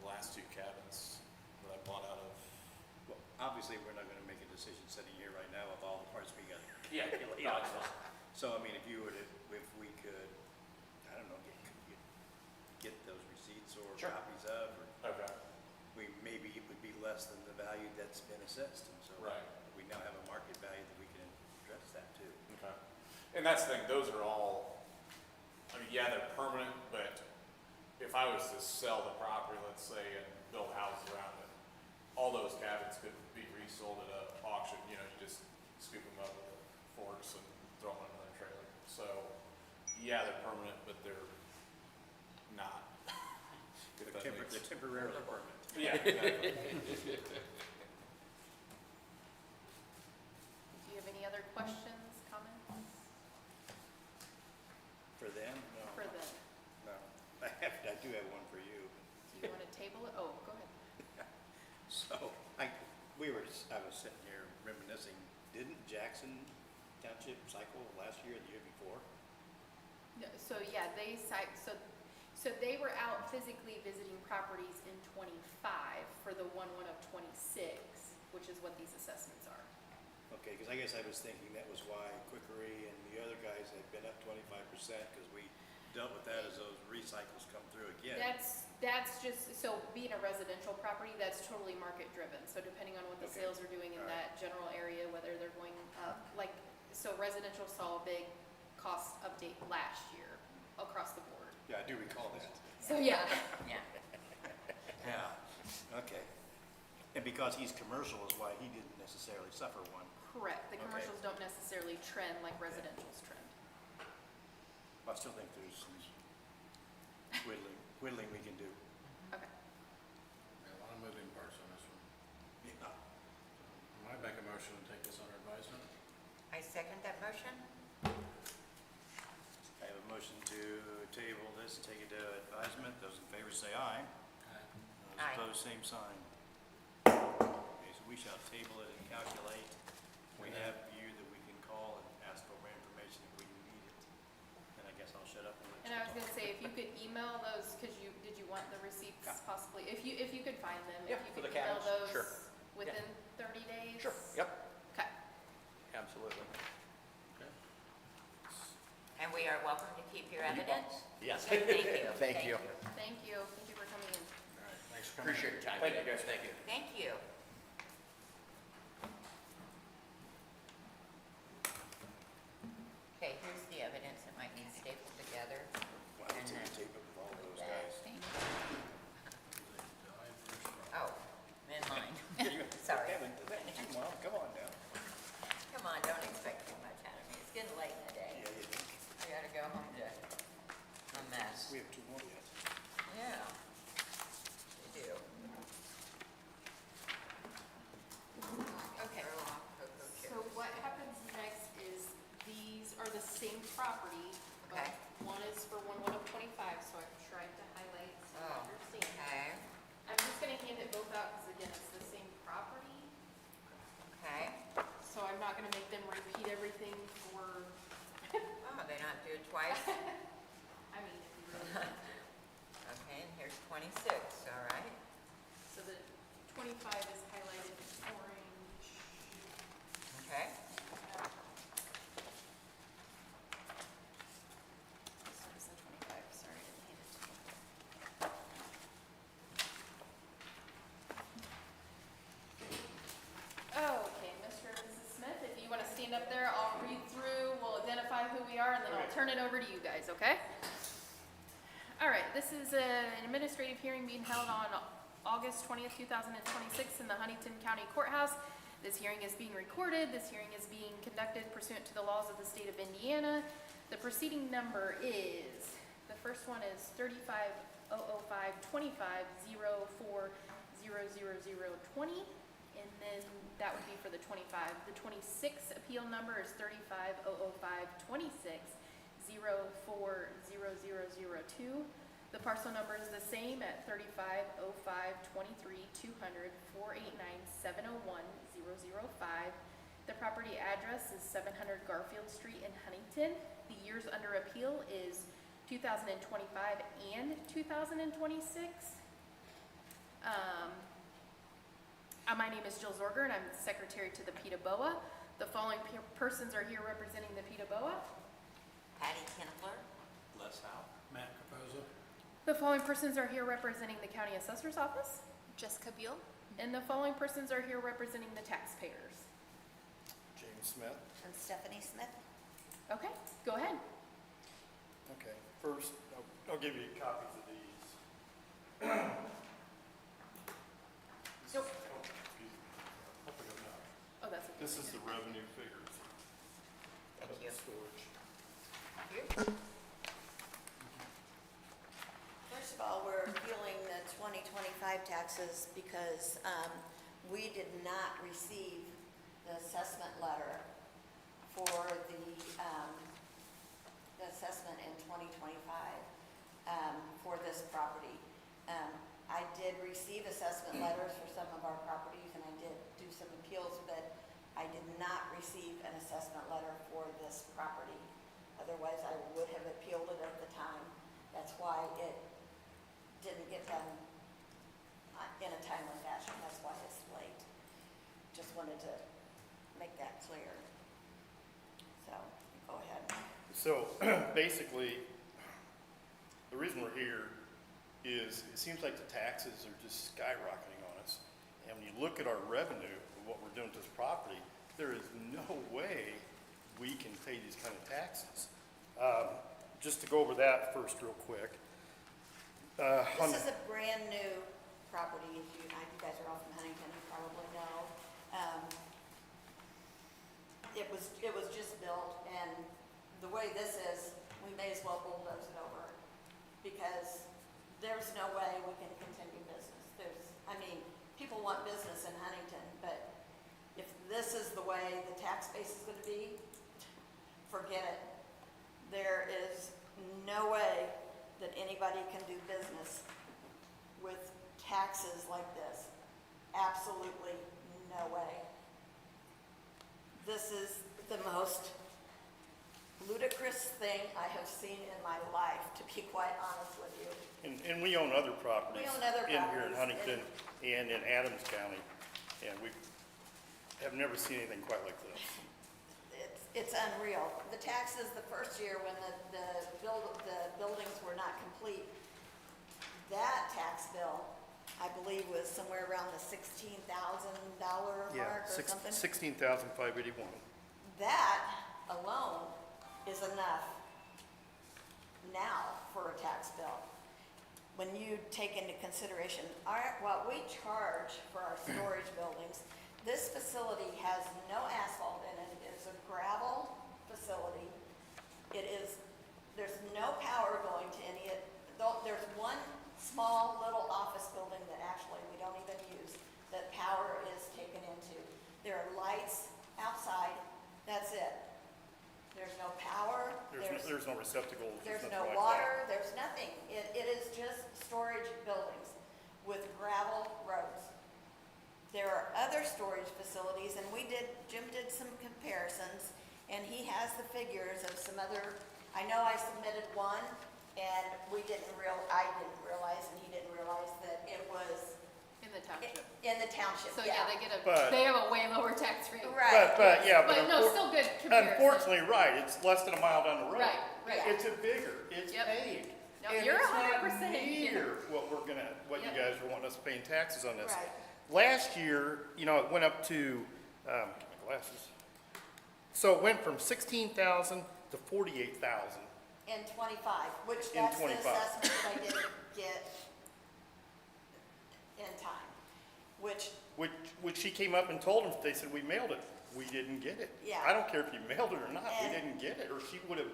last two cabins that I bought out of, Well, obviously, we're not gonna make a decision sitting here right now with all the parts we got. Yeah. So, I mean, if you were to, if we could, I don't know, get those receipts or Sure. copies of, or okay, maybe it would be less than the value that's been assessed, and so. Right. We now have a market value that we can address that too. okay. And that's the thing, those are all, I mean, yeah, they're permanent, but if I was to sell the property, let's say, and build houses around it, all those cabins could be resold at an auction, you know, you just scoop them up with forks and throw them in another trailer. So, yeah, they're permanent, but they're not. If that makes- They're temporarily permanent. Yeah, exactly. Do you have any other questions, comments For them? No. for them? No. I do have one for you. Do you want to table it? Oh, go ahead. So, I was sitting here reminiscing, didn't Jackson Township cycle last year or the year before? No, so yeah, so they were out physically visiting properties in 25 for the 1/1 of 26, which is what these assessments are. Okay, because I guess I was thinking that was why Quickery and the other guys had been up 25%, because we dealt with that as those recycles come through again. That's just, so being a residential property, that's totally market driven. So depending on what the Okay. sales are doing in All right. that general area, whether they're going up, like, so residential saw a big cost update last year across the board. Yeah, I do recall that. So yeah, Yeah. Yeah, okay. And because he's commercial is why he didn't necessarily suffer one. correct. The Okay. commercials don't necessarily trend like residential's trend. I still think there's some whittling we can do. Okay. Yeah, a lot of moving parts on this one. Yeah. I might make a motion to take this under advisement. I second that motion. I have a motion to table this, take it to advisement. Those in favor say aye. Those Aye. opposed, same sign. Okay, so we shall table it and calculate. We have you that we can call and ask for more information if we need it. And I guess I'll shut up and let you. And I was gonna say, if you could email those, did you want the receipts Yeah. possibly? If you could find them, Yeah, if you for could the email cabins, sure. those within 30 days? Sure, yep, Okay. absolutely. And we are welcome to keep your evidence? Yes. Okay, thank you. Thank you. Thank you. Thank you for coming in. All right, thanks for coming. Appreciate your time. Thank you, today. guys. Thank you. Thank you. Okay, here's the evidence that might need stapled together. Why don't you tape it with all those guys? Thank you. Oh, in line. Sorry. Kevin, well, come on now. Come on, don't expect too much out of me. It's getting late in the day. Yeah, you think? I gotta go home to a mess. We have two more yet. Yeah, we do. Okay. So what happens next is these are the same property, but Okay. one is for 1/1 of 25, so I've tried to highlight so you Oh, understand. okay, I'm just gonna hand it both out because again, it's the same property, okay. so I'm not gonna make them repeat everything for, Oh, they not do it twice? I mean, if you really want to. Okay, and here's 26, all right. So the 25 is highlighted orange. Okay, This one's the 25, sorry, I didn't hand it to you. Okay, Mr. and Mrs. Smith, if you want to stand up there, I'll read through, we'll identify who we are, and then I'll turn it over to you guys, okay? All right, this is an administrative hearing being held on August 20th, 2026 in the Huntington County Courthouse. This hearing is being recorded. This hearing is being conducted pursuant to the laws of the state of Indiana. The proceeding number is, the first one is 35-005-25-04-00020, and then that would be for the 25. The 26 appeal number is 35-005-26-04-0002. The parcel number is the same at 35-05-23-200-489-701-005. The property address is 700 Garfield Street in Huntington. The years under appeal is 2025 and 2026. My name is Jill Zorger, and I'm secretary to the Ptboa. The following persons are here representing the Ptboa. Patty Kinfler, Les Howe. Matt Capozzo. The following persons are here representing the county assessor's office. Jessica Buell. And the following persons are here representing the taxpayers. James Smith. And Stephanie Smith? Okay, go ahead. Okay, first, I'll give you copies of these. Nope. Excuse me. Hope I don't know. Oh, that's okay. This is the revenue figures. Thank of the you. storage. First of all, we're appealing the 2025 taxes because we did not receive the assessment letter for the assessment in 2025 for this property. I did receive assessment letters for some of our properties, and I did do some appeals, but I did not receive an assessment letter for this property. Otherwise, I would have appealed it at the time. That's why it didn't get done in a timely fashion. That's why it's late. Just wanted to make that clear. So, go ahead. So basically, the reason we're here is it seems like the taxes are just skyrocketing on us. And when you look at our revenue, and what we're doing to this property, there is no way we can pay these kind of taxes. Just to go over that first real quick. This is a brand new property. If you guys are all from Huntington, you probably know. It was just built, and the way this is, we may as well bulldoze it over because there's no way we can continue business. People want business in Huntington, but if this is the way the tax base is going to be, forget it. There is no way that anybody can do business with taxes like this. Absolutely no way. This is the most ludicrous thing I have seen in my life, to be quite honest with you. And we own other properties. We own other in here in properties, Huntington and in Adams County, and we have never seen anything quite like this. It's unreal. The taxes the first year when the buildings were not complete, that tax bill, I believe, was somewhere around the $16,000 mark or something. 16,581. That alone is enough now for a tax bill. When you take into consideration what we charge for our storage buildings, this facility has no asphalt in it. It is a gravel facility. There's no power going to any of it. There's one small little office building that actually we don't even use that power is taken into. There are lights outside. That's it. There's no power. There's no receptacles. There's nothing no like water. that. There's nothing. It is just storage buildings with gravel roads. There are other storage facilities, and Jim did some comparisons, and he has the figures of some other. I know I submitted one, and I didn't realize, and he didn't realize that it was In the township. in the township. So yeah, But- they have a way lower tax rate. Right. But But no, still good comparison. unfortunately, right, it's less than a mile down the road. Right, right. It's it's Yep. paid. No, And you're it's not 100% near what you Yep. guys are wanting us paying taxes on this. Right. Last year, it went up to, get my glasses. So it went from 16,000 to 48,000. In 25, which In that's the 25. assessment that I didn't get in time, Which she came up and told them, they said, we mailed it. We didn't get it. Yeah. I don't care if you mailed it or not, we And- didn't get it, or she would have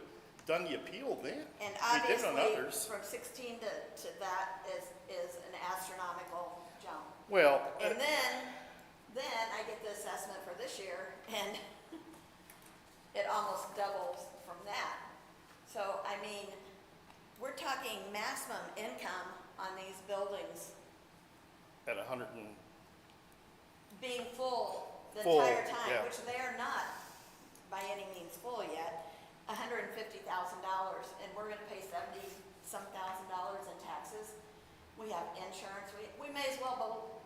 done the appeal then. And We did it on obviously, others. from 16 to that is an astronomical jump. Well, And then I get the assessment for this year, and it almost doubles from that. So, we're talking maximum income on these buildings at 100 and, being full the Full, entire time, yeah. which they are not by any means full yet, $150,000, and we're gonna pay 70 some $1,000s in taxes. We have insurance, we may as well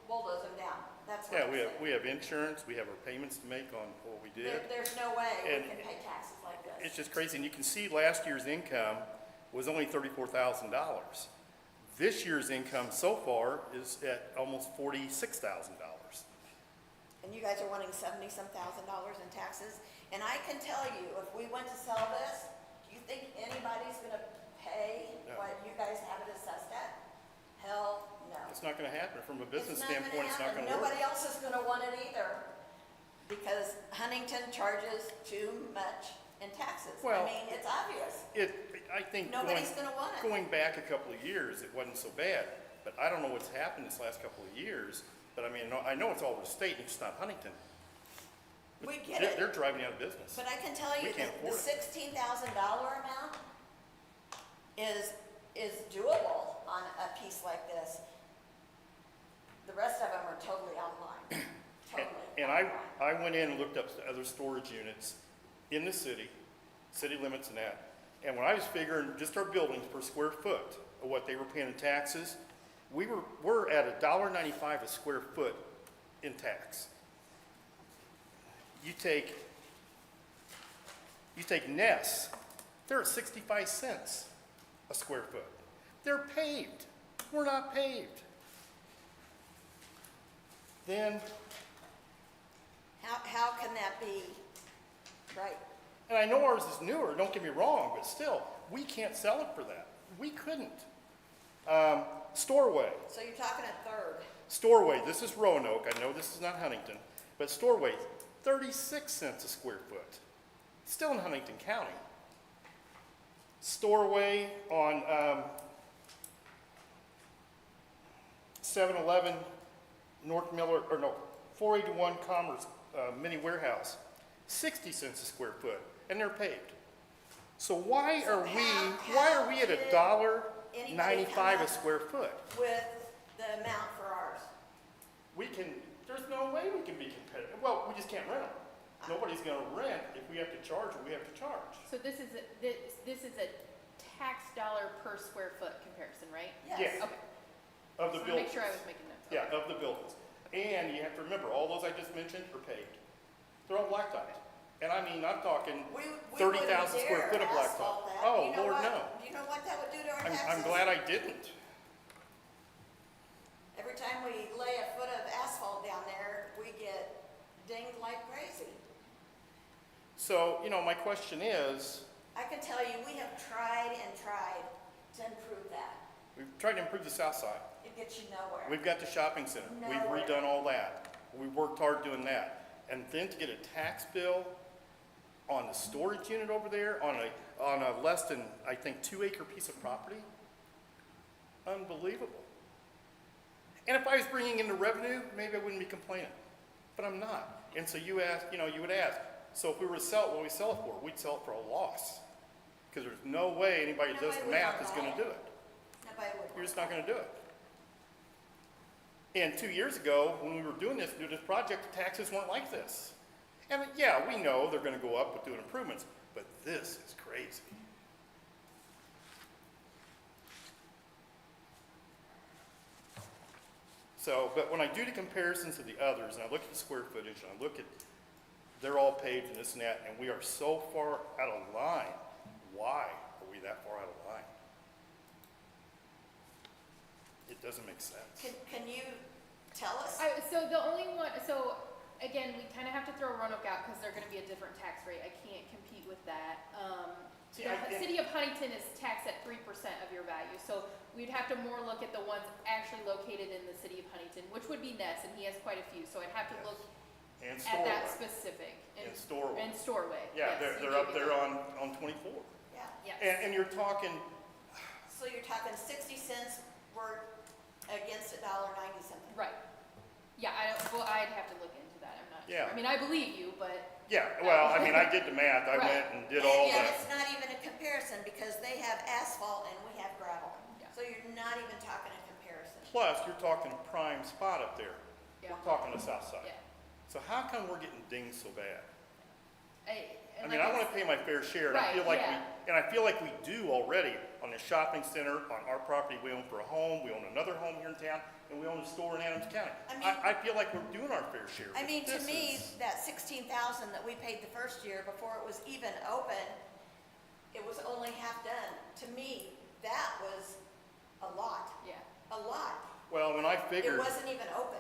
bulldoze them down. That's what Yeah, I'm we saying. have insurance, we have our payments to make on what we did. There's no way And we can pay taxes like this. It's just crazy, and you can see last year's income was only $34,000. This year's income so far is at almost $46,000. And you guys are wanting $70-some thousand in taxes. And I can tell you, if we went to sell this, do you think anybody's gonna pay No. what you guys have it assessed at? Hell, no. It's not gonna happen. From a business It's not gonna standpoint, it's not happen. gonna work. Nobody else is gonna want it either, because Huntington charges too much in taxes. Well, I mean, it's obvious. I think Nobody's gonna want it. going back a couple of years, it wasn't so bad. But I don't know what's happened this last couple of years, but I mean, I know it's all over the state, and it's not Huntington. We get it. They're driving out of business. But I can tell We you can't that the afford it. $16,000 amount is doable on a piece like this. The rest of them are totally online, totally. And online. I went in and looked up the other storage units in the city limits and that. And when I was figuring just our buildings per square foot of what they were paying in taxes, we're at $1.95 a square foot in tax. You take Ness, they're at 65 cents a square foot. They're paved. We're not paved. Then, How can that be right? and I know ours is newer, don't get me wrong, but still, we can't sell it for that. We couldn't. Storeway. So you're talking a third. Storeway, this is Roanoke, I know this is not Huntington, but Storeway, 36 cents a square foot. Still in Huntington County. Storeway on 711 North Miller, or no, 481 Commerce Mini Warehouse, 60 cents a square foot, and they're paved. So why are we at $1.95 a square foot? With the amount for ours. There's no way we can be competitive. Well, we just can't rent them. Nobody's gonna rent if we have to charge what we have to charge. So this is a tax dollar per square foot comparison, right? Yes. Yeah. Okay. Of the Just wanna make buildings. sure I was making notes. Yeah, Okay. of the buildings. And you have to remember, all those I just mentioned are paved. They're all blacktopped. And I mean, I'm talking We 30,000 wouldn't square dare foot of asphalt blacktop. that. Oh, You know Lord, what? no. Do you know what that would do to our I'm taxes? glad I didn't. Every time we lay a foot of asphalt down there, we get dinged like crazy. So, my question is, I can tell you, we have tried and tried to improve that. we've tried to improve the south side. It gets you nowhere. We've got the shopping center. We've Nowhere. redone all that. We worked hard doing that. And then to get a tax bill on the storage unit over there, on a less than, I think, 2-acre piece of property, unbelievable. And if I was bringing in the revenue, maybe I wouldn't be complaining, but I'm not. And so you would ask, so if we were to sell it, what would we sell it for? We'd sell it for a loss. Because there's no way anybody that does the Nobody would math is buy gonna it. do it. Nobody would. You're just not gonna do it. And 2 years ago, when we were doing this project, the taxes weren't like this. And yeah, we know they're gonna go up with doing improvements, but this is crazy. So, but when I do the comparisons to the others, and I look at the square footage, and I look at, they're all paved and this and that, and we are so far out of line. Why are we that far out of line? It doesn't make sense. Can you tell us? So the only one, so again, we kind of have to throw Roanoke out because they're going to be a different tax rate. I can't compete with that. The city of Huntington is taxed at 3% of your value. So we'd have to more look at the ones actually located in the city of Huntington, which would be Ness, and he has quite a few. So I'd have to look And at that Storeway. specific. And Storeway. And Storeway. Yeah, Yes, you they're up gave me there that. on 24. Yeah. Yes. And you're talking, So you're talking 60 cents worth against $1.90 something. Right. Yeah, well, I'd have to look into that. I'm not Yeah. sure. I mean, I believe you, but yeah, well, I mean, I did the math. I Right. went and did all And the, it's not even a comparison because they have asphalt and we have gravel. Yeah. So you're not even talking a comparison. plus you're talking a prime spot up there. yeah. We're talking the south side. Yeah. So how come we're getting dinged so bad? I mean, I wanna pay my fair share, and I Right, feel like yeah. and I feel like we do already on the shopping center, on our property we own for a home, we own another home here in town, and we own a store in Adams County. I mean- I feel like we're doing our fair share. I but mean, to this me, is- that 16,000 that we paid the first year before it was even open, it was only half done. To me, that was a lot, Yeah. a lot. Well, when I figured. It wasn't even open.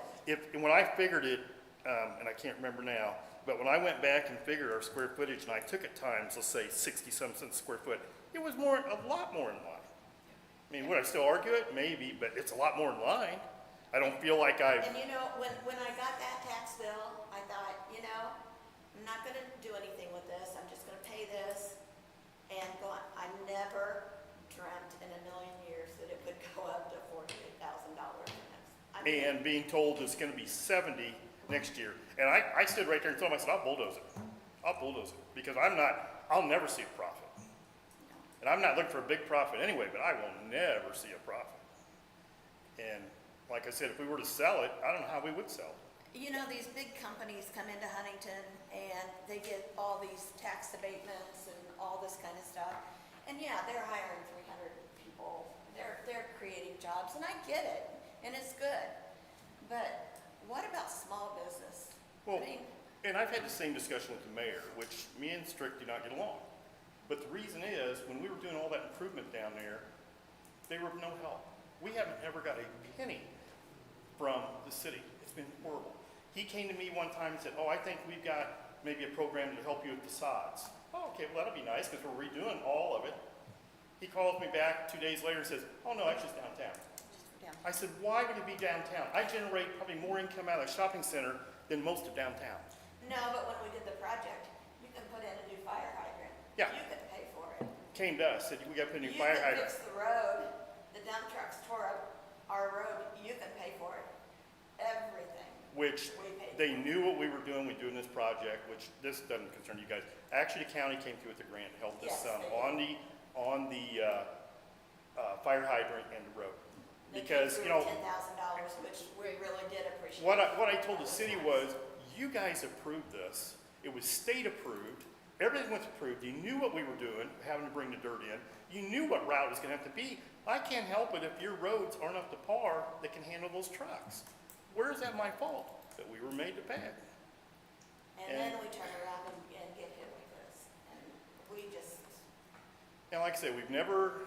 When I figured it, and I can't remember now, but when I went back and figured our square footage and I took it times, let's say 60-some cents a square foot, it was a lot more in line. I mean, would I still argue it? Maybe, but it's a lot more in line. I don't feel like And you know, when I got that tax bill, I thought, you know, I'm not gonna do anything with this, I'm just gonna pay this and go on. I never dreamt in a million years that it would go up to $48,000. I mean, and being told it's gonna be 70 next year. And I stood right there and told him, I said, I'll bulldoze it. I'll bulldoze it, because I'll never see a profit. And I'm not looking for a big profit anyway, but I will never see a profit. And like I said, if we were to sell it, I don't know how we would sell it. you know, these big companies come into Huntington and they get all these tax abatements and all this kind of stuff. And yeah, they're hiring 300 people. They're creating jobs, and I get it, and it's good. But what about small business? Well, I mean, and I've had the same discussion with the mayor, which me and Strick do not get along. But the reason is, when we were doing all that improvement down there, they were of no help. We haven't ever got a penny from the city. It's been horrible. He came to me one time and said, oh, I think we've got maybe a program to help you with facades. Oh, okay, well, that'll be nice, because we're redoing all of it. He calls me back 2 days later and says, oh, no, that's just downtown. I said, why would it be downtown? I generate probably more income out of the shopping center than most of downtown. no, but when we did the project, you can put in a new fire hydrant. Yeah. You can pay for it. Came to us, said, we got to put a new You fire can hydrant. fix the road, the dump trucks tore up our road, you can pay for it. Everything. Which We paid they knew what we were doing. We doing this project, which this doesn't concern you guys. Actually, the county came through with a grant to help us Yes, they did. on the fire hydrant and the road. They Because, came you know, through $10,000, which we really did appreciate. what I told the city was, you guys approved this. It was state approved. Everything was approved. You knew what we were doing, having to bring the dirt in. You knew what route it was gonna have to be. I can't help it if your roads aren't up to par that can handle those trucks. Where is that my fault? That we were made to pay it. And then we turn around and get hit with this, and we just, And like I say, we've never,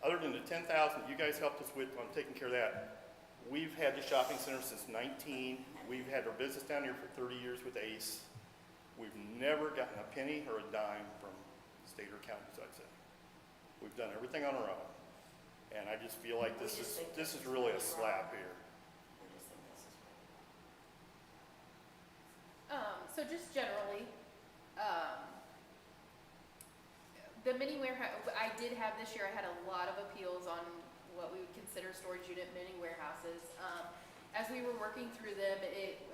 other than the 10,000 you guys helped us with on taking care of that, we've had the shopping center since 19. We've had our business down here for 30 years with Ace. We've never gotten a penny or a dime from state or county besides that. We've done everything on our own. And I just feel like We just think this this is is really a really slap wrong. here. we just think this is really. So just generally, the mini warehouse, I did have this year, I had a lot of appeals on what we would consider storage unit mini warehouses. As we were working through them,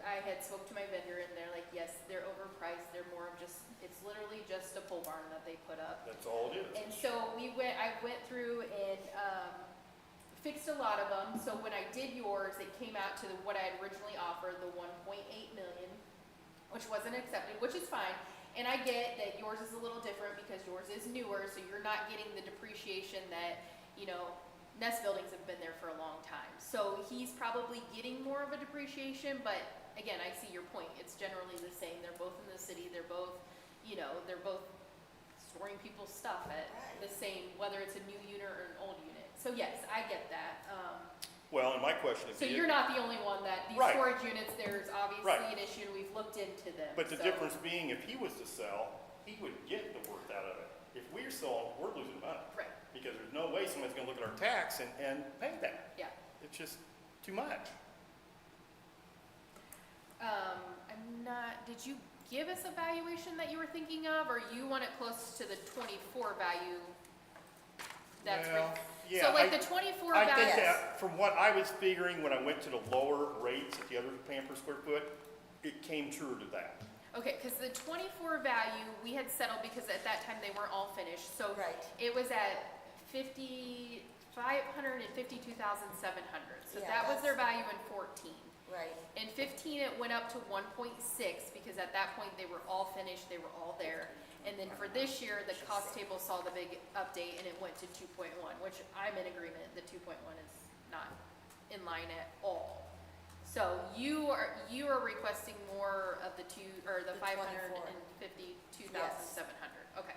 I had spoke to my vendor and they're like, yes, they're overpriced, they're more of just, it's literally just a pole barn that they put up. That's all it is. And so I went through and fixed a lot of them. So when I did yours, it came out to what I had originally offered, the 1.8 million, which wasn't accepted, which is fine. And I get that yours is a little different because yours is newer, so you're not getting the depreciation that, you know, Nest buildings have been there for a long time. So he's probably getting more of a depreciation, but again, I see your point. It's generally the same. They're both in the city. They're both, you know, they're both storing people's stuff at the same, whether it's a new unit or an old unit. So yes, I get that. Well, and my question is. So you're not the only one that, these Right. storage units, there's obviously Right. an issue and we've looked into them. But the so- difference being, if he was to sell, he would get the worth out of it. If we're selling, we're losing money. Right, Because there's no way somebody's gonna look at our tax and pay that. yeah. It's just too much. I'm not, did you give us a valuation that you were thinking of, or you want it close to the 24 value? That's Well, right. yeah, So like I- the 24 I value. think that, from what I was figuring when I went to the lower rates that the others were paying per square foot, it came truer to that. Okay, because the 24 value, we had settled because at that time they weren't all finished. So Right. it was at 552,700. So Yeah, that was that's- their value in 14. Right. In 15, it went up to 1.6 because at that point they were all finished, they were all there. And then for this year, the cost table saw the big update and it went to 2.1, which I'm in agreement. The 2.1 is not in line at all. So you are requesting more of the The 24. 552,700. Okay.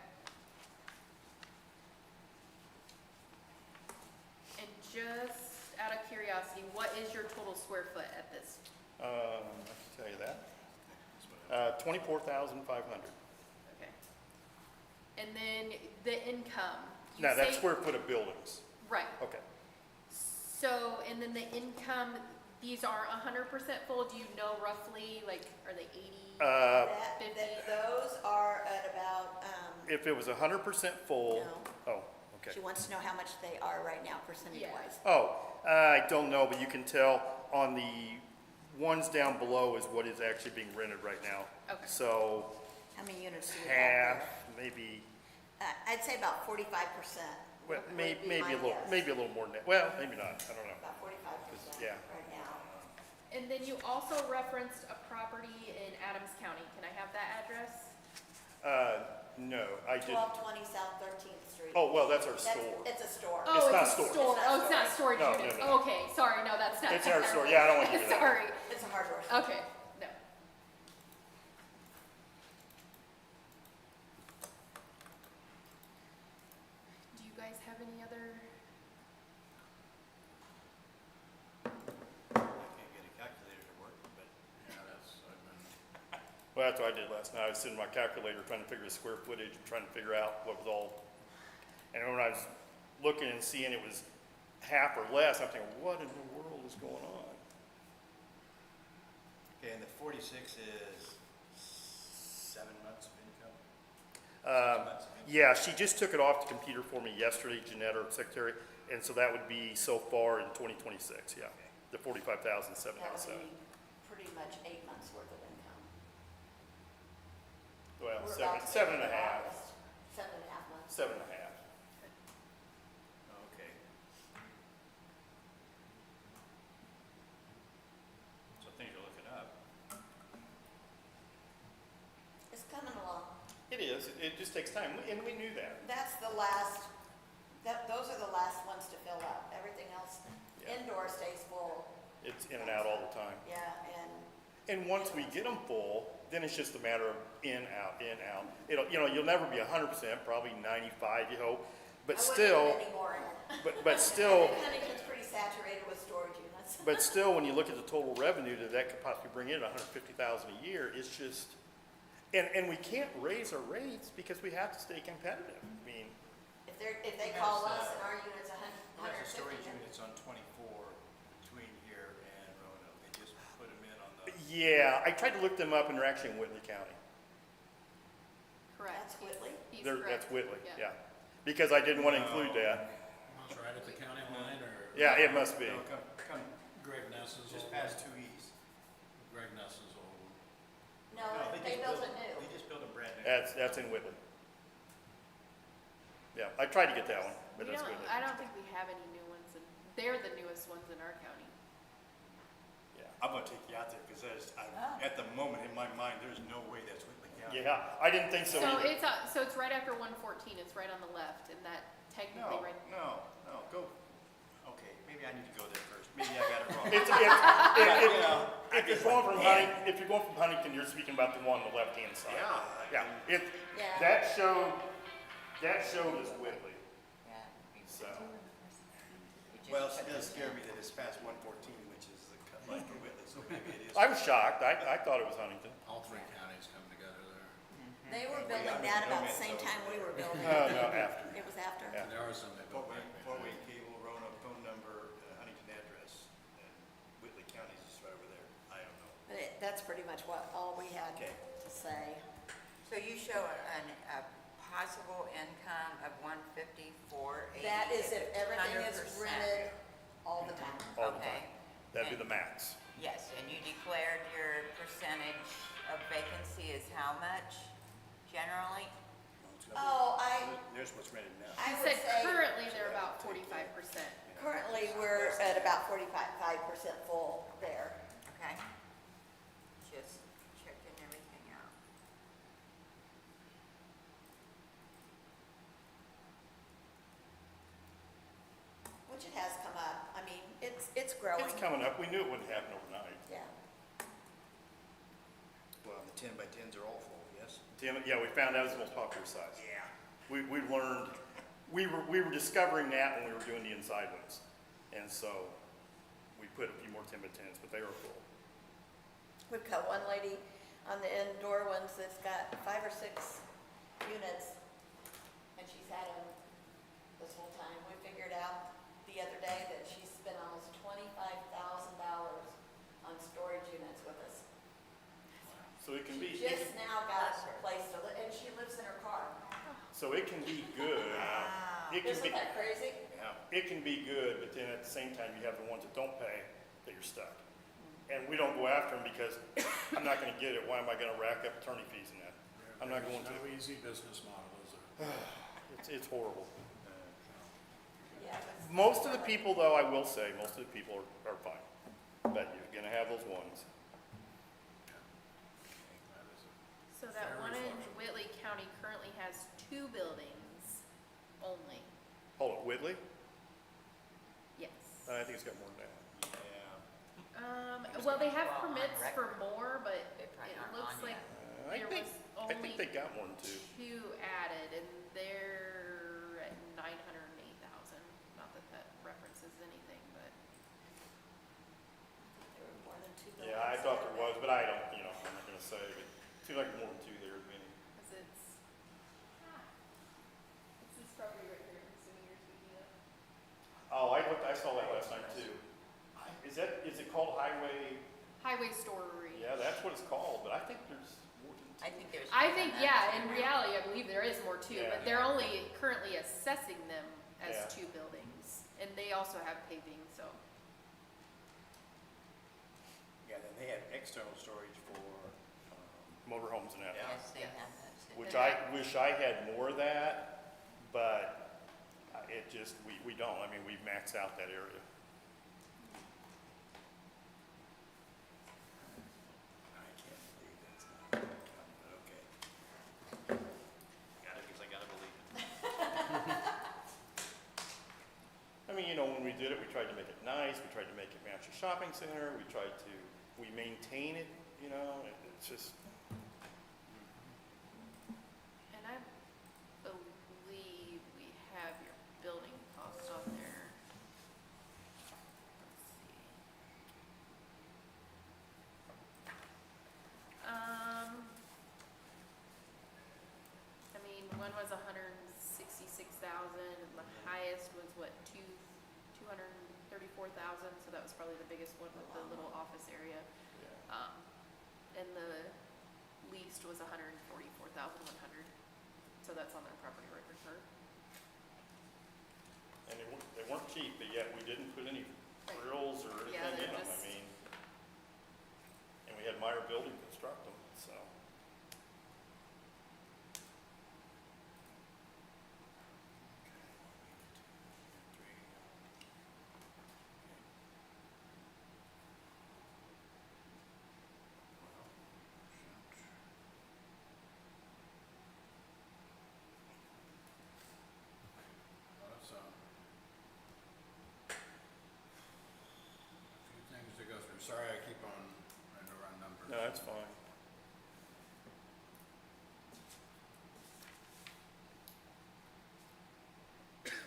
And just out of curiosity, what is your total square foot at this? I can tell you that. 24,500. Okay. And then the income. you Now, that's say- square foot of buildings. Right. Okay. So, and then the income, these are 100% full. Do you know roughly, like, are they 80? Those are at about, If it was 100% full, No. oh, okay. she wants to know how much they are right now, percentage-wise. Oh, I don't know, but you can tell on the ones down below is what is actually being rented right now. Okay. So How many units do we have half, there? maybe, I'd say about 45%. well, would maybe be my a little, guess. maybe a little more than that. Well, maybe not, I don't know. About 45% Yeah. right now. And then you also referenced a property in Adams County. Can I have that address? No, I didn't. 1220 South 13th Street. Oh, well, that's our That's- store. It's a store. Oh, It's not a storage. store. It's not Oh, it's not storage No, units. no, no. Okay, sorry, no, that's not. It's our store, yeah, I don't want to do that. Sorry. It's a hardware store. Okay, no. Do you guys have any other? I can't get a calculator to work, but Well, that's what I did last night. I was sitting in my calculator trying to figure the square footage and trying to figure out what was all. And when I was looking and seeing it was half or less, I'm thinking, what in the world is going on? Okay, and the 46 is 7 months of income? Yeah, she just took it off the computer for me yesterday, Jeanette, our secretary, and so that would be so far in 2026, yeah. The That would 45,797. be pretty much 8 months worth of income. Well, We're seven, about to seven and a get half, August, 7.5 months. 7.5. Okay. So things are looking up. It's coming along. It is, it just takes time, and we knew that. That's the last, those are the last ones to fill up. Everything else, Yeah. indoor stays full. It's in and out all the time. Yeah, and And once we get them full, then it's just a matter of in, out, in, out. It'll, you'll never be 100%, probably 95, you hope, but I wouldn't still, put any more in. but still, Huntington's pretty saturated with storage units. but still, when you look at the total revenue that could possibly bring in, 150,000 a year, it's just, and we can't raise our rates because we have to stay competitive. I mean, If they call us and our unit's There's a 150. storage units on 24 between here and Roanoke. They just put them in on the, yeah, I tried to look them up, and they're actually in Whitley County. Correct. That's Whitley? He's That's correct. Whitley, yeah. Because I didn't want to include that. It's right at the county line, or? Yeah, it must be. No, come Greg Ness's just old past one. 2 E's. Greg Ness's old. No, they built it new. They just built them brand new. That's in Whitley. Yeah, I tried to get that one, but that's Whitley. I don't think we have any new ones, and they're the newest ones in our county. Yeah. I'm gonna take you out there, because at the moment in my mind, there's no way that's Whitley County. Yeah, I didn't think so So either. it's right after 114. It's right on the left, and that technically right. No, go. Okay, maybe I need to go there first. Maybe I got it wrong. If you're going from Huntington, you're speaking about the one on the left-hand side. Yeah. Yeah, Yeah. that showed is Whitley, so. Well, it does scare me that it's past 114, which is the cut line for Whitley, so maybe it is. I was shocked, I thought it was Huntington. All three counties come together there. They were building that about the same time we were building. No, after. It was after? Yeah. There are some that go back. Four-way cable, Roanoke phone number, Huntington address, and Whitley County's just right over there. I don't know. But that's pretty much all we had Okay. to say. So you show a possible income of 154.80. That is if everything is 100%. rented all the time. All the Okay. time. That'd be the max. Yes, and you declared your percentage of vacancy is how much generally? Oh, There's what's rented now. I You would said say currently they're about 45%. currently we're at about 45% full there. Okay. Just checking everything out. Which it has come up. I mean, it's growing. It's coming up. We knew it wouldn't happen overnight. Yeah. Well, the 10 by 10s are all full, yes? Tim, yeah, we found out it's the most popular size. Yeah. We learned, we were discovering that when we were doing the inside ones. And so we put a few more 10 by 10s, but they are full. We've got one lady on the indoor ones that's got 5 or 6 units, and she's had them this whole time. We figured out the other day that she's spent almost $25,000 on storage units with us. So it can be, She just now got a place to live, and she lives in her car. so it can be good. It can Isn't be, that crazy? yeah, it can be good, but then at the same time, you have the ones that don't pay, that you're stuck. And we don't go after them because I'm not gonna get it. Why am I gonna rack up attorney fees in that? I'm not going to. There's no easy business model, is there? It's horrible. Yeah. But Most of the people, though, I will say, most of the people are fine. But you're gonna have those ones. That is a So that fair one in reflection. Whitley County currently has 2 buildings only. Hold it, Whitley? Yes. I think it's got more than that. Well, they have Well, on permits for record. more, but They probably it aren't looks on like yet. I there think, was I only think they got more than 2. 2 added, and they're at 908,000. Not that that references anything, but there were more than 2 buildings. Yeah, I thought there was, but I don't, I'm not gonna say, but it seems like more than 2 there, meaning. because it's this property right here. I'm assuming you're speaking of. Oh, I saw that last night too. Is it called Highway? Highway Story. Yeah, that's what it's called, but I think there's more than 2. I think there's. I more think, than yeah, that. in reality, I believe there is more too, Yeah. but they're only currently assessing them as Yeah. 2 buildings. And they also have paving, so. Yeah, then they have external storage for, Motorhomes and that. Yes, they Yes. have that too. Which I wish I had more of that, but it just, we don't. I mean, we've maxed out that area. I can't believe that's not common, but okay. Got it, because I gotta believe it. I mean, when we did it, we tried to make it nice, we tried to make it match a shopping center, we maintain it, it's just, And I believe we have your building costs on there. Let's see. I mean, one was 166,000, and the highest was what, 234,000, so that was probably the biggest one with the little office area. yeah. And the least was 144,100, so that's on their property record card. And they weren't cheap, but yet we didn't put any Right. frills or Yeah, anything in they're them, just- and we had Meyer Building construct them, so. That's, a few things to go through. Sorry, I keep on trying to run numbers. No, that's fine. So, do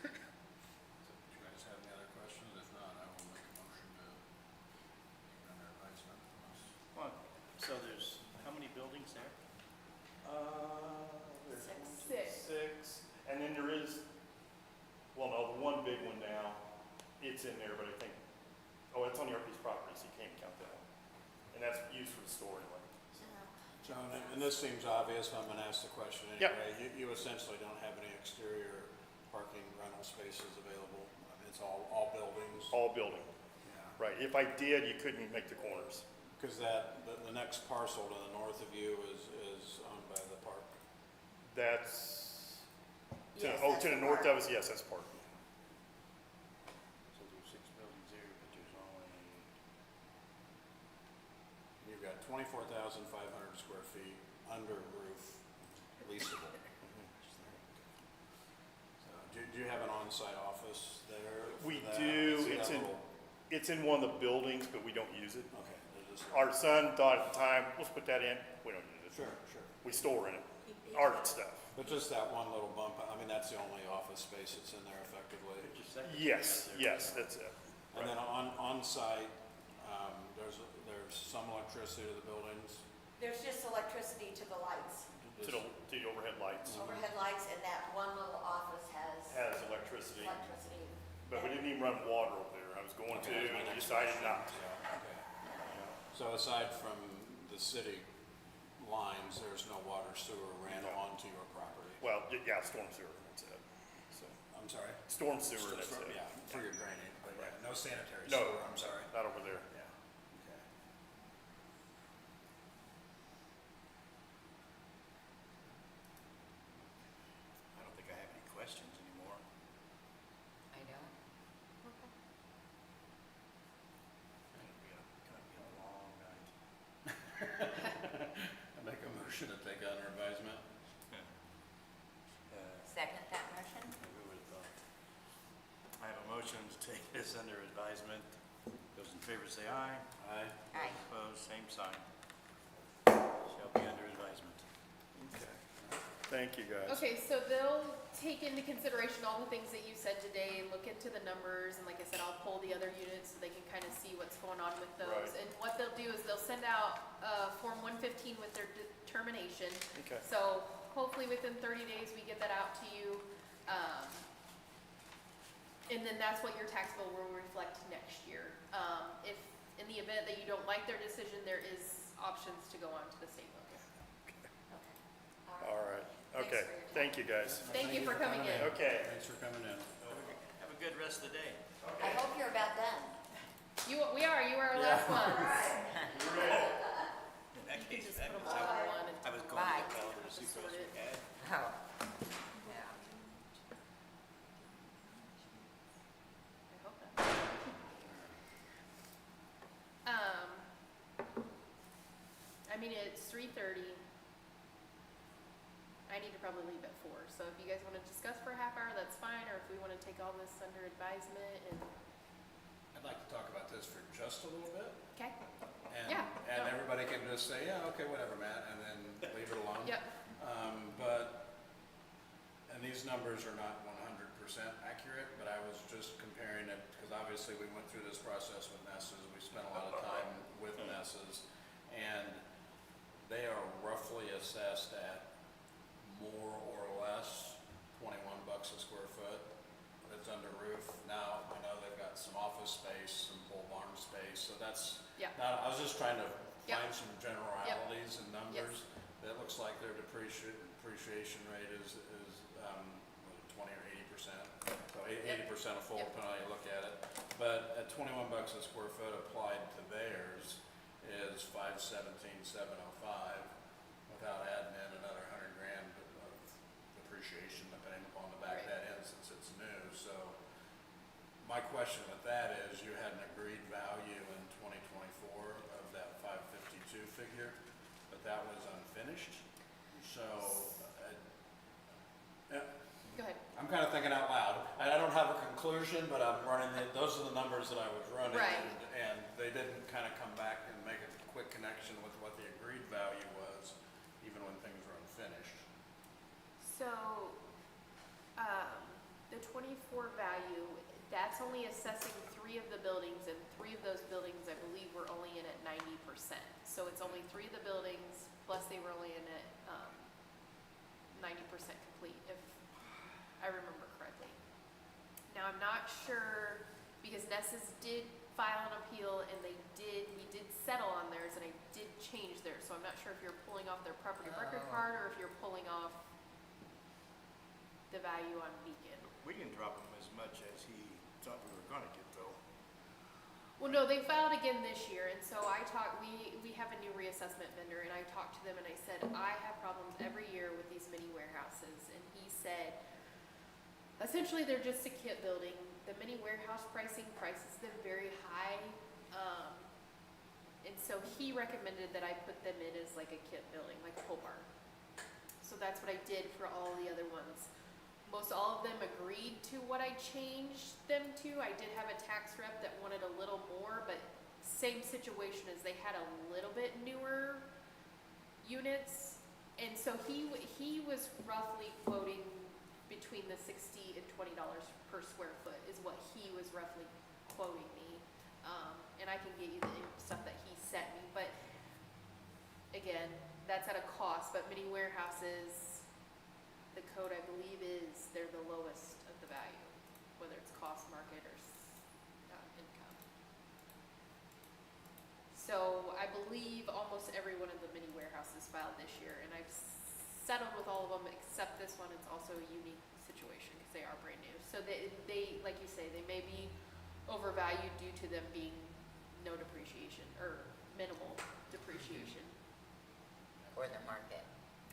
you guys have any other questions? If not, I will make a motion to take under advisement unless. Well, so there's, how many buildings there? There's 6. 1, 2, 6, and then there is, well, no, the one big one now, it's in there, but I think, it's on the RP's property, so you can't count that one. And that's used for the store anyway. John, and this seems obvious, but I'm gonna ask the question Yep. anyway. You essentially don't have any exterior parking rental spaces available. I mean, it's all buildings. All building, Yeah. right. If I did, you couldn't even make the corners. Because the next parcel to the north of you is owned by the park. That's, Yes, to that's the the north park. of us, yes, that's parking. So there's 6 buildings there, but there's only, 24,500 square feet under roof, leasable. So, do you have an on-site office there? for We that? I do, see that little- it's in one of the buildings, but we don't use it. Okay, they're just- Our son thought at the time, let's put that in, we don't use it. Sure, sure. We store in it, art stuff. But just that one little bump, I mean, that's the only office space that's in there effectively. Yes, yes, that's it. And then on-site, there's some electricity to the buildings. There's just electricity to the lights, To the overhead lights, overhead lights, and that one little office has electricity, electricity. but we didn't even run water over there. I was going to, Okay, that's my and we next decided question. not. So, okay. So aside from the city lines, there's no water sewer ran No. onto your property? Well, yeah, storm sewer, that's it. So, I'm sorry? storm sewer, that's it. Yeah, for your drainage, but yeah, no sanitary No, sewer, I'm sorry. not over there. Yeah, okay. I don't think I have any questions anymore. I don't. I think we got, gonna be a long night. I make a motion to take under advisement. Second that motion? Who would have thought? I have a motion to take this under advisement. Those in favor say aye. Aye. Aye. Opposed, same sign. Shall be under advisement. Okay. Thank you, guys. Okay, so they'll take into consideration all the things that you said today, look into the numbers, and like I said, I'll pull the other units so they can kind of see what's going on with those. Right. And what they'll do is they'll send out, Form 115 with their determination. Okay. So hopefully within 30 days, we get that out to you. And then that's what your tax bill will reflect next year. If, in the event that you don't like their decision, there is options to go on to the state level. All right, Thanks okay. for your time. Thank you, guys. Thank you for coming in. Okay. Thanks for coming in. Have a good rest of the day. I hope you're about done. You are our last one. In that You can case, just that put them was, all in one and I was going Bye. to the calendar to see what else we had. Oh. Yeah. I hope not. I mean, it's 3:30. I need to probably leave at 4, so if you guys want to discuss for a half hour, that's fine, or if we want to take all this under advisement and, I'd like to talk about this for just a little bit. okay? And, Yeah, and no. everybody can just say, yeah, okay, whatever, Matt, and then leave it alone. Yep, And these numbers are not 100% accurate, but I was just comparing it, because obviously we went through this process with Ness's, we spent a lot of time with Ness's, and they are roughly assessed at more or less $21 a square foot. It's under roof. Now, I know they've got some office space, some pole barn space, so that's, yeah, now, I was just trying to Yep. find some generalities and numbers. It looks like their depreciation rate is 20 or 80%. So 80% of full, Yep. depending on how you look at it. But at $21 a square foot applied to theirs is $517,705 without adding in another $100,000 of depreciation depending upon the back of that end since it's new. So my question with that is, you had an agreed value in 2024 of that 552 figure, but that was unfinished. So, go ahead. I'm kind of thinking out loud. I don't have a conclusion, but I'm running, those are the numbers that I was running. Right. And they didn't kind of come back and make a quick connection with what the agreed value was, even when things were unfinished. So, the 24 value, that's only assessing 3 of the buildings, and 3 of those buildings, I believe, were only in at 90%. So it's only 3 of the buildings, plus they were only in at 90% complete, if I remember correctly. Now, I'm not sure, because Ness's did file an appeal, and we did settle on theirs, and I did change theirs, so I'm not sure if you're pulling off their property record Oh. card, or if you're pulling off the value on Beacon. We didn't drop him as much as he thought we were gonna get though. Well, no, they filed again this year, and so we have a new reassessment vendor, and I talked to them and I said, I have problems every year with these mini warehouses, and he said, essentially they're just a kit building. The mini warehouse prices them very high, And so he recommended that I put them in as like a kit billing, like a pole barn. So that's what I did for all the other ones. Most all of them agreed to what I changed them to. I did have a tax rep that wanted a little more, but same situation as they had a little bit newer units. And so he was roughly quoting between the $60 and $20 per square foot is what he was roughly quoting me. And I can get you the stuff that he sent me, but again, that's at a cost, but many warehouses, the code I believe is they're the lowest of the value, whether it's cost, market, or income. So I believe almost every one of the mini warehouses filed this year, and I've settled with all of them except this one. It's also a unique situation because they are brand new. So they, like you say, they may be overvalued due to them being no depreciation or minimal depreciation. For the market.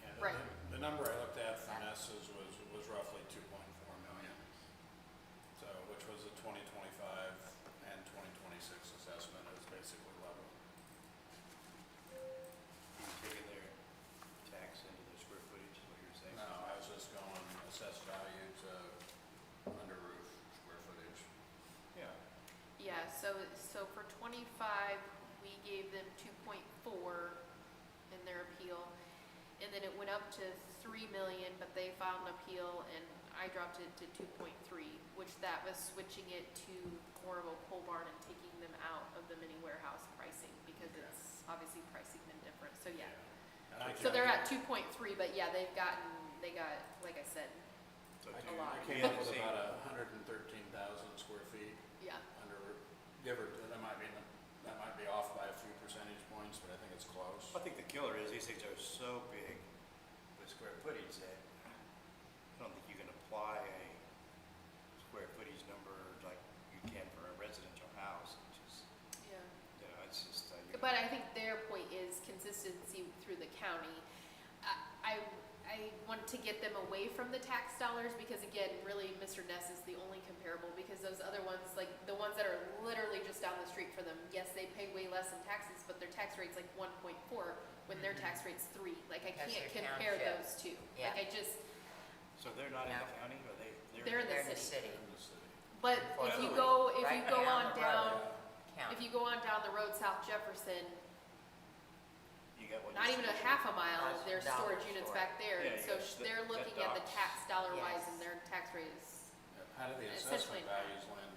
Yeah, Right. The number I looked at for Ness's was roughly 2.4 million. So, which was the 2025 and 2026 assessment is basically level. You taking their tax into their square footage, is what you're saying? No, I was just going assessed value to under roof square footage. Yeah. Yeah, so for 25, we gave them 2.4 in their appeal, and then it went up to 3 million, but they filed an appeal, and I dropped it to 2.3, which that was switching it to more of a pole barn and taking them out of the mini warehouse pricing, because it's obviously pricing them different, so yeah. And I So they're at calculated- 2.3, but yeah, they got, like I said, So I do- lot. I came up with about 113,000 square feet yeah. under, give or, that might be off by a few percentage points, but I think it's close. I think the killer is these things are so big, the square footage, that I don't think you can apply a square footage number like you can for a residential house, which is, Yeah. you know, it's just. But I think their point is consistency through the county. I want to get them away from the tax dollars because again, really Mr. Ness is the only comparable because those other ones, like the ones that are literally just down the street for them, yes, they pay way less in taxes, but their tax rate's like 1.4 when their tax rate's 3. Like I Because can't they're compare township. those two. Yeah. Like I just, So they're not in No. the county, or they're in They're the in the city. city. In the city. But Oh, if you yeah. go, Right on the down, road, if county. you go on down the road South Jefferson, you got what? not even a half a mile, That's there's dollar storage units store. back there, Yeah, and you so got the- they're got looking at the docks. tax dollar wise, Yes. and their tax rate is, How do the Essentially. assessment values land,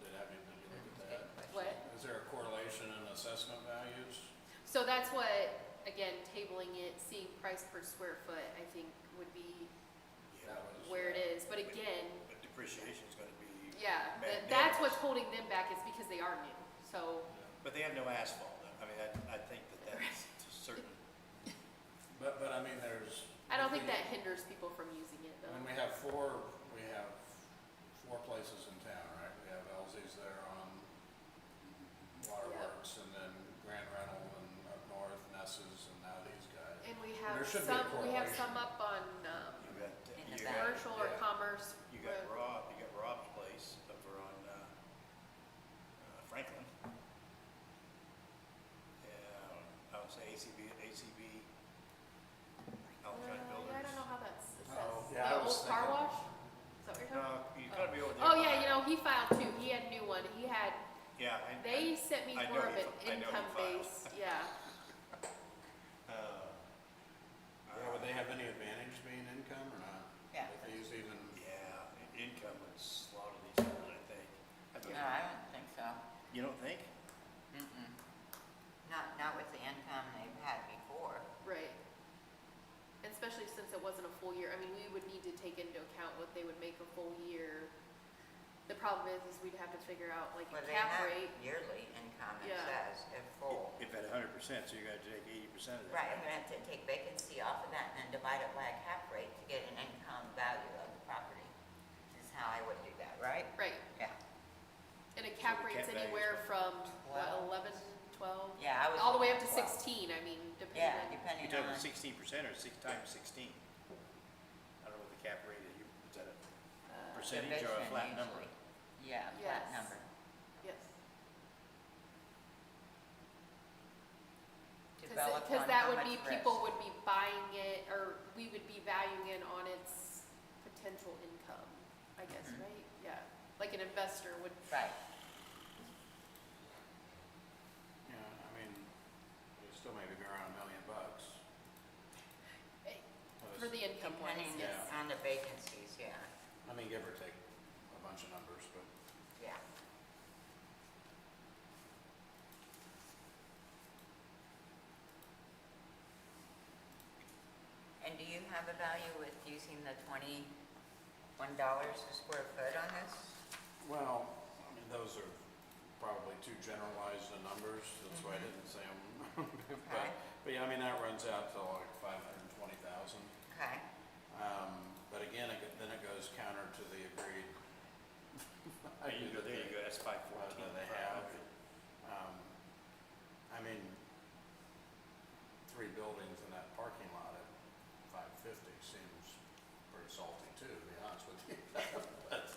did you look at that? what? Is there a correlation in assessment values? So that's what, again, tabling it, seeing price per square foot, I think would be Yeah, That was, where it is, but again, but depreciation's gonna be. yeah, Man- that's what's holding them back is because they are new, so, But they have no asphalt. I mean, I think that's certain. But I mean, there's. I don't think that hinders people from using it though. And we have four places in town, right? We have Elsie's there on Waterworks, and then Grand Rental, and up north, Ness's, and now these guys. And we There have should be a some correlation. up on, You got, In the you back. got, commercial or yeah. commerce. You got Road. Rob's place over on, Franklin. Yeah, I would say ACB, Electronic Builders. Yeah, I don't know how that's assessed. Oh, yeah, I The was old car thinking- wash? Is that what you're talking about? No, you gotta be over there. Oh, yeah, you know, he filed too. He had a new one. He had, Yeah. they sent me I know more of he an fi- I know he income filed. based, yeah. Yeah, would they have any advantage being income or not? Yeah. If these even, Yeah, income would slaughter these guys, I think. No, I don't think so. You don't think? Mm-mm. Not with the income they've had before. Right. Especially since it wasn't a full year. I mean, we would need to take into account what they would make a full year. The problem is we'd have to figure out like Well, a they cap have rate. yearly income, it Yeah. says, if full. If at 100%, so you gotta take 80% of that. Right, I'm gonna have to take vacancy off of that and then divide it by a cap rate to get an income value of the property. Is how I would do that, right? Right. Yeah. And a cap the rate's cap value is anywhere from, what, 12? 11, 12? Yeah, I was. All the way up to thinking 12. 16, I mean, Yeah, depending. depending You're on. talking 16% or 6 times 16? I don't know what the cap rate is. Is that a percentage or a division flat number? usually. Yeah, flat Yes. number. Yes. developed on Because that how would much be, risk. people would be buying it, or we would be valuing it on its potential income, I guess, right? Yeah, like an investor would. Right. Yeah, I mean, it still maybe be around $1 million. For the income wise, Depending yes. on the vacancies, yeah, I mean, give or take a bunch of numbers, but yeah. And do you have a value with using the $21 a square foot on this? well, I mean, those are probably too generalized the numbers, that's why I didn't say them. Okay. But yeah, I mean, that runs out to like 520,000. Okay, But again, then it goes counter to the agreed. There you go, that's 514. That they have. I mean, 3 buildings in that parking lot at 550 seems pretty salty too, to be honest with you. But,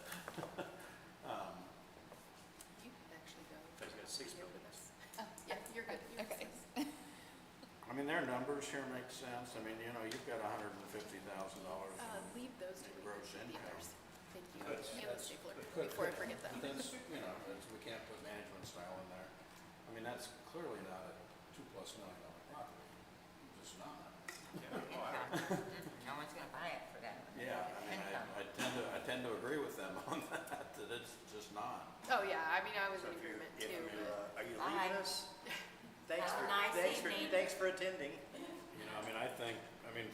You could actually go. He's got 6 here with buildings. us. Oh, yeah, you're good. You're Okay. good. I mean, their numbers here make sense. I mean, you know, you've got $150,000 Leave those to in me. gross income. Thank you. That's- Give me a that's- stapler But before I forget that. That's, you know, we can't put management style in there. I mean, that's clearly not a $2+ million property. It's just not. income. No one's gonna buy it for that. Yeah, I mean, Income. I tend to agree with them on that it's just not. Oh, yeah, I mean, I was So in if you're, agreement if too. you're, are you Bye. leaving us? Thanks Have a for, nice evening. thanks for attending. You know, I mean, I mean,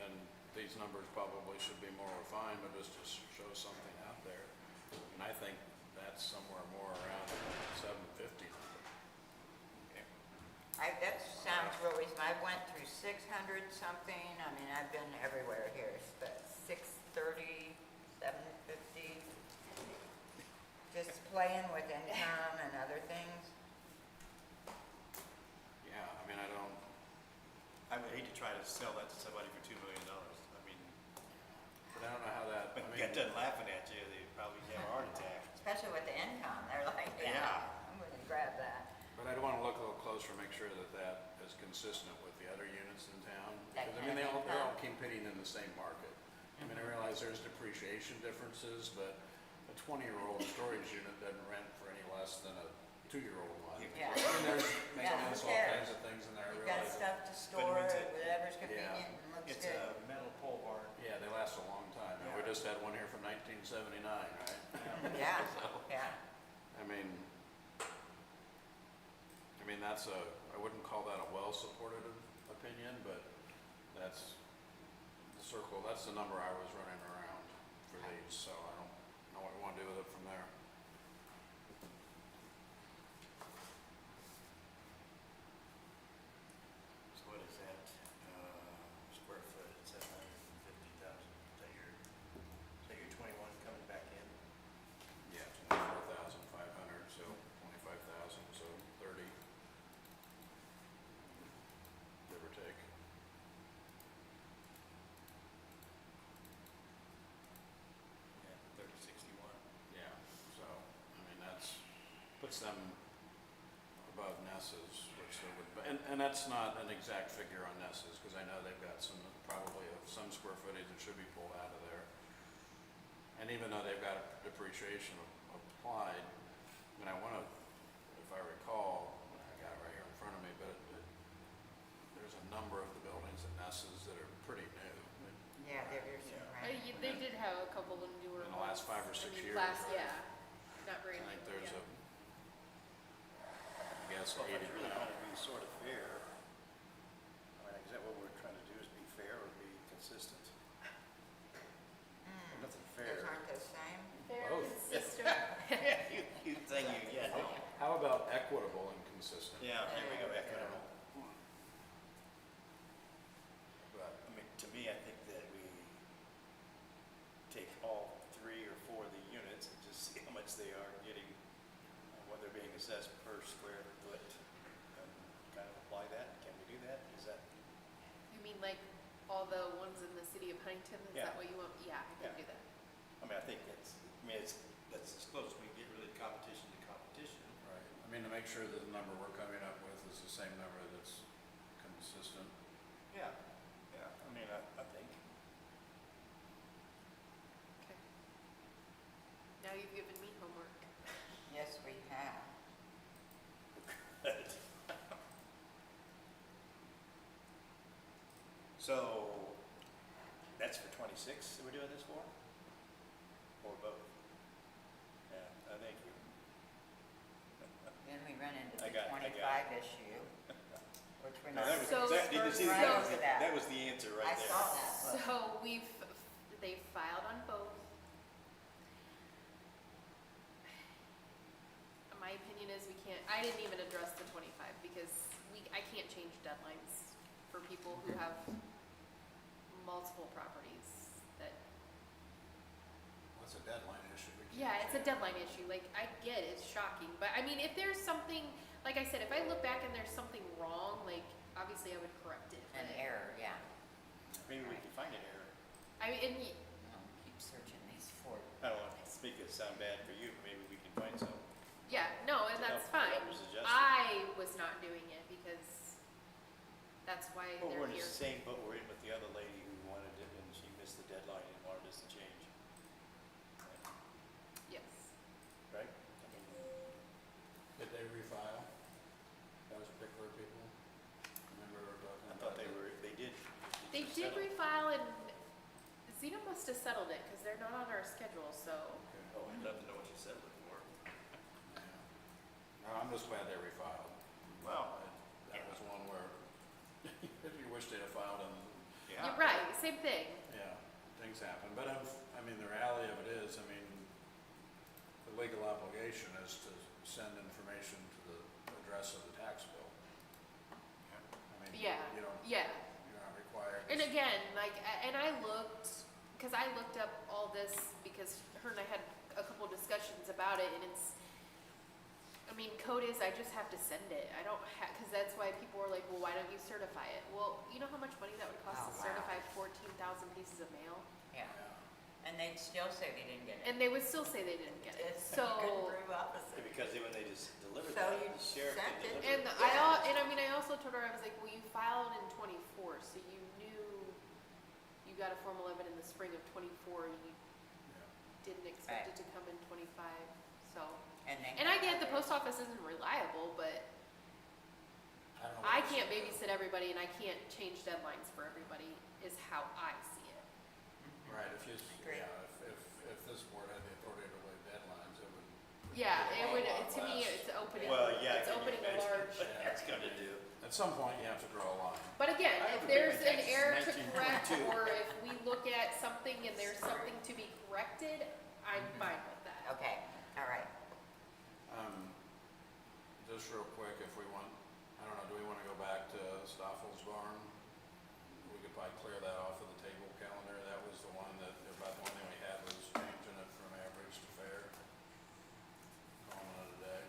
and these numbers probably should be more refined, but this just shows something out there. And I think that's somewhere more around 750. That sounds real reasonable. I went through 600 something, I mean, I've been everywhere here, but 630, 750. Just playing with income and other things. Yeah, I mean, I don't, I would hate to try to sell that to somebody for $2 million. I mean, but I don't know how that, I when you mean, got done laughing at you, they probably have a heart attack. Especially with the income, they're like, Yeah. yeah, I'm gonna grab that. but I'd want to look a little closer, make sure that that is consistent with the other units in town. That Because, I kind mean, of they all income. competing in the same market. I mean, I realize there's depreciation differences, but a 20-year-old storage unit doesn't rent for any less than a 2-year-old one. Yeah. And there's Yeah, maintenance, who all cares? kinds of things in there, I You've got realize. stuff to But store, it's a- whatever's convenient and looks It's good. a metal pole barn. Yeah, they last a long time. And we Yeah. just had one here from 1979, right? Yeah, So, yeah. I mean, I wouldn't call that a well-supported opinion, but that's that's the number I was running around for these, so I don't know what we want to do with it from there. So what is that, square foot, it's at 150,000, is that your 21 coming back in? Yeah, 24,500, so 25,000, so 30, give or take. Yeah, 3061. Yeah, so, I mean, puts them above Ness's, which there would, and that's not an exact figure on Ness's, because I know they've got probably some square footage that should be pulled out of there. And even though they've got depreciation applied, I mean, if I recall, I got it right here in front of me, but there's a number of the buildings at Ness's that are pretty new. Yeah, there's some rent. They did have a couple of newer In the last ones. 5 or 6 I mean, years, last, right? yeah, not very I new. think there's yeah. I guess Well, if 80 it's really now. going to be sort of fair, I mean, is that what we're trying to do, is be fair or be consistent? Mm, Nothing Those fair. aren't the same? Fair, Both. consistent. You think you get it. How about equitable and consistent? Yeah, there we go, equitable. But, I mean, to me, I think that we take all 3 or 4 of the units and just see how much they are getting, what they're being assessed per square foot, and kind of apply that. Can we do that? Is that, You mean like all the ones in the city of Huntington? Is Yeah. that what you want? Yeah, I can Yeah. do that. I mean, I think that's as close as we can get really competition to competition. right, I mean, to make sure that the number we're coming up with is the same number that's Yeah, yeah, I mean, I think. Okay. Now you've given me homework. Yes, we have. So, that's for 26 that we're doing this for? Or both? Yeah, I think you. Then we run into I the got it. 25 issue, which we're No, not. that was, So- did you see, right into that. that was the answer right I there. saw that, but So they filed on both. My opinion is I didn't even address the 25 because I can't change deadlines for people who have multiple properties that, What's a deadline issue? We can't yeah, it's a change. deadline issue. Like, I get it's shocking, but I mean, if there's something, like I said, if I look back and there's something wrong, like, obviously I would correct it. an but- error, yeah. Maybe we can find an error. I mean, I'll keep searching these for. I don't want to speak it sound bad for you, but maybe we can find some. yeah, no, and To that's help fine. others adjust it. I was not doing it because that's why Well, they're we're in here. the same boat we're in with the other lady who wanted it and she missed the deadline and wanted us to change. Yes. Right? I mean, Did they refile? Those particular people? Remember we were talking I about? thought they did. They just did settle. refile and Zena must have settled it because they're not on our schedule, so. Okay. Oh, I'd love to know what you settled it for. Yeah. No, I'm just glad they refiled. Well, That was one where you wish they'd have filed and, yeah. You're right, same thing. yeah, things happen. But I mean, the reality of it is, I mean, the legal obligation is to send information to the address of the tax bill. I mean, Yeah, you don't, yeah. you're not required. And again, like, and I looked, because I looked up all this because her and I had a couple discussions about it, and it's, I mean, code is I just have to send it. I don't have, because that's why people were like, well, why don't you certify it? Well, you know how much money that would cost Oh, to wow. certify 14,000 pieces of mail? Yeah, Yeah. and they'd still say they didn't get it. And they would still say they didn't get it. You So, couldn't prove opposite. Because when they just delivered So that, you the sheriff sent can it- deliver and it. I mean, I also told her, I was like, well, you filed in 24, so you knew you got a Form 11 in the spring of 24. You didn't expect it to come in 25, so. And I get the post office isn't reliable, but I don't know. I what can't to say. babysit everybody and I can't change deadlines for everybody, is how I see it. Right, if you, Agree. yeah, if this board had the authority to waive deadlines, it would. Yeah, it would, lot to me, less. it's opening, Well, yeah, it's can you opening a imagine large. what that's gonna do? At some point, you have to draw a line. But again, I if haven't paid there's my an taxes error to since correct, 1992. or if we look at something and there's something to be corrected, I'm fine with that. Okay, all right. Just real quick, if we want, I don't know, do we want to go back to Stoffel's barn? We could probably clear that off of the table calendar. That was the one that, about the one thing we had was changing it from average to fair. Calling it a day.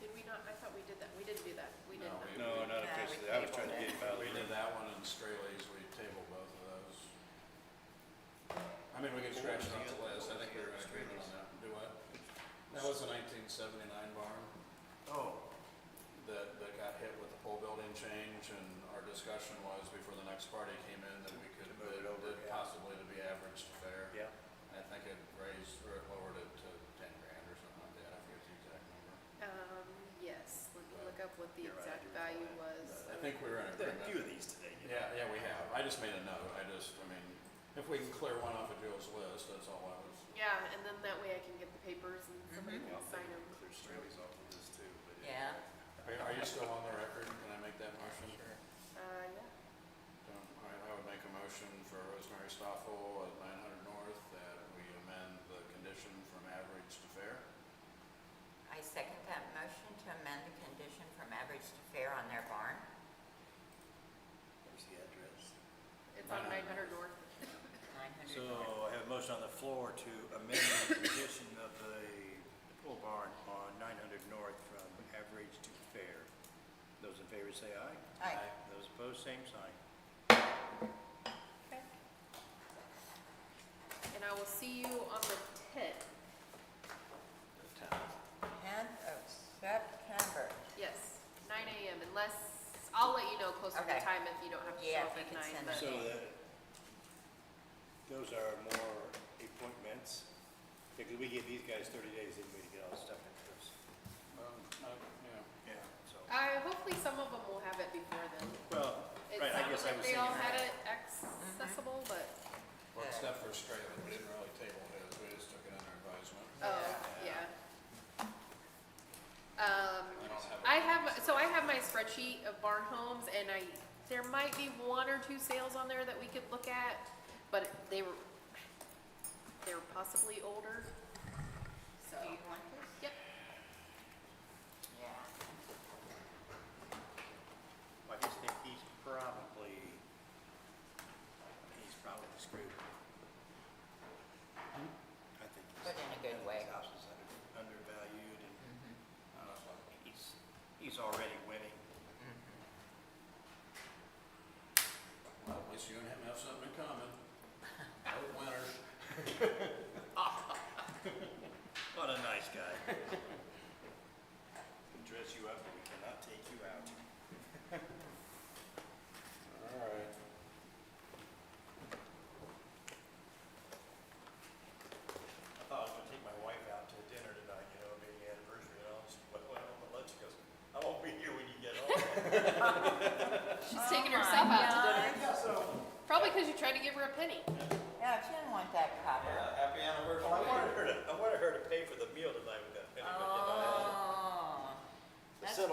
Did we not, I thought we did that, we didn't do that, we No, didn't. No, not Yeah, officially. we I was trying to tabled get it out of We the did that one in Straley's, we tabled both of those. I mean, we could scratch it off the list. I think we were in agreement on that. Do what? That was the 1979 barn. Oh, that got hit with the pole building change, and our discussion was before the next party came in that we could, To move it over, that yeah. possibly to be average to fair. yeah. I think it raised, or it lowered it to 10 grand or something like that, I forget the exact number. Yes, let me look up what the You're right, exact you're value right. was. I think we were in Did a agreement. few of these today. didn't we? Yeah, we have. I just made a note. I mean, if we can clear one off of Joe's list, that's all I was. Yeah, and then that way I can get the papers and somebody Yeah, can I'll sign take them. it. Clear Straley's off of this too, but. Yeah. Are you still on the record? Can I make that motion? Yeah. I would make a motion for Rosemary Stoffel at 900 North that we amend the condition from average to fair. I second that motion to amend the condition from average to fair on their barn. Where's the address? It's on 900 North. 900 So north. I have a motion on the floor to amend the condition of the pole barn on 900 North from average to fair. Those in favor say aye. Aye. Those opposed, same sign. Okay. And I will see you on the 10th. 10th of September. Yes, 9 a.m. unless, I'll let you know closer to Okay. the time but- So that, those are more appointments, because we give these guys 30 days anyway to get all this stuff into us. Yeah. Yeah, so, Hopefully some of them will have it before then. well, It right, I sounded guess I like was they thinking all had that. it accessible, but, Well, except for Strayland, we didn't really table his, we just took it under advisement. oh, yeah. I don't have I have my spreadsheet of barn homes, and there might be one or two sales on there that we could look at, but they were possibly older, so. Do you want this? Yep. Yeah. I just think he's probably screwed. I think he's. But in a good way. His house is undervalued and Mhm. he's already winning. Well, at least you and him have something in common. Both winners. What a nice guy. We dress you up, but we cannot take you out. All right. I thought I was gonna take my wife out to dinner tonight, being the anniversary, but lunch, she goes, I won't be here when you get home. She's taking herself out to dinner. So, Probably because you tried to give her a penny. Yeah, she didn't want that copper. Happy anniversary. I wanted her to pay for the meal tonight with that penny, but